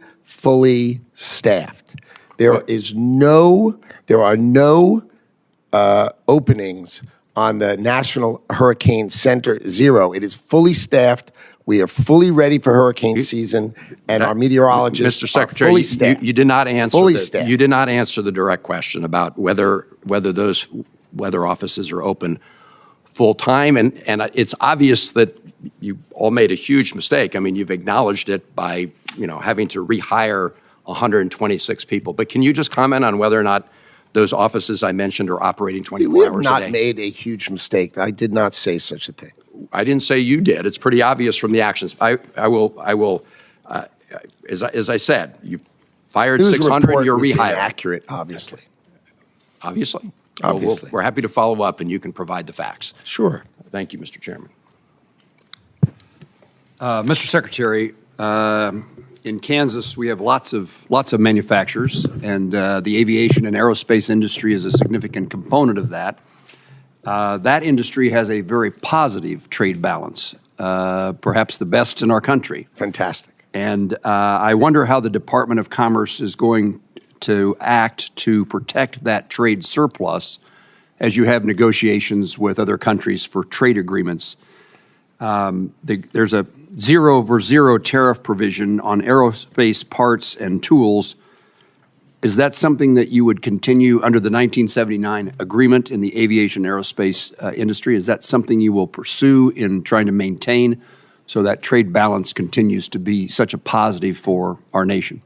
staffed. There are no openings on the National Hurricane Center, zero. It is fully staffed. We are fully ready for hurricane season, and our meteorologists Mr. Secretary, are fully staffed. you did not answer fully staffed. You did not answer the direct question about whether those weather offices are open full time, and it's obvious that you all made a huge mistake. I mean, you've acknowledged it by having to rehire 126 people. But can you just comment on whether or not those offices I mentioned are operating 24 hours a day? We have not made a huge mistake. I did not say such a thing. I didn't say you did. It's pretty obvious from the actions. I will. As I said, you fired 600. You're rehired. Inaccurate, obviously. Obviously. Obviously. We're happy to follow up, and you can provide the facts. Sure. Thank you, Mr. Chairman. Mr. Secretary, in Kansas, we have lots of manufacturers, and the aviation and aerospace industry is a significant component of that. That industry has a very positive trade balance, perhaps the best in our country. Fantastic. And I wonder how the Department of Commerce is going to act to protect that trade surplus as you have negotiations with other countries for trade agreements. There's a 0 tariff provision on aerospace parts and tools. Is that something that you would continue under the 1979 agreement in the aviation aerospace industry? Is that something you will pursue in trying to maintain so that trade balance continues to be such a positive for our nation?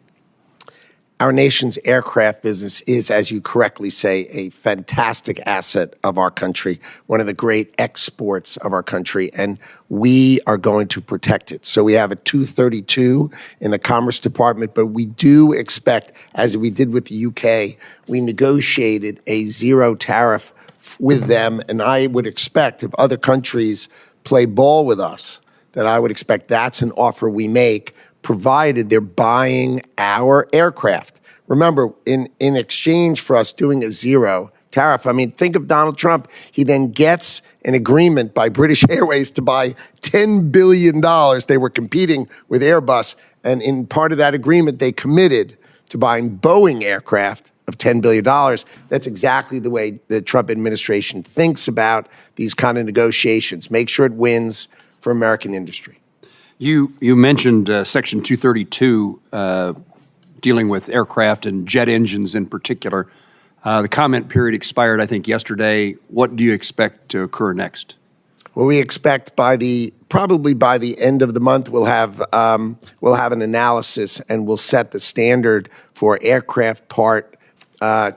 Our nation's aircraft business is, as you correctly say, a fantastic asset of our country, one of the great exports of our country, and we are going to protect it. So we have a 232 in the Commerce Department, but we do expect, as we did with the UK, we negotiated a 0 tariff with them, and I would expect if other countries play ball with us, that I would expect that's an offer we make, provided they're buying our aircraft. Remember, in exchange for us doing a 0 tariff. I mean, think of Donald Trump. He then gets an agreement by British Airways to buy $10 billion. They were competing with Airbus. And in part of that agreement, they committed to buying Boeing aircraft of $10 billion. That's exactly the way the Trump administration thinks about these kind of negotiations. Make sure it wins for American industry. You mentioned Section 232 dealing with aircraft and jet engines in particular. The comment period expired, I think, yesterday. What do you expect to occur next? Well, we expect probably by the end of the month, we'll have an analysis and we'll set the standard for aircraft part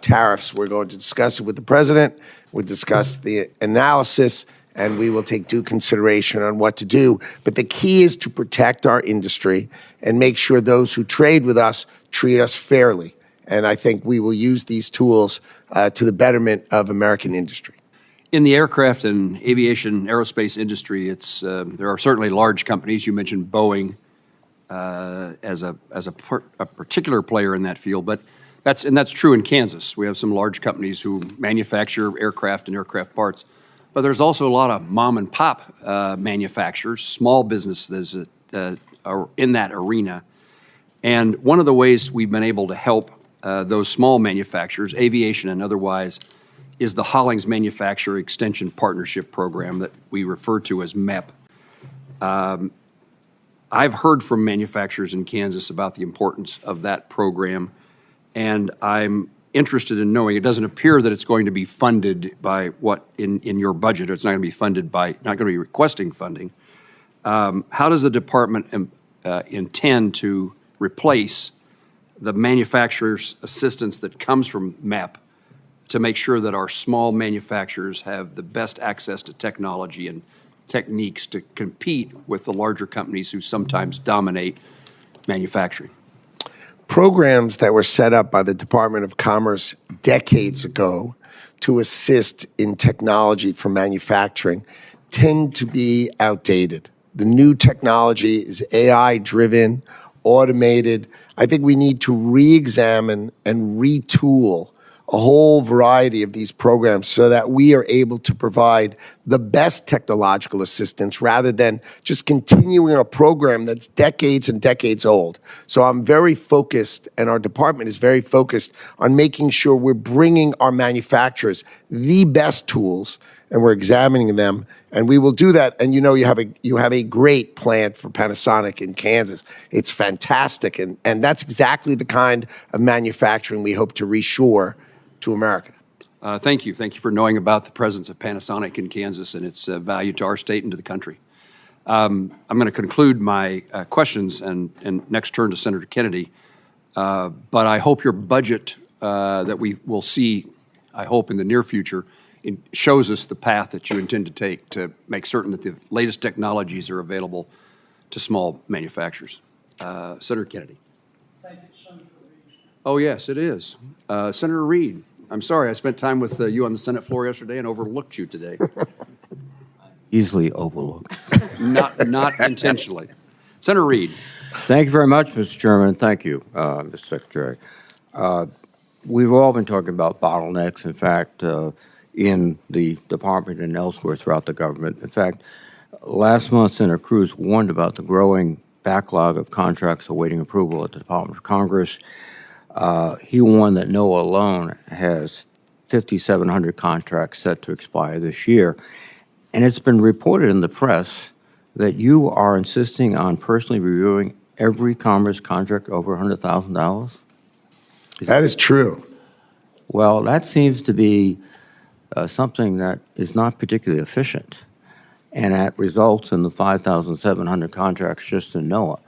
tariffs. We're going to discuss it with the president. We'll discuss the analysis, and we will take due consideration on what to do. But the key is to protect our industry and make sure those who trade with us treat us fairly. And I think we will use these tools to the betterment of American industry. In the aircraft and aviation aerospace industry, there are certainly large companies. You mentioned Boeing as a particular player in that field, but that's true in Kansas. We have some large companies who manufacture aircraft and aircraft parts, but there's also a lot of mom and pop manufacturers, small businesses are in that arena. And one of the ways we've been able to help those small manufacturers, aviation and otherwise, is the Hollings Manufacturer Extension Partnership Program that we refer to as MEP. I've heard from manufacturers in Kansas about the importance of that program, and I'm interested in knowing, it doesn't appear that it's going to be funded by what in your budget, or it's not going to be funded by, not going to be requesting funding. How does the department intend to replace the manufacturer's assistance that comes from MEP to make sure that our small manufacturers have the best access to technology and techniques to compete with the larger companies who sometimes dominate manufacturing? Programs that were set up by the Department of Commerce decades ago to assist in technology for manufacturing tend to be outdated. The new technology is AI-driven, automated. I think we need to re-examine and retool a whole variety of these programs so that we are able to provide the best technological assistance rather than just continuing a program that's decades and decades old. So I'm very focused, and our department is very focused on making sure we're bringing our manufacturers the best tools, and we're examining them, and we will do that. And you know, you have a great plant for Panasonic in Kansas. It's fantastic, and that's exactly the kind of manufacturing we hope to reshore to America. Thank you. Thank you for knowing about the presence of Panasonic in Kansas and its value to our state and to the country. I'm going to conclude my questions and next turn to Senator Kennedy. But I hope your budget that we will see, I hope in the near future, it shows us the path that you intend to take to make certain that the latest technologies are available to small manufacturers. Senator Kennedy. Thank you, Senator Reid. Oh, yes, it is. Senator Reid, I'm sorry, I spent time with you on the Senate floor yesterday and overlooked you today. Easily overlooked. Not intentionally. Senator Reid. Thank you very much, Mr. Chairman. Thank you, Mr. Secretary. We've all been talking about bottlenecks, in fact, in the department and elsewhere throughout the government. In fact, last month, Senator Cruz warned about the growing backlog of contracts awaiting approval at the Department of Congress. He warned that NOAA alone has 5,700 contracts set to expire this year. And it's been reported in the press that you are insisting on personally reviewing every Commerce contract over $100,000? That is true. Well, that seems to be something that is not particularly efficient, and that results in the 5,700 contracts just in NOAA.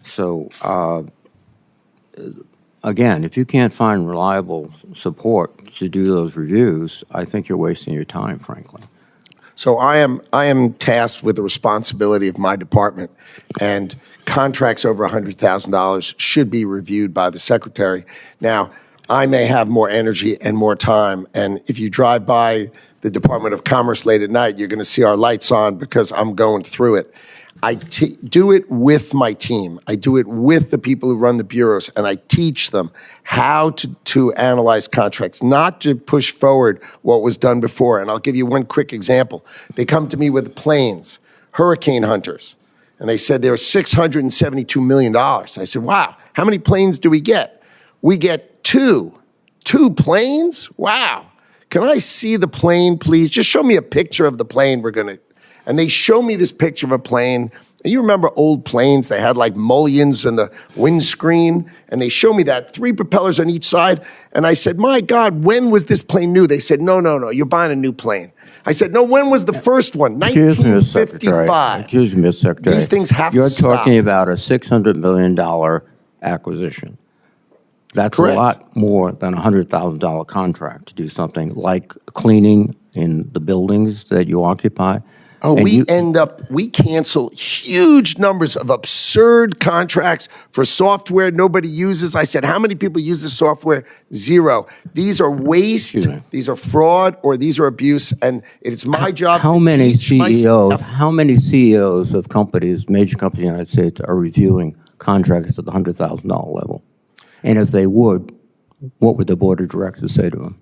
So, again, if you can't find reliable support to do those reviews, I think you're wasting your time, frankly. So I am tasked with the responsibility of my department, and contracts over $100,000 should be reviewed by the Secretary. Now, I may have more energy and more time, and if you drive by the Department of Commerce late at night, you're going to see our lights on because I'm going through it. I do it with my team. I do it with the people who run the bureaus, and I teach them how to analyze contracts, not to push forward what was done before. And I'll give you one quick example. They come to me with planes, hurricane hunters, and they said there were $672 million. I said, wow, how many planes do we get? We get two. 2 planes? Wow. Can I see the plane, please? Just show me a picture of the plane we're going to. And they show me this picture of a plane. You remember old planes? They had like mullions in the windscreen. And they show me that, 3 propellers on each side. And I said, my God, when was this plane new? They said, no, you're buying a new plane. I said, no, when was the first one? 1955. Excuse me, Mr. Secretary. These things have to stop. You're talking about a $600 million acquisition. That's Correct. a lot more than a $100,000 contract to do something like cleaning in the buildings that you occupy. Oh, we cancel huge numbers of absurd contracts for software nobody uses. I said, how many people use this software? 0. These are waste, these are fraud, or these are abuse, and it's my job How to many teach my CEOs, staff. how many CEOs of companies, major companies in the United States, are reviewing contracts at the $100,000 level? And if they would, what would the board of directors say to them?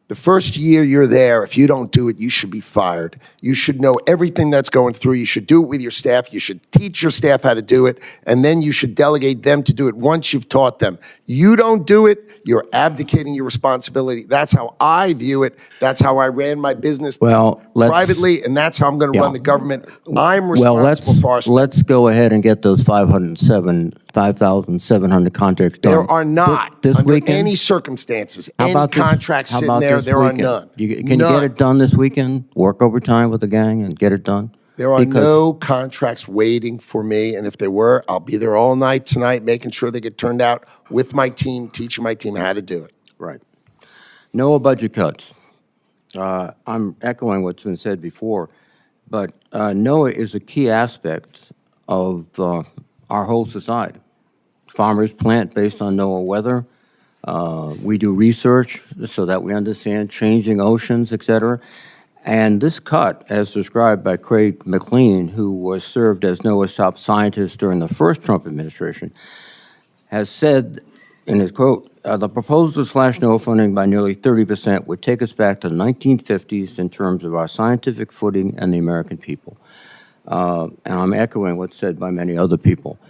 The first year you're there, if you don't do it, you should be fired. You should know everything that's going through. You should do it with your staff. You should teach your staff how to do it, and then you should delegate them to do it once you've taught them. You don't do it, you're abdicating your responsibility. That's how I view it. That's how I ran my business privately, and that's how I'm going to run the government. I'm responsible for our staff. Let's go ahead and get those 5,700 contracts done. There are not, this under weekend? any circumstances, How any about this- contracts how sitting about there, this there are weekend? none. Can you None. get it done this weekend? Work overtime with the gang and get it done? There are Because- no contracts waiting for me, and if there were, I'll be there all night tonight, making sure they get turned out with my team, teaching my team how to do it. Right. No budget cuts. I'm echoing what's been said before, but NOAA is a key aspect of our whole society. Farmers plant based on NOAA weather. We do research so that we understand changing oceans, et cetera. And this cut, as described by Craig McLean, who was served as NOAA's top scientist during the first Trump administration, has said in his quote, the proposal to slash NOAA funding by nearly 30% would take us back to the 1950s in terms of our scientific footing and the American people. And I'm echoing what's said by many other people.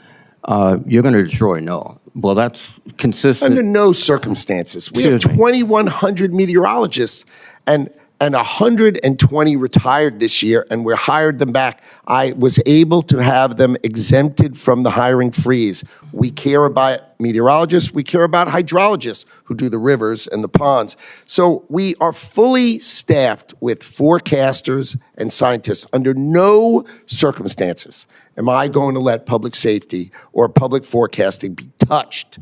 You're going to destroy NOAA. Well, that's consistent. Under no circumstances. We have 2,100 meteorologists, and 120 retired this year, and we hired them back. I was able to have them exempted from the hiring freeze. We care about meteorologists. We care about hydrologists who do the rivers and the ponds. So we are fully staffed with forecasters and scientists. Under no circumstances am I going to let public safety or public forecasting be touched.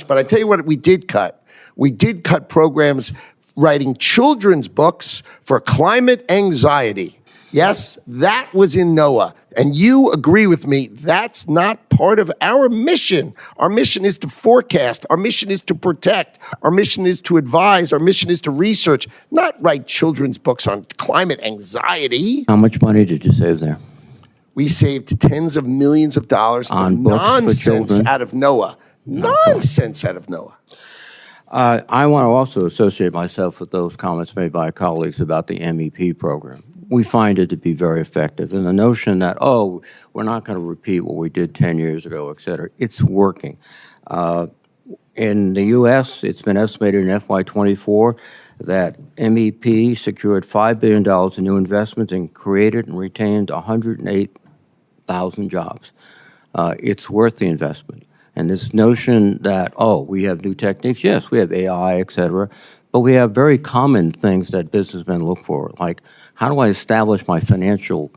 But I tell you what we did cut. We did cut programs writing children's books for climate anxiety. Yes, that was in NOAA. And you agree with me, that's not part of our mission. Our mission is to forecast. Our mission is to protect. Our mission is to advise. Our mission is to research, not write children's books on climate anxiety. How much money did you save there? We saved tens of millions of dollars On of books for nonsense children? out of NOAA. Nonsense out of NOAA. I want to also associate myself with those comments made by colleagues about the MEP program. We find it to be very effective. And the notion that, oh, we're not going to repeat what we did 10 years ago, et cetera, it's working. In the U.S., it's been estimated in FY24 that MEP secured $5 billion in new investments and created and retained 108,000 jobs. It's worth the investment. And this notion that, oh, we have new techniques, yes, we have AI, et cetera, but we have very common things that businessmen look for, like how do I establish my financial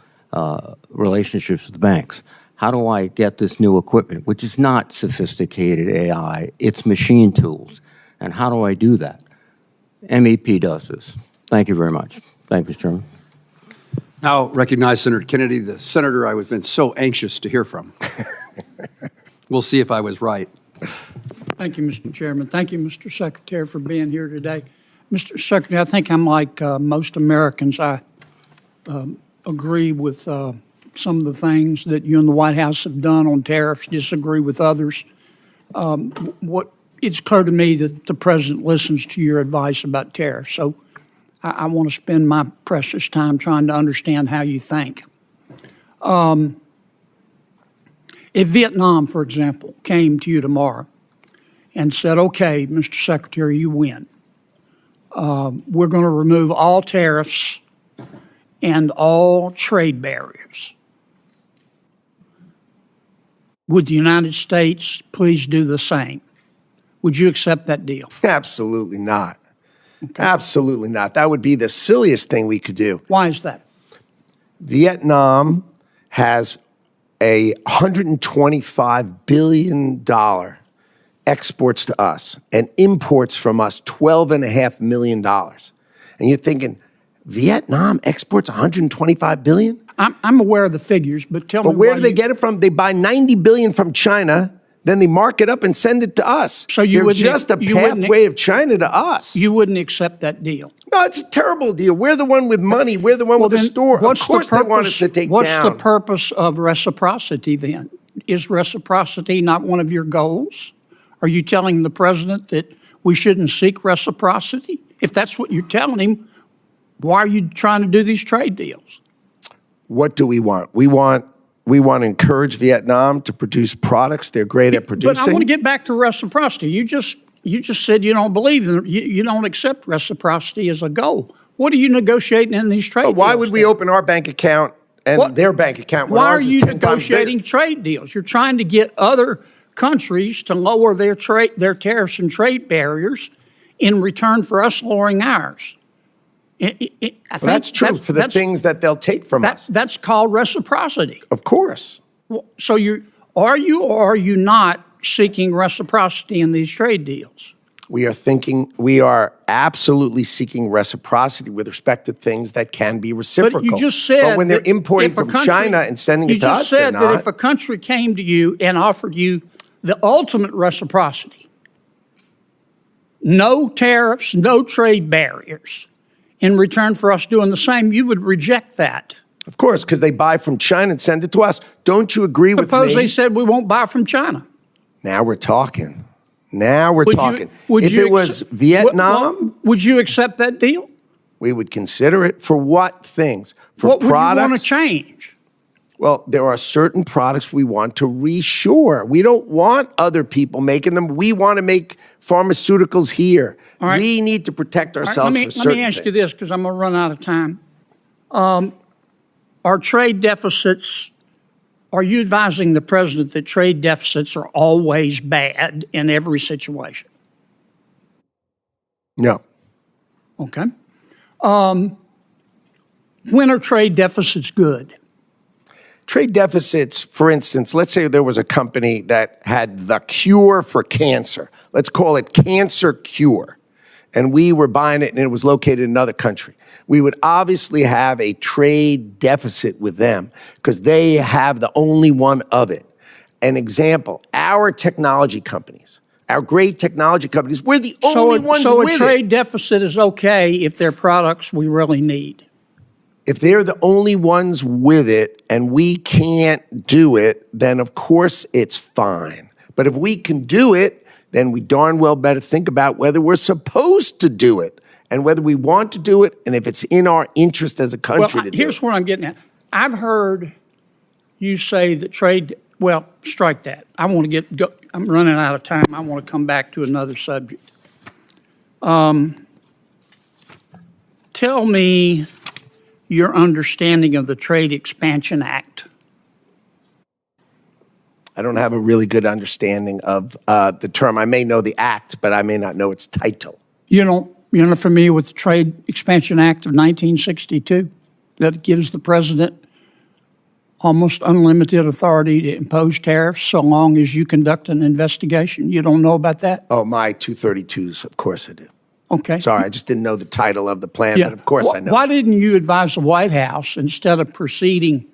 relationships with banks? How do I get this new equipment, which is not sophisticated AI, it's machine tools, and how do I do that? MEP does this. Thank you very much. Thank you, Mr. Chairman. Now recognize Senator Kennedy, the senator I've been so anxious to hear from. We'll see if I was right. Thank you, Mr. Chairman. Thank you, Mr. Secretary, for being here today. Mr. Secretary, I think I'm like most Americans. I agree with some of the things that you and the White House have done on tariffs, disagree with others. It's clear to me that the president listens to your advice about tariffs. So I want to spend my precious time trying to understand how you think. If Vietnam, for example, came to you tomorrow and said, okay, Mr. Secretary, you win. We're going to remove all tariffs and all trade barriers. Would the United States please do the same? Would you accept that deal? Absolutely not. Okay. Absolutely not. That would be the silliest thing we could do. Why is that? Vietnam has a $125 billion exports to us and imports from us $12.5 million. And you're thinking, Vietnam exports $125 billion? I'm aware of the figures, but tell me where do they get it from? They buy $90 billion from China, then they mark it up and send it to us. So they're just a pathway of China to us. You wouldn't accept that deal? No, it's a terrible deal. We're the one with money. We're the one with the store. Of course they want us to take down. What's the purpose of reciprocity then? Is reciprocity not one of your goals? Are you telling the president that we shouldn't seek reciprocity? If that's what you're telling him, why are you trying to do these trade deals? What do we want? We want to encourage Vietnam to produce products they're great at producing. But I want to get back to reciprocity. You just said you don't believe in you don't accept reciprocity as a goal. What are you negotiating in these trade deals? Why would we open our bank account and their bank account when ours is 10 times bigger? Why are you negotiating trade deals? You're trying to get other countries to lower their tariffs and trade barriers in return for us lowering ours. That's true for the things that they'll take from us. That's called reciprocity. Of course. So are you or are you not seeking reciprocity in these trade deals? We are absolutely seeking reciprocity with respect to things that can be reciprocal. But you just said but when they're importing from China and sending it to us, they're not. You just said that if a country came to you and offered you the ultimate reciprocity, no tariffs, no trade barriers, in return for us doing the same, you would reject that. Of course, because they buy from China and send it to us. Don't you agree with me? Suppose they said we won't buy from China. Now we're talking. If it was Vietnam, would you accept that deal? We would consider it. For what things? For what products? Would you want to change? Well, there are certain products we want to reshore. We don't want other people making them. We want to make pharmaceuticals here. Right. We need to protect ourselves from certain things. Let me ask you this, because I'm going to run out of time. Are trade deficits, are you advising the president that trade deficits are always bad in every situation? No. Okay. When are trade deficits good? Trade deficits, for instance, let's say there was a company that had the cure for cancer. Let's call it Cancer Cure. And we were buying it and it was located in another country. We would obviously have a trade deficit with them because they have the only one of it. An example, our technology companies, our great technology companies, we're the only ones with it. So a trade deficit is okay if they're products we really need. If they're the only ones with it and we can't do it, then of course it's fine. But if we can do it, then we darn well better think about whether we're supposed to do it and whether we want to do it and if it's in our interest as a country to do it. Here's what I'm getting at. I've heard you say that strike that. I'm running out of time. I want to come back to another subject. Tell me your understanding of the Trade Expansion Act. I don't have a really good understanding of the term. I may know the act, but I may not know its title. You're not familiar with the Trade Expansion Act of 1962 that gives the president almost unlimited authority to impose tariffs so long as you conduct an investigation? You don't know about that? Oh, my 232s, of course I do. Okay. Sorry, I just didn't know the title of the plan, but of course I know. Why didn't you advise the White House instead of proceeding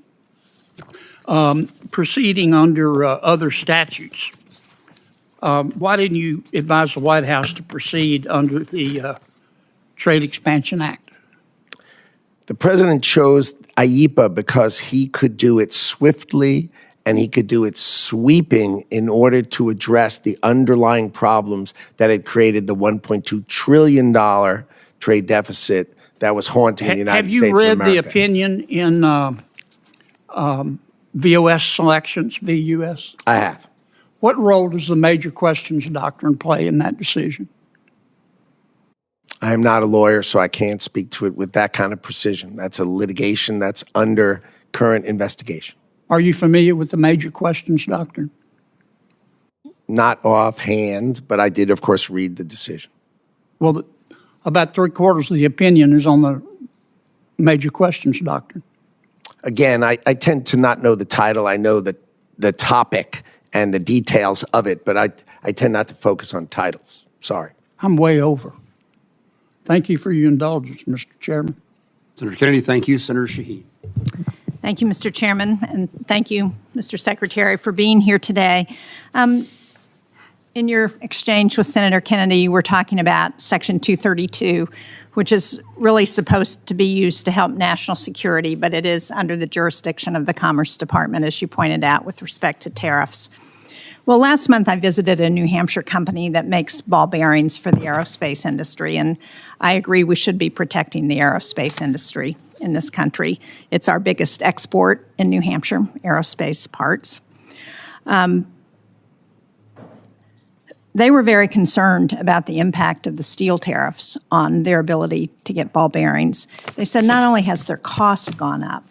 under other statutes? Why didn't you advise the White House to proceed under the Trade Expansion Act? The president chose IEEPA because he could do it swiftly and he could do it sweeping in order to address the underlying problems that had created the $1.2 trillion trade deficit that was haunting the United States of America. Have you read the opinion in VOS selections, VUS? I have. What role does the major questions doctrine play in that decision? I am not a lawyer, so I can't speak to it with that kind of precision. That's a litigation that's under current investigation. Are you familiar with the major questions doctrine? Not offhand, but I did, of course, read the decision. Well, about 3/4 of the opinion is on the major questions doctrine. Again, I tend to not know the title. I know the topic and the details of it, but I tend not to focus on titles. Sorry. I'm way over. Thank you for your indulgence, Mr. Chairman. Senator Kennedy, thank you. Senator Shaheen. Thank you, Mr. Chairman, and thank you, Mr. Secretary, for being here today. In your exchange with Senator Kennedy, you were talking about Section 232, which is really supposed to be used to help national security, but it is under the jurisdiction of the Commerce Department, as you pointed out, with respect to tariffs. Well, last month I visited a New Hampshire company that makes ball bearings for the aerospace industry, and I agree we should be protecting the aerospace industry in this country. It's our biggest export in New Hampshire, aerospace parts. They were very concerned about the impact of the steel tariffs on their ability to get ball bearings. They said not only has their cost gone up,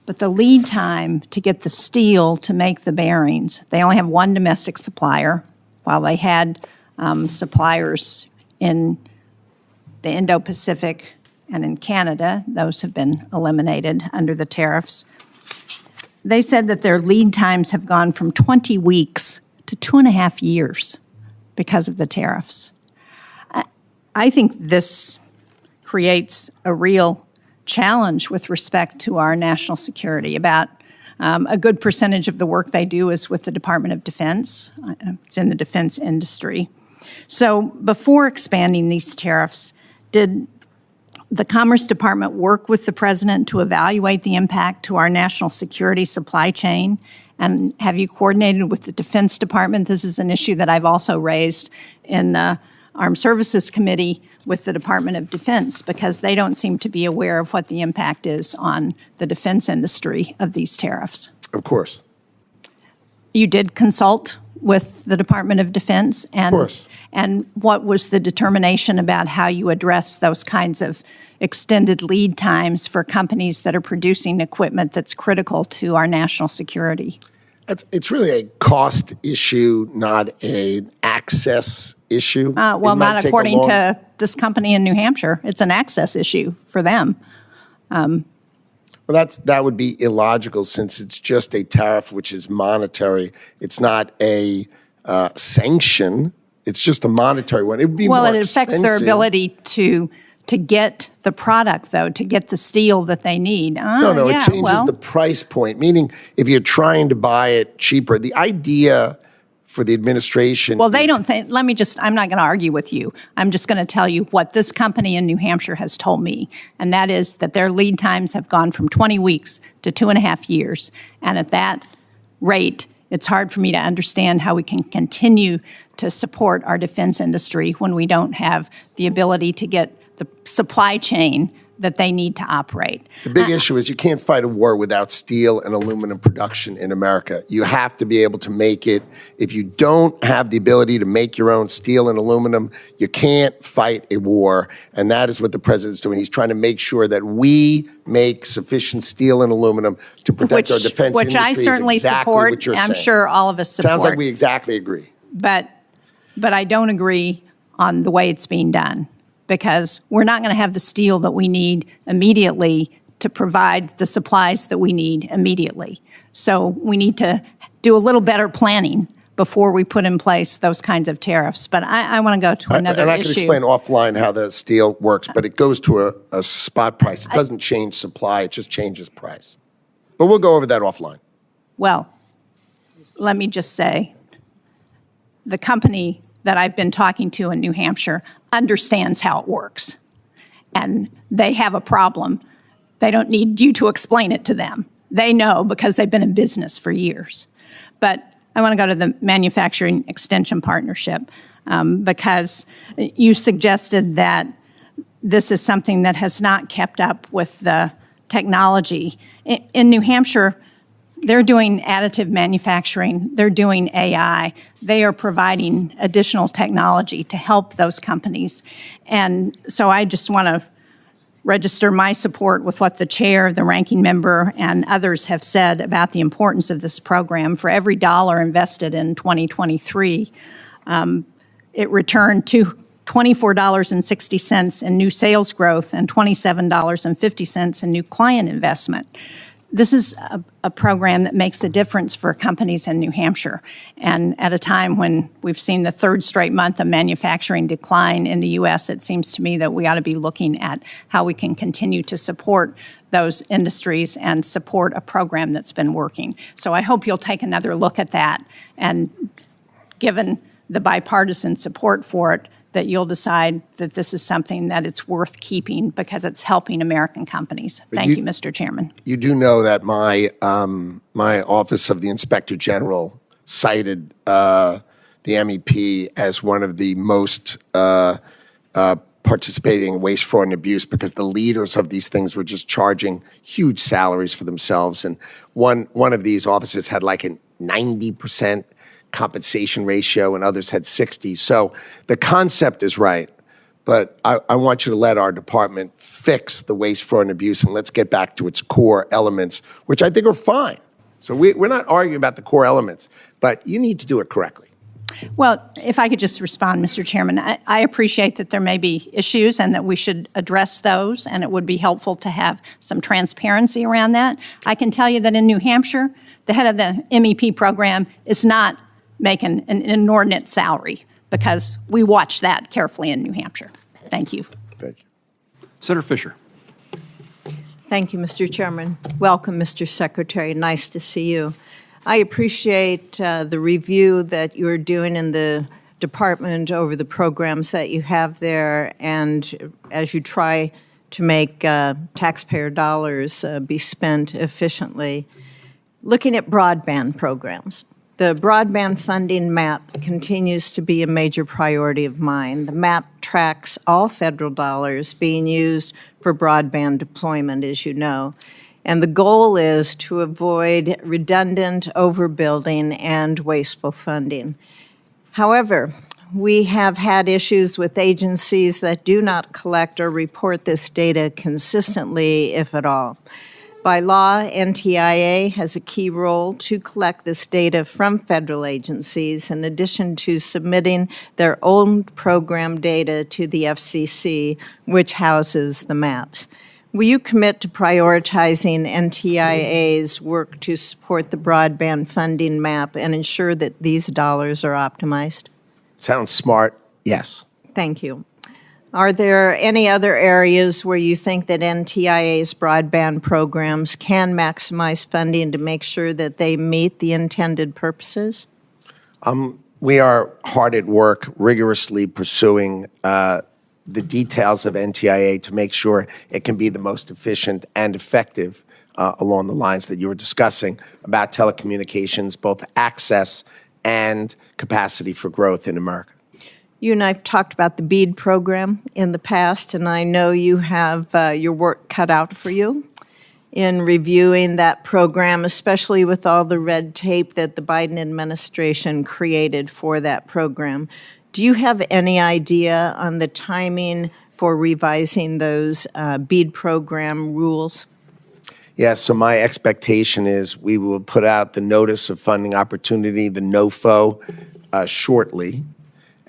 but the lead time to get the steel to make the bearings, they only have one domestic supplier, while they had suppliers in the Indo-Pacific and in Canada. Those have been eliminated under the tariffs. They said that their lead times have gone from 20 weeks to 2.5 years because of the tariffs. I think this creates a real challenge with respect to our national security. About a good percentage of the work they do is with the Department of Defense. It's in the defense industry. So before expanding these tariffs, did the Commerce Department work with the President to evaluate the impact to our national security supply chain? And have you coordinated with the Defense Department? This is an issue that I've also raised in the Armed Services Committee with the Department of Defense, because they don't seem to be aware of what the impact is on the defense industry of these tariffs. Of course. You did consult with the Department of Defense? And, of course. And what was the determination about how you address those kinds of extended lead times for companies that are producing equipment that's critical to our national security? It's really a cost issue, not an access issue. Well, not according to this company in New Hampshire. It's an access issue for them. Well, that would be illogical, since it's just a tariff which is monetary. It's not a sanction. It's just a monetary one. It would be well, more it affects their ability to get the product, though, to get the steel that they need. No, it changes the price point, meaning if you're trying to buy it cheaper, the idea for the administration. Well, they don't think, I'm not going to argue with you. I'm just going to tell you what this company in New Hampshire has told me, and that is that their lead times have gone from 20 weeks to 2.5 years. And at that rate, it's hard for me to understand how we can continue to support our defense industry when we don't have the ability to get the supply chain that they need to operate. The big issue is you can't fight a war without steel and aluminum production in America. You have to be able to make it. If you don't have the ability to make your own steel and aluminum, you can't fight a war. And that is what the president's doing. He's trying to make sure that we make sufficient steel and aluminum to protect our defense industry. Which I certainly support. I'm sure all of us support. Sounds like we exactly agree. But I don't agree on the way it's being done, because we're not going to have the steel that we need immediately to provide the supplies that we need immediately. So we need to do a little better planning before we put in place those kinds of tariffs. But I want to go to another issue. And I can explain offline how the steel works, but it goes to a spot price. It doesn't change supply, it just changes price. But we'll go over that offline. Well, let me just say, the company that I've been talking to in New Hampshire understands how it works. And they have a problem They don't need you to explain it to them. They know because they've been in business for years. But I want to go to the Manufacturing Extension Partnership because you suggested that this is something that has not kept up with the technology. In New Hampshire, they're doing additive manufacturing. They're doing AI. They are providing additional technology to help those companies. And so I just want to register my support with what the chair, the ranking member, and others have said about the importance of this program. For every dollar invested in 2023, it returned to $24.60 in new sales growth and $27.50 in new client investment. This is a program that makes a difference for companies in New Hampshire. And at a time when we've seen the third straight month of manufacturing decline in the U.S., it seems to me that we ought to be looking at how we can continue to support those industries and support a program that's been working. So I hope you'll take another look at that, and given the bipartisan support for it, that you'll decide that this is something that it's worth keeping because it's helping American companies. Thank you, Mr. Chairman. You do know that my Office of the Inspector General cited the MEP as one of the most participating in waste, fraud, and abuse because the leaders of these things were just charging huge salaries for themselves. And one of these offices had like a 90% compensation ratio and others had 60. So the concept is right, but I want you to let our department fix the waste, fraud, and abuse, and let's get back to its core elements, which I think are fine. So we're not arguing about the core elements, but you need to do it correctly. Well, if I could just respond, Mr. Chairman, I appreciate that there may be issues and that we should address those, and it would be helpful to have some transparency around that. I can tell you that in New Hampshire, the head of the MEP program is not making an inordinate salary because we watch that carefully in New Hampshire. Thank you. Thank you. Senator Fisher. Thank you, Mr. Chairman. Welcome, Mr. Secretary. Nice to see you. I appreciate the review that you're doing in the department over the programs that you have there, and as you try to make taxpayer dollars be spent efficiently. Looking at broadband programs, the broadband funding map continues to be a major priority of mine. The map tracks all federal dollars being used for broadband deployment, as you know. And the goal is to avoid redundant overbuilding and wasteful funding. However, we have had issues with agencies that do not collect or report this data consistently, if at all. By law, NTIA has a key role to collect this data from federal agencies in addition to submitting their own program data to the FCC, which houses the maps. Will you commit to prioritizing NTIA's work to support the broadband funding map and ensure that these dollars are optimized? Sounds smart, yes. Thank you. Are there any other areas where you think that NTIA's broadband programs can maximize funding to make sure that they meet the intended purposes? We are hard at work rigorously pursuing the details of NTIA to make sure it can be the most efficient and effective along the lines that you were discussing about telecommunications, both access and capacity for growth in America. You and I have talked about the BEAD program in the past, and I know you have your work cut out for you in reviewing that program, especially with all the red tape that the Biden administration created for that program. Do you have any idea on the timing for revising those BEAD program rules? Yes, so my expectation is we will put out the notice of funding opportunity, the NOFO, shortly.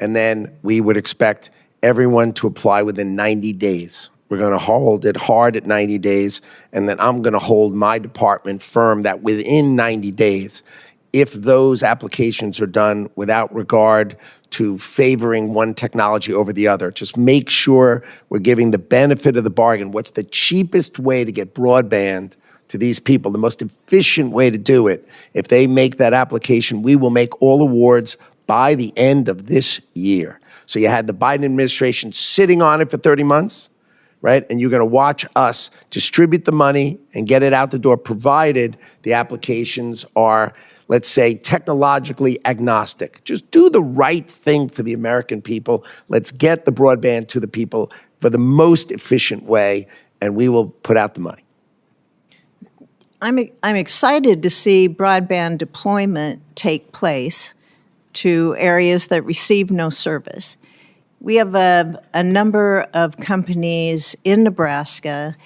And then we would expect everyone to apply within 90 days. We're going to hold it hard at 90 days, and then I'm going to hold my department firm that within 90 days, if those applications are done without regard to favoring one technology over the other, just make sure we're giving the benefit of the bargain. What's the cheapest way to get broadband to these people, the most efficient way to do it? If they make that application, we will make all awards by the end of this year. So you had the Biden administration sitting on it for 30 months. right? And you're going to watch us distribute the money and get it out the door, provided the applications are, let's say, technologically agnostic. Just do the right thing for the American people. Let's get the broadband to the people for the most efficient way, and we will put out the money. I'm excited to see broadband deployment take place to areas that receive no service. We have a number of companies in Nebraska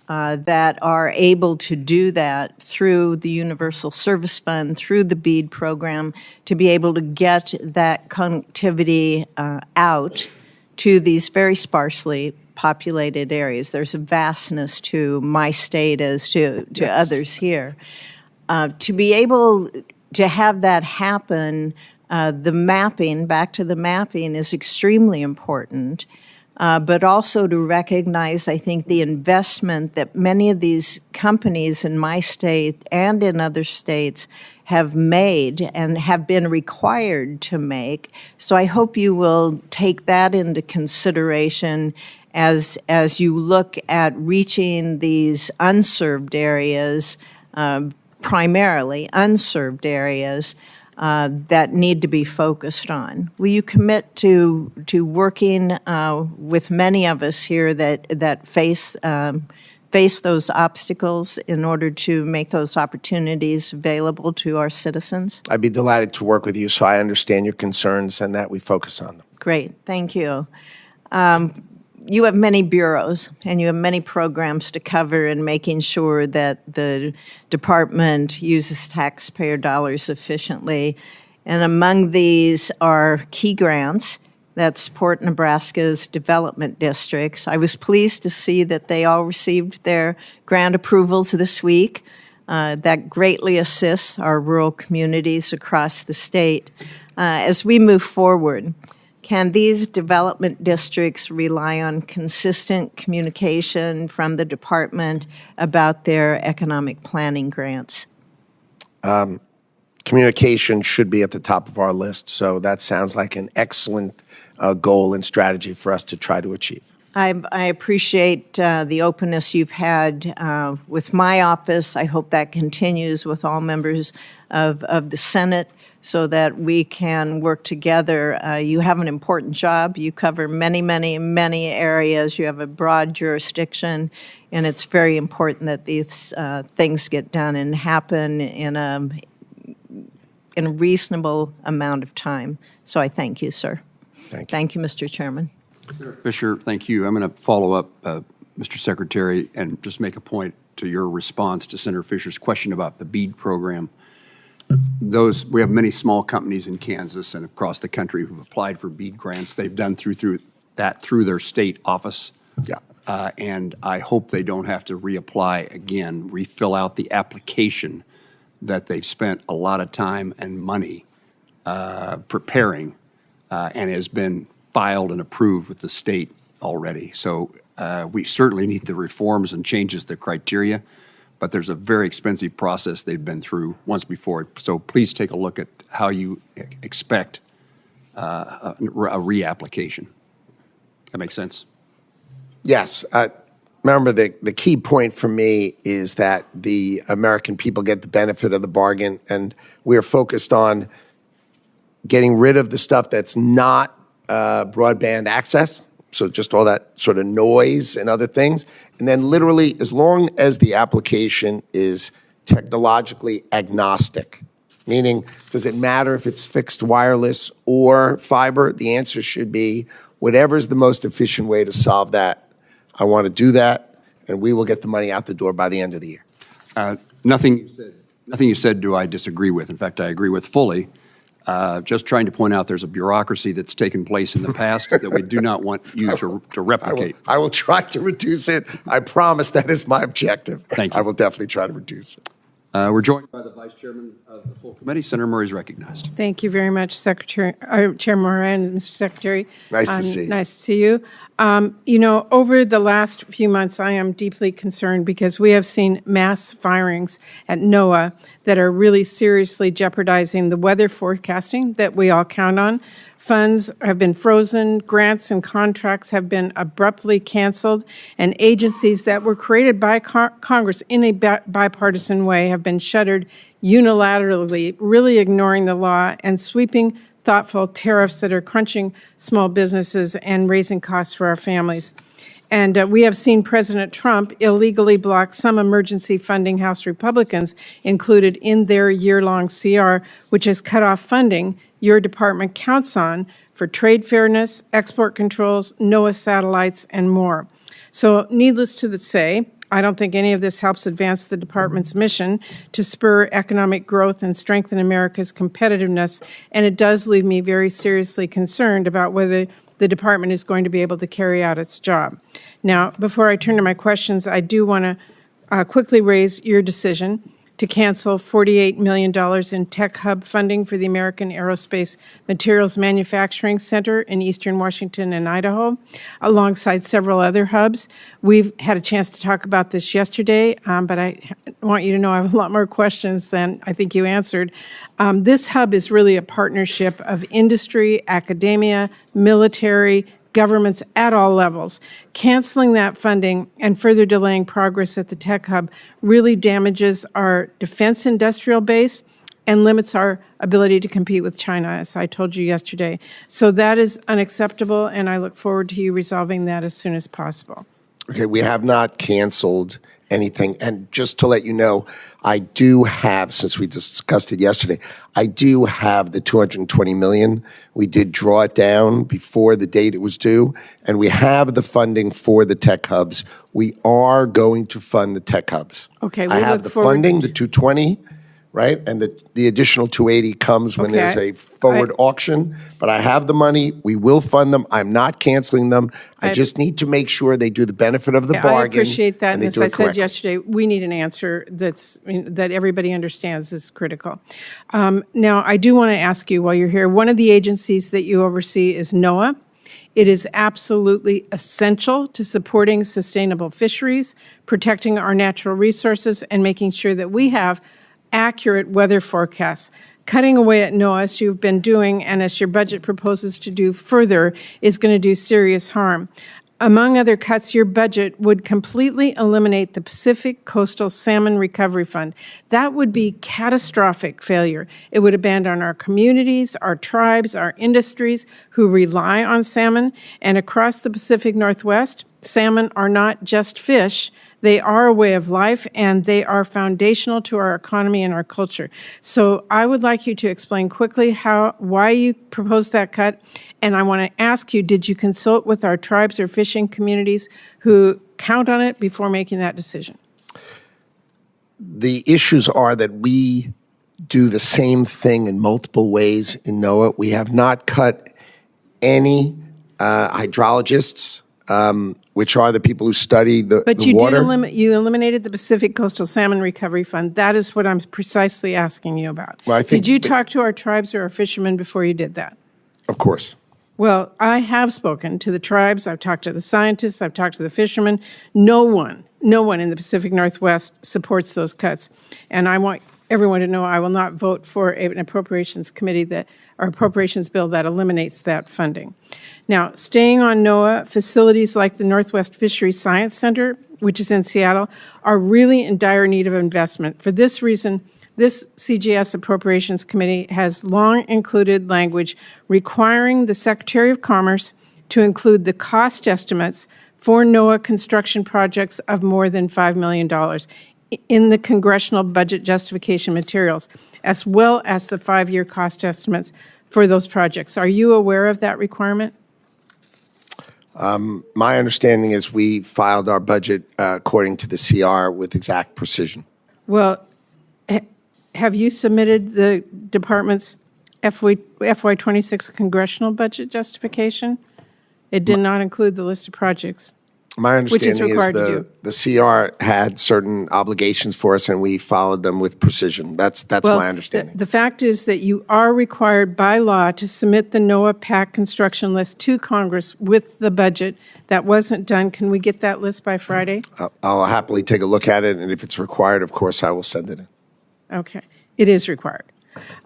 that are able to do that through the Universal Service Fund, through the BEAD program, to be able to get that connectivity out to these very sparsely populated areas. There's a vastness to my state as to others here. To be able to have that happen, the mapping, back to the mapping, is extremely important, but also to recognize, I think, the investment that many of these companies in my state and in other states have made and have been required to make. So I hope you will take that into consideration as you look at reaching these unserved areas, primarily unserved areas, that need to be focused on. Will you commit to working with many of us here that face those obstacles in order to make those opportunities available to our citizens? I'd be delighted to work with you, so I understand your concerns and that we focus on them. Great, thank you. You have many bureaus and you have many programs to cover in making sure that the department uses taxpayer dollars efficiently. And among these are key grants that support Nebraska's development districts. I was pleased to see that they all received their grant approvals this week. That greatly assists our rural communities across the state. As we move forward, can these development districts rely on consistent communication from the department about their economic planning grants? Communication should be at the top of our list, so that sounds like an excellent goal and strategy for us to try to achieve. I appreciate the openness you've had with my office. I hope that continues with all members of the Senate, so that we can work together. You have an important job. You cover many, many, many areas. You have a broad jurisdiction, and it's very important that these things get done and happen in a reasonable amount of time. So I thank you, sir. Thank you. Thank you, Mr. Chairman. Fisher, thank you. I'm going to follow up, Mr. Secretary, and just make a point to your response to Senator Fisher's question about the BEAD program. We have many small companies in Kansas and across the country who've applied for BEAD grants. They've done through their state office. Yeah. And I hope they don't have to reapply again, refill out the application that they've spent a lot of time and money preparing and has been filed and approved with the state already. So we certainly need the reforms and changes the criteria, but there's a very expensive process they've been through once before. So please take a look at how you expect a reapplication. That makes sense? Yes. Remember, the key point for me is that the American people get the benefit of the bargain, and we're focused on getting rid of the stuff that's not broadband access, so just all that sort of noise and other things. And then literally, as long as the application is technologically agnostic, meaning does it matter if it's fixed wireless or fiber? The answer should be whatever's the most efficient way to solve that. I want to do that, and we will get the money out the door by the end of the year. Nothing you said do I disagree with. In fact, I agree with fully. Just trying to point out there's a bureaucracy that's taken place in the past that we do not want you to replicate. I will try to reduce it. I promise that is my objective. Thank you. I will definitely try to reduce it. We're joined by the Vice Chairman of the full committee. Senator Murray is recognized. Thank you very much, Chair Moran, Mr. Secretary. Nice to see you. Nice to see you. You know, over the last few months, I am deeply concerned because we have seen mass firings at NOAA that are really seriously jeopardizing the weather forecasting that we all count on. Funds have been frozen, grants and contracts have been abruptly canceled, and agencies that were created by Congress in a bipartisan way have been shuttered unilaterally, really ignoring the law and sweeping thoughtful tariffs that are crunching small businesses and raising costs for our families. And we have seen President Trump illegally block some emergency funding House Republicans included in their year-long CR, which has cut off funding your department counts on for trade fairness, export controls, NOAA satellites, and more. So needless to say, I don't think any of this helps advance the department's mission to spur economic growth and strengthen America's competitiveness, and it does leave me very seriously concerned about whether the department is going to be able to carry out its job. Now, before I turn to my questions, I do want to quickly raise your decision to cancel $48 million in Tech Hub funding for the American Aerospace Materials Manufacturing Center in Eastern Washington and Idaho, alongside several other hubs. We've had a chance to talk about this yesterday, but I want you to know I have a lot more questions than I think you answered. This hub is really a partnership of industry, academia, military, governments at all levels. Canceling that funding and further delaying progress at the Tech Hub really damages our defense industrial base and limits our ability to compete with China, as I told you yesterday. So that is unacceptable, and I look forward to you resolving that as soon as possible. Okay, we have not canceled anything. And just to let you know, I do have, since we discussed it yesterday, I do have the $220 million. We did draw it down before the date it was due, and we have the funding for the tech hubs. We are going to fund the tech hubs. Okay, I have the funding, the 220, right? And the additional 280 comes when there's a forward auction, but I have the money. We will fund them. I'm not canceling them. I just need to make sure they do the benefit of the bargain. I appreciate that, and they as do it I said correctly. yesterday, we need an answer that everybody understands is critical. Now, I do want to ask you while you're here, one of the agencies that you oversee is NOAA. It is absolutely essential to supporting sustainable fisheries, protecting our natural resources, and making sure that we have accurate weather forecasts. Cutting away at NOAA, as you've been doing, and as your budget proposes to do further, is going to do serious harm. Among other cuts, your budget would completely eliminate the Pacific Coastal Salmon Recovery Fund. That would be catastrophic failure. It would abandon our communities, our tribes, our industries who rely on salmon. And across the Pacific Northwest, salmon are not just fish. They are a way of life, and they are foundational to our economy and our culture. So I would like you to explain quickly why you proposed that cut, and I want to ask you, did you consult with our tribes or fishing communities who count on it before making that decision? The issues are that we do the same thing in multiple ways in NOAA. We have not cut any hydrologists, which are the people who study the water. But you eliminated the Pacific Coastal Salmon Recovery Fund. That is what I'm precisely asking you about. Well, did you talk to our tribes or our fishermen before you did that? Of course. Well, I have spoken to the tribes. I've talked to the scientists. I've talked to the fishermen. No one in the Pacific Northwest supports those cuts. And I want everyone to know I will not vote for an appropriations committee or appropriations bill that eliminates that funding. Now, staying on NOAA, facilities like the Northwest Fisheries Science Center, which is in Seattle, are really in dire need of investment. For this reason, this CGS Appropriations Committee has long included language requiring the Secretary of Commerce to include the cost estimates for NOAA construction projects of more than $5 million in the congressional budget justification materials, as well as the 5-year cost estimates for those projects. Are you aware of that requirement? My understanding is we filed our budget according to the CR with exact precision. Well, have you submitted the department's FY26 congressional budget justification? It did not include the list of projects. My understanding is required to do. the CR had certain obligations for us, and we followed them with precision. That's Well, my understanding. The fact is that you are required by law to submit the NOAA PAC construction list to Congress with the budget. That wasn't done. Can we get that list by Friday? I'll happily take a look at it, and if it's required, of course, I will send it in. Okay, it is required.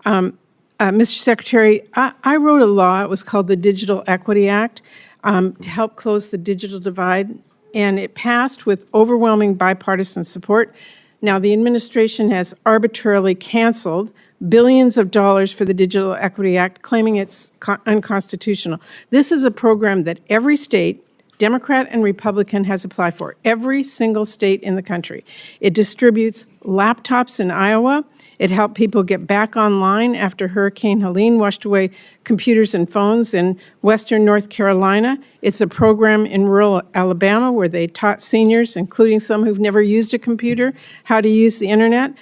Mr. Secretary, I wrote a law, it was called the Digital Equity Act, to help close the digital divide, and it passed with overwhelming bipartisan support. Now, the administration has arbitrarily canceled billions of dollars for the Digital Equity Act, claiming it's unconstitutional. This is a program that every state, Democrat and Republican, has applied for, every single state in the country. It distributes laptops in Iowa. It helped people get back online after Hurricane Helene washed away computers and phones in western North Carolina. It's a program in rural Alabama where they taught seniors, including some who've never used a computer, how to use the internet.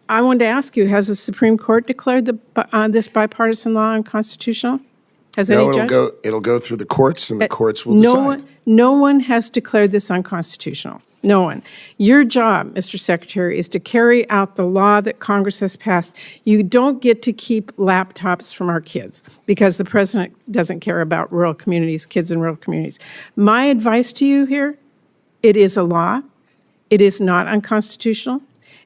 I wanted to ask you, has the Supreme Court declared this bipartisan law unconstitutional? Has No, any judge? it'll go through the courts, and the courts will decide. No one has declared this unconstitutional. No one. Your job, Mr. Secretary, is to carry out the law that Congress has passed. You don't get to keep laptops from our kids because the president doesn't care about rural communities, kids in rural communities. My advice to you here, it is a law. It is not unconstitutional.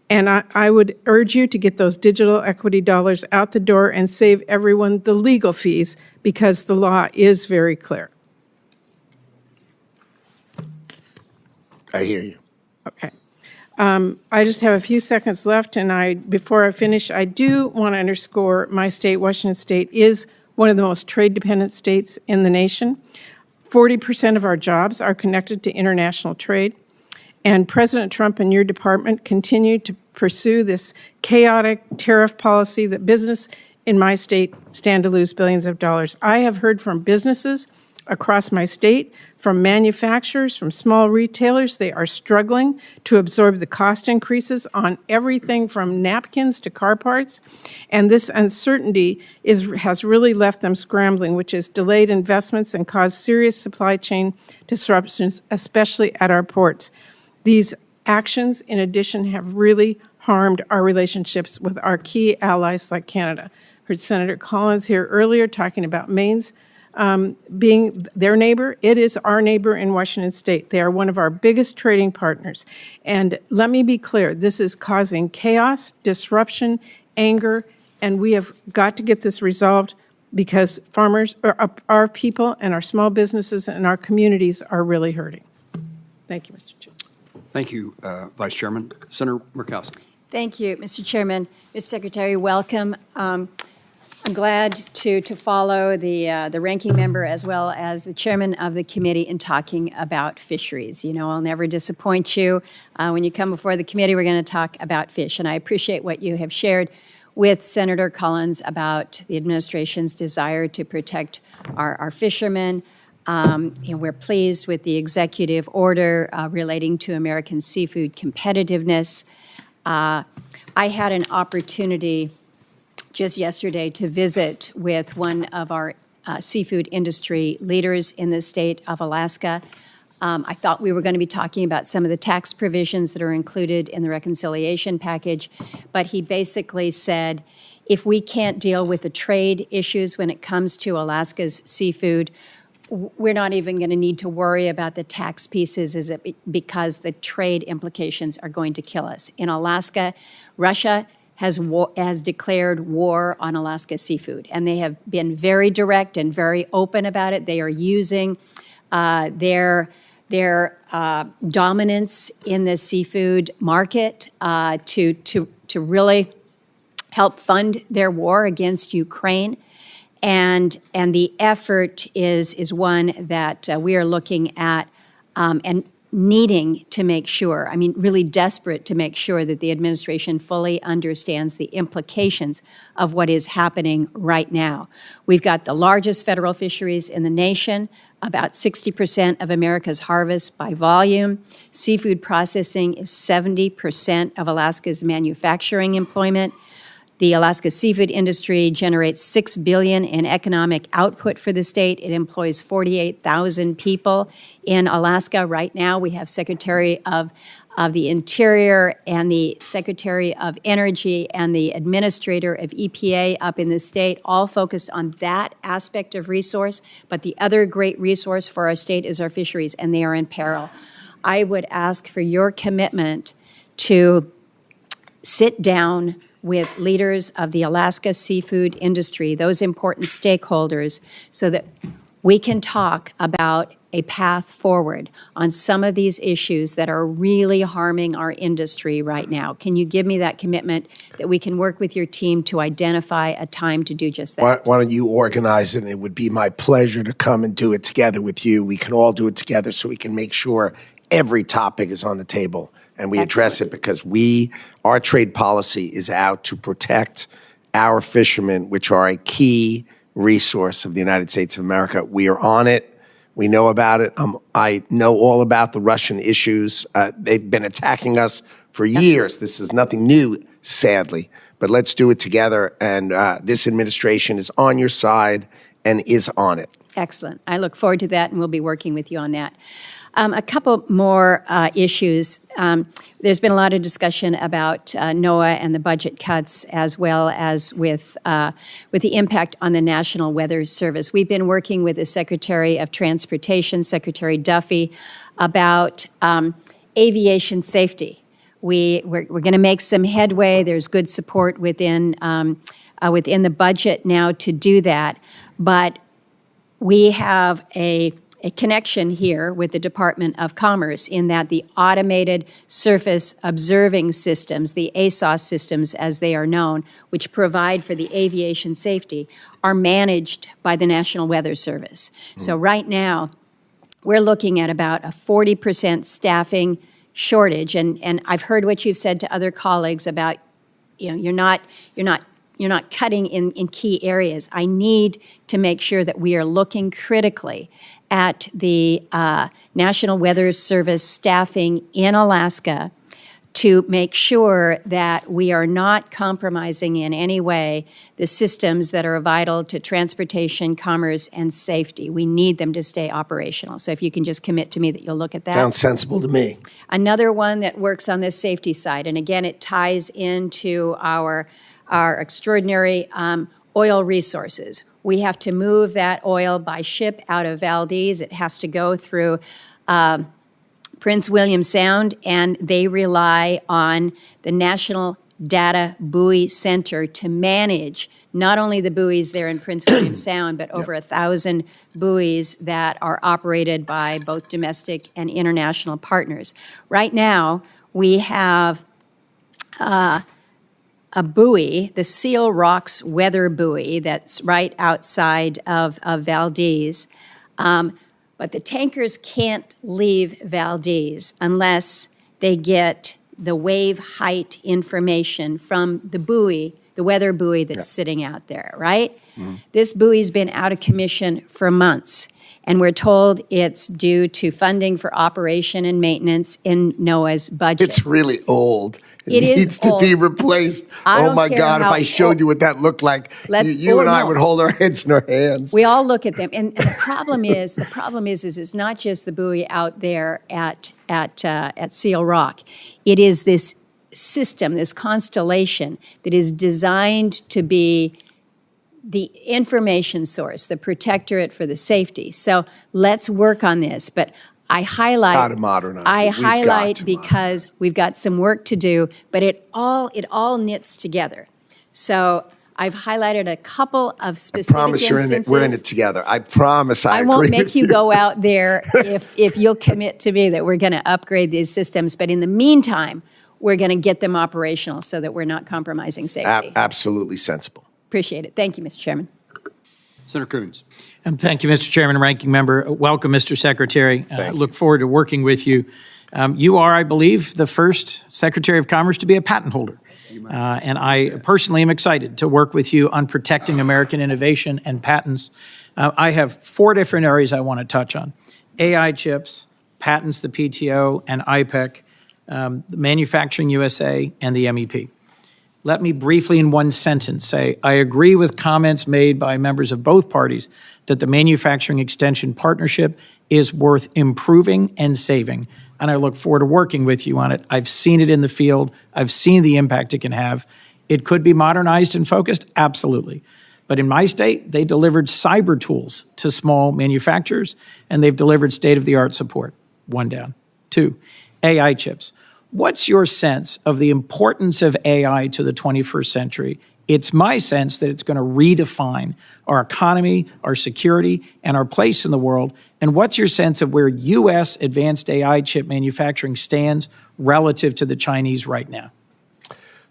And I would urge you to get those digital equity dollars out the door and save everyone the legal fees because the law is very clear. I hear you. Okay. I just have a few seconds left, and before I finish, I do want to underscore my state, Washington State, is one of the most trade-dependent states in the nation. 40% of our jobs are connected to international trade, and President Trump and your department continue to pursue this chaotic tariff policy that business in my state stand to lose billions of dollars. I have heard from businesses across my state, from manufacturers, from small retailers. They are struggling to absorb the cost increases on everything from napkins to car parts. And this uncertainty has really left them scrambling, which has delayed investments and caused serious supply chain disruptions, especially at our ports. These actions, in addition, have really harmed our relationships with our key allies like Canada. Heard Senator Collins here earlier talking about Maine's being their neighbor. It is our neighbor in Washington State. They are one of our biggest trading partners. And let me be clear, this is causing chaos, disruption, anger, and we have got to get this resolved because farmers, our people and our small businesses and our communities are really hurting. Thank you, Mr. Chair. Thank you, Vice Chairman. Senator Murkowski. Thank you, Mr. Chairman. Mr. Secretary, welcome. I'm glad to follow the ranking member as well as the chairman of the committee in talking about fisheries. You know, I'll never disappoint you. When you come before the committee, we're going to talk about fish, and I appreciate what you have shared with Senator Collins about the administration's desire to protect our fishermen. We're pleased with the executive order relating to American seafood competitiveness. I had an opportunity just yesterday to visit with one of our seafood industry leaders in the state of Alaska. I thought we were going to be talking about some of the tax provisions that are included in the reconciliation package, but he basically said, if we can't deal with the trade issues when it comes to Alaska's seafood, we're not even going to need to worry about the tax pieces because the trade implications are going to kill us. In Alaska, Russia has declared war on Alaska seafood, and they have been very direct and very open about it. They are using their dominance in the seafood market to really help fund their war against Ukraine. And the effort is one that we are looking at and needing to make sure, really desperate to make sure that the administration fully understands the implications of what is happening right now. We've got the largest federal fisheries in the nation, about 60% of America's harvest by volume. Seafood processing is 70% of Alaska's manufacturing employment. The Alaska seafood industry generates $6 billion in economic output for the state. It employs 48,000 people in Alaska. Right now, we have Secretary of the Interior and the Secretary of Energy and the Administrator of EPA up in the state, all focused on that aspect of resource. But the other great resource for our state is our fisheries, and they are in peril. I would ask for your commitment to sit down with leaders of the Alaska seafood industry, those important stakeholders, so that we can talk about a path forward on some of these issues that are really harming our industry right now. Can you give me that commitment that we can work with your team to identify a time to do just that? Why don't you organize it, and it would be my pleasure to come and do it together with you. We can all do it together so we can make sure every topic is on the table and we address it, because our trade policy is out to protect our fishermen, which are a key resource of the United States of America. We are on it. We know about it. I know all about the Russian issues. They've been attacking us for years. This is nothing new, sadly, but let's do it together. And this administration is on your side and is on it. Excellent. I look forward to that, and we'll be working with you on that. A couple more issues. There's been a lot of discussion about NOAA and the budget cuts, as well as with the impact on the National Weather Service. We've been working with the Secretary of Transportation, Secretary Duffy, about aviation safety. We're going to make some headway. There's good support within the budget now to do that, but we have a connection here with the Department of Commerce in that the automated surface observing systems, the ASOS systems as they are known, which provide for the aviation safety, are managed by the National Weather Service. So right now, we're looking at about a 40% staffing shortage, and I've heard what you've said to other colleagues about, you're not cutting in key areas. I need to make sure that we are looking critically at the National Weather Service staffing in Alaska to make sure that we are not compromising in any way the systems that are vital to transportation, commerce, and safety. We need them to stay operational. So if you can just commit to me that you'll look at that. Sounds sensible to me. Another one that works on the safety side, and again, it ties into our extraordinary oil resources. We have to move that oil by ship out of Valdez. It has to go through Prince William Sound, and they rely on the National Data Buoy Center to manage not only the buoys there in Prince William Sound, but over 1,000 buoys that are operated by both domestic and international partners. Right now, we have a buoy, the Seal Rocks weather buoy, that's right outside of Valdez. But the tankers can't leave Valdez unless they get the wave height information from the buoy, the weather buoy that's sitting out there, right? Mm-hmm. This buoy's been out of commission for months, and we're told it's due to funding for operation and maintenance in NOAA's budget. It's really old. It needs to be replaced. Oh my God, if I showed you what that looked like, you and I would hold our heads in our hands. We all look at them. And the problem is it's not just the buoy out there at Seal Rock. It is this system, this constellation that is designed to be the information source, the protectorate for the safety. So let's work on this. But I highlight how to modernize because we've got some work to do, but it all knits together. So I've highlighted a couple of specific instances. We're in it together. I promise. I won't make you go out there if you'll commit to me that we're going to upgrade these systems. But in the meantime, we're going to get them operational so that we're not compromising safety. Absolutely sensible. Appreciate it. Thank you, Mr. Chairman. Senator Coons. And thank you, Mr. Chairman and Ranking Member. Welcome, Mr. Secretary. I look forward to working with you. You are, I believe, the first Secretary of Commerce to be a patent holder. And I personally am excited to work with you on protecting American innovation and patents. I have 4 different areas I want to touch on: AI chips, patents, the PTO, and IPEC, Manufacturing USA, and the MEP. let me briefly in one sentence say, I agree with comments made by members of both parties that the manufacturing extension partnership is worth improving and saving. And I look forward to working with you on it. I've seen it in the field. I've seen the impact it can have. It could be modernized and focused, absolutely. But in my state, they delivered cyber tools to small manufacturers, and they've delivered state-of-the-art support. One down. Two, AI chips. What's your sense of the importance of AI to the 21st century? It's my sense that it's going to redefine our economy, our security, and our place in the world. And what's your sense of where U.S. advanced AI chip manufacturing stands relative to the Chinese right now?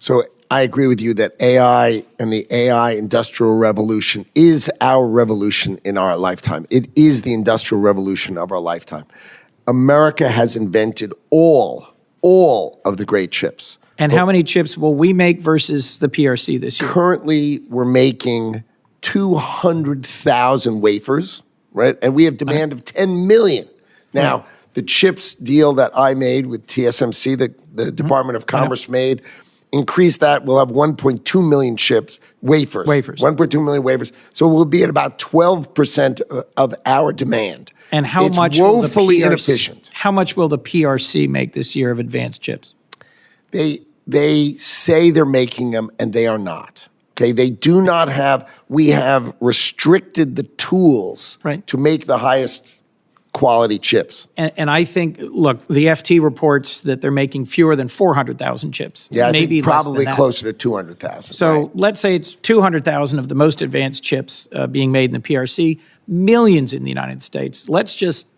So I agree with you that AI and the AI industrial revolution is our revolution in our lifetime. It is the industrial revolution of our lifetime. America has invented all of the great chips. And how many chips will we make versus the PRC this year? Currently, we're making 200,000 wafers, right? And we have demand of 10 million. Now, the chips deal that I made with TSMC, the Department of Commerce made, increase that, we'll have 1.2 million wafers. 1.2 million wafers. So we'll be at about 12% of our demand. And how it's much woefully inefficient. How much will the PRC make this year of advanced chips? They say they're making them, and they are not. Okay, they do not have. We have restricted the tools to make the highest quality chips. And I think, look, the FT reports that they're making fewer than 400,000 chips. Yeah, maybe probably less than closer to 200,000. So let's say it's 200,000 of the most advanced chips being made in the PRC, millions in the United States. Let's just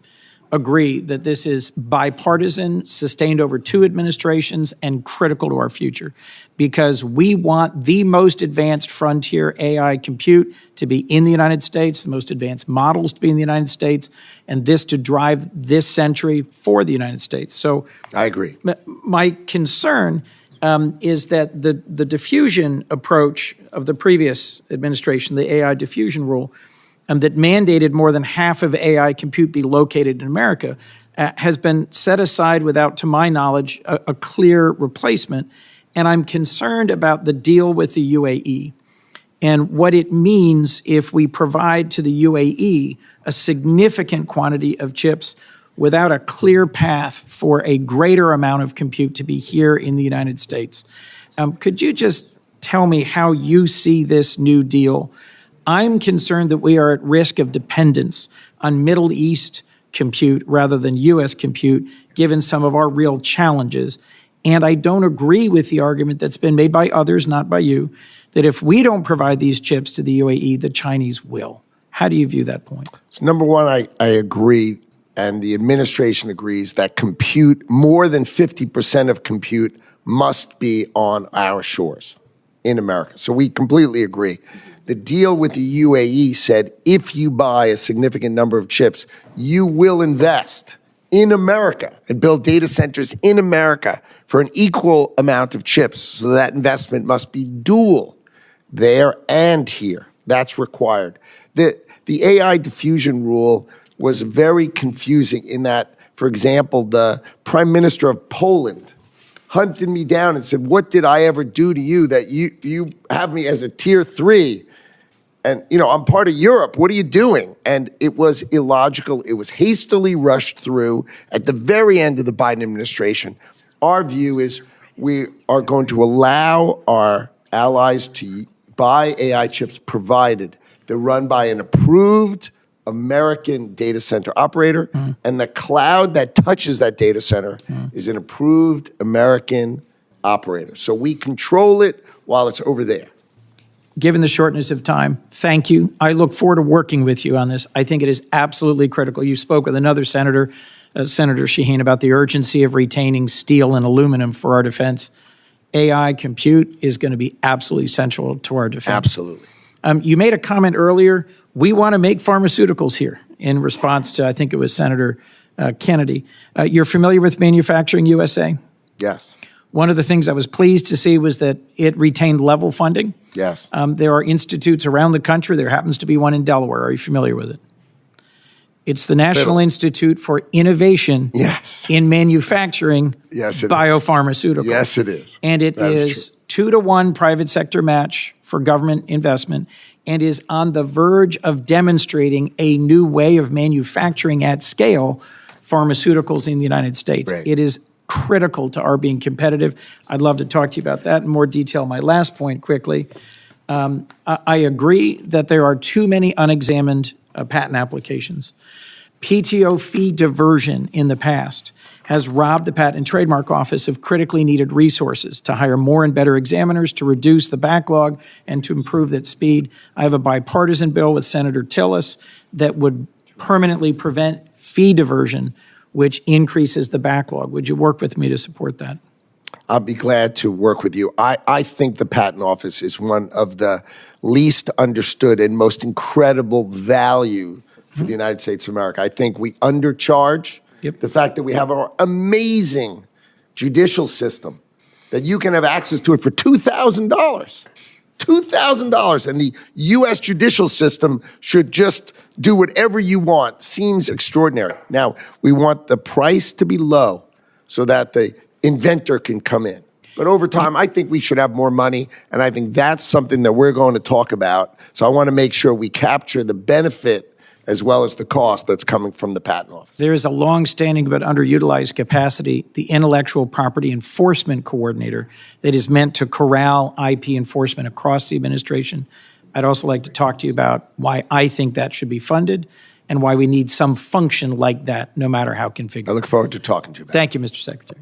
agree that this is bipartisan, sustained over 2 administrations, and critical to our future, because we want the most advanced frontier AI compute to be in the United States, the most advanced models to be in the United States, and this to drive this century for the United States. So I agree. My concern is that the diffusion approach of the previous administration, the AI diffusion rule, that mandated more than half of AI compute be located in America, has been set aside without, to my knowledge, a clear replacement. And I'm concerned about the deal with the UAE and what it means if we provide to the UAE a significant quantity of chips without a clear path for a greater amount of compute to be here in the United States. Could you just tell me how you see this new deal? I'm concerned that we are at risk of dependence on Middle East compute rather than U.S. compute, given some of our real challenges. And I don't agree with the argument that's been made by others, not by you, that if we don't provide these chips to the UAE, the Chinese will. How do you view that point? So number one, I agree, and the administration agrees that compute, more than 50% of compute must be on our shores in America. So we completely agree. The deal with the UAE said if you buy a significant number of chips, you will invest in America and build data centers in America for an equal amount of chips. So that investment must be dual there and here. That's required. The AI diffusion rule was very confusing in that, for example, the Prime Minister of Poland hunted me down and said, what did I ever do to you that you have me as a tier 3? And, I'm part of Europe. What are you doing? And it was illogical. It was hastily rushed through at the very end of the Biden administration. Our view is we are going to allow our allies to buy AI chips provided they're run by an approved American data center operator, and the cloud that touches that data center is an approved American operator. So we control it while it's over there. Given the shortness of time, thank you. I look forward to working with you on this. I think it is absolutely critical. You spoke with another senator, Senator Shaheen, about the urgency of retaining steel and aluminum for our defense. AI compute is going to be absolutely central to our defense. Absolutely. You made a comment earlier. We want to make pharmaceuticals here in response to, I think it was Senator Kennedy. You're familiar with Manufacturing USA? Yes. One of the things I was pleased to see was that it retained level funding. Yes. There are institutes around the country. There happens to be one in Delaware. Are you familiar with it? It's the National Institute for Innovation in Manufacturing Yes, it Biopharmaceuticals. Yes, it is. And it That is 2-to-1 private sector match for government investment, and is on the verge of demonstrating a new way of manufacturing at scale pharmaceuticals in the United States. Right. It is critical to our being competitive. I'd love to talk to you about that in more detail. My last point quickly. I agree that there are too many unexamined patent applications. PTO fee diversion in the past has robbed the Patent and Trademark Office of critically needed resources to hire more and better examiners, to reduce the backlog, and to improve that speed. I have a bipartisan bill with Senator Tillis that would permanently prevent fee diversion, which increases the backlog. Would you work with me to support that? I'll be glad to work with you. I think the Patent Office is one of the least understood and most incredible value for the United States of America. I think we undercharge. The fact that we have our amazing judicial system, that you can have access to it for $2,000. $2,000, and the U.S. judicial system should just do whatever you want, seems extraordinary. Now, we want the price to be low so that the inventor can come in. But over time, I think we should have more money, and I think that's something that we're going to talk about. So I want to make sure we capture the benefit as well as the cost that's coming from the Patent Office. There is a long-standing but underutilized capacity, the Intellectual Property Enforcement Coordinator, that is meant to corral IP enforcement across the administration. I'd also like to talk to you about why I think that should be funded and why we need some function like that, no matter how configured. I look forward to talking to you about it. Thank you, Mr. Secretary.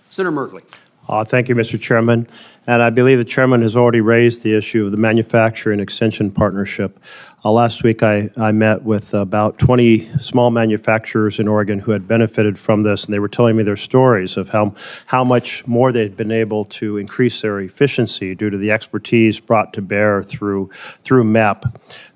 Senator Merkley. Thank you, Mr. Chairman. And I believe the chairman has already raised the issue of the manufacturing extension partnership. Last week, I met with about 20 small manufacturers in Oregon who had benefited from this, and they were telling me their stories of how much more they'd been able to increase their efficiency due to the expertise brought to bear through MEP.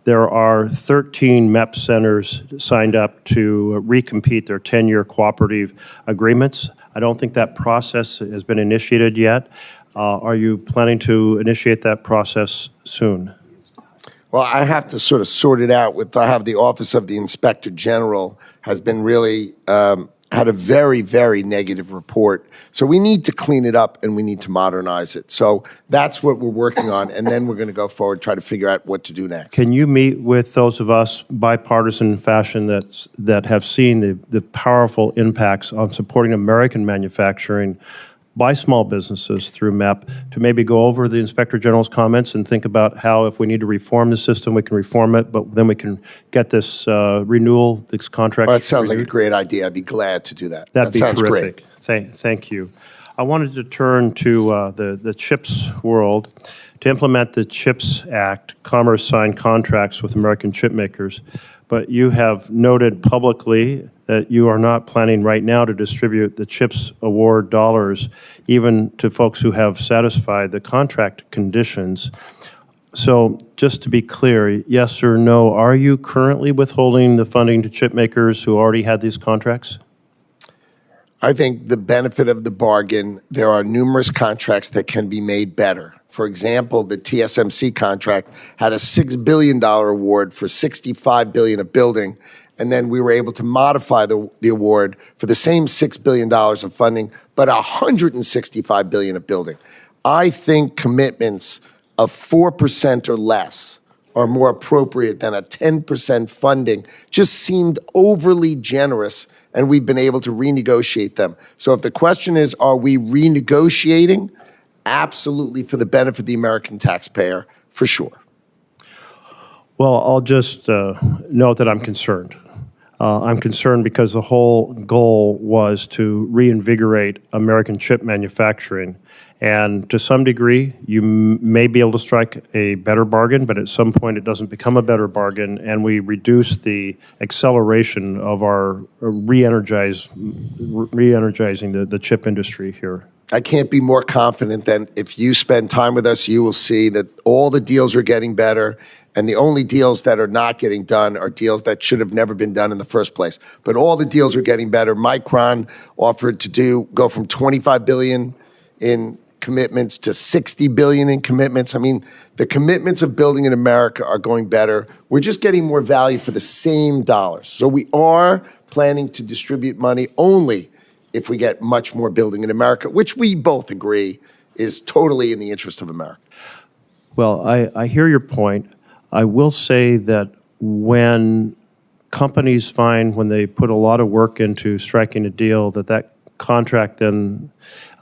There are 13 MEP centers signed up to recompete their 10-year cooperative agreements. I don't think that process has been initiated yet. Are you planning to initiate that process soon? Well, I have to sort of sort it out with, I have the Office of the Inspector General has been really, had a very, very negative report. So we need to clean it up and we need to modernize it. So that's what we're working on. And then we're going to go forward, try to figure out what to do next. Can you meet with those of us, bipartisan fashion, that have seen the powerful impacts on supporting American manufacturing by small businesses through MEP, to maybe go over the Inspector General's comments and think about how, if we need to reform the system, we can reform it, but then we can get this renewal, this contract. Well, that sounds like a great idea. I'd be glad to do that. That'd be sounds terrific. Great. Thank you. I wanted to turn to the CHIPS world. To implement the CHIPS Act, Commerce signed contracts with American chip makers, but you have noted publicly that you are not planning right now to distribute the CHIPS award dollars even to folks who have satisfied the contract conditions. So just to be clear, yes or no, are you currently withholding the funding to chip makers who already had these contracts? I think the benefit of the bargain, there are numerous contracts that can be made better. For example, the TSMC contract had a $6 billion award for $65 billion of building, and then we were able to modify the award for the same $6 billion of funding, but $165 billion of building. I think commitments of 4% or less are more appropriate than a 10% funding. Just seemed overly generous, and we've been able to renegotiate them. So if the question is, are we renegotiating? Absolutely, for the benefit of the American taxpayer, for sure. Well, I'll just note that I'm concerned. I'm concerned because the whole goal was to reinvigorate American chip manufacturing. And to some degree, you may be able to strike a better bargain, but at some point it doesn't become a better bargain, and we reduce the acceleration of our re-energizing the chip industry here. I can't be more confident than if you spend time with us, you will see that all the deals are getting better, and the only deals that are not getting done are deals that should have never been done in the first place. But all the deals are getting better. Micron offered to go from $25 billion in commitments to $60 billion in commitments. I mean, the commitments of building in America are going better. We're just getting more value for the same dollars. So we are planning to distribute money only if we get much more building in America, which we both agree is totally in the interest of America. Well, I hear your point. I will say that when companies find, when they put a lot of work into striking a deal, that contract then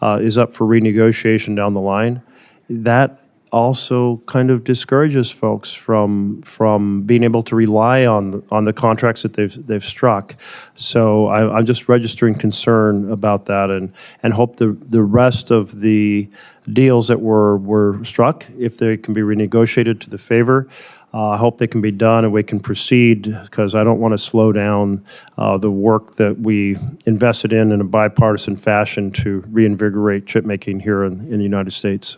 is up for renegotiation down the line, that also kind of discourages folks from being able to rely on the contracts that they've struck. So I'm just registering concern about that, and hope the rest of the deals that were struck, if they can be renegotiated to the favor, I hope they can be done and we can proceed, because I don't want to slow down the work that we invested in a bipartisan fashion to reinvigorate chip making here in the United States.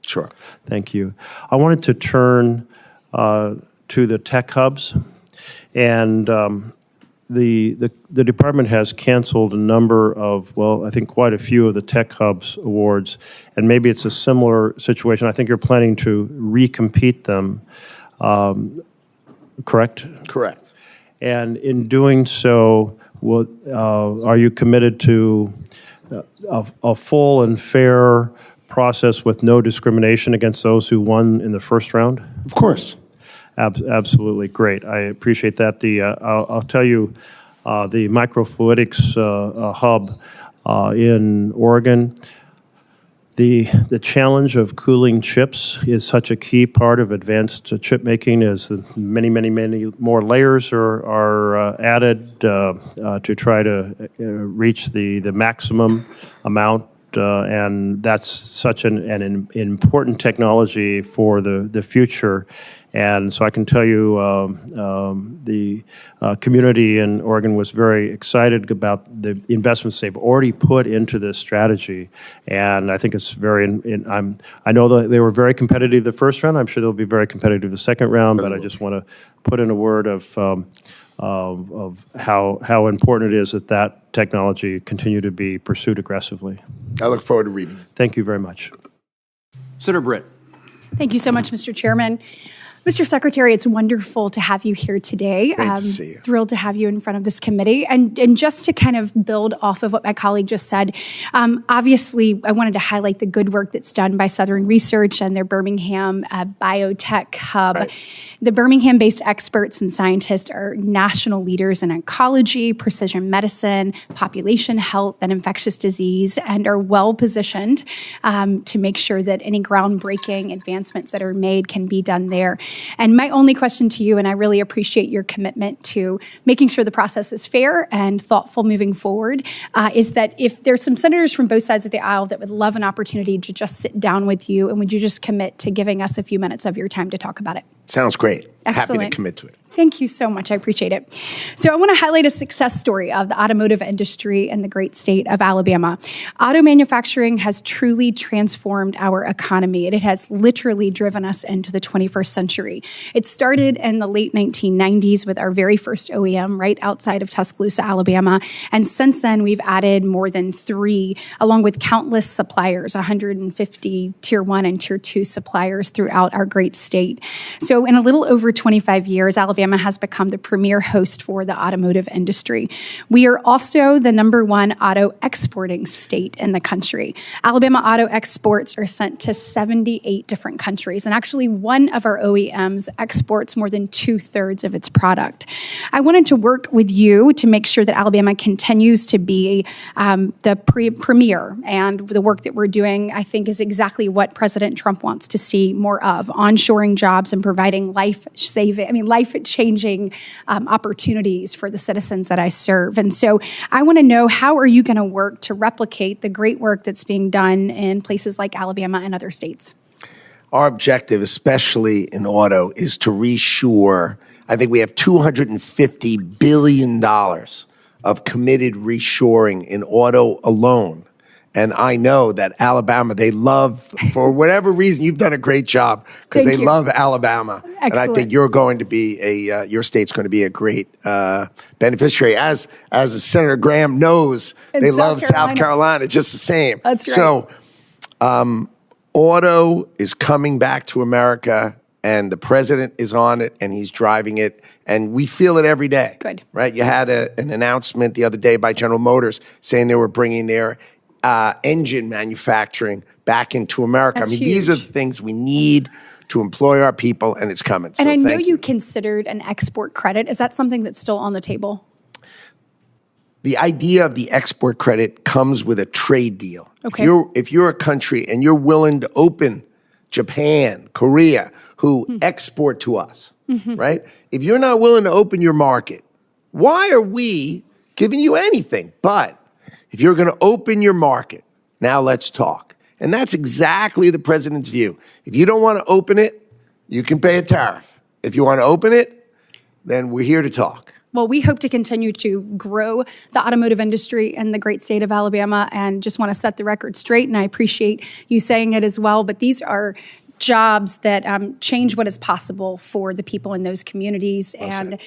Sure. Thank you. I wanted to turn to the tech hubs, and the department has canceled a number of, well, I think quite a few of the tech hubs awards, and maybe it's a similar situation. I think you're planning to recompete them, correct? Correct. And in doing so, are you committed to a full and fair process with no discrimination against those who won in the first round? Of course. Absolutely, great. I appreciate that. I'll tell you, the microfluidics hub in Oregon, the challenge of cooling chips is such a key part of advanced chip making, as the many more layers are added to try to reach the maximum amount. And that's such an important technology for the future. And so I can tell you the community in Oregon was very excited about the investments they've already put into this strategy. And I think it's I know that they were very competitive the first round. I'm sure they'll be very competitive the second round, but I just want to put in a word of how important it is that technology continue to be pursued aggressively. I look forward to reading. Thank you very much. Senator Britt. Thank you so much, Mr. Chairman. Mr. Secretary, it's wonderful to have you here today. Great to see you. Thrilled to have you in front of this committee. And just to kind of build off of what my colleague just said, obviously I wanted to highlight the good work that's done by Southern Research and their Birmingham Biotech Hub. Right. The Birmingham-based experts and scientists are national leaders in oncology, precision medicine, population health, and infectious disease, and are well-positioned to make sure that any groundbreaking advancements that are made can be done there. And my only question to you, and I really appreciate your commitment to making sure the process is fair and thoughtful moving forward, is that if there's some senators from both sides of the aisle that would love an opportunity to just sit down with you, and would you just commit to giving us a few minutes of your time to talk about it? Sounds great. Excellent. Happy to commit to it. Thank you so much. I appreciate it. So I want to highlight a success story of the automotive industry in the great state of Alabama. Auto manufacturing has truly transformed our economy. It has literally driven us into the 21st century. It started in the late 1990s with our very first OEM right outside of Tuscaloosa, Alabama. And since then, we've added more than 3, along with countless suppliers, 150 Tier 1 and Tier 2 suppliers throughout our great state. So in a little over 25 years, Alabama has become the premier host for the automotive industry. We are also the #1 auto exporting state in the country. Alabama auto exports are sent to 78 different countries, and actually one of our OEMs exports more than 2/3 of its product. I wanted to work with you to make sure that Alabama continues to be the premier, and the work that we're doing, I think, is exactly what President Trump wants to see more of: onshoring jobs and providing life-changing opportunities for the citizens that I serve. And so I want to know, how are you going to work to replicate the great work that's being done in places like Alabama and other states? Our objective, especially in auto, is to reshore. I think we have $250 billion of committed reshoring in auto alone. And I know that Alabama, they love, for whatever reason, you've done a great job, because they love Alabama. Excellent. And I think you're going to be your state's going to be a great beneficiary. As Senator Graham knows, they love South Carolina just the same. That's right. So auto is coming back to America and the president is on it, and he's driving it, and we feel it every day. Good. Right? You had an announcement the other day by General Motors saying they were bringing their engine manufacturing back into America. That's these are huge. the things we need to employ our people, and it's coming. And So I know thank you considered an export credit. Is that something that's still on the table? The idea of the export credit comes with a trade deal. Okay. If you're a country and you're willing to open Japan, Korea, who export to us, right? If you're not willing to open your market, why are we giving you anything? But if you're going to open your market, now let's talk. And that's exactly the president's view. If you don't want to open it, you can pay a tariff. If you want to open it, then we're here to talk. Well, we hope to continue to grow the automotive industry in the great state of Alabama, and just want to set the record straight, and I appreciate you saying it as well, but these are jobs that change what is possible for the people in those communities, and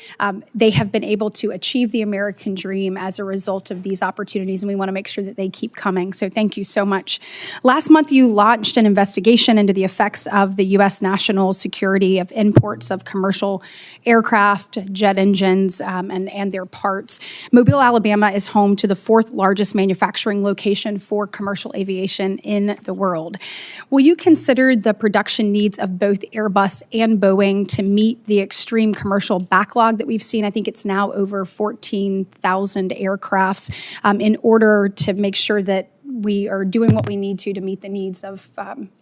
they have been able to achieve the American dream as a result of these opportunities, and we want to make sure that they keep coming. So thank you so much. Last month, you launched an investigation into the effects of the U.S. national security of imports of commercial aircraft, jet engines, and their parts. Mobile, Alabama is home to the 4th largest manufacturing location for commercial aviation in the world. Will you consider the production needs of both Airbus and Boeing to meet the extreme commercial backlog that we've seen? I think it's now over 14,000 aircrafts, in order to make sure that we are doing what we need to meet the needs of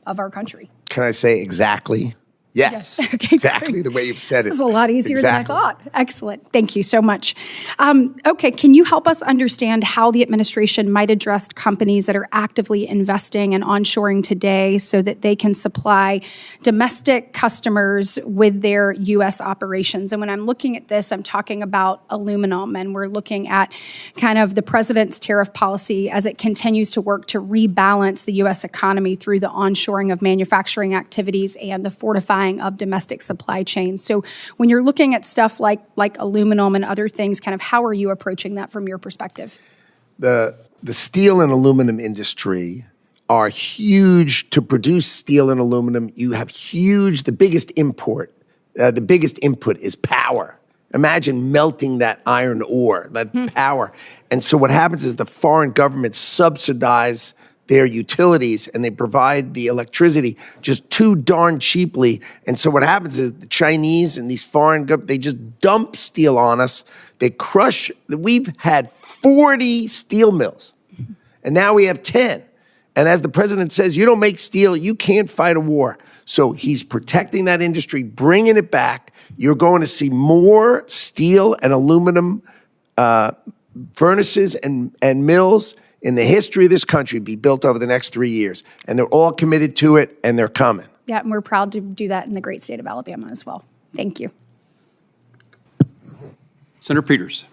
our country. Can I say exactly? Yes. Okay, exactly great. the way you've said it. This is a lot easier Exactly. than I thought. Excellent. Thank you so much. Okay, can you help us understand how the administration might address companies that are actively investing and onshoring today so that they can supply domestic customers with their U.S. operations? And when I'm looking at this, I'm talking about aluminum, and we're looking at kind of the president's tariff policy as it continues to work to rebalance the U.S. economy through the onshoring of manufacturing activities and the fortifying of domestic supply chains. So when you're looking at stuff like aluminum and other things, kind of how are you approaching that from your perspective? The steel and aluminum industry are huge. To produce steel and aluminum, you have the biggest input is power. Imagine melting that iron ore, that power. And so what happens is the foreign governments subsidize their utilities, and they provide the electricity just too darn cheaply. And so what happens is the Chinese and these foreign governments, they just dump steel on us. They crush. We've had 40 steel mills, and now we have 10. And as the president says, you don't make steel, you can't fight a war. So he's protecting that industry, bringing it back. You're going to see more steel and aluminum furnaces and mills in the history of this country be built over the next 3 years. And they're all committed to it, and they're coming. Yeah, and we're proud to do that in the great state of Alabama as well. Thank you. Senator Peters.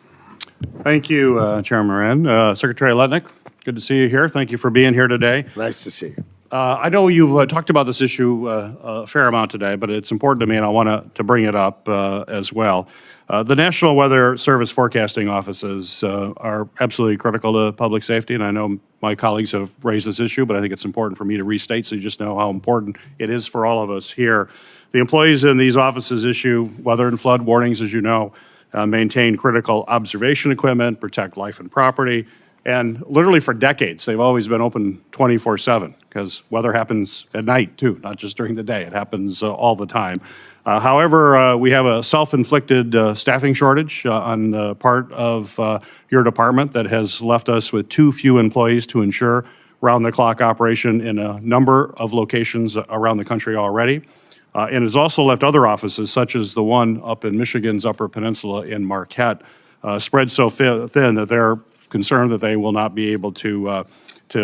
Thank you, Chairman Moran. Secretary Letnick, good to see you here. Thank you for being here today. Nice to see you. I know you've talked about this issue a fair amount today, but it's important to me, and I want to bring it up as well. The National Weather Service forecasting offices are absolutely critical to public safety, and I know my colleagues have raised this issue, but I think it's important for me to restate so you just know how important it is for all of us here. The employees in these offices issue weather and flood warnings, as you know, maintain critical observation equipment, protect life and property, and literally for decades, they've always been open 24/7 because weather happens at night too, not just during the day. It happens all the time. However, we have a self-inflicted staffing shortage on the part of your department that has left us with too few employees to ensure round-the-clock operation in a number of locations around the country already. And has also left other offices, such as the one up in Michigan's Upper Peninsula in Marquette, spread so thin that they're concerned that they will not be able to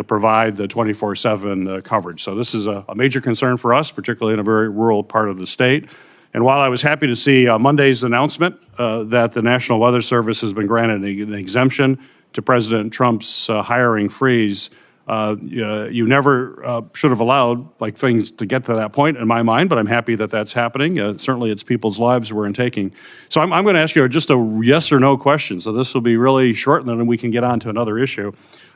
provide the 24/7 coverage. So this is a major concern for us, particularly in a very rural part of the state. And while I was happy to see Monday's announcement that the National Weather Service has been granted an exemption to President Trump's hiring freeze, you never should have allowed things to get to that point in my mind, but I'm happy that that's happening. Certainly it's people's lives we're taking. So I'm going to ask you just a yes or no question. So this will be really short, and then we can get on to another issue.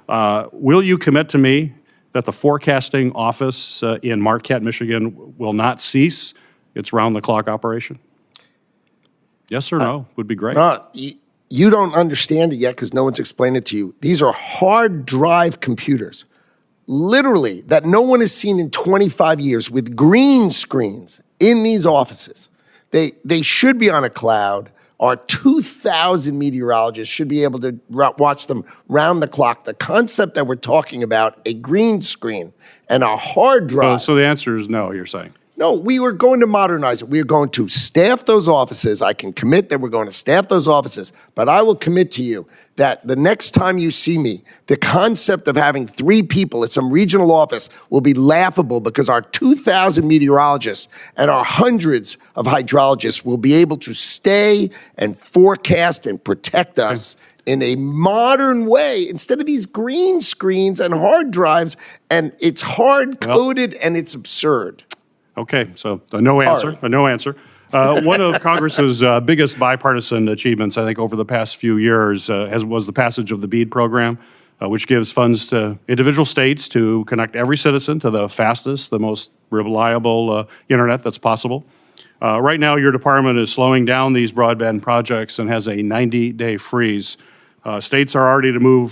Will you commit to me that the forecasting office in Marquette, Michigan will not cease it's round-the-clock operation? Yes or no would be great. You don't understand it yet because no one's explained it to you. These are hard drive computers, literally, that no one has seen in 25 years with green screens in these offices. They should be on a cloud. Our 2,000 meteorologists should be able to watch them round the clock. The concept that we're talking about, a green screen and a hard drive. So the answer is no, you're saying? No, we were going to modernize it. We are going to staff those offices. I can commit that we're going to staff those offices, but I will commit to you that the next time you see me, the concept of having 3 people at some regional office will be laughable because our 2,000 meteorologists and our hundreds of hydrologists will be able to stay and forecast and protect us in a modern way instead of these green screens and hard drives, and it's hard-coded and it's absurd. Okay, so a no answer, a no answer. One of Congress's biggest bipartisan achievements, I think, over the past few years was the passage of the BEAD program, which gives funds to individual states to connect every citizen to the fastest, the most reliable internet that's possible. Right now, your department is slowing down these broadband projects and has a 90-day freeze. States are ready to move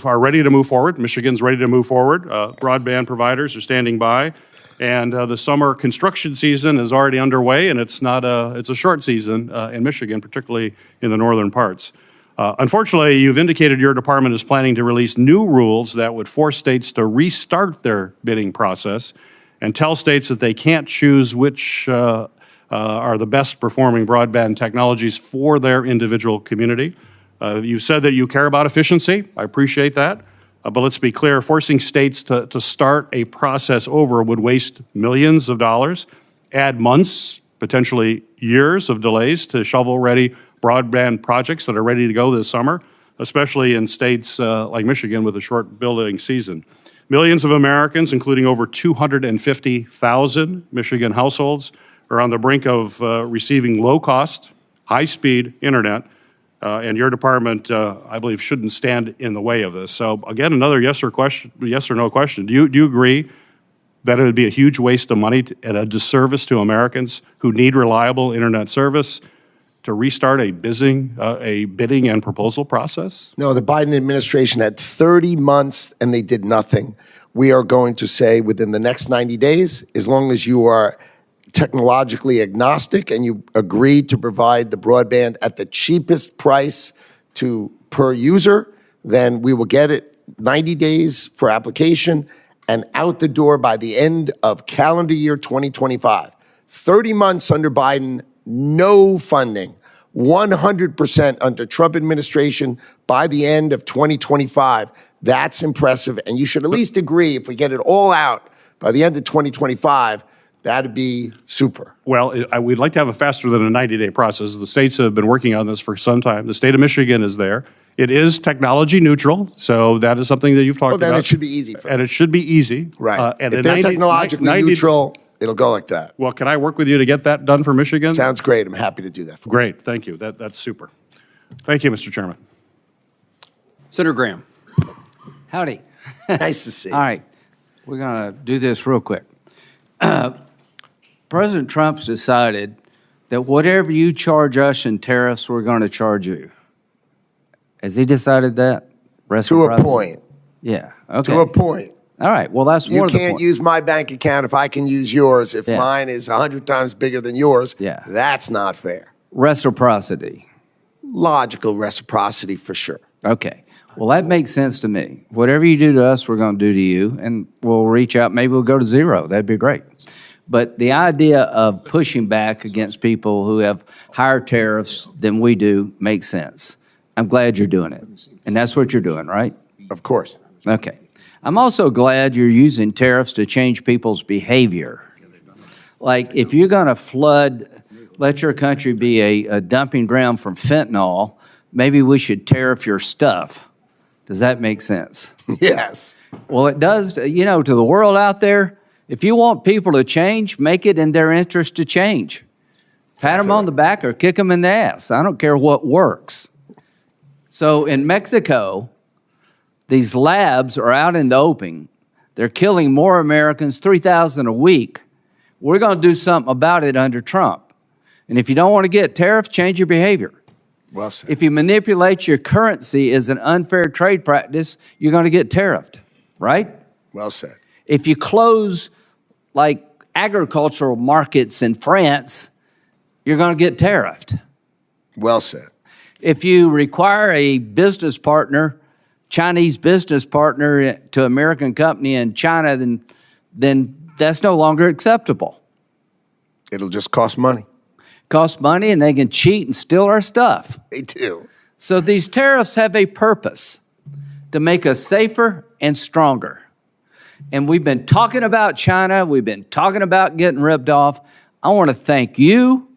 forward. Michigan's ready to move forward. Broadband providers are standing by. And the summer construction season is already underway, and it's a short season in Michigan, particularly in the northern parts. Unfortunately, you've indicated your department is planning to release new rules that would force states to restart their bidding process and tell states that they can't choose which are the best performing broadband technologies for their individual community. You said that you care about efficiency. I appreciate that. But let's be clear, forcing states to start a process over would waste millions of dollars, add months, potentially years of delays to shovel-ready broadband projects that are ready to go this summer, especially in states like Michigan with a short building season. Millions of Americans, including over 250,000 Michigan households, are on the brink of receiving low-cost, high-speed internet. And your department, I believe, shouldn't stand in the way of this. So again, another yes or no question. Do you agree that it would be a huge waste of money and a disservice to Americans who need reliable internet service to restart a bidding and proposal process? No, the Biden administration had 30 months and they did nothing. We are going to say within the next 90 days, as long as you are technologically agnostic and you agree to provide the broadband at the cheapest price per user, then we will get it 90 days for application and out the door by the end of calendar year 2025. 30 months under Biden, no funding. 100% under Trump administration by the end of 2025. That's impressive, and you should at least agree if we get it all out by the end of 2025, that'd be super. Well, we'd like to have a faster than a 90-day process. The states have been working on this for some time. The state of Michigan is there. It is technology neutral, so that is something that you've talked about. Well, then it should be easy. And it should be easy. Right. If they're technologically neutral, it'll go like that. Well, can I work with you to get that done for Michigan? Sounds great. I'm happy to do that for you. Great. Thank you. That's super. Thank you, Mr. Chairman. Senator Graham. Howdy. Nice to see you. All right. We're going to do this real quick. President Trump's decided that whatever you charge us in tariffs, we're going to charge you. Has he decided that? To a point. Yeah. Okay. To a point. All right. Well, that's more You of the can't point. use my bank account if I can use yours. If mine is 100 times bigger than yours, that's not fair. Reciprocity. Logical reciprocity for sure. Okay. Well, that makes sense to me. Whatever you do to us, we're going to do to you, and we'll reach out. Maybe we'll go to zero. That'd be great. But the idea of pushing back against people who have higher tariffs than we do makes sense. I'm glad you're doing it. And that's what you're doing, right? Of course. Okay. I'm also glad you're using tariffs to change people's behavior. Like, if you're going to let your country be a dumping ground from fentanyl, maybe we should tariff your stuff. Does that make sense? Yes. Well, it does, to the world out there. If you want people to change, make it in their interest to change. Pat them on the back or kick them in the ass. I don't care what works. So in Mexico, these labs are out in the open. They're killing more Americans, 3,000 a week. We're going to do something about it under Trump. And if you don't want to get tariffs, change your behavior. Well said. If you manipulate your currency as an unfair trade practice, you're going to get tariffed, right? Well said. If you close like agricultural markets in France, you're going to get tariffed. Well said. If you require a business partner, Chinese business partner to American company in China, then that's no longer acceptable. It'll just cost money. Cost money, and they can cheat and steal our stuff. They do. So these tariffs have a purpose to make us safer and stronger. And we've been talking about China. We've been talking about getting ripped off. I want to thank you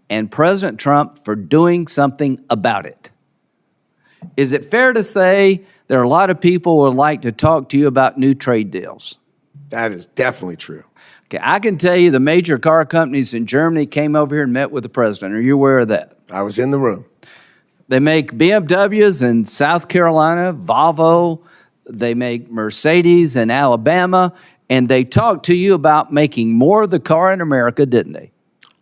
and President Trump for doing something about it. Is it fair to say there are a lot of people who would like to talk to you about new trade deals? That is definitely true. Okay, I can tell you the major car companies in Germany came over here and met with the president. Are you aware of that? I was in the room. They make BMWs in South Carolina, Volvo, they make Mercedes in Alabama, and they talked to you about making more of the car in America, didn't they?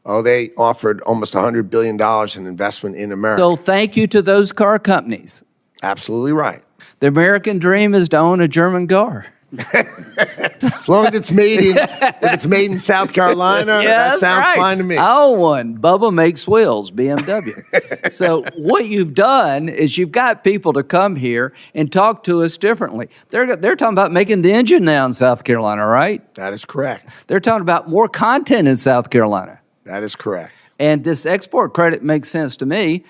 Oh, they offered almost $100 billion in investment in America. So thank you to those car companies. Absolutely right. The American dream is to own a German car. As long as it's made in South Carolina, that sounds fine to me. I own one. Bubba makes wheels, BMW. So what you've done is you've got people to come here and talk to us differently. They're talking about making the engine now in South Carolina, right? That is correct. They're talking about more content in South Carolina. That is correct. And this export credit makes sense to me.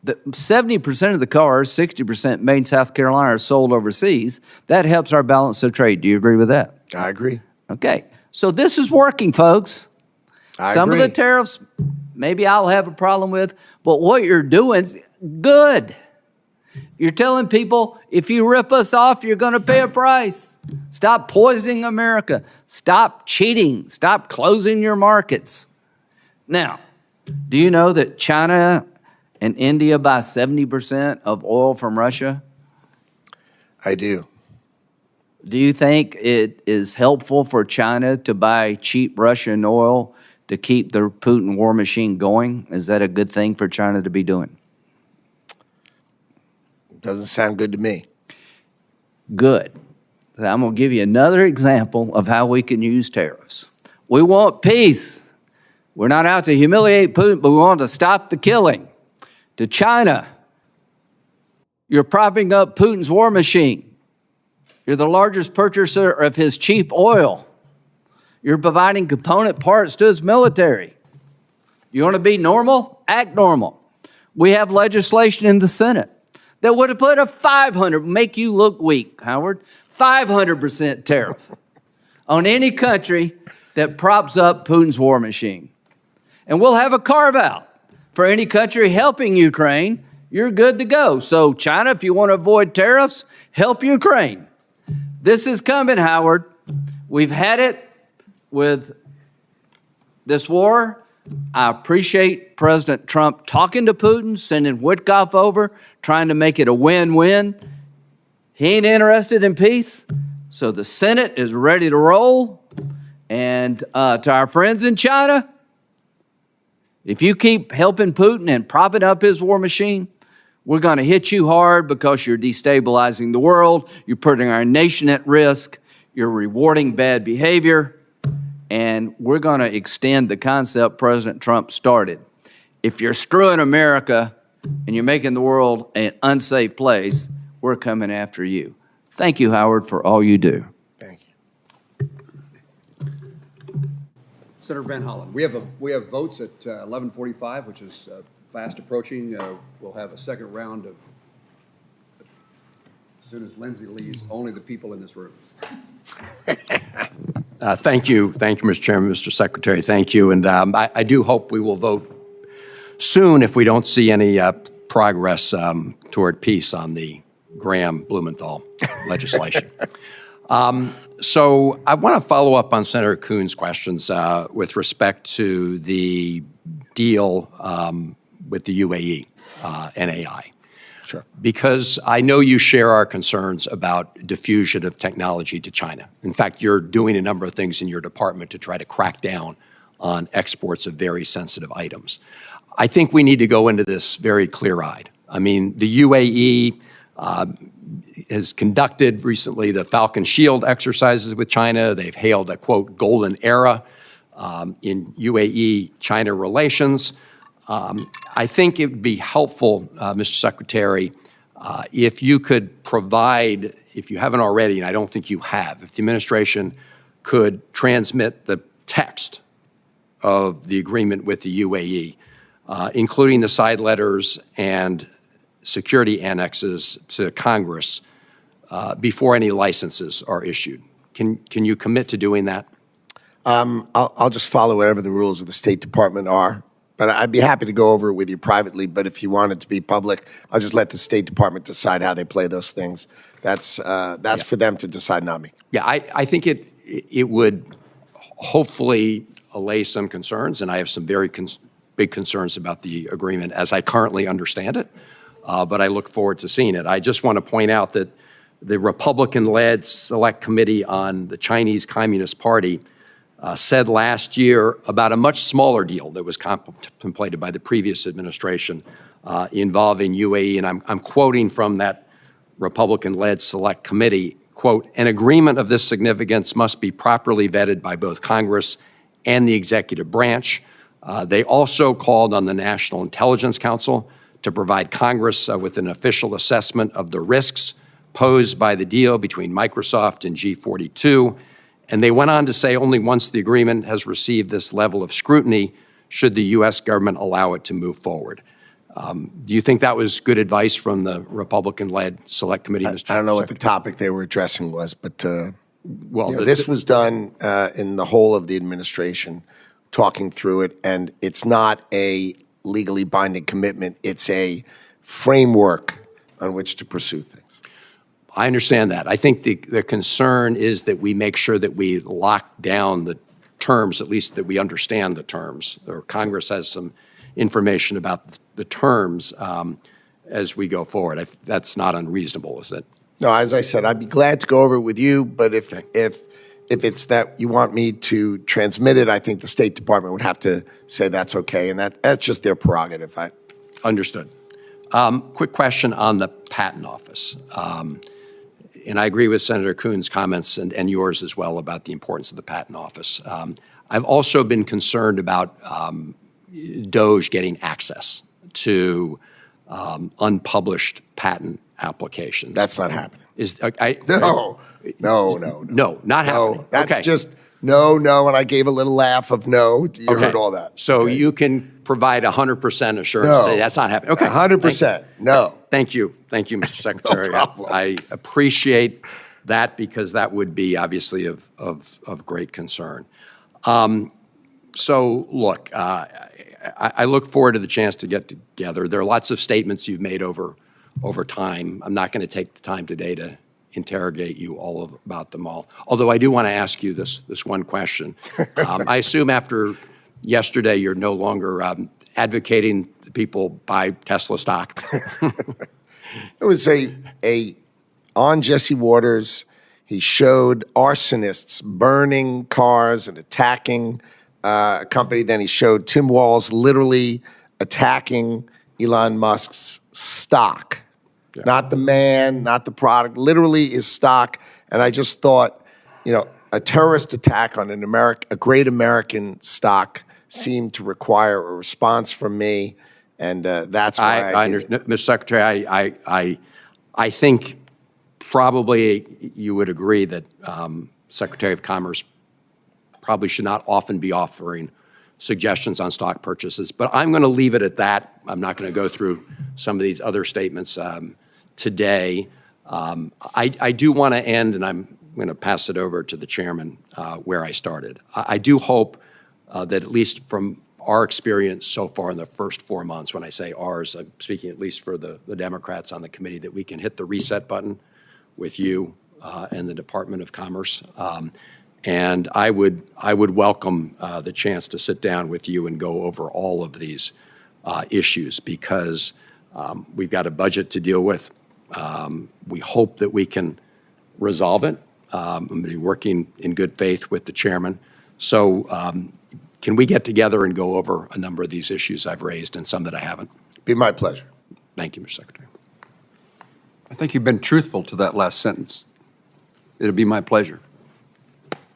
That 70% of the cars, 60% made in South Carolina, are sold overseas. That helps our balance of trade. Do you agree with that? I agree. Okay. So this is working, folks. Some agree. of the tariffs, maybe I'll have a problem with, but what you're doing, good. You're telling people, if you rip us off, you're going to pay a price. Stop poisoning America. Stop cheating. Stop closing your markets. Now, do you know that China and India buy 70% of oil from Russia? I do. Do you think it is helpful for China to buy cheap Russian oil to keep the Putin war machine going? Is that a good thing for China to be doing? Doesn't sound good to me. Good. I'm going to give you another example of how we can use tariffs. We want peace. We're not out to humiliate Putin, but we want to stop the killing. To China, you're propping up Putin's war machine. You're the largest purchaser of his cheap oil. You're providing component parts to his military. You want to be normal? Act normal. We have legislation in the Senate that would have put a 500, make you look weak, Howard, 500% tariff on any country that props up Putin's war machine. And we'll have a carve-out for any country helping Ukraine. You're good to go. So China, if you want to avoid tariffs, help Ukraine. This is coming, Howard. We've had it with this war. I appreciate President Trump talking to Putin, sending Witkoff over, trying to make it a win-win. He ain't interested in peace, so the Senate is ready to roll. And to our friends in China, if you keep helping Putin and propping up his war machine, we're going to hit you hard because you're destabilizing the world, you're putting our nation at risk, you're rewarding bad behavior, and we're going to extend the concept President Trump started. If you're screwing America and you're making the world an unsafe place, we're coming after you. Thank you, Howard, for all you do. Thank you. Senator Van Hollen, we have votes at 11:45, which is fast approaching. We'll have a second round of, as soon as Lindsay leaves, only the people in this room. Thank you, Mr. Chairman, Mr. Secretary. Thank you, and I do hope we will vote soon if we don't see any progress toward peace on the Graham-Blumenthal legislation. So I want to follow up on Senator Kuhn's questions with respect to the deal with the UAE, NAI. Sure. Because I know you share our concerns about diffusion of technology to China. In fact, you're doing a number of things in your department to try to crack down on exports of very sensitive items. I think we need to go into this very clear-eyed. I mean, the UAE has conducted recently the Falcon Shield exercises with China. They've hailed a, quote, golden era in UAE-China relations. I think it would be helpful, Mr. Secretary, if you could provide, if you haven't already, and I don't think you have, if the administration could transmit the text of the agreement with the UAE, including the side letters and security annexes to Congress before any licenses are issued. Can you commit to doing that? I'll just follow whatever the rules of the State Department are. But I'd be happy to go over it with you privately. But if you want it to be public, I'll just let the State Department decide how they play those things. That's for them to decide, not me. Yeah, I think it would hopefully allay some concerns, and I have some very big concerns about the agreement as I currently understand it. But I look forward to seeing it. I just want to point out that the Republican-led Select Committee on the Chinese Communist Party said last year about a much smaller deal that was contemplated by the previous administration involving UAE, and I'm quoting from that Republican-led Select Committee, quote, an agreement of this significance must be properly vetted by both Congress and the executive branch. They also called on the National Intelligence Council to provide Congress with an official assessment of the risks posed by the deal between Microsoft and G42. And they went on to say only once the agreement has received this level of scrutiny should the U.S. government allow it to move forward. Do you think that was good advice from the Republican-led Select Committee, Mr. I don't know what the topic they were addressing was, but this was done in the whole of the administration, talking through it, and it's not a legally binding commitment. It's a framework on which to pursue things. I understand that. I think the concern is that we make sure that we lock down the terms, at least that we understand the terms, or Congress has some information about the terms as we go forward. That's not unreasonable, is it? No, as I said, I'd be glad to go over it with you, but if it's that you want me to transmit it, I think the State Department would have to say that's okay, and that's just their prerogative. Understood. Quick question on the Patent Office. And I agree with Senator Kuhn's comments and yours as well about the importance of the Patent Office. I've also been concerned about DOGE getting access to unpublished patent applications. That's not happening. No, not happening. No, that's just no, and I gave a little laugh of no. You heard all that. So you can provide 100% assurance that that's not happening. Okay. 100%. No. Thank you. Thank you, Mr. Secretary. No problem. I appreciate that because that would be obviously of great concern. So look, I look forward to the chance to get together. There are lots of statements you've made over time. I'm not going to take the time today to interrogate you about them all. Although I do want to ask you this one question. I assume after yesterday you're no longer advocating that people buy Tesla stock. It was on Jesse Waters. He showed arsonists burning cars and attacking a company. Then he showed Tim Walz literally attacking Elon Musk's stock. Yeah. Not the man, not the product, literally his stock. And I just thought, a terrorist attack on a great American stock seemed to require a response from me. And that's why I understand. Mr. Secretary, I think probably you would agree that Secretary of Commerce probably should not often be offering suggestions on stock purchases. But I'm going to leave it at that. I'm not going to go through some of these other statements today. I do want to end, and I'm going to pass it over to the chairman where I started. I do hope that at least from our experience so far in the first 4 months, when I say ours, I'm speaking at least for the Democrats on the committee, that we can hit the reset button with you and the Department of Commerce. And I would welcome the chance to sit down with you and go over all of these issues because we've got a budget to deal with. We hope that we can resolve it. I'm going to be working in good faith with the chairman. So can we get together and go over a number of these issues I've raised and some that I haven't? Be my pleasure. Thank you, Mr. Secretary. I think you've been truthful to that last sentence. It'll be my pleasure.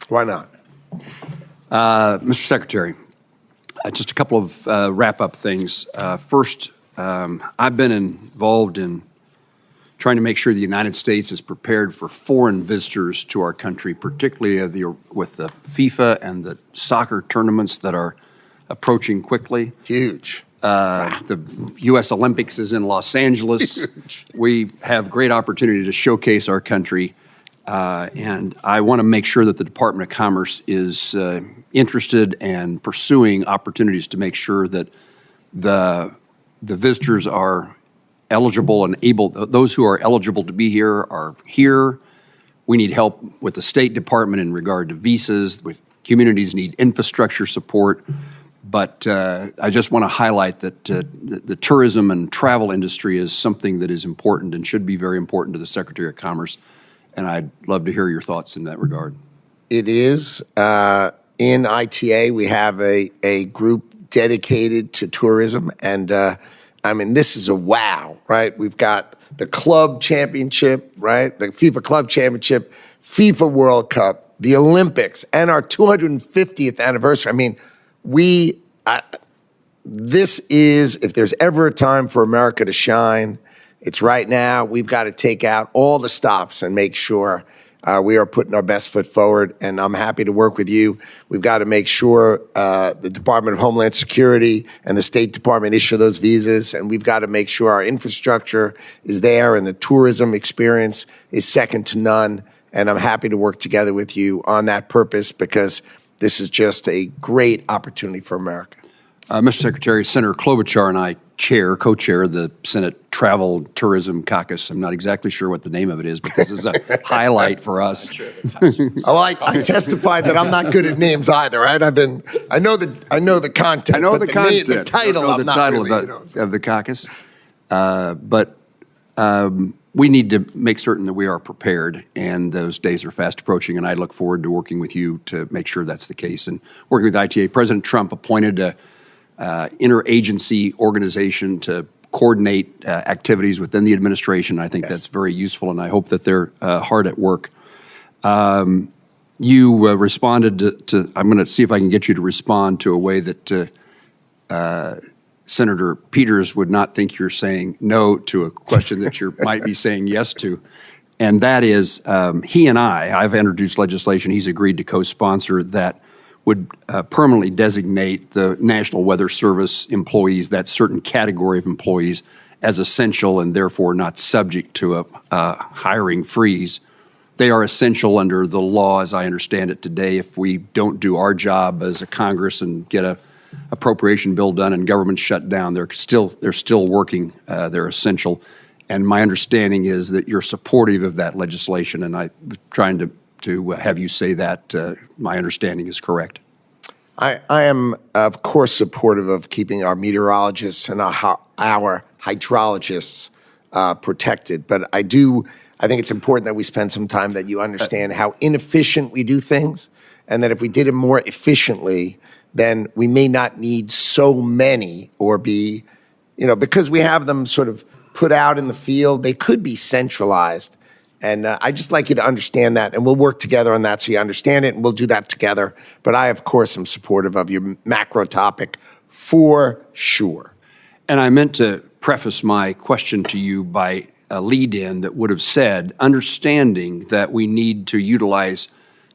Why not? Mr. Secretary, just a couple of wrap-up things. First, I've been involved in trying to make sure the United States is prepared for foreign visitors to our country, particularly with the FIFA and the soccer tournaments that are approaching quickly. Huge. The U.S. Olympics is in Los Angeles. Huge. We have great opportunity to showcase our country, and I want to make sure that the Department of Commerce is interested and pursuing opportunities to make sure that the visitors are eligible and able, those who are eligible to be here are here. We need help with the State Department in regard to visas. Communities need infrastructure support. But I just want to highlight that the tourism and travel industry is something that is important and should be very important to the Secretary of Commerce. And I'd love to hear your thoughts in that regard. It is. In ITA, we have a group dedicated to tourism. And I mean, this is a wow, right? We've got the club championship, right? The FIFA Club Championship, FIFA World Cup, the Olympics, and our 250th anniversary. I mean, this is, if there's ever a time for America to shine, it's right now. We've got to take out all the stops and make sure we are putting our best foot forward, and I'm happy to work with you. We've got to make sure the Department of Homeland Security and the State Department issue those visas, and we've got to make sure our infrastructure is there and the tourism experience is second to none, and I'm happy to work together with you on that purpose because this is just a great opportunity for America. Mr. Secretary, Senator Klobuchar and I co-chair the Senate Travel and Tourism Caucus. I'm not exactly sure what the name of it is, but this is a highlight for us. Oh, I testified that I'm not good at names either, right? I know the content. I know the content. The title, I know the title of the caucus. But we need to make certain that we are prepared, and those days are fast approaching, and I look forward to working with you to make sure that's the case. And working with ITA, President Trump appointed a interagency organization to coordinate activities within the administration. I think that's very useful, and I hope that they're hard at work. You responded to, I'm going to see if I can get you to respond to a way that Senator Peters would not think you're saying no to a question that you might be saying yes to. And that is, he and I've introduced legislation, he's agreed to co-sponsor that would permanently designate the National Weather Service employees, that certain category of employees, as essential and therefore not subject to a hiring freeze. They are essential under the law, as I understand it today. If we don't do our job as a Congress and get a appropriation bill done and government shut down, they're still working. They're essential. And my understanding is that you're supportive of that legislation, and I'm trying to have you say that my understanding is correct. I am, of course, supportive of keeping our meteorologists and our hydrologists protected. But I think it's important that we spend some time that you understand how inefficient we do things, and that if we did it more efficiently, then we may not need so many or be, because we have them sort of put out in the field, they could be centralized. And I'd just like you to understand that, and we'll work together on that so you understand it, and we'll do that together. But I, of course, am supportive of your macro topic for sure. And I meant to preface my question to you by a lead-in that would have said, understanding that we need to utilize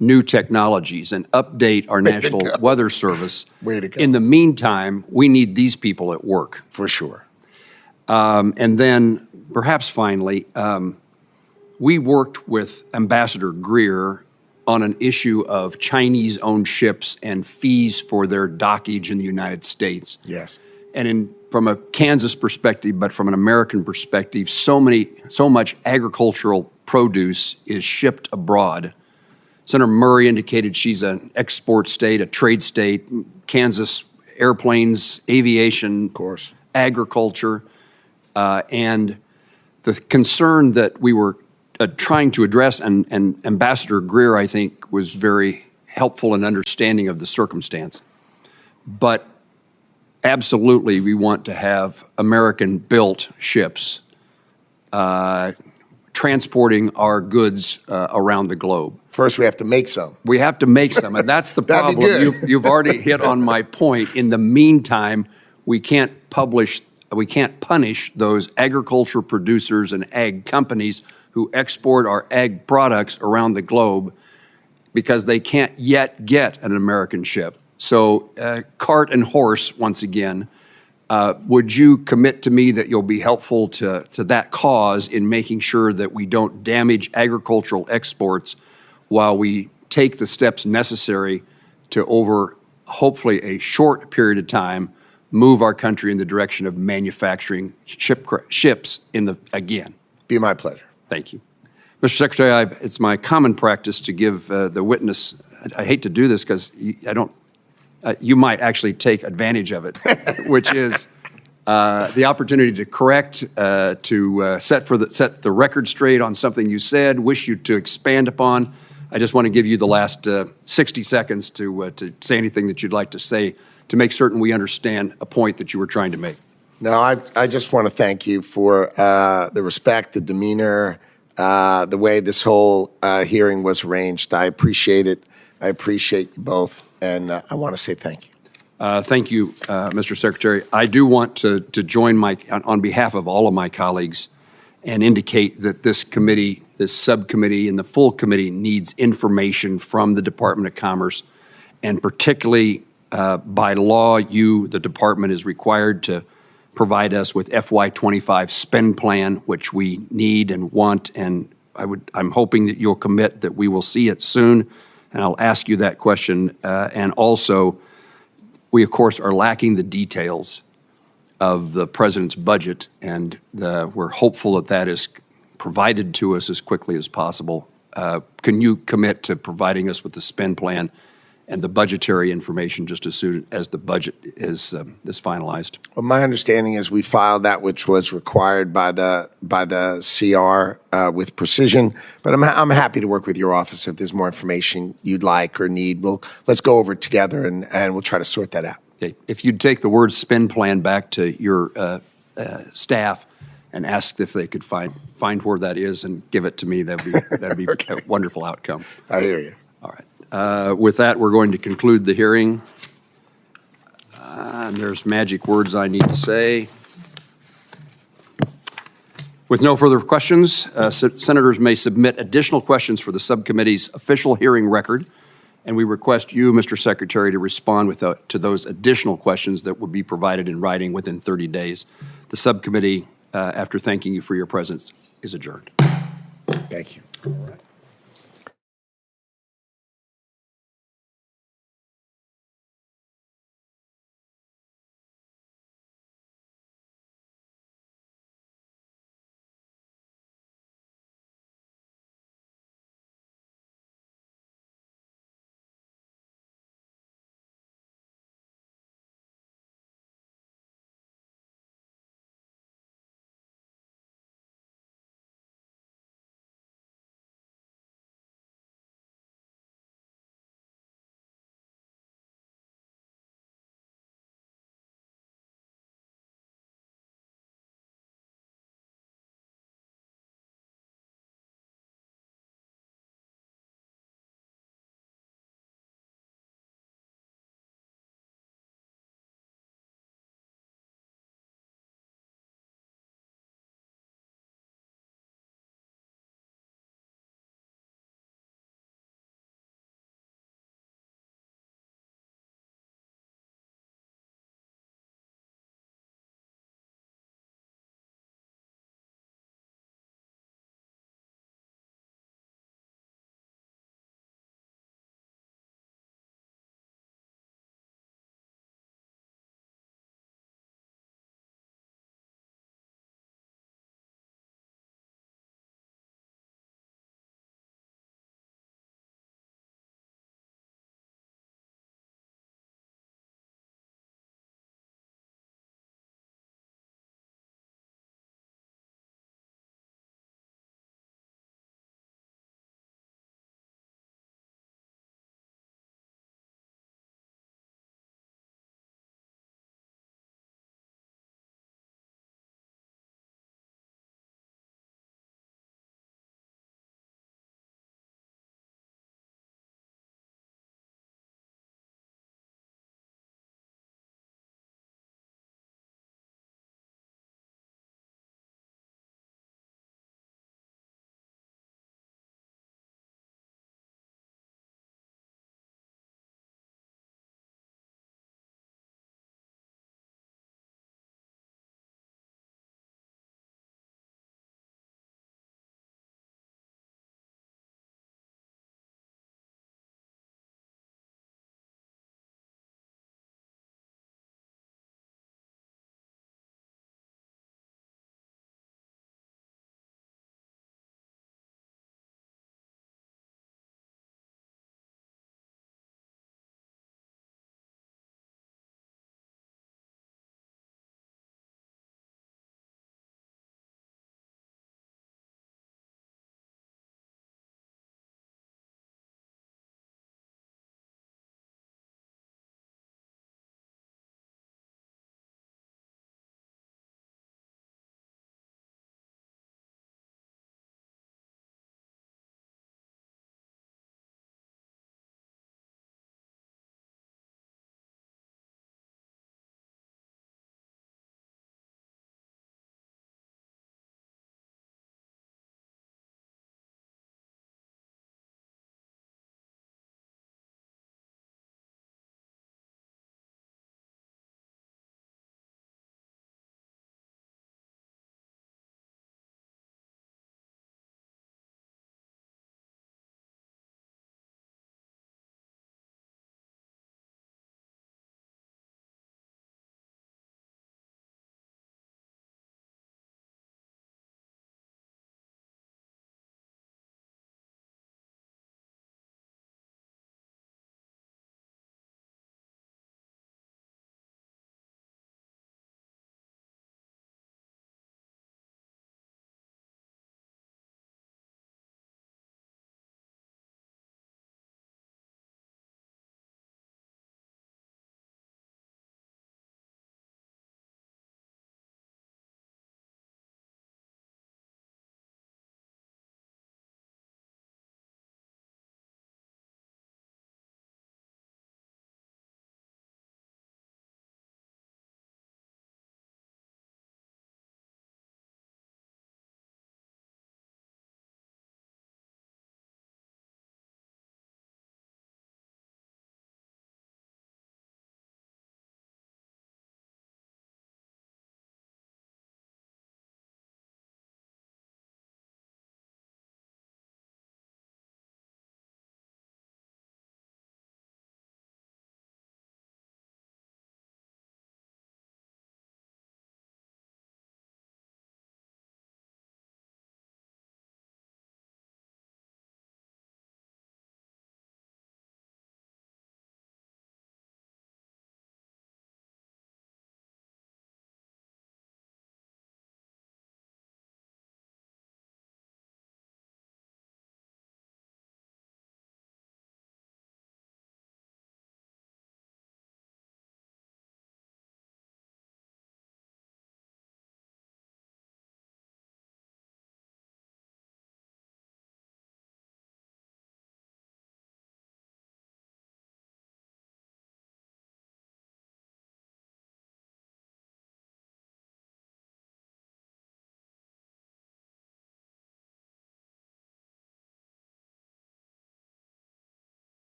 new technologies and update our National Weather Service. Way to go. In the meantime, we need these people at work. For sure. And then, perhaps finally, we worked with Ambassador Greer on an issue of Chinese-owned ships and fees for their dockage in the United States. Yes. And from a Kansas perspective, but from an American perspective, so much agricultural produce is shipped abroad. Senator Murray indicated she's an export state, a trade state. Kansas airplanes, aviation, of course, agriculture, and the concern that we were trying to address, and Ambassador Greer, I think, was very helpful in understanding of the circumstance. but absolutely we want to have American-built ships transporting our goods around the globe. First, we have to make some. We have to make some, and that's the That'd be problem. good. You've already hit on my point. In the meantime, we can't punish those agriculture producers and ag companies who export our ag products around the globe because they can't yet get an American ship. So cart and horse, once again, would you commit to me that you'll be helpful to that cause in making sure that we don't damage agricultural exports while we take the steps necessary to, over hopefully a short period of time, move our country in the direction of manufacturing ships again? Be my pleasure. Thank you. Mr. Secretary, it's my common practice to give the witness, I hate to do this because you might actually take advantage of it, which is the opportunity to correct, to set the record straight on something you said, wish you to expand upon. I just want to give you the last 60 seconds to say anything that you'd like to say to make certain we understand a point that you were trying to make. No, I just want to thank you for the respect, the demeanor, the way this whole hearing was arranged. I appreciate it. I appreciate you both, and I want to say thank you. Thank you, Mr. Secretary. I do want to join on behalf of all of my colleagues and indicate that this committee, this subcommittee, and the full committee needs information from the Department of Commerce, and particularly by law, the department is required to provide us with FY25 spend plan, which we need and want, and I'm hoping that you'll commit that we will see it soon, and I'll ask you that question. And also, we of course are lacking the details of the President's budget, and we're hopeful that that is provided to us as quickly as possible. Can you commit to providing us with the spend plan and the budgetary information just as soon as the budget is finalized? Well, my understanding is we filed that which was required by the CR with precision, but I'm happy to work with your office if there's more information you'd like or need. Let's go over it together and we'll try to sort that out. Okay. If you'd take the word spend plan back to your staff and ask if they could find where that is and give it to me, that'd be okay. A wonderful outcome. I hear you. All right. With that, we're going to conclude the hearing. And there's magic words I need to say. With no further questions, senators may submit additional questions for the subcommittee's official hearing record, and we request you, Mr. Secretary, to respond to those additional questions that would be provided in writing within 30 days. The subcommittee, after thanking you for your presence, is adjourned. Thank you. All right.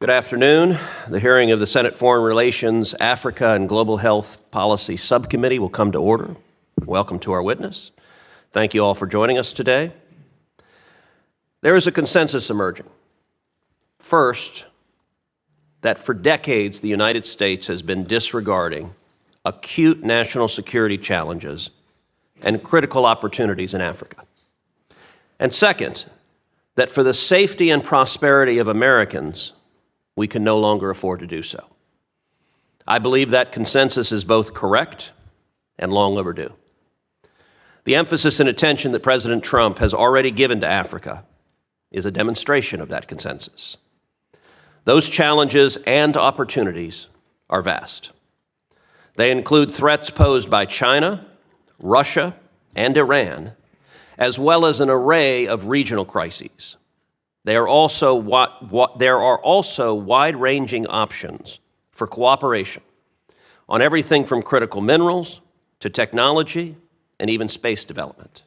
Good afternoon. The hearing of the Senate Foreign Relations, Africa, and Global Health Policy Subcommittee will come to order. Welcome to our witness. Thank you all for joining us today. There is a consensus emerging. First, that for decades the United States has been disregarding acute national security challenges and critical opportunities in Africa. And second, that for the safety and prosperity of Americans, we can no longer afford to do so. I believe that consensus is both correct and long overdue. The emphasis and attention that President Trump has already given to Africa is a demonstration of that consensus. Those challenges and opportunities are vast. They include threats posed by China, Russia, and Iran, as well as an array of regional crises. There are also wide-ranging options for cooperation on everything from critical minerals to technology and even space development.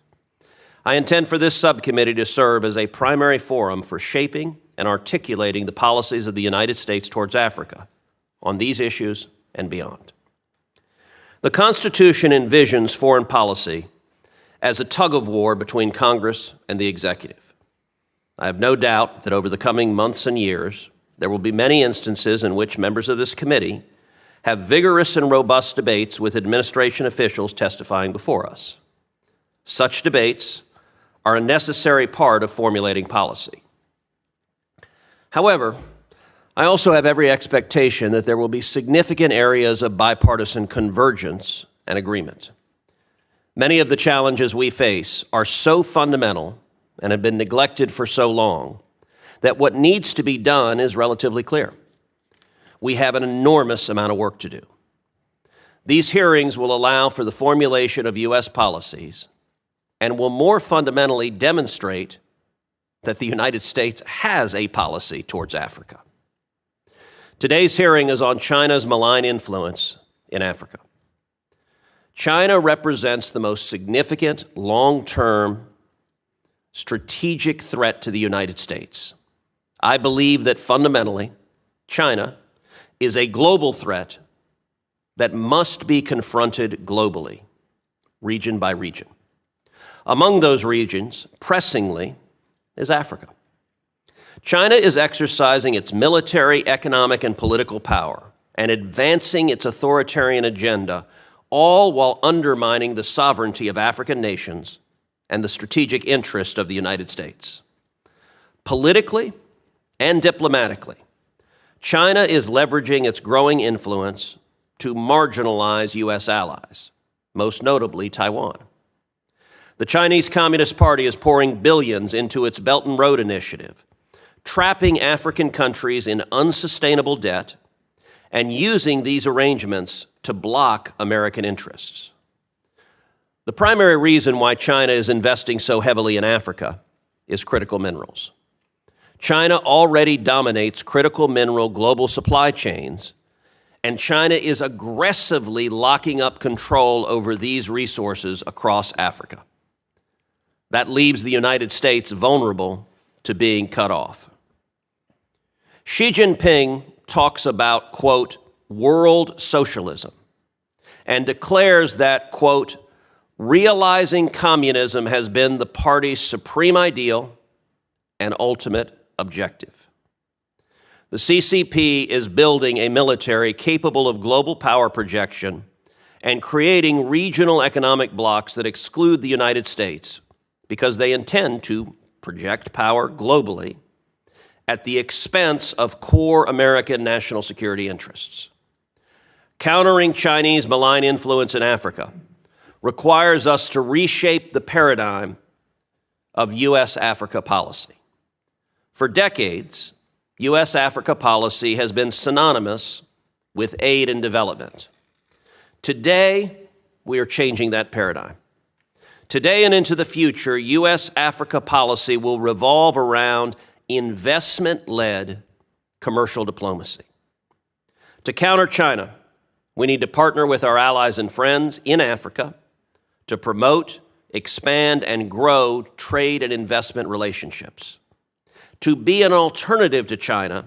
I intend for this subcommittee to serve as a primary forum for shaping and articulating the policies of the United States towards Africa on these issues and beyond. The Constitution envisions foreign policy as a tug-of-war between Congress and the executive. I have no doubt that over the coming months and years, there will be many instances in which members of this committee have vigorous and robust debates with administration officials testifying before us. Such debates are a necessary part of formulating policy. However, I also have every expectation that there will be significant areas of bipartisan convergence and agreement. Many of the challenges we face are so fundamental and have been neglected for so long that what needs to be done is relatively clear. We have an enormous amount of work to do. These hearings will allow for the formulation of U.S. policies and will more fundamentally demonstrate that the United States has a policy towards Africa. Today's hearing is on China's malign influence in Africa. China represents the most significant long-term strategic threat to the United States. I believe that fundamentally, China is a global threat that must be confronted globally, region by region. Among those regions, pressingly, is Africa. China is exercising its military, economic, and political power and advancing its authoritarian agenda, all while undermining the sovereignty of African nations and the strategic interest of the United States. Politically and diplomatically, China is leveraging its growing influence to marginalize U.S. allies, most notably Taiwan. The Chinese Communist Party is pouring billions into its Belt and Road Initiative, trapping African countries in unsustainable debt and using these arrangements to block American interests. The primary reason why China is investing so heavily in Africa is critical minerals. China already dominates critical mineral global supply chains, and China is aggressively locking up control over these resources across Africa. That leaves the United States vulnerable to being cut off. Xi Jinping talks about, quote, world socialism, and declares that, quote, realizing communism has been the party's supreme ideal and ultimate objective. The CCP is building a military capable of global power projection and creating regional economic blocs that exclude the United States because they intend to project power globally at the expense of core American national security interests. Countering Chinese malign influence in Africa requires us to reshape the paradigm of U.S.-Africa policy. For decades, U.S.-Africa policy has been synonymous with aid and development. Today, we are changing that paradigm. Today and into the future, U.S.-Africa policy will revolve around investment-led commercial diplomacy. To counter China, we need to partner with our allies and friends in Africa to promote, expand, and grow trade and investment relationships. To be an alternative to China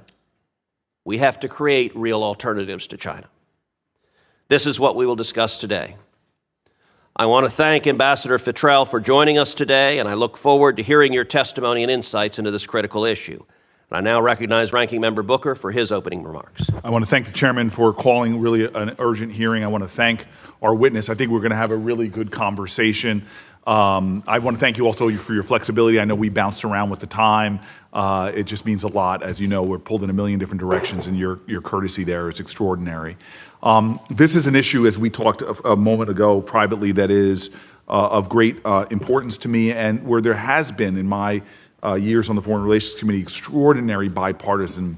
We have to create real alternatives to China. This is what we will discuss today. I want to thank Ambassador Futrell for joining us today, and I look forward to hearing your testimony and insights into this critical issue. And I now recognize Ranking Member Booker for his opening remarks. I want to thank the chairman for calling really an urgent hearing. I want to thank our witness. I think we're going to have a really good conversation. I want to thank you also for your flexibility. I know we bounced around with the time. It just means a lot. As you know, we're pulled in a million different directions, and your courtesy there is extraordinary. This is an issue, as we talked a moment ago privately, that is of great importance to me, and where there has been, in my years on the Foreign Relations Committee, extraordinary bipartisan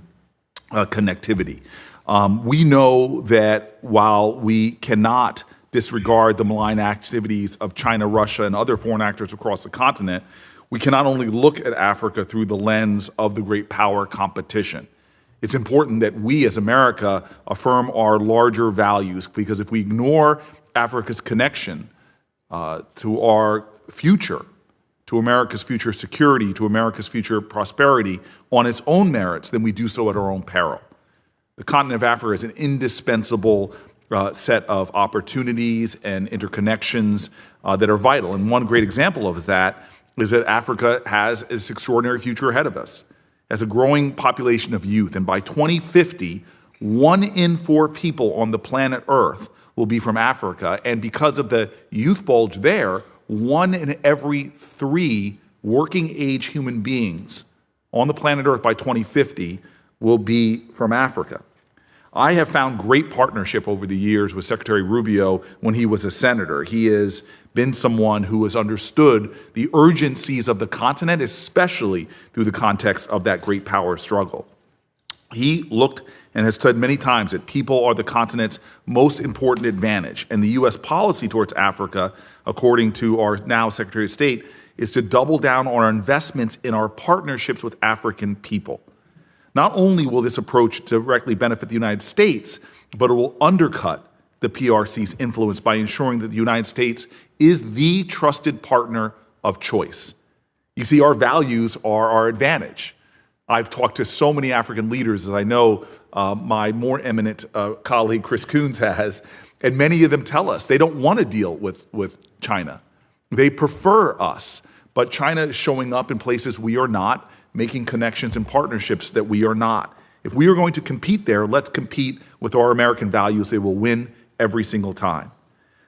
connectivity. We know that while we cannot disregard the malign activities of China, Russia, and other foreign actors across the continent, we cannot only look at Africa through the lens of the great power competition. It's important that we as America affirm our larger values, because if we ignore Africa's connection to our future, to America's future security, to America's future prosperity on its own merits, then we do so at our own peril. The continent of Africa is an indispensable set of opportunities and interconnections that are vital. And one great example of that is that Africa has this extraordinary future ahead of us. As a growing population of youth, and by 2050, 1 in 4 people on the planet Earth will be from Africa, and because of the youth bulge there, 1 in every 3 working age human beings on the planet Earth by 2050 will be from Africa. I have found great partnership over the years with Secretary Rubio when he was a senator. He has been someone who has understood the urgencies of the continent, especially through the context of that great power struggle. He looked and has said many times that people are the continent's most important advantage. And the U.S. policy towards Africa, according to our now Secretary of State, is to double down on our investments in our partnerships with African people. Not only will this approach directly benefit the United States, but it will undercut the PRC's influence by ensuring that the United States is the trusted partner of choice. You see, our values are our advantage. I've talked to so many African leaders, as I know my more eminent colleague Chris Coons has, and many of them tell us they don't want to deal with China. They prefer us, but China is showing up in places we are not, making connections and partnerships that we are not. If we are going to compete there, let's compete with our American values. They will win every single time.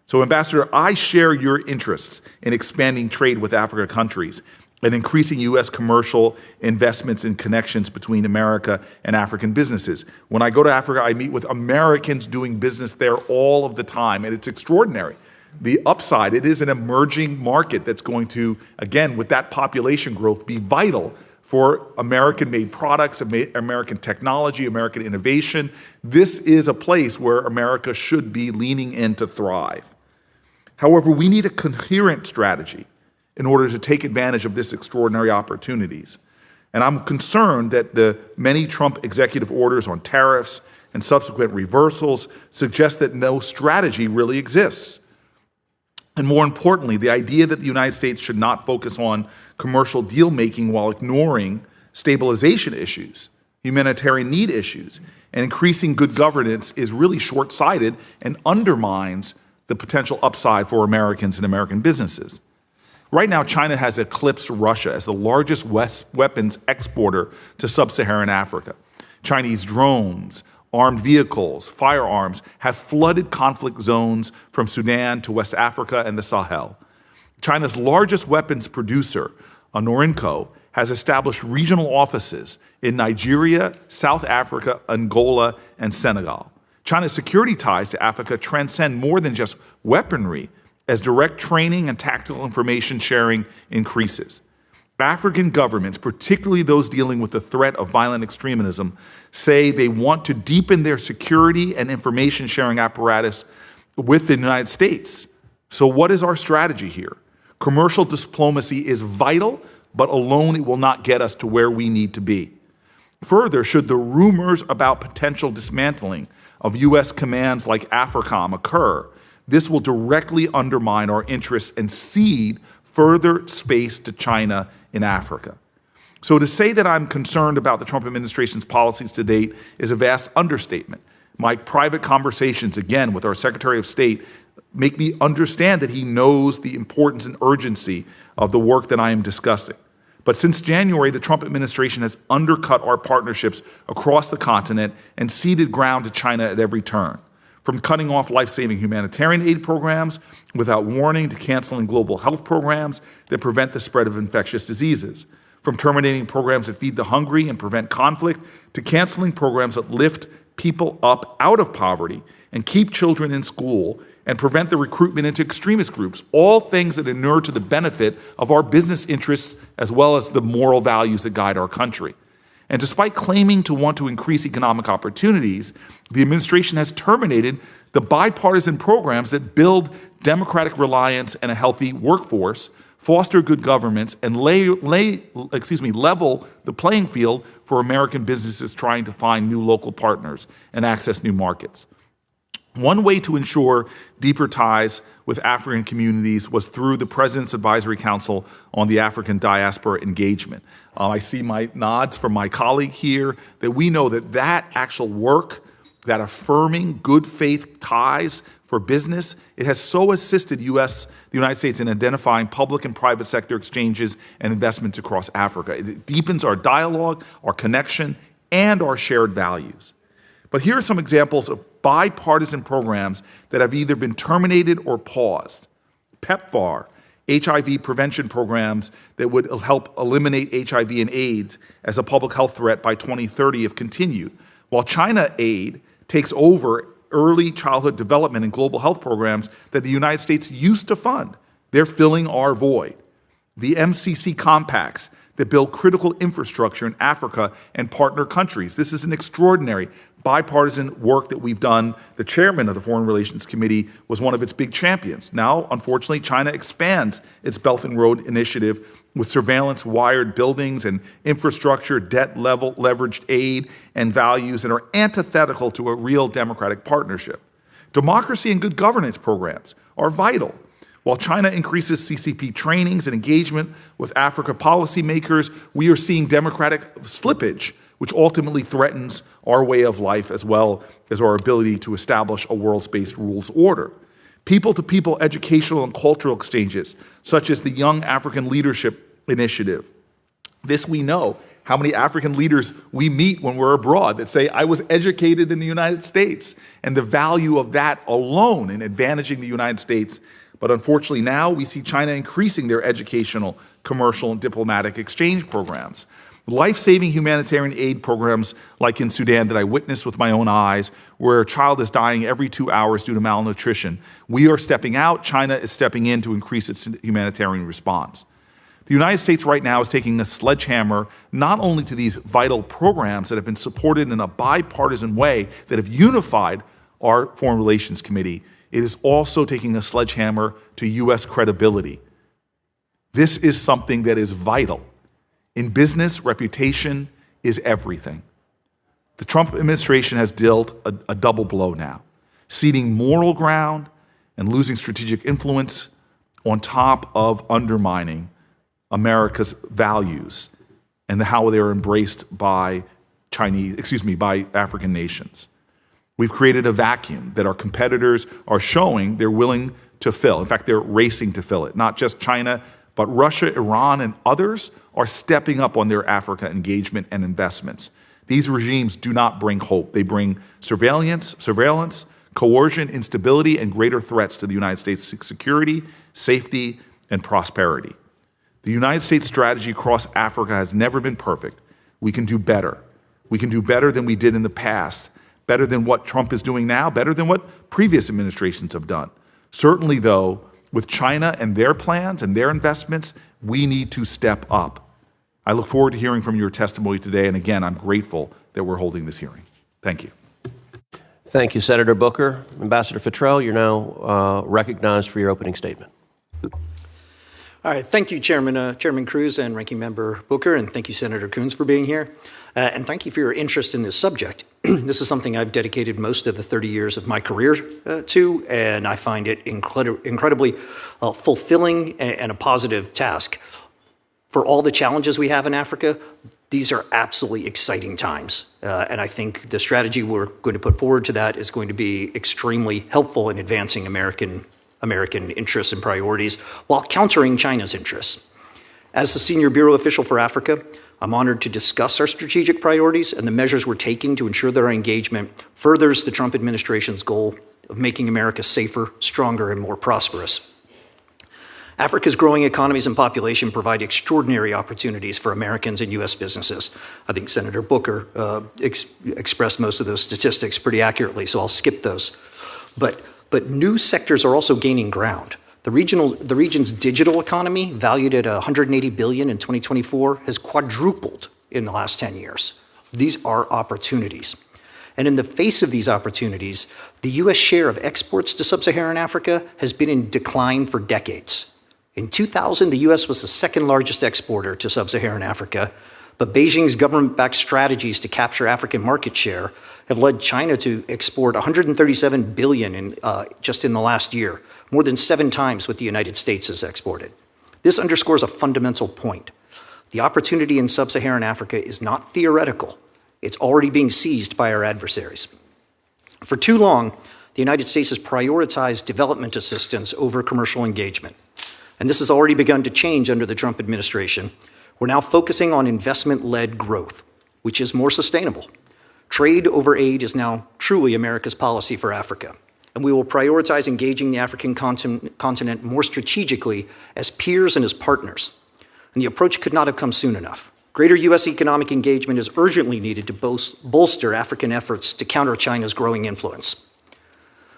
So, Ambassador, I share your interests in expanding trade with Africa countries and increasing U.S. commercial investments and connections between America and African businesses. When I go to Africa, I meet with Americans doing business there all of the time, and it's extraordinary. The upside, it is an emerging market that's going to, again, with that population growth, be vital for American-made products, American technology, American innovation. This is a place where America should be leaning in to thrive. However, we need a coherent strategy in order to take advantage of this extraordinary opportunities. And I'm concerned that the many Trump executive orders on tariffs and subsequent reversals suggest that no strategy really exists. And more importantly, the idea that the United States should not focus on commercial deal-making while ignoring stabilization issues, humanitarian need issues, and increasing good governance is really short-sighted and undermines the potential upside for Americans and American businesses. Right now, China has eclipsed Russia as the largest weapons exporter to sub-Saharan Africa. Chinese drones, armed vehicles, firearms have flooded conflict zones from Sudan to West Africa and the Sahel. China's largest weapons producer, Norinco, has established regional offices in Nigeria, South Africa, Angola, and Senegal. China's security ties to Africa transcend more than just weaponry, as direct training and tactical information sharing increases. African governments, particularly those dealing with the threat of violent extremism, say they want to deepen their security and information sharing apparatus with the United States. So what is our strategy here? Commercial diplomacy is vital, but alone it will not get us to where we need to be. Further, should the rumors about potential dismantling of U.S. commands like AFRICOM occur, this will directly undermine our interests and cede further space to China in Africa. So to say that I'm concerned about the Trump administration's policies to date is a vast understatement. My private conversations, again, with our Secretary of State make me understand that he knows the importance and urgency of the work that I am discussing. But since January, the Trump administration has undercut our partnerships across the continent and ceded ground to China at every turn. From cutting off life-saving humanitarian aid programs without warning to canceling global health programs that prevent the spread of infectious diseases. From terminating programs that feed the hungry and prevent conflict to canceling programs that lift people up out of poverty and keep children in school and prevent the recruitment into extremist groups, all things that inure to the benefit of our business interests as well as the moral values that guide our country. And despite claiming to want to increase economic opportunities, the administration has terminated the bipartisan programs that build democratic reliance and a healthy workforce, foster good governments, and level the playing field for American businesses trying to find new local partners and access new markets. One way to ensure deeper ties with African communities was through the President's Advisory Council on the African Diaspora Engagement. I see my nods from my colleague here that we know that that actual work, that affirming good faith ties for business, it has so assisted the United States in identifying public and private sector exchanges and investments across Africa. It deepens our dialogue, our connection, and our shared values. But here are some examples of bipartisan programs that have either been terminated or paused. PEPFAR, HIV prevention programs that would help eliminate HIV and AIDS as a public health threat by 2030 if continued, while China aid takes over early childhood development and global health programs that the United States used to fund. They're filling our void. The MCC compacts that build critical infrastructure in Africa and partner countries. This is an extraordinary bipartisan work that we've done. The chairman of the Foreign Relations Committee was one of its big champions. Now, unfortunately, China expands its Belt and Road Initiative with surveillance-wired buildings and infrastructure, debt-level leveraged aid, and values that are antithetical to a real democratic partnership. Democracy and good governance programs are vital. While China increases CCP trainings and engagement with Africa policymakers, we are seeing democratic slippage, which ultimately threatens our way of life as well as our ability to establish a world-based rules order. People-to-people educational and cultural exchanges, such as the Young African Leadership Initiative. This we know, how many African leaders we meet when we're abroad that say, I was educated in the United States, and the value of that alone in advantaging the United States. But unfortunately now we see China increasing their educational, commercial, and diplomatic exchange programs. Life-saving humanitarian aid programs like in Sudan that I witnessed with my own eyes, where a child is dying every 2 hours due to malnutrition. We are stepping out, China is stepping in to increase its humanitarian response. The United States right now is taking a sledgehammer not only to these vital programs that have been supported in a bipartisan way that have unified our Foreign Relations Committee, it is also taking a sledgehammer to U.S. credibility. This is something that is vital. In business, reputation is everything. The Trump administration has dealt a double blow now, ceding moral ground and losing strategic influence on top of undermining America's values and how they are embraced by by African nations. We've created a vacuum that our competitors are showing they're willing to fill. In fact, they're racing to fill it. Not just China, but Russia, Iran, and others are stepping up on their Africa engagement and investments. These regimes do not bring hope. They bring surveillance, coercion, instability, and greater threats to the United States' security, safety, and prosperity. The United States strategy across Africa has never been perfect. We can do better. We can do better than we did in the past, better than what Trump is doing now, better than what previous administrations have done. Certainly, though, with China and their plans and their investments, we need to step up. I look forward to hearing from your testimony today, and again, I'm grateful that we're holding this hearing. Thank you. Thank you, Senator Booker. Ambassador Futrell, you're now recognized for your opening statement. All right, thank you, Chairman Cruz and Ranking Member Booker, and thank you, Senator Coons, for being here. And thank you for your interest in this subject. This is something I've dedicated most of the 30 years of my career to, and I find it incredibly fulfilling and a positive task. For all the challenges we have in Africa, these are absolutely exciting times. And I think the strategy we're going to put forward to that is going to be extremely helpful in advancing American interests and priorities while countering China's interests. As the Senior Bureau Official for Africa, I'm honored to discuss our strategic priorities and the measures we're taking to ensure that our engagement furthers the Trump administration's goal of making America safer, stronger, and more prosperous. Africa's growing economies and population provide extraordinary opportunities for Americans and U.S. businesses. I think Senator Booker expressed most of those statistics pretty accurately, so I'll skip those. But new sectors are also gaining ground. The region's digital economy, valued at $180 billion in 2024, has quadrupled in the last 10 years. These are opportunities. And in the face of these opportunities, the U.S. share of exports to sub-Saharan Africa has been in decline for decades. In 2000, the U.S. was the second largest exporter to sub-Saharan Africa, but Beijing's government-backed strategies to capture African market share have led China to export $137 billion just in the last year, more than 7 times what the United States has exported. This underscores a fundamental point. The opportunity in sub-Saharan Africa is not theoretical. It's already being seized by our adversaries. For too long, the United States has prioritized development assistance over commercial engagement. And this has already begun to change under the Trump administration. We're now focusing on investment-led growth, which is more sustainable. Trade over aid is now truly America's policy for Africa. And we will prioritize engaging the African continent more strategically as peers and as partners. And the approach could not have come soon enough. Greater U.S. economic engagement is urgently needed to bolster African efforts to counter China's growing influence.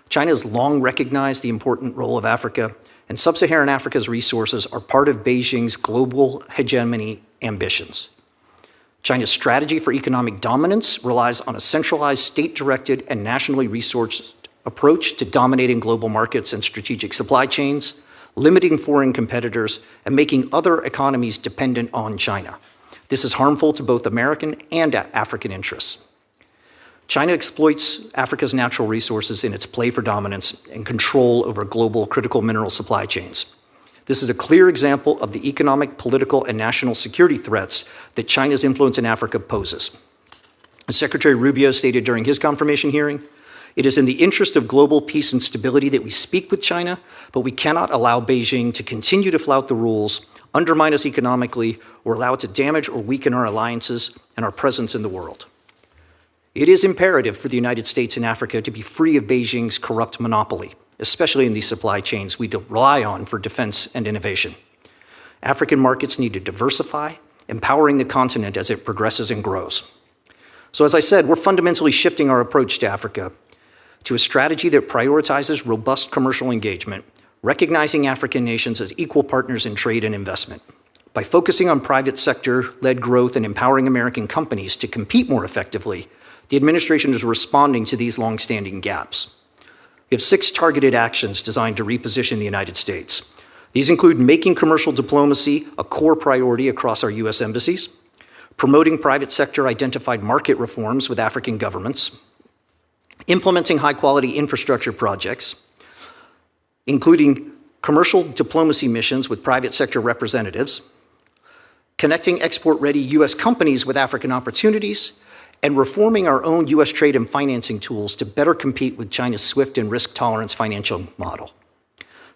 China has long recognized the important role of Africa, and sub-Saharan Africa's resources are part of Beijing's global hegemony ambitions. China's strategy for economic dominance relies on a centralized, state-directed, and nationally resourced approach to dominating global markets and strategic supply chains, limiting foreign competitors, and making other economies dependent on China. This is harmful to both American and African interests. China exploits Africa's natural resources in its play for dominance and control over global critical mineral supply chains. This is a clear example of the economic, political, and national security threats that China's influence in Africa poses. As Secretary Rubio stated during his confirmation hearing, it is in the interest of global peace and stability that we speak with China, but we cannot allow Beijing to continue to flout the rules, undermine us economically, or allow it to damage or weaken our alliances and our presence in the world. It is imperative for the United States and Africa to be free of Beijing's corrupt monopoly, especially in these supply chains we rely on for defense and innovation. African markets need to diversify, empowering the continent as it progresses and grows. So as I said, we're fundamentally shifting our approach to Africa to a strategy that prioritizes robust commercial engagement, recognizing African nations as equal partners in trade and investment. By focusing on private sector-led growth and empowering American companies to compete more effectively, the administration is responding to these long-standing gaps. We have 6 targeted actions designed to reposition the United States. These include making commercial diplomacy a core priority across our U.S. embassies, promoting private sector identified market reforms with African governments, implementing high-quality infrastructure projects, including commercial diplomacy missions with private sector representatives, connecting export-ready U.S. companies with African opportunities, and reforming our own U.S. trade and financing tools to better compete with China's swift and risk-tolerance financial model.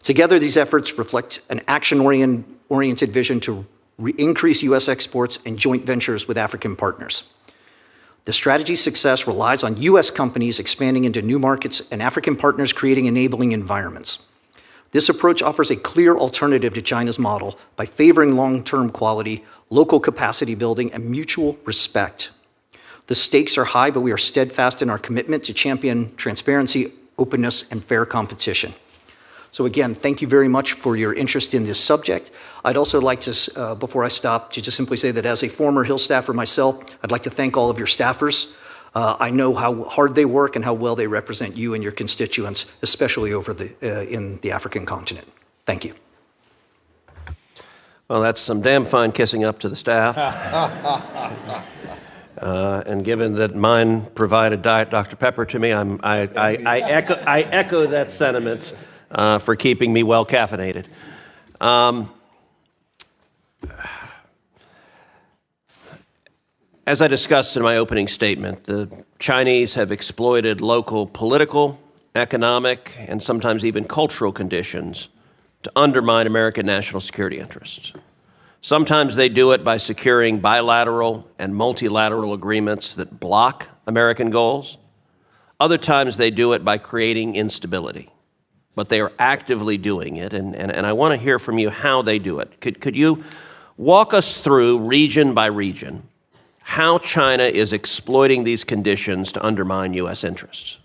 Together, these efforts reflect an action-oriented vision to increase U.S. exports and joint ventures with African partners. The strategy's success relies on U.S. companies expanding into new markets and African partners creating enabling environments. This approach offers a clear alternative to China's model by favoring long-term quality, local capacity building, and mutual respect. The stakes are high, but we are steadfast in our commitment to champion transparency, openness, and fair competition. So again, thank you very much for your interest in this subject. I'd also like to, before I stop, to just simply say that as a former Hill staffer myself, I'd like to thank all of your staffers. I know how hard they work and how well they represent you and your constituents, especially over in the African continent. Thank you. Well, that's some damn fine kissing up to the staff. And given that mine provided Diet Dr. Pepper to me, I echo that sentiment for keeping me well caffeinated. As I discussed in my opening statement, the Chinese have exploited local political, economic, and sometimes even cultural conditions to undermine American national security interests. Sometimes they do it by securing bilateral and multilateral agreements that block American goals. Other times they do it by creating instability. But they are actively doing it, and I want to hear from you how they do it. Could you walk us through, region by region, how China is exploiting these conditions to undermine U.S. interests?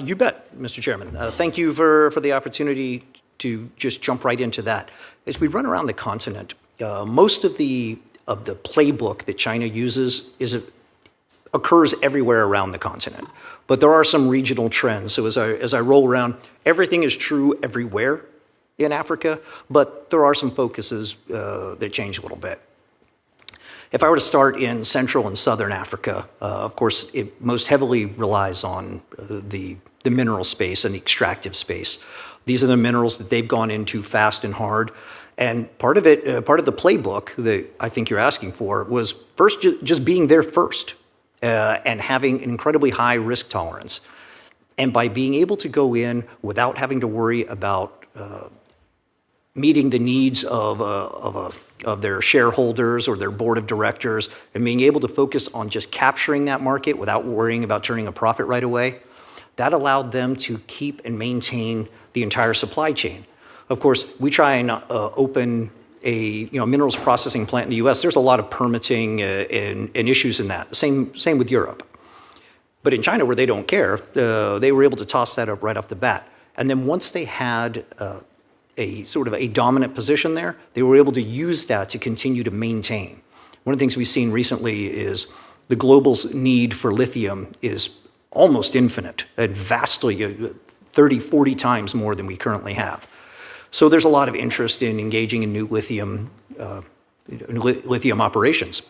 You bet, Mr. Chairman. Thank you for the opportunity to just jump right into that. As we run around the continent, most of the playbook that China uses occurs everywhere around the continent. But there are some regional trends. So as I roll around, everything is true everywhere in Africa, but there are some focuses that change a little bit. If I were to start in Central and Southern Africa, of course, it most heavily relies on the mineral space and the extractive space. These are the minerals that they've gone into fast and hard. And part of it, part of the playbook that I think you're asking for was first just being there first and having an incredibly high risk tolerance. And by being able to go in without having to worry about meeting the needs of their shareholders or their board of directors, and being able to focus on just capturing that market without worrying about turning a profit right away, that allowed them to keep and maintain the entire supply chain. Of course, we try and open a minerals processing plant in the U.S. There's a lot of permitting and issues in that. Same with Europe. But in China, where they don't care, they were able to toss that up right off the bat. And then once they had a sort of a dominant position there, they were able to use that to continue to maintain. One of the things we've seen recently is the global need for lithium is almost infinite and vastly 30, 40 times more than we currently have. So there's a lot of interest in engaging in new lithium operations.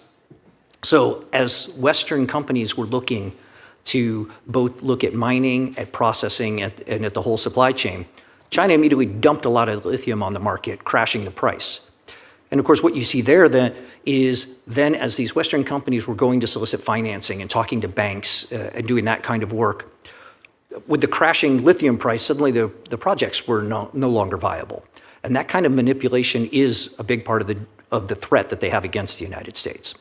So as Western companies were looking to both look at mining, at processing, and at the whole supply chain, China immediately dumped a lot of lithium on the market, crashing the price. And of course, what you see there then is as these Western companies were going to solicit financing and talking to banks and doing that kind of work, with the crashing lithium price, suddenly the projects were no longer viable. And that kind of manipulation is a big part of the threat that they have against the United States.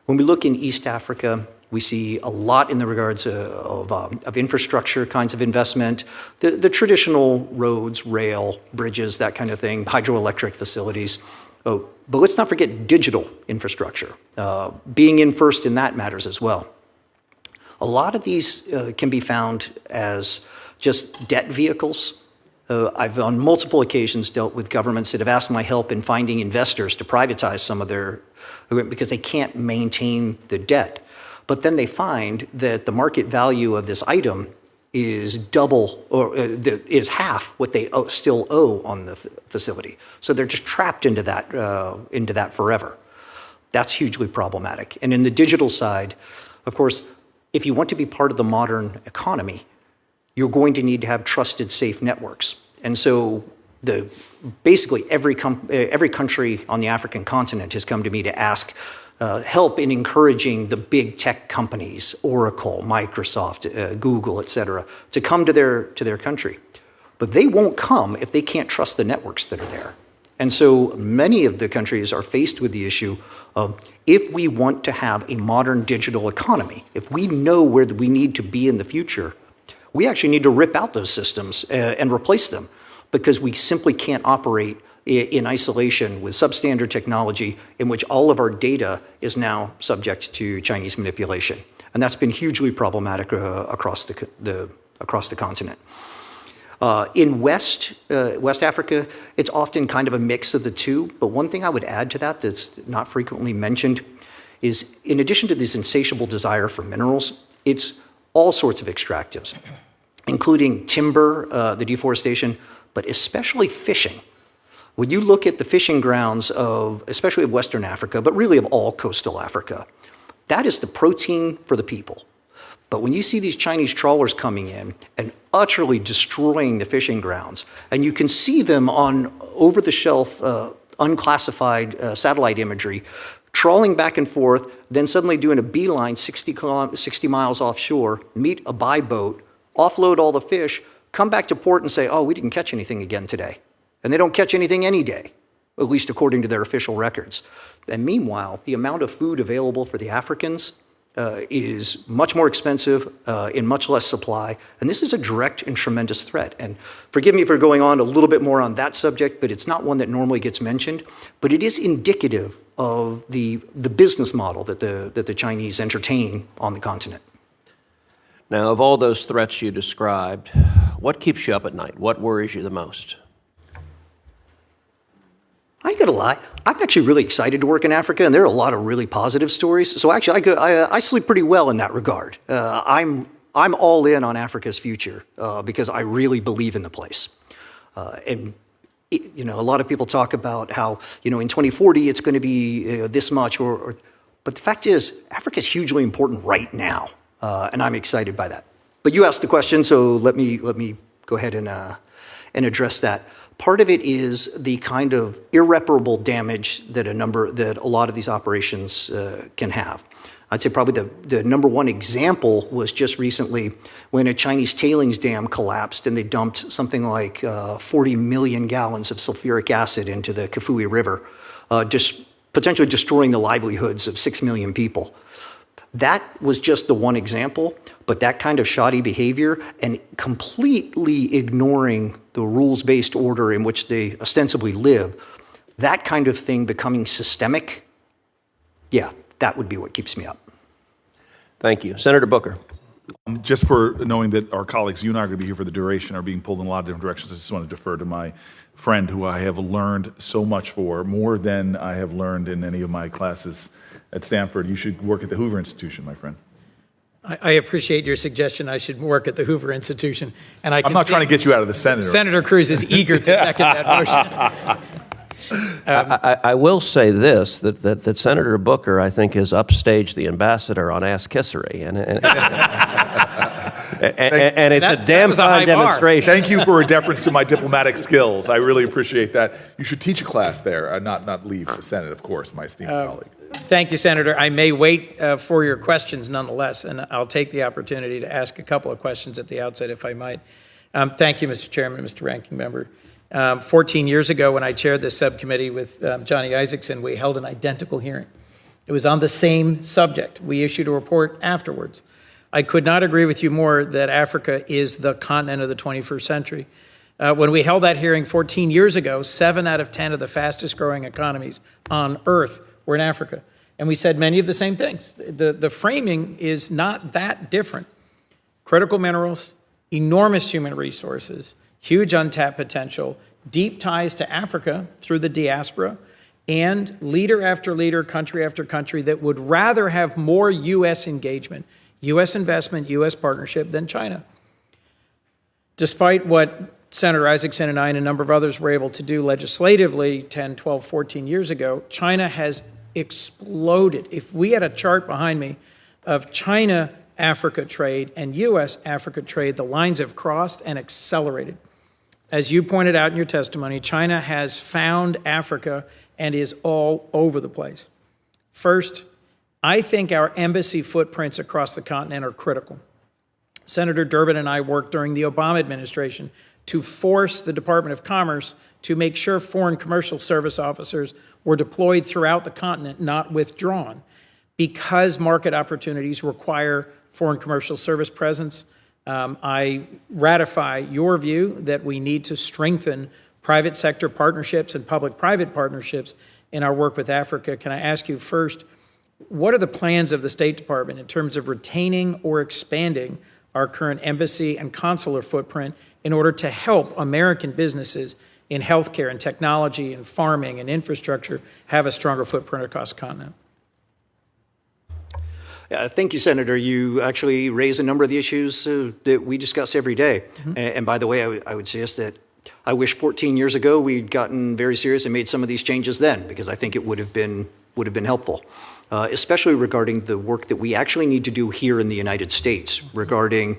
When we look in East Africa, we see a lot in the regards of infrastructure kinds of investment, the traditional roads, rail, bridges, that kind of thing, hydroelectric facilities. But let's not forget digital infrastructure. Being in first in that matters as well. A lot of these can be found as just debt vehicles. I've on multiple occasions dealt with governments that have asked my help in finding investors to privatize some of their, because they can't maintain the debt. But then they find that the market value of this item is double or is half what they still owe on the facility. So they're just trapped into that forever. That's hugely problematic. And in the digital side, of course, if you want to be part of the modern economy, you're going to need to have trusted, safe networks. And so basically every country on the African continent has come to me to ask help in encouraging the big tech companies, Oracle, Microsoft, Google, et cetera, to come to their country. But they won't come if they can't trust the networks that are there. And so many of the countries are faced with the issue of, if we want to have a modern digital economy, if we know where we need to be in the future, we actually need to rip out those systems and replace them, because we simply can't operate in isolation with substandard technology in which all of our data is now subject to Chinese manipulation. And that's been hugely problematic across the continent. In West Africa, it's often kind of a mix of the two. But one thing I would add to that that's not frequently mentioned is, in addition to this insatiable desire for minerals, it's all sorts of extractives, including timber, the deforestation, but especially fishing. When you look at the fishing grounds especially of Western Africa, but really of all coastal Africa, that is the protein for the people. But when you see these Chinese trawlers coming in and utterly destroying the fishing grounds, and you can see them on over-the-shelf, unclassified satellite imagery, trawling back and forth, then suddenly doing a beeline 60 miles offshore, meet a buy boat, offload all the fish, come back to port and say, oh, we didn't catch anything again today. And they don't catch anything any day, at least according to their official records. And meanwhile, the amount of food available for the Africans is much more expensive, in much less supply, and this is a direct and tremendous threat. And forgive me for going on a little bit more on that subject, but it's not one that normally gets mentioned, but it is indicative of the business model that the Chinese entertain on the continent. Now, of all those threats you described, what keeps you up at night? What worries you the most? I ain't gonna lie, I'm actually really excited to work in Africa, and there are a lot of really positive stories. So actually, I sleep pretty well in that regard. I'm all in on Africa's future because I really believe in the place. And a lot of people talk about how in 2040 it's going to be this much, but the fact is, Africa is hugely important right now, and I'm excited by that. But you asked the question, so let me go ahead and address that. Part of it is the kind of irreparable damage that a lot of these operations can have. I'd say probably the number one example was just recently when a Chinese tailings dam collapsed and they dumped something like 40 million gallons of sulfuric acid into the Kafue River, just potentially destroying the livelihoods of 6 million people. That was just the one example, but that kind of shoddy behavior and completely ignoring the rules-based order in which they ostensibly live, that kind of thing becoming systemic, yeah, that would be what keeps me up. Thank you. Senator Booker. Just for knowing that our colleagues, you and I are going to be here for the duration, are being pulled in a lot of different directions, I just want to defer to my friend who I have learned so much for, more than I have learned in any of my classes at Stanford. You should work at the Hoover Institution, my friend. I appreciate your suggestion I should work at the Hoover Institution. And I'm not trying to get you out of the Senate. Senator Cruz is eager to second that motion. I will say this, that Senator Booker, I think, has upstaged the ambassador on ass-kissery. And it's a damn fine demonstration. Thank you for a deference to my diplomatic skills. I really appreciate that. You should teach a class there, not leave the Senate, of course, my esteemed colleague. Thank you, Senator. I may wait for your questions nonetheless, and I'll take the opportunity to ask a couple of questions at the outset, if I might. Thank you, Mr. Chairman, Mr. Ranking Member. 14 years ago, when I chaired this subcommittee with Johnny Isakson, we held an identical hearing. It was on the same subject. We issued a report afterwards. I could not agree with you more that Africa is the continent of the 21st century. When we held that hearing 14 years ago, 7 out of 10 of the fastest growing economies on earth were in Africa. And we said many of the same things. The framing is not that different. Critical minerals, enormous human resources, huge untapped potential, deep ties to Africa through the diaspora, and leader after leader, country after country that would rather have more U.S. engagement, U.S. investment, U.S. partnership than China. Despite what Senator Isakson and I and a number of others were able to do legislatively 10, 12, 14 years ago, China has exploded. If we had a chart behind me of China-Africa trade and U.S.-Africa trade, the lines have crossed and accelerated. As you pointed out in your testimony, China has found Africa and is all over the place. First, I think our embassy footprints across the continent are critical. Senator Durbin and I worked during the Obama administration to force the Department of Commerce to make sure foreign commercial service officers were deployed throughout the continent, not withdrawn, because market opportunities require foreign commercial service presence. I ratify your view that we need to strengthen private sector partnerships and public-private partnerships in our work with Africa. Can I ask you first, what are the plans of the State Department in terms of retaining or expanding our current embassy and consular footprint in order to help American businesses in healthcare and technology and farming and infrastructure have a stronger footprint across the continent? Yeah, thank you, Senator. You actually raise a number of the issues that we discuss every day. Mm-hmm. And by the way, I would suggest that I wish 14 years ago we'd gotten very serious and made some of these changes then, because I think it would have been helpful, especially regarding the work that we actually need to do here in the United States regarding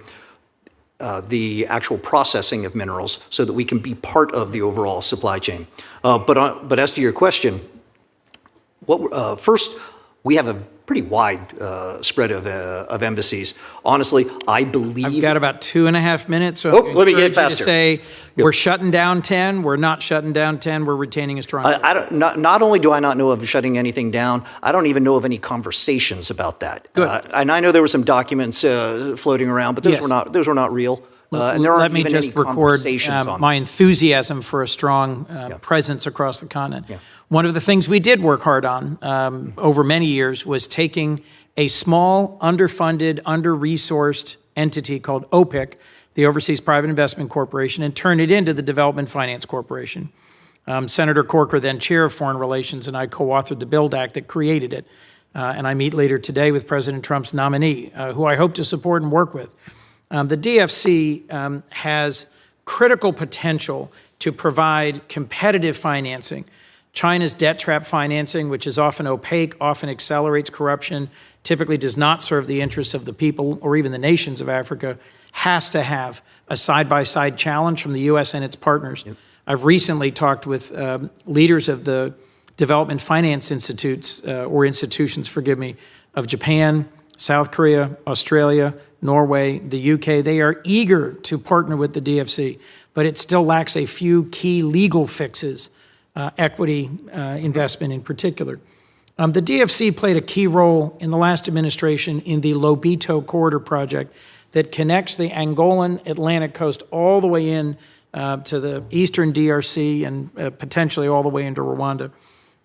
the actual processing of minerals so that we can be part of the overall supply chain. But as to your question, First, we have a pretty wide spread of embassies. Honestly, I believe... I've got about 2.5 minutes, so let me get faster. To say we're shutting down 10, we're not shutting down 10, we're retaining a strong... Not only do I not know of shutting anything down, I don't even know of any conversations about that. Good. And I know there were some documents floating around, but those were not real. And there aren't Let me even just any record conversations on my enthusiasm for a strong presence across the continent. One of the things we did work hard on over many years was taking a small, underfunded, under-resourced entity called OPIC, the Overseas Private Investment Corporation, and turn it into the Development Finance Corporation. Senator Corker, then chair of Foreign Relations, and I co-authored the BUILD Act that created it. And I meet later today with President Trump's nominee, who I hope to support and work with. The DFC has critical potential to provide competitive financing. China's debt trap financing, which is often opaque, often accelerates corruption, typically does not serve the interests of the people or even the nations of Africa, has to have a side-by-side challenge from the U.S. and its partners. I've recently talked with leaders of the development finance institutions, forgive me, of Japan, South Korea, Australia, Norway, the UK. They are eager to partner with the DFC, but it still lacks a few key legal fixes, equity investment in particular. The DFC played a key role in the last administration in the Lobito Corridor project that connects the Angolan Atlantic coast all the way in to the eastern DRC and potentially all the way into Rwanda.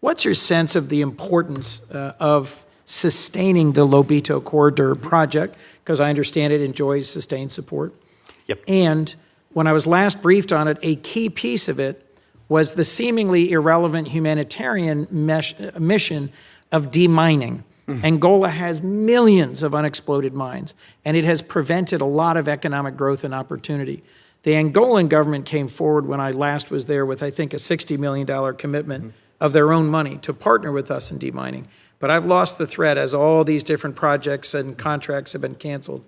What's your sense of the importance of sustaining the Lobito Corridor project? Because I understand it enjoys sustained support. And when I was last briefed on it, a key piece of it was the seemingly irrelevant humanitarian mission of demining. Angola has millions of unexploded mines, and it has prevented a lot of economic growth and opportunity. The Angolan government came forward when I last was there with, I think, a $60 million commitment of their own money to partner with us in demining. But I've lost the thread as all these different projects and contracts have been canceled.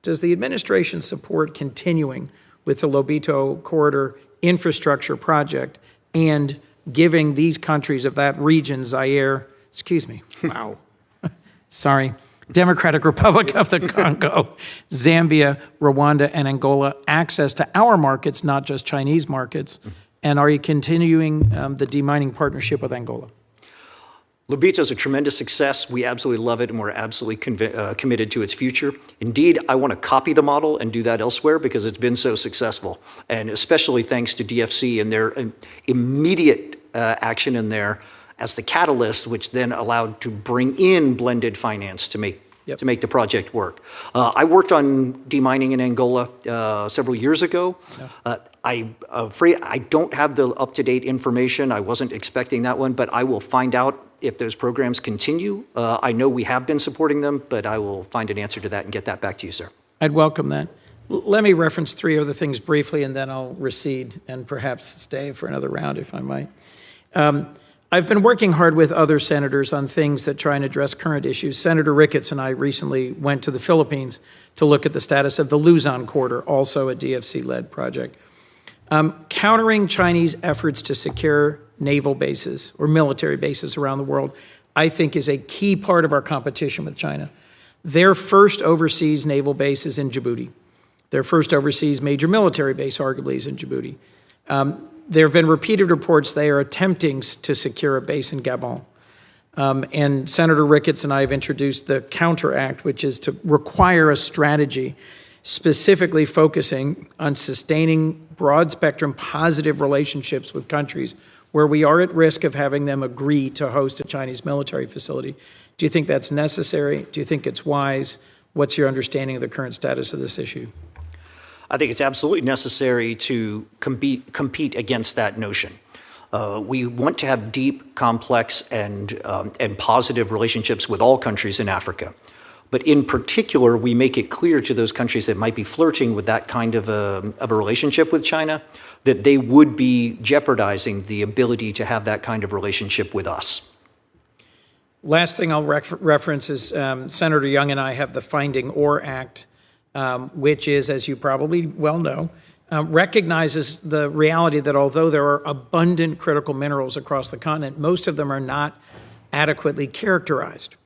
Does the administration support continuing with the Lobito Corridor infrastructure project and giving these countries of that region, Zaire, Democratic Republic of the Congo, Zambia, Rwanda, and Angola, access to our markets, not just Chinese markets? And are you continuing the demining partnership with Angola? Lobito is a tremendous success. We absolutely love it, and we're absolutely committed to its future. Indeed, I want to copy the model and do that elsewhere because it's been so successful, and especially thanks to DFC and their immediate action in there as the catalyst, which then allowed to bring in blended finance to make the project work. I worked on demining in Angola several years ago. I'm afraid I don't have the up-to-date information. I wasn't expecting that one, but I will find out if those programs continue. I know we have been supporting them, but I will find an answer to that and get that back to you, sir. I'd welcome that. Let me reference 3 other things briefly, and then I'll recede and perhaps stay for another round, if I might. I've been working hard with other senators on things that try and address current issues. Senator Ricketts and I recently went to the Philippines to look at the status of the Luzon Corridor, also a DFC-led project. Countering Chinese efforts to secure naval bases or military bases around the world, I think, is a key part of our competition with China. Their first overseas naval base is in Djibouti. Their first overseas major military base, arguably, is in Djibouti. There have been repeated reports they are attempting to secure a base in Gabon. And Senator Ricketts and I have introduced the Counter Act, which is to require a strategy specifically focusing on sustaining broad-spectrum positive relationships with countries where we are at risk of having them agree to host a Chinese military facility. Do you think that's necessary? Do you think it's wise? What's your understanding of the current status of this issue? I think it's absolutely necessary to compete against that notion. We want to have deep, complex, and positive relationships with all countries in Africa. But in particular, we make it clear to those countries that might be flirting with that kind of a relationship with China that they would be jeopardizing the ability to have that kind of relationship with us. Last thing I'll reference is Senator Young and I have the Finding Ore Act, which is, as you probably well know, recognizes the reality that although there are abundant critical minerals across the continent, most of them are not adequately characterized.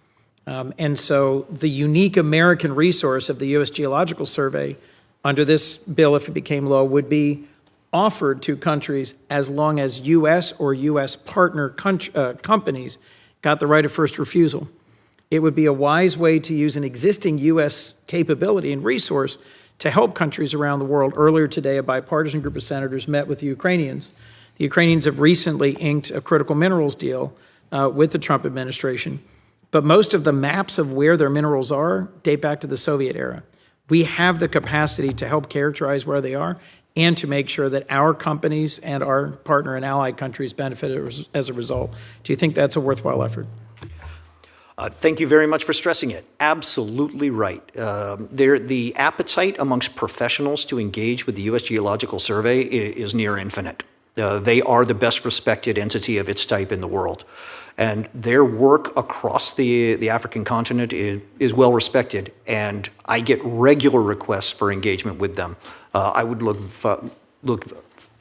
And so the unique American resource of the U.S. Geological Survey under this bill, if it became law, would be offered to countries as long as U.S. or U.S. partner companies got the right of first refusal. It would be a wise way to use an existing U.S. capability and resource to help countries around the world. Earlier today, a bipartisan group of senators met with the Ukrainians. The Ukrainians have recently inked a critical minerals deal with the Trump administration, but most of the maps of where their minerals are date back to the Soviet era. We have the capacity to help characterize where they are and to make sure that our companies and our partner and allied countries benefit as a result. Do you think that's a worthwhile effort? Thank you very much for stressing it. Absolutely right. The appetite amongst professionals to engage with the U.S. Geological Survey is near infinite. They are the best respected entity of its type in the world. And their work across the African continent is well respected. And I get regular requests for engagement with them. I would look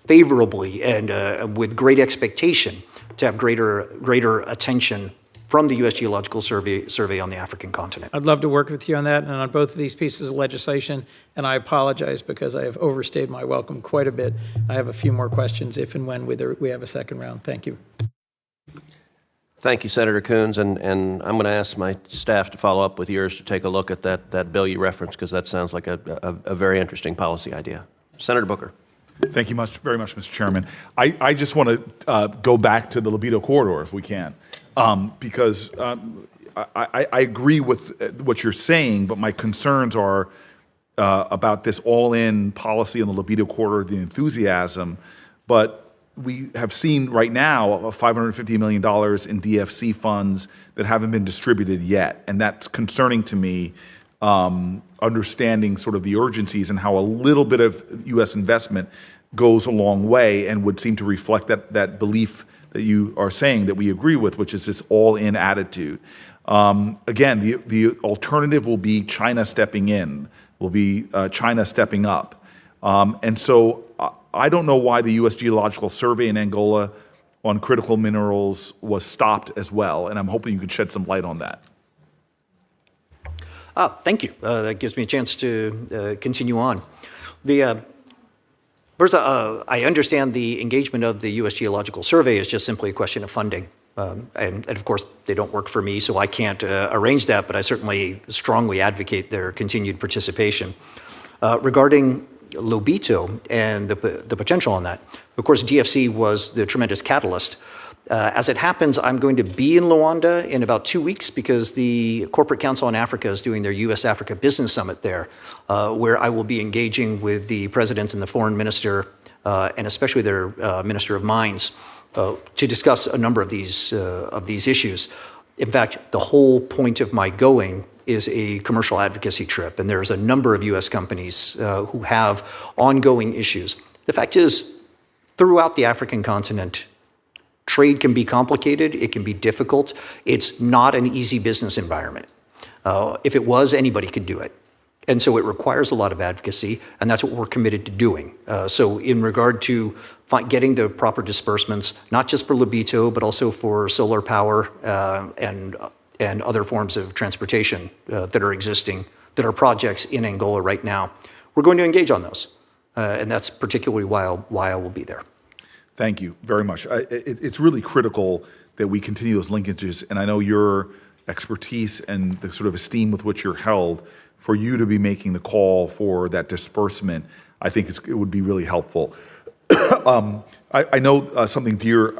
favorably and with great expectation to have greater attention from the U.S. Geological Survey on the African continent. I'd love to work with you on that and on both of these pieces of legislation, and I apologize because I have overstayed my welcome quite a bit. I have a few more questions if and when we have a second round. Thank you. Thank you, Senator Coons, and I'm going to ask my staff to follow up with yours to take a look at that bill you referenced, because that sounds like a very interesting policy idea. Senator Booker. Thank you very much, Mr. Chairman. I just want to go back to the Libido corridor, if we can. Because I agree with what you're saying, but my concerns are about this all-in policy on the Libido corridor, the enthusiasm. But we have seen right now $550 million in DFC funds that haven't been distributed yet, and that's concerning to me, understanding sort of the urgencies and how a little bit of U.S. investment goes a long way and would seem to reflect that belief that you are saying that we agree with, which is this all-in attitude. Again, the alternative will be China stepping in, will be China stepping up. And so I don't know why the U.S. Geological Survey in Angola on critical minerals was stopped as well, and I'm hoping you can shed some light on that. Thank you. That gives me a chance to continue on. First, I understand the engagement of the U.S. Geological Survey is just simply a question of funding. And of course, they don't work for me, so I can't arrange that, but I certainly strongly advocate their continued participation. Regarding Lobito and the potential on that, of course, DFC was the tremendous catalyst. As it happens, I'm going to be in Luanda in about 2 weeks because the Corporate Council on Africa is doing their U.S.-Africa Business Summit there, where I will be engaging with the President and the Foreign Minister, and especially their Minister of Mines, to discuss a number of these issues. In fact, the whole point of my going is a commercial advocacy trip, and there's a number of U.S. companies who have ongoing issues. The fact is, throughout the African continent, trade can be complicated, it can be difficult. It's not an easy business environment. If it was, anybody could do it. And so it requires a lot of advocacy, and that's what we're committed to doing. So in regard to getting the proper disbursements, not just for Lobito, but also for solar power and other forms of transportation that are existing, that are projects in Angola right now, we're going to engage on those. And that's particularly why I will be there. Thank you very much. It's really critical that we continue those linkages, and I know your expertise and the sort of esteem with which you're held, for you to be making the call for that disbursement, I think it would be really helpful. I know something dear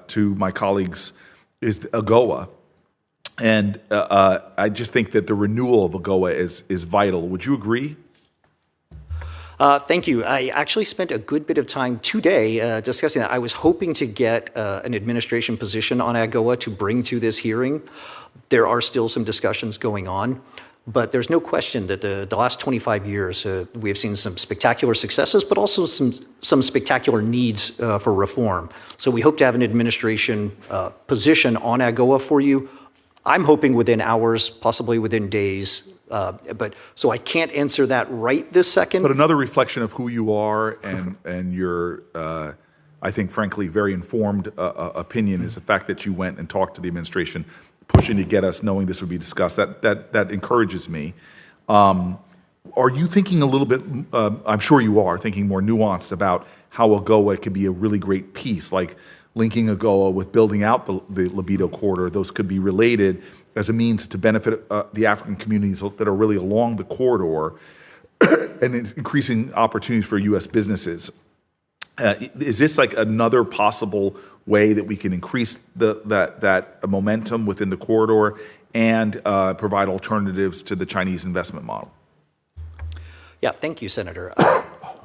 to my colleagues is AGOA, and I just think that the renewal of AGOA is vital. Would you agree? Thank you. I actually spent a good bit of time today discussing that. I was hoping to get an administration position on AGOA to bring to this hearing. There are still some discussions going on, but there's no question that the last 25 years we have seen some spectacular successes, but also some spectacular needs for reform. So we hope to have an administration position on AGOA for you. I'm hoping within hours, possibly within days. But so I can't answer that right this second. But another reflection of who you are and your I think, frankly, very informed opinion is the fact that you went and talked to the administration, pushing to get us, knowing this would be discussed. That encourages me. Are you thinking a little bit, I'm sure you are, thinking more nuanced about how AGOA could be a really great piece, like linking AGOA with building out the Libido corridor? Those could be related as a means to benefit the African communities that are really along the corridor and increasing opportunities for U.S. businesses. Is this like another possible way that we can increase that momentum within the corridor and provide alternatives to the Chinese investment model? Yeah, thank you, Senator.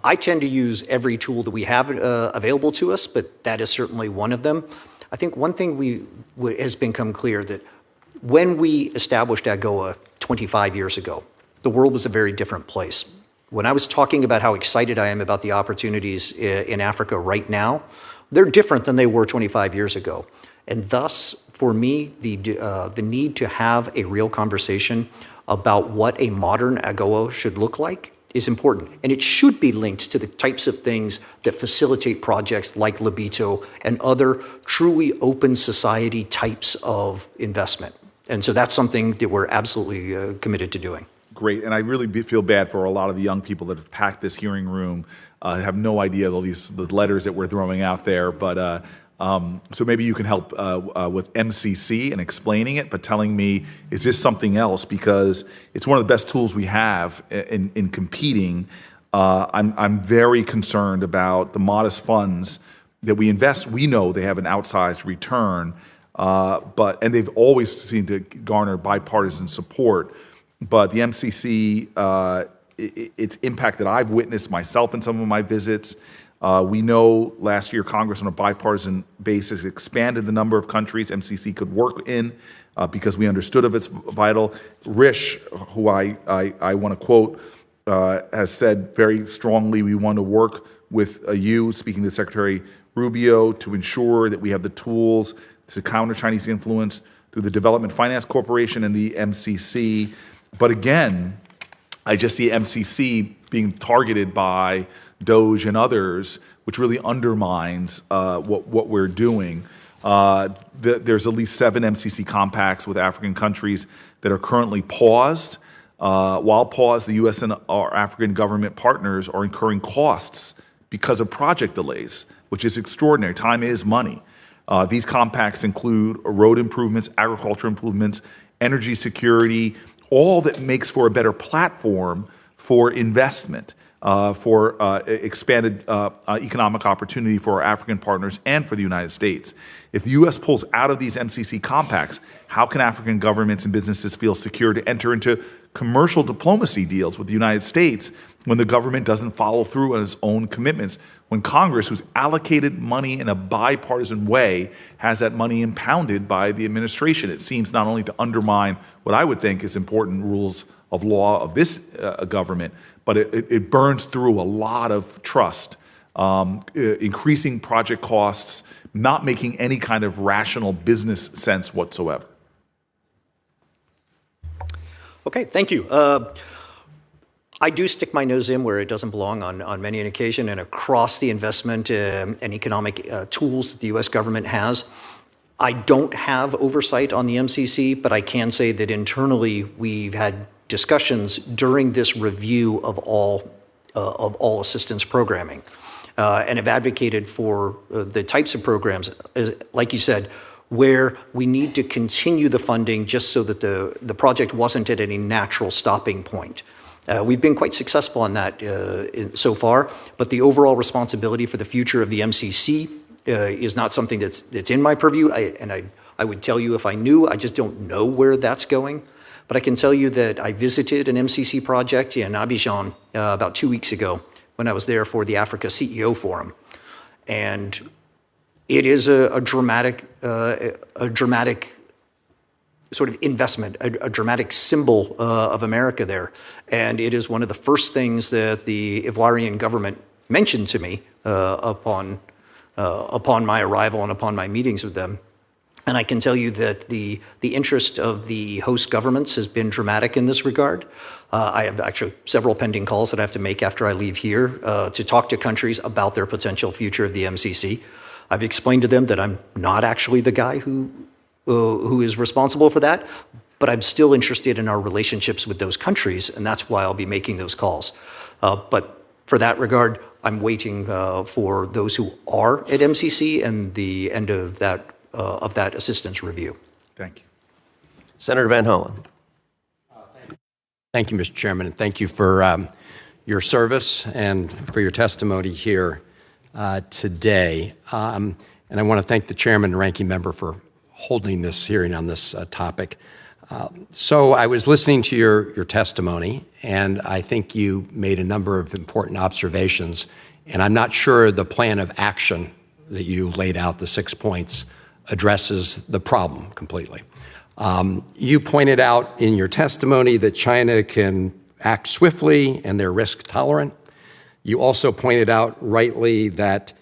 I tend to use every tool that we have available to us, but that is certainly one of them. I think one thing has become clear that when we established AGOA 25 years ago, the world was a very different place. When I was talking about how excited I am about the opportunities in Africa right now, they're different than they were 25 years ago. And thus, for me, the need to have a real conversation about what a modern AGOA should look like is important. And it should be linked to the types of things that facilitate projects like Libido and other truly open society types of investment. And so that's something that we're absolutely committed to doing. Great, and I really feel bad for a lot of the young people that have packed this hearing room, have no idea all the letters that we're throwing out there, but so maybe you can help with MCC and explaining it, but telling me, is this something else? Because it's one of the best tools we have in competing. I'm very concerned about the modest funds that we invest. We know they have an outsized return, and they've always seemed to garner bipartisan support. But the MCC, its impact that I've witnessed myself in some of my visits, we know last year Congress on a bipartisan basis expanded the number of countries MCC could work in because we understood of its vital. Rish, who I want to quote, has said very strongly we want to work with you, speaking to Secretary Rubio, to ensure that we have the tools to counter Chinese influence through the Development Finance Corporation and the MCC. But again, I just see MCC being targeted by DOGE and others, which really undermines what we're doing. There's at least 7 MCC compacts with African countries that are currently paused. While paused, the U.S. and our African government partners are incurring costs because of project delays, which is extraordinary. Time is money. These compacts include road improvements, agriculture improvements, energy security, all that makes for a better platform for investment, for expanded economic opportunity for our African partners and for the United States. If the U.S. pulls out of these MCC compacts, how can African governments and businesses feel secure to enter into commercial diplomacy deals with the United States when the government doesn't follow through on its own commitments, when Congress, who's allocated money in a bipartisan way, has that money impounded by the administration? It seems not only to undermine what I would think is important rules of law of this government, but it burns through a lot of trust, increasing project costs, not making any kind of rational business sense whatsoever. Okay, thank you. I do stick my nose in where it doesn't belong on many an occasion and across the investment and economic tools that the U.S. government has. I don't have oversight on the MCC, but I can say that internally we've had discussions during this review of all assistance programming and have advocated for the types of programs, like you said, where we need to continue the funding just so that the project wasn't at any natural stopping point. We've been quite successful on that so far, but the overall responsibility for the future of the MCC is not something that's in my purview. I would tell you if I knew. I just don't know where that's going. But I can tell you that I visited an MCC project in Abidjan about 2 weeks ago when I was there for the Africa CEO Forum, and it is a dramatic sort of investment, a dramatic symbol of America there. And it is one of the first things that the Ivoirian government mentioned to me upon my arrival and upon my meetings with them. And I can tell you that the interest of the host governments has been dramatic in this regard. I have actually several pending calls that I have to make after I leave here to talk to countries about their potential future of the MCC. I've explained to them that I'm not actually the guy who is responsible for that, but I'm still interested in our relationships with those countries, and that's why I'll be making those calls. But for that regard, I'm waiting for those who are at MCC and the end of that assistance review. Thank you. Senator Van Hollen. Thank you, Mr. Chairman, and thank you for your service and for your testimony here today. And I want to thank the chairman and ranking member for holding this hearing on this topic. So I was listening to your testimony, and I think you made a number of important observations, and I'm not sure the plan of action that you laid out, the 6 points, addresses the problem completely. You pointed out in your testimony that China can act swiftly and they're risk tolerant. You also pointed out rightly that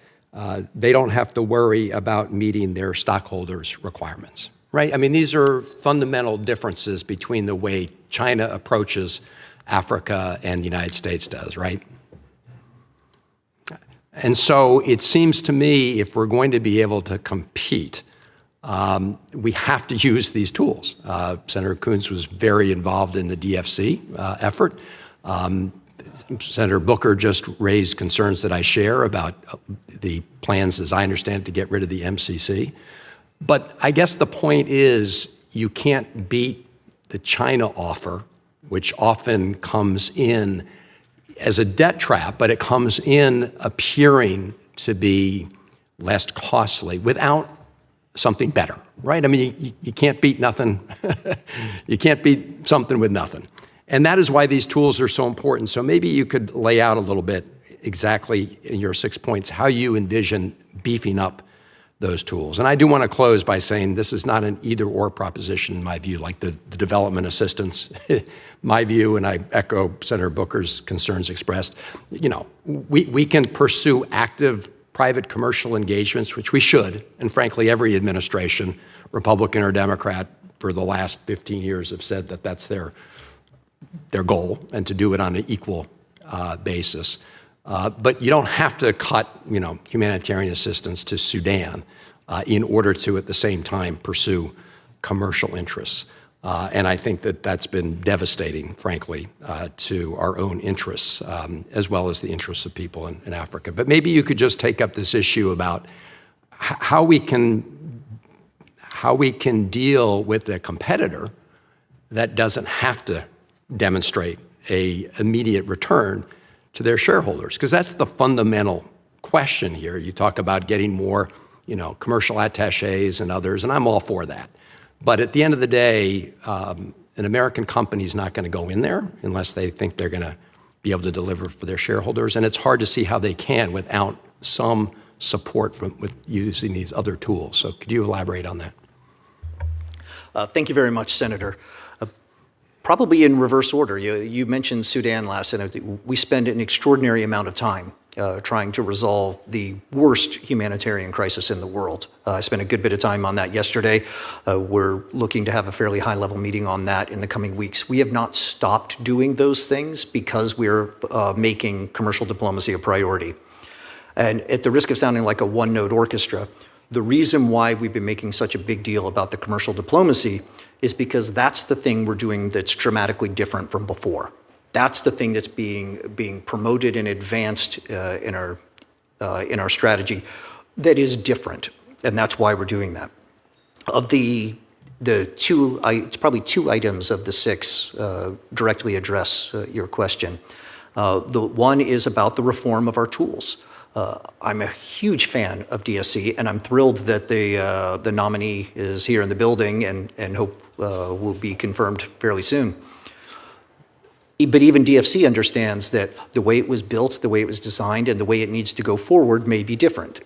they don't have to worry about meeting their stockholders' requirements, right? I mean, these are fundamental differences between the way China approaches Africa and the United States does, right? And so it seems to me if we're going to be able to compete, we have to use these tools. Senator Coons was very involved in the DFC effort. Senator Booker just raised concerns that I share about the plans, as I understand it, to get rid of the MCC. But I guess the point is you can't beat the China offer, which often comes in as a debt trap, but it comes in appearing to be less costly without something better, right? I mean, you can't beat nothing. You can't beat something with nothing. And that is why these tools are so important. So maybe you could lay out a little bit exactly in your 6 points how you envision beefing up those tools. And I do want to close by saying this is not an either-or proposition in my view, like the development assistance. My view, and I echo Senator Booker's concerns expressed, you know, we can pursue active private commercial engagements, which we should, and frankly, every administration, Republican or Democrat, for the last 15 years have said that that's their goal, and to do it on an equal basis. But you don't have to cut, you know, humanitarian assistance to Sudan in order to, at the same time, pursue commercial interests. And I think that that's been devastating, frankly, to our own interests, as well as the interests of people in Africa. But maybe you could just take up this issue about how we can deal with a competitor that doesn't have to demonstrate an immediate return to their shareholders, because that's the fundamental question here. You talk about getting more, you know, commercial attachés and others, and I'm all for that. But at the end of the day, an American company is not going to go in there unless they think they're going to be able to deliver for their shareholders, and it's hard to see how they can without some support with using these other tools. So could you elaborate on that? Thank you very much, Senator. Probably in reverse order. You mentioned Sudan last, and we spend an extraordinary amount of time trying to resolve the worst humanitarian crisis in the world. I spent a good bit of time on that yesterday. We're looking to have a fairly high-level meeting on that in the coming weeks. We have not stopped doing those things because we're making commercial diplomacy a priority. And at the risk of sounding like a one-note orchestra, the reason why we've been making such a big deal about the commercial diplomacy is because that's the thing we're doing that's dramatically different from before. That's the thing that's being promoted and advanced in our strategy that is different, and that's why we're doing that. Of the two, it's probably 2 items of the 6 directly address your question. The one is about the reform of our tools. I'm a huge fan of DSC, and I'm thrilled that the nominee is here in the building and hope will be confirmed fairly soon. But even DFC understands that the way it was built, the way it was designed, and the way it needs to go forward may be different.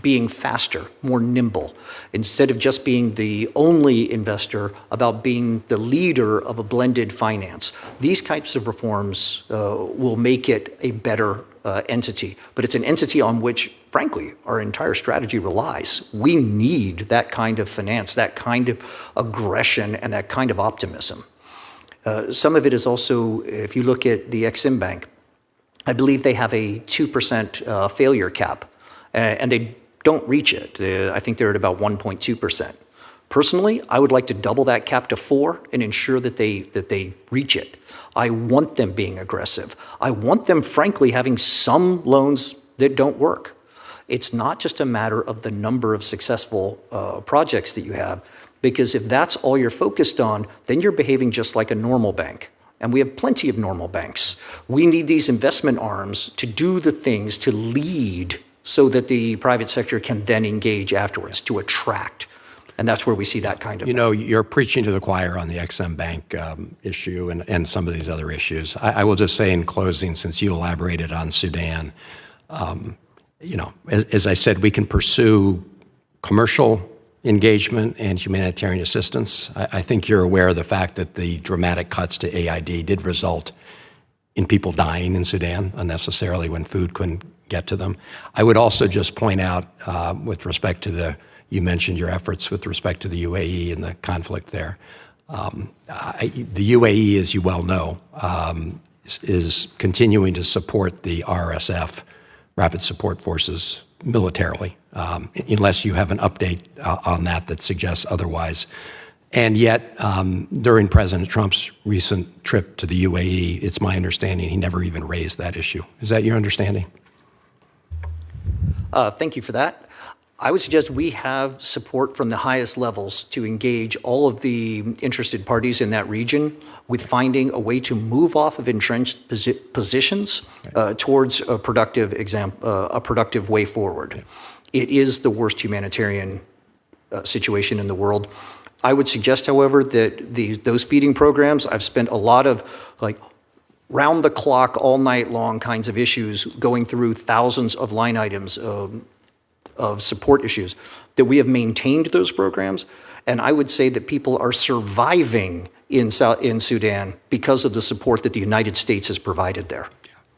Being faster, more nimble, instead of just being the only investor, about being the leader of a blended finance. These types of reforms will make it a better entity, but it's an entity on which, frankly, our entire strategy relies. We need that kind of finance, that kind of aggression, and that kind of optimism. Some of it is also, if you look at the Exim Bank, I believe they have a 2% failure cap, and they don't reach it. I think they're at about 1.2%. Personally, I would like to double that cap to 4 and ensure that they reach it. I want them being aggressive. I want them, frankly, having some loans that don't work. It's not just a matter of the number of successful projects that you have, because if that's all you're focused on, then you're behaving just like a normal bank. And we have plenty of normal banks. We need these investment arms to do the things, to lead, so that the private sector can then engage afterwards, to attract. And that's where we see that kind of. You know, you're preaching to the choir on the Exim Bank issue and some of these other issues. I will just say in closing, since you elaborated on Sudan, you know, as I said, we can pursue commercial engagement and humanitarian assistance. I think you're aware of the fact that the dramatic cuts to AID did result in people dying in Sudan unnecessarily when food couldn't get to them. I would also just point out with respect to you mentioned your efforts with respect to the UAE and the conflict there. The UAE, as you well know, is continuing to support the RSF, Rapid Support Forces, militarily, unless you have an update on that suggests otherwise. And yet, during President Trump's recent trip to the UAE, it's my understanding he never even raised that issue. Is that your understanding? Thank you for that. I would suggest we have support from the highest levels to engage all of the interested parties in that region with finding a way to move off of entrenched positions towards a productive way forward. It is the worst humanitarian situation in the world. I would suggest, however, that those feeding programs, I've spent a lot of round the clock, all night long kinds of issues going through thousands of line items of support issues, that we have maintained those programs. And I would say that people are surviving in Sudan because of the support that the United States has provided there.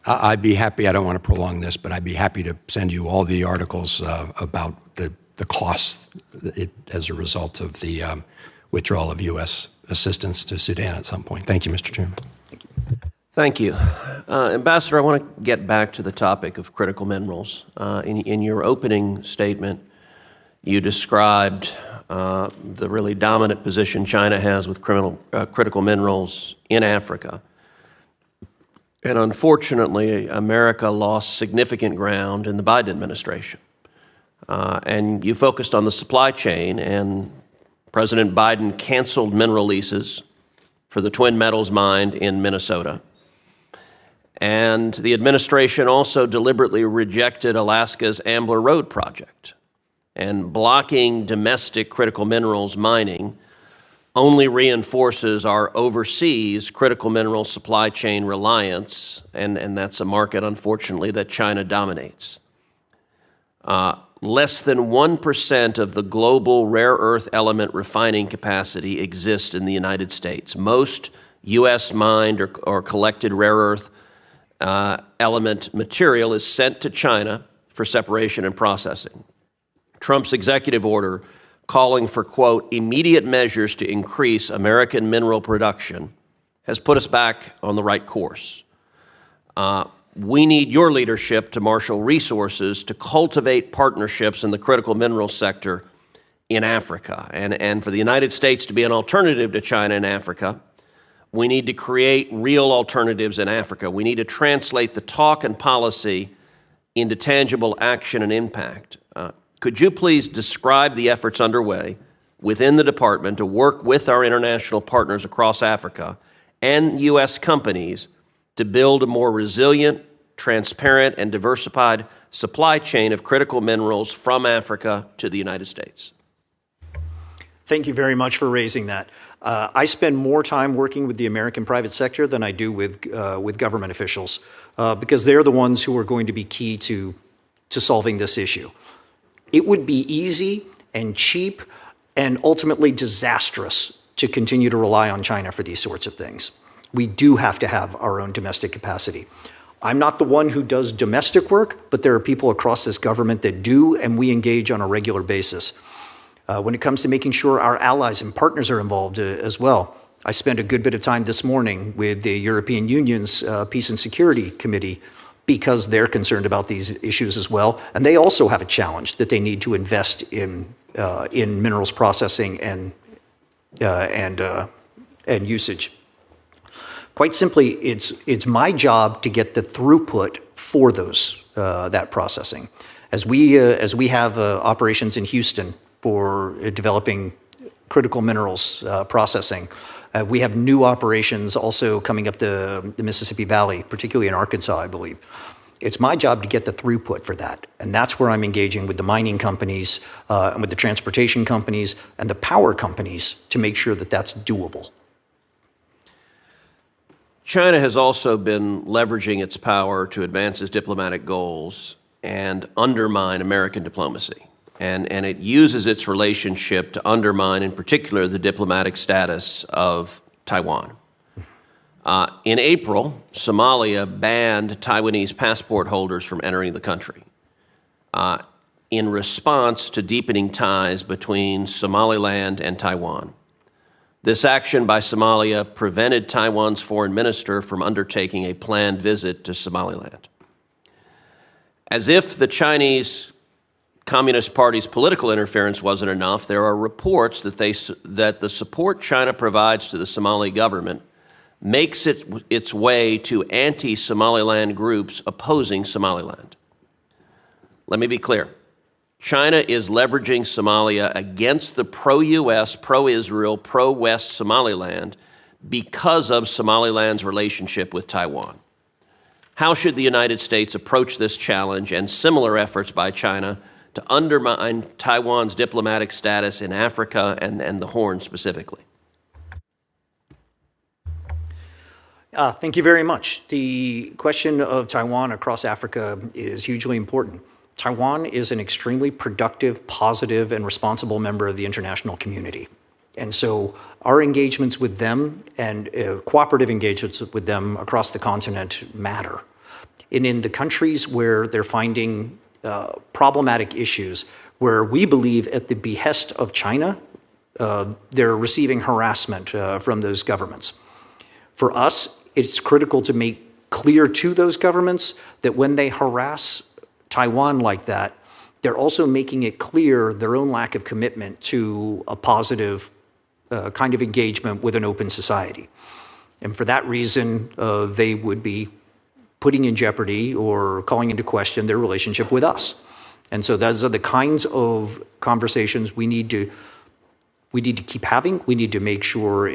I'd be happy, I don't want to prolong this, but I'd be happy to send you all the articles about the costs as a result of the withdrawal of U.S. assistance to Sudan at some point. Thank you, Mr. Chairman. Thank you. Ambassador, I want to get back to the topic of critical minerals. In your opening statement, you described the really dominant position China has with critical minerals in Africa. And unfortunately, America lost significant ground in the Biden administration. And you focused on the supply chain, and President Biden canceled mineral leases for the Twin Metals mine in Minnesota. And the administration also deliberately rejected Alaska's Ambler Road project. And blocking domestic critical minerals mining only reinforces our overseas critical mineral supply chain reliance, and that's a market, unfortunately, that China dominates. Less than 1% of the global rare earth element refining capacity exists in the United States. Most U.S. mined or collected rare earth element material is sent to China for separation and processing. Trump's executive order calling for, quote, immediate measures to increase American mineral production has put us back on the right course. We need your leadership to marshal resources to cultivate partnerships in the critical mineral sector in Africa. And for the United States to be an alternative to China in Africa, we need to create real alternatives in Africa. We need to translate the talk and policy into tangible action and impact. Could you please describe the efforts underway within the department to work with our international partners across Africa and U.S. companies to build a more resilient, transparent, and diversified supply chain of critical minerals from Africa to the United States? Thank you very much for raising that. I spend more time working with the American private sector than I do with government officials because they're the ones who are going to be key to solving this issue. It would be easy and cheap and ultimately disastrous to continue to rely on China for these sorts of things. We do have to have our own domestic capacity. I'm not the one who does domestic work, but there are people across this government that do, and we engage on a regular basis. When it comes to making sure our allies and partners are involved as well, I spent a good bit of time this morning with the European Union's Peace and Security Committee because they're concerned about these issues as well, and they also have a challenge that they need to invest in minerals processing and usage. Quite simply, it's my job to get the throughput for that processing. As we have operations in Houston for developing critical minerals processing, we have new operations also coming up the Mississippi Valley, particularly in Arkansas, I believe. It's my job to get the throughput for that, and that's where I'm engaging with the mining companies and with the transportation companies and the power companies to make sure that that's doable. China has also been leveraging its power to advance its diplomatic goals and undermine American diplomacy. And it uses its relationship to undermine, in particular, the diplomatic status of Taiwan. In April, Somalia banned Taiwanese passport holders from entering the country in response to deepening ties between Somaliland and Taiwan. This action by Somalia prevented Taiwan's foreign minister from undertaking a planned visit to Somaliland. As if the Chinese Communist Party's political interference wasn't enough, there are reports that the support China provides to the Somali government makes its way to anti-Somaliland groups opposing Somaliland. Let me be clear. China is leveraging Somalia against the pro-U.S., pro-Israel, pro-West Somaliland because of Somaliland's relationship with Taiwan. How should the United States approach this challenge and similar efforts by China to undermine Taiwan's diplomatic status in Africa and the Horn specifically? Thank you very much. The question of Taiwan across Africa is hugely important. Taiwan is an extremely productive, positive, and responsible member of the international community. And so our engagements with them and cooperative engagements with them across the continent matter. And in the countries where they're finding problematic issues, where we believe at the behest of China, they're receiving harassment from those governments. For us, it's critical to make clear to those governments that when they harass Taiwan like that, they're also making it clear their own lack of commitment to a positive kind of engagement with an open society. And for that reason, they would be putting in jeopardy or calling into question their relationship with us. And so those are the kinds of conversations we need to keep having. We need to make sure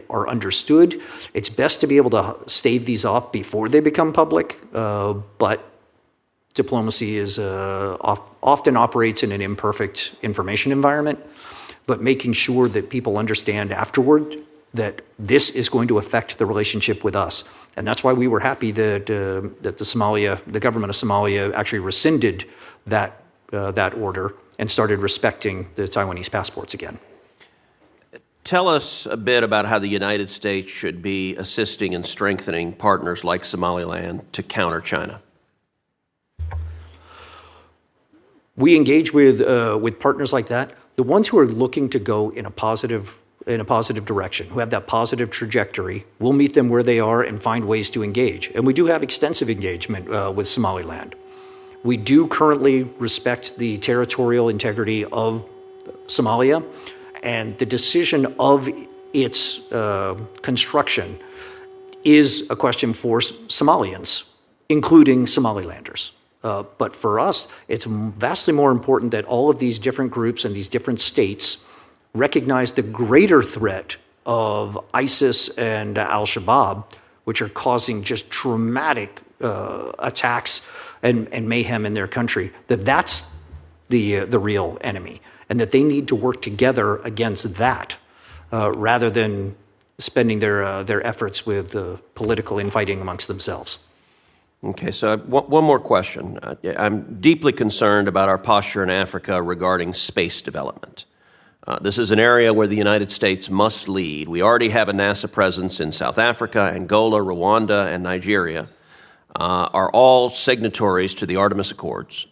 are understood. It's best to be able to stave these off before they become public, but diplomacy is often operates in an imperfect information environment, but making sure that people understand afterward that this is going to affect the relationship with us. And that's why we were happy that the government of Somalia actually rescinded that order and started respecting the Taiwanese passports again. Tell us a bit about how the United States should be assisting and strengthening partners like Somaliland to counter China. We engage with partners like that, the ones who are looking to go in a positive direction, who have that positive trajectory. We'll meet them where they are and find ways to engage. And we do have extensive engagement with Somaliland. We do currently respect the territorial integrity of Somalia, and the decision of its construction is a question for Somalians, including Somalilanders. But for us, it's vastly more important that all of these different groups and these different states recognize the greater threat of ISIS and al-Shabaab, which are causing just traumatic attacks and mayhem in their country, that's the real enemy, and that they need to work together against that rather than spending their efforts with political infighting amongst themselves. Okay, so one more question. I'm deeply concerned about our posture in Africa regarding space development. This is an area where the United States must lead. We already have a NASA presence in South Africa, Angola, Rwanda, and Nigeria. are all signatories to the Artemis Accords.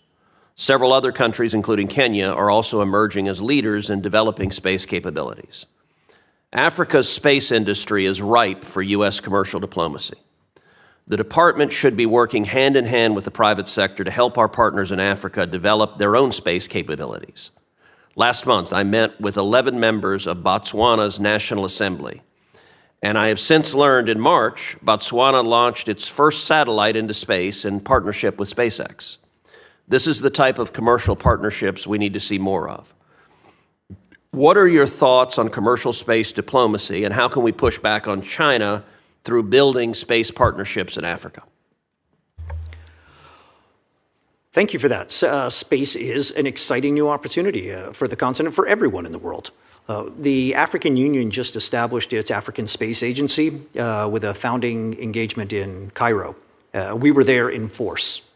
Several other countries, including Kenya, are also emerging as leaders in developing space capabilities. Africa's space industry is ripe for U.S. commercial diplomacy. The department should be working hand in hand with the private sector to help our partners in Africa develop their own space capabilities. Last month, I met with 11 members of Botswana's National Assembly, and I have since learned in March, Botswana launched its first satellite into space in partnership with SpaceX. This is the type of commercial partnerships we need to see more of. What are your thoughts on commercial space diplomacy, and how can we push back on China through building space partnerships in Africa? Thank you for that. Space is an exciting new opportunity for the continent, for everyone in the world. The African Union just established its African Space Agency with a founding engagement in Cairo. We were there in force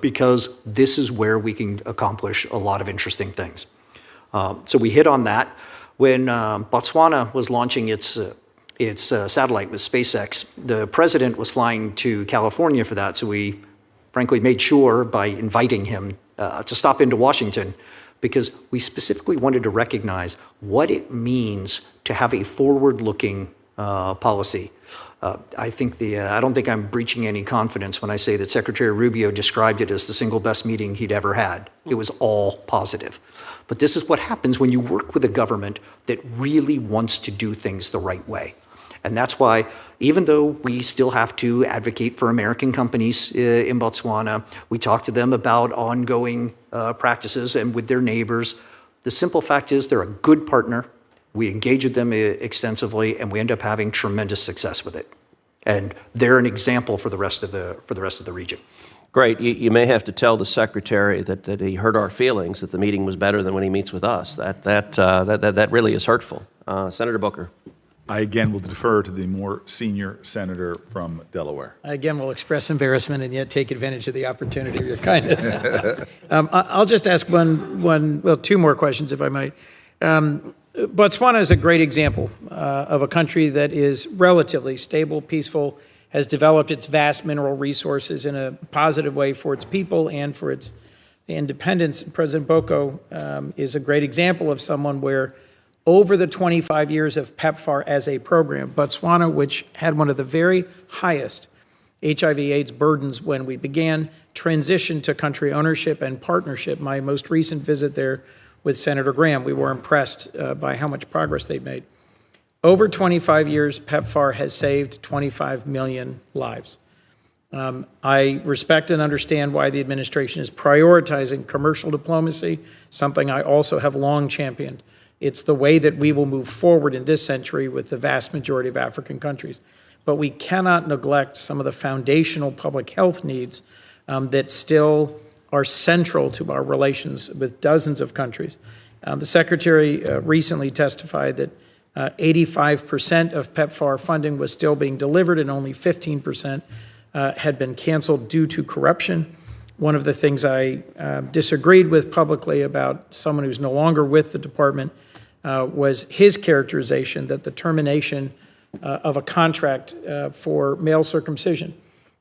because this is where we can accomplish a lot of interesting things. So we hit on that. When Botswana was launching its satellite with SpaceX, the president was flying to California for that, so we frankly made sure by inviting him to stop into Washington, because we specifically wanted to recognize what it means to have a forward-looking policy. I don't think I'm breaching any confidence when I say that Secretary Rubio described it as the single best meeting he'd ever had. It was all positive. But this is what happens when you work with a government that really wants to do things the right way. And that's why, even though we still have to advocate for American companies in Botswana, we talk to them about ongoing practices and with their neighbors. The simple fact is they're a good partner. We engage with them extensively, and we end up having tremendous success with it. And they're an example for the rest of the region. Great. You may have to tell the Secretary that he hurt our feelings, that the meeting was better than when he meets with us. That really is hurtful. Senator Booker. I again will defer to the more senior senator from Delaware. I again will express embarrassment and yet take advantage of the opportunity of your kindness. I'll just ask two more questions, if I might. Botswana is a great example of a country that is relatively stable, peaceful, has developed its vast mineral resources in a positive way for its people and for its independence. President Boko is a great example of someone where over the 25 years of PEPFAR as a program, Botswana, which had one of the very highest HIV/AIDS burdens when we began, transitioned to country ownership and partnership. My most recent visit there with Senator Graham, we were impressed by how much progress they've made. Over 25 years, PEPFAR has saved 25 million lives. I respect and understand why the administration is prioritizing commercial diplomacy, something I also have long championed. It's the way that we will move forward in this century with the vast majority of African countries. But we cannot neglect some of the foundational public health needs that still are central to our relations with dozens of countries. The Secretary recently testified that 85% of PEPFAR funding was still being delivered and only 15% had been canceled due to corruption. One of the things I disagreed with publicly about someone who's no longer with the department was his characterization that the termination of a contract for male circumcision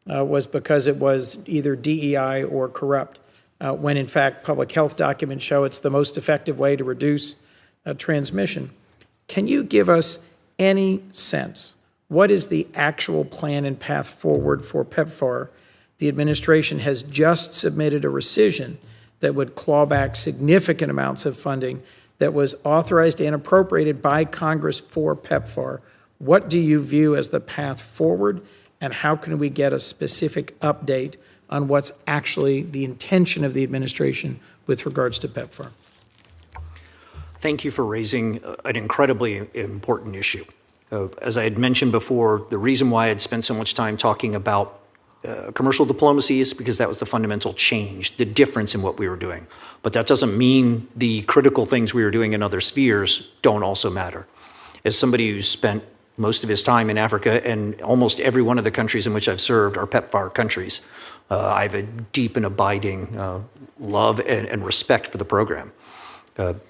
was because it was either DEI or corrupt, when in fact public health documents show it's the most effective way to reduce transmission. Can you give us any sense? What is the actual plan and path forward for PEPFAR? The administration has just submitted a rescission that would claw back significant amounts of funding that was authorized and appropriated by Congress for PEPFAR. What do you view as the path forward, and how can we get a specific update on what's actually the intention of the administration with regards to PEPFAR? Thank you for raising an incredibly important issue. As I had mentioned before, the reason why I'd spent so much time talking about commercial diplomacy is because that was the fundamental change, the difference in what we were doing. But that doesn't mean the critical things we were doing in other spheres don't also matter. As somebody who spent most of his time in Africa, and almost every one of the countries in which I've served are PEPFAR countries, I have a deep and abiding love and respect for the program.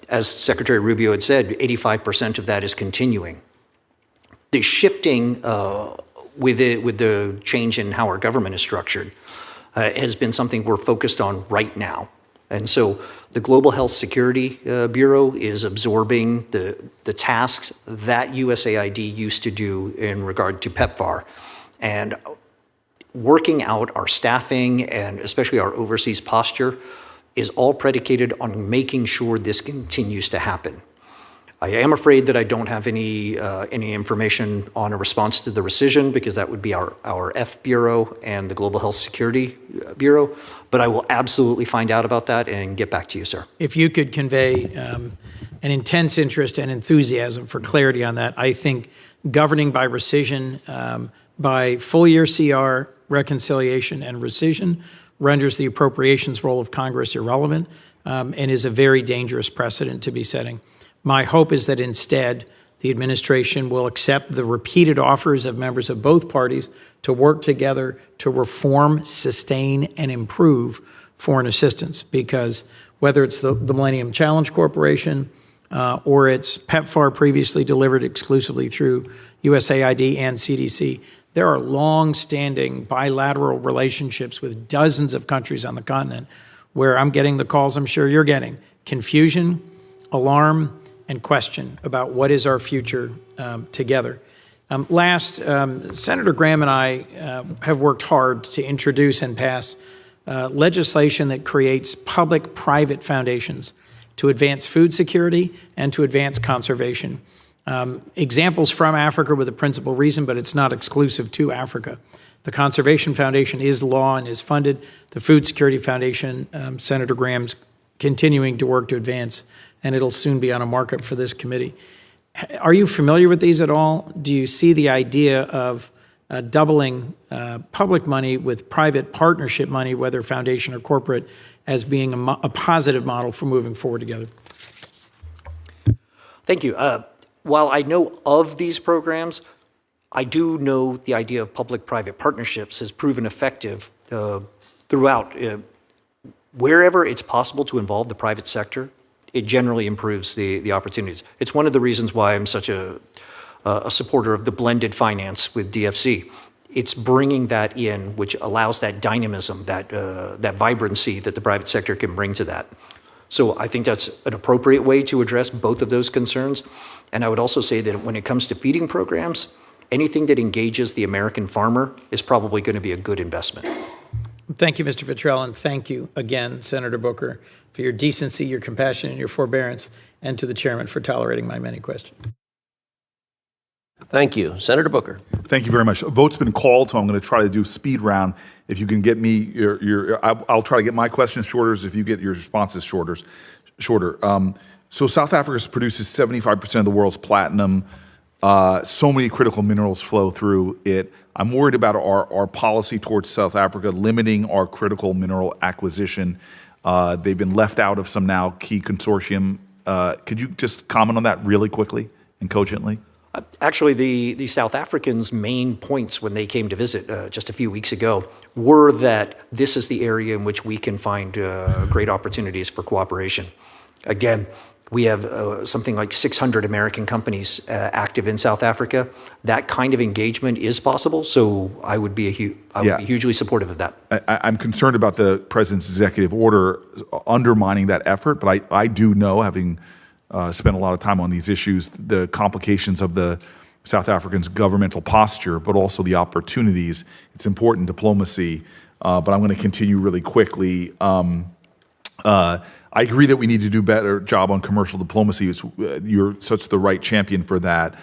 As Secretary Rubio had said, 85% of that is continuing. The shifting with the change in how our government is structured, has been something we're focused on right now. And so the Global Health Security Bureau is absorbing the tasks that USAID used to do in regard to PEPFAR, and working out our staffing and especially our overseas posture is all predicated on making sure this continues to happen. I am afraid that I don't have any information on a response to the rescission, because that would be our F Bureau and the Global Health Security Bureau, but I will absolutely find out about that and get back to you, sir. If you could convey an intense interest and enthusiasm for clarity on that, I think governing by rescission, by full year CR, reconciliation, and rescission renders the appropriations role of Congress irrelevant and is a very dangerous precedent to be setting. My hope is that instead, the administration will accept the repeated offers of members of both parties to work together to reform, sustain, and improve foreign assistance, because whether it's the Millennium Challenge Corporation or it's PEPFAR previously delivered exclusively through USAID and CDC, there are long-standing bilateral relationships with dozens of countries on the continent where I'm getting the calls I'm sure you're getting: confusion, alarm, and question about what is our future together. Senator Graham and I have worked hard to introduce and pass legislation that creates public-private foundations to advance food security and to advance conservation. Examples from Africa were the principal reason, but it's not exclusive to Africa. The Conservation Foundation is law and is funded. The Food Security Foundation, Senator Graham's continuing to work to advance, and it'll soon be on a market for this committee. Are you familiar with these at all? Do you see the idea of doubling public money with private partnership money, whether foundation or corporate, as being a positive model for moving forward together? Thank you. While I know of these programs, I do know the idea of public-private partnerships has proven effective throughout. Wherever it's possible to involve the private sector, it generally improves the opportunities. It's one of the reasons why I'm such a supporter of the blended finance with DFC. It's bringing that in, which allows that dynamism, that vibrancy that the private sector can bring to that. So I think that's an appropriate way to address both of those concerns. And I would also say that when it comes to feeding programs, anything that engages the American farmer is probably going to be a good investment. Thank you, Mr. Futrell, and thank you again, Senator Booker, for your decency, your compassion, and your forbearance, and to the chairman for tolerating my many questions. Thank you. Senator Booker. Thank you very much. A vote's been called, so I'm going to try to do speed round. If you can get me I'll try to get my questions shorter if you get your responses shorter. So South Africa produces 75% of the world's platinum. So many critical minerals flow through it. I'm worried about our policy towards South Africa limiting our critical mineral acquisition. They've been left out of some now key consortium. Could you just comment on that really quickly and cogently? Actually, the South Africans' main points when they came to visit just a few weeks ago were that this is the area in which we can find great opportunities for cooperation. Again, we have something like 600 American companies active in South Africa. That kind of engagement is possible, so I would be hugely supportive of that. I'm concerned about the president's executive order undermining that effort, but I do know, having spent a lot of time on these issues, the complications of the South Africans' governmental posture, but also the opportunities. It's important diplomacy, but I'm going to continue really quickly. I agree that we need to do a better job on commercial diplomacy. You're such the right champion for that.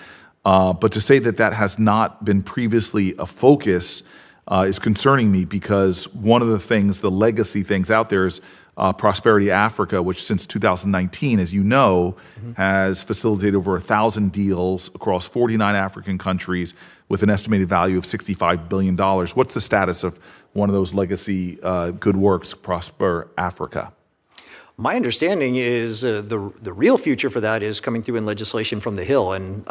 But to say that that has not been previously a focus is concerning me, because one of the things, the legacy things out there is Prosperity Africa, which since 2019, as you know, has facilitated over 1,000 deals across 49 African countries with an estimated value of $65 billion. What's the status of one of those legacy good works, Prosper Africa? My understanding is the real future for that is coming through in legislation from the Hill, and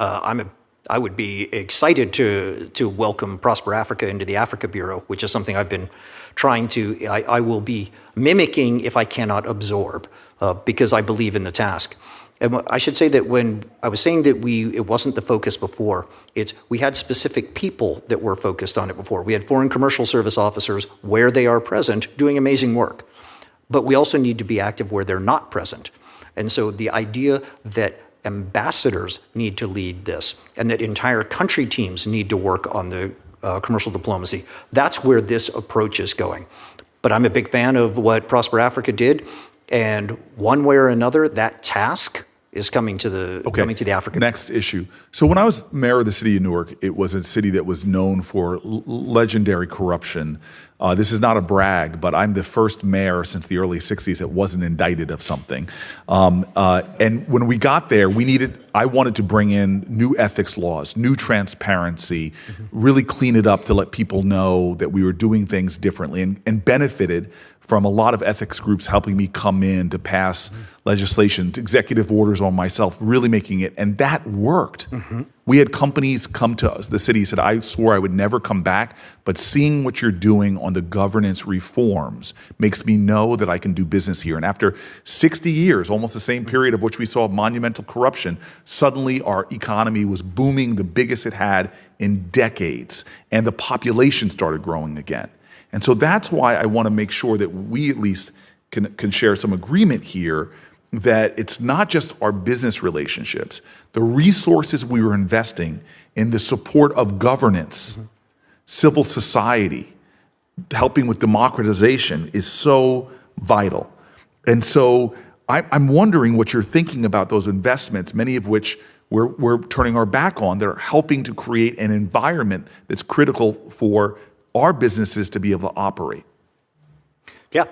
I would be excited to welcome Prosper Africa into the Africa Bureau, which is something I've been trying to. I will be mimicking if I cannot absorb, because I believe in the task. And I should say that when I was saying that it wasn't the focus before, we had specific people that were focused on it before. We had foreign commercial service officers where they are present doing amazing work. But we also need to be active where they're not present. And so the idea that ambassadors need to lead this and that entire country teams need to work on the commercial diplomacy, that's where this approach is going. But I'm a big fan of what Prosper Africa did. And one way or another, that task is coming to the African. Next issue. So when I was mayor of the city of Newark, it was a city that was known for legendary corruption. This is not a brag, but I'm the first mayor since the early 60s that wasn't indicted of something. And when we got there, I wanted to bring in new ethics laws, new transparency, really clean it up to let people know that we were doing things differently, and benefited from a lot of ethics groups helping me come in to pass legislation, executive orders on myself, really making it, and that worked. We had companies come to us. The city said, I swore I would never come back, but seeing what you're doing on the governance reforms makes me know that I can do business here. And after 60 years, almost the same period of which we saw monumental corruption, suddenly our economy was booming, the biggest it had in decades, and the population started growing again. And so that's why I want to make sure that we at least can share some agreement here that it's not just our business relationships. The resources we were investing in the support of governance, civil society, helping with democratization is so vital. And so I'm wondering what you're thinking about those investments, many of which we're turning our back on, that are helping to create an environment that's critical for our businesses to be able to operate. Yeah,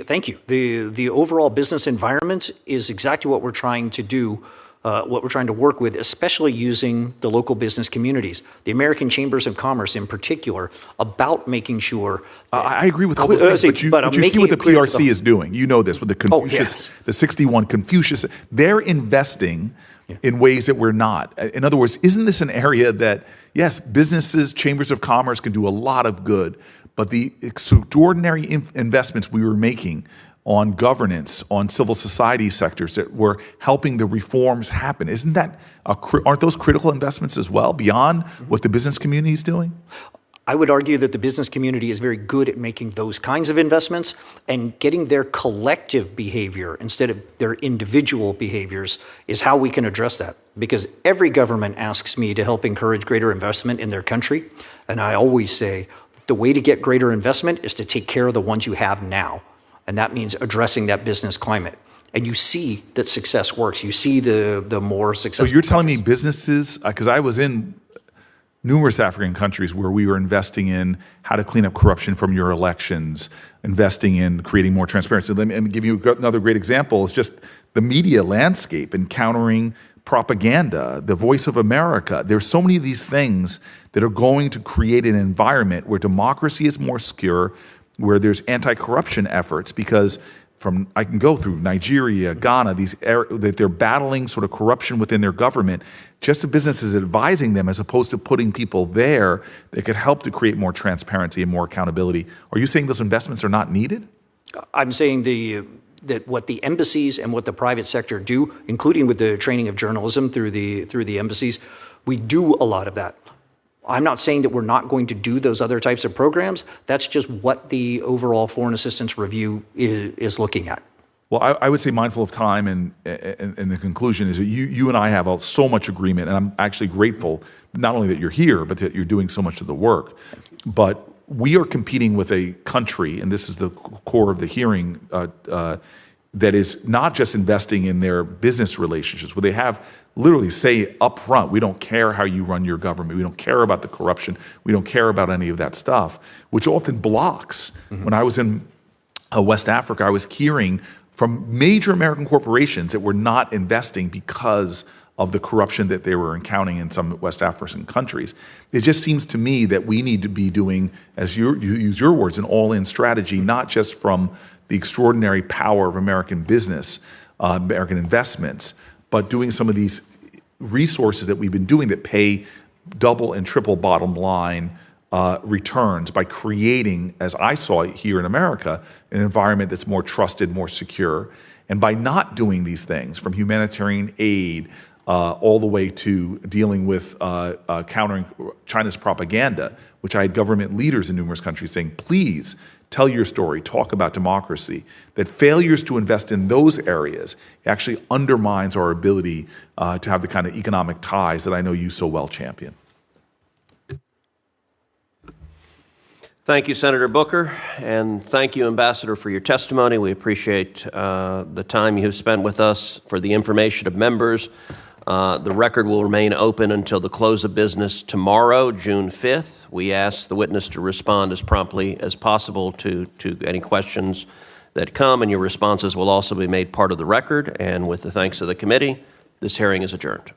thank you. The overall business environment is exactly what we're trying to do, what we're trying to work with, especially using the local business communities, the American Chambers of Commerce in particular, about making sure. I agree with all those things, but you see what the PRC is doing. You know this with the Confucius, the 61 Confucius. They're investing in ways that we're not. In other words, isn't this an area that, yes, businesses, chambers of commerce can do a lot of good, but the extraordinary investments we were making on governance, on civil society sectors that were helping the reforms happen, aren't those critical investments as well, beyond what the business community is doing? I would argue that the business community is very good at making those kinds of investments, and getting their collective behavior instead of their individual behaviors is how we can address that. Because every government asks me to help encourage greater investment in their country, and I always say the way to get greater investment is to take care of the ones you have now, and that means addressing that business climate. And you see that success works. You see the more successful. So you're telling me businesses, because I was in numerous African countries where we were investing in how to clean up corruption from your elections, investing in creating more transparency. Let me give you another great example. It's just the media landscape, encountering propaganda, the Voice of America. There's so many of these things that are going to create an environment where democracy is more secure, where there's anti-corruption efforts, because I can go through Nigeria, Ghana, that they're battling sort of corruption within their government. Just the businesses advising them, as opposed to putting people there that could help to create more transparency and more accountability. Are you saying those investments are not needed? I'm saying that what the embassies and what the private sector do, including with the training of journalism through the embassies, we do a lot of that. I'm not saying that we're not going to do those other types of programs. That's just what the overall Foreign Assistance Review is looking at. Well, I would say, mindful of time, and the conclusion is that you and I have so much agreement, and I'm actually grateful not only that you're here, but that you're doing so much of the work. But we are competing with a country, and this is the core of the hearing, that is not just investing in their business relationships, where they have literally say up front, we don't care how you run your government, we don't care about the corruption, we don't care about any of that stuff, which often blocks. When I was in West Africa, I was hearing from major American corporations that were not investing because of the corruption that they were encountering in some West African countries. It just seems to me that we need to be doing, as you use your words, an all-in strategy, not just from the extraordinary power of American business, American investments, but doing some of these resources that we've been doing that pay double and triple bottom line returns by creating, as I saw it here in America, an environment that's more trusted, more secure. And by not doing these things, from humanitarian aid all the way to dealing with countering China's propaganda, which I had government leaders in numerous countries saying, please tell your story, talk about democracy, that failures to invest in those areas actually undermines our ability to have the kind of economic ties that I know you so well champion. Thank you, Senator Booker, and thank you, Ambassador, for your testimony. We appreciate the time you have spent with us. For the information of members, the record will remain open until the close of business tomorrow, June 5th. We ask the witness to respond as promptly as possible to any questions that come, and your responses will also be made part of the record. And with the thanks of the committee, this hearing is adjourned.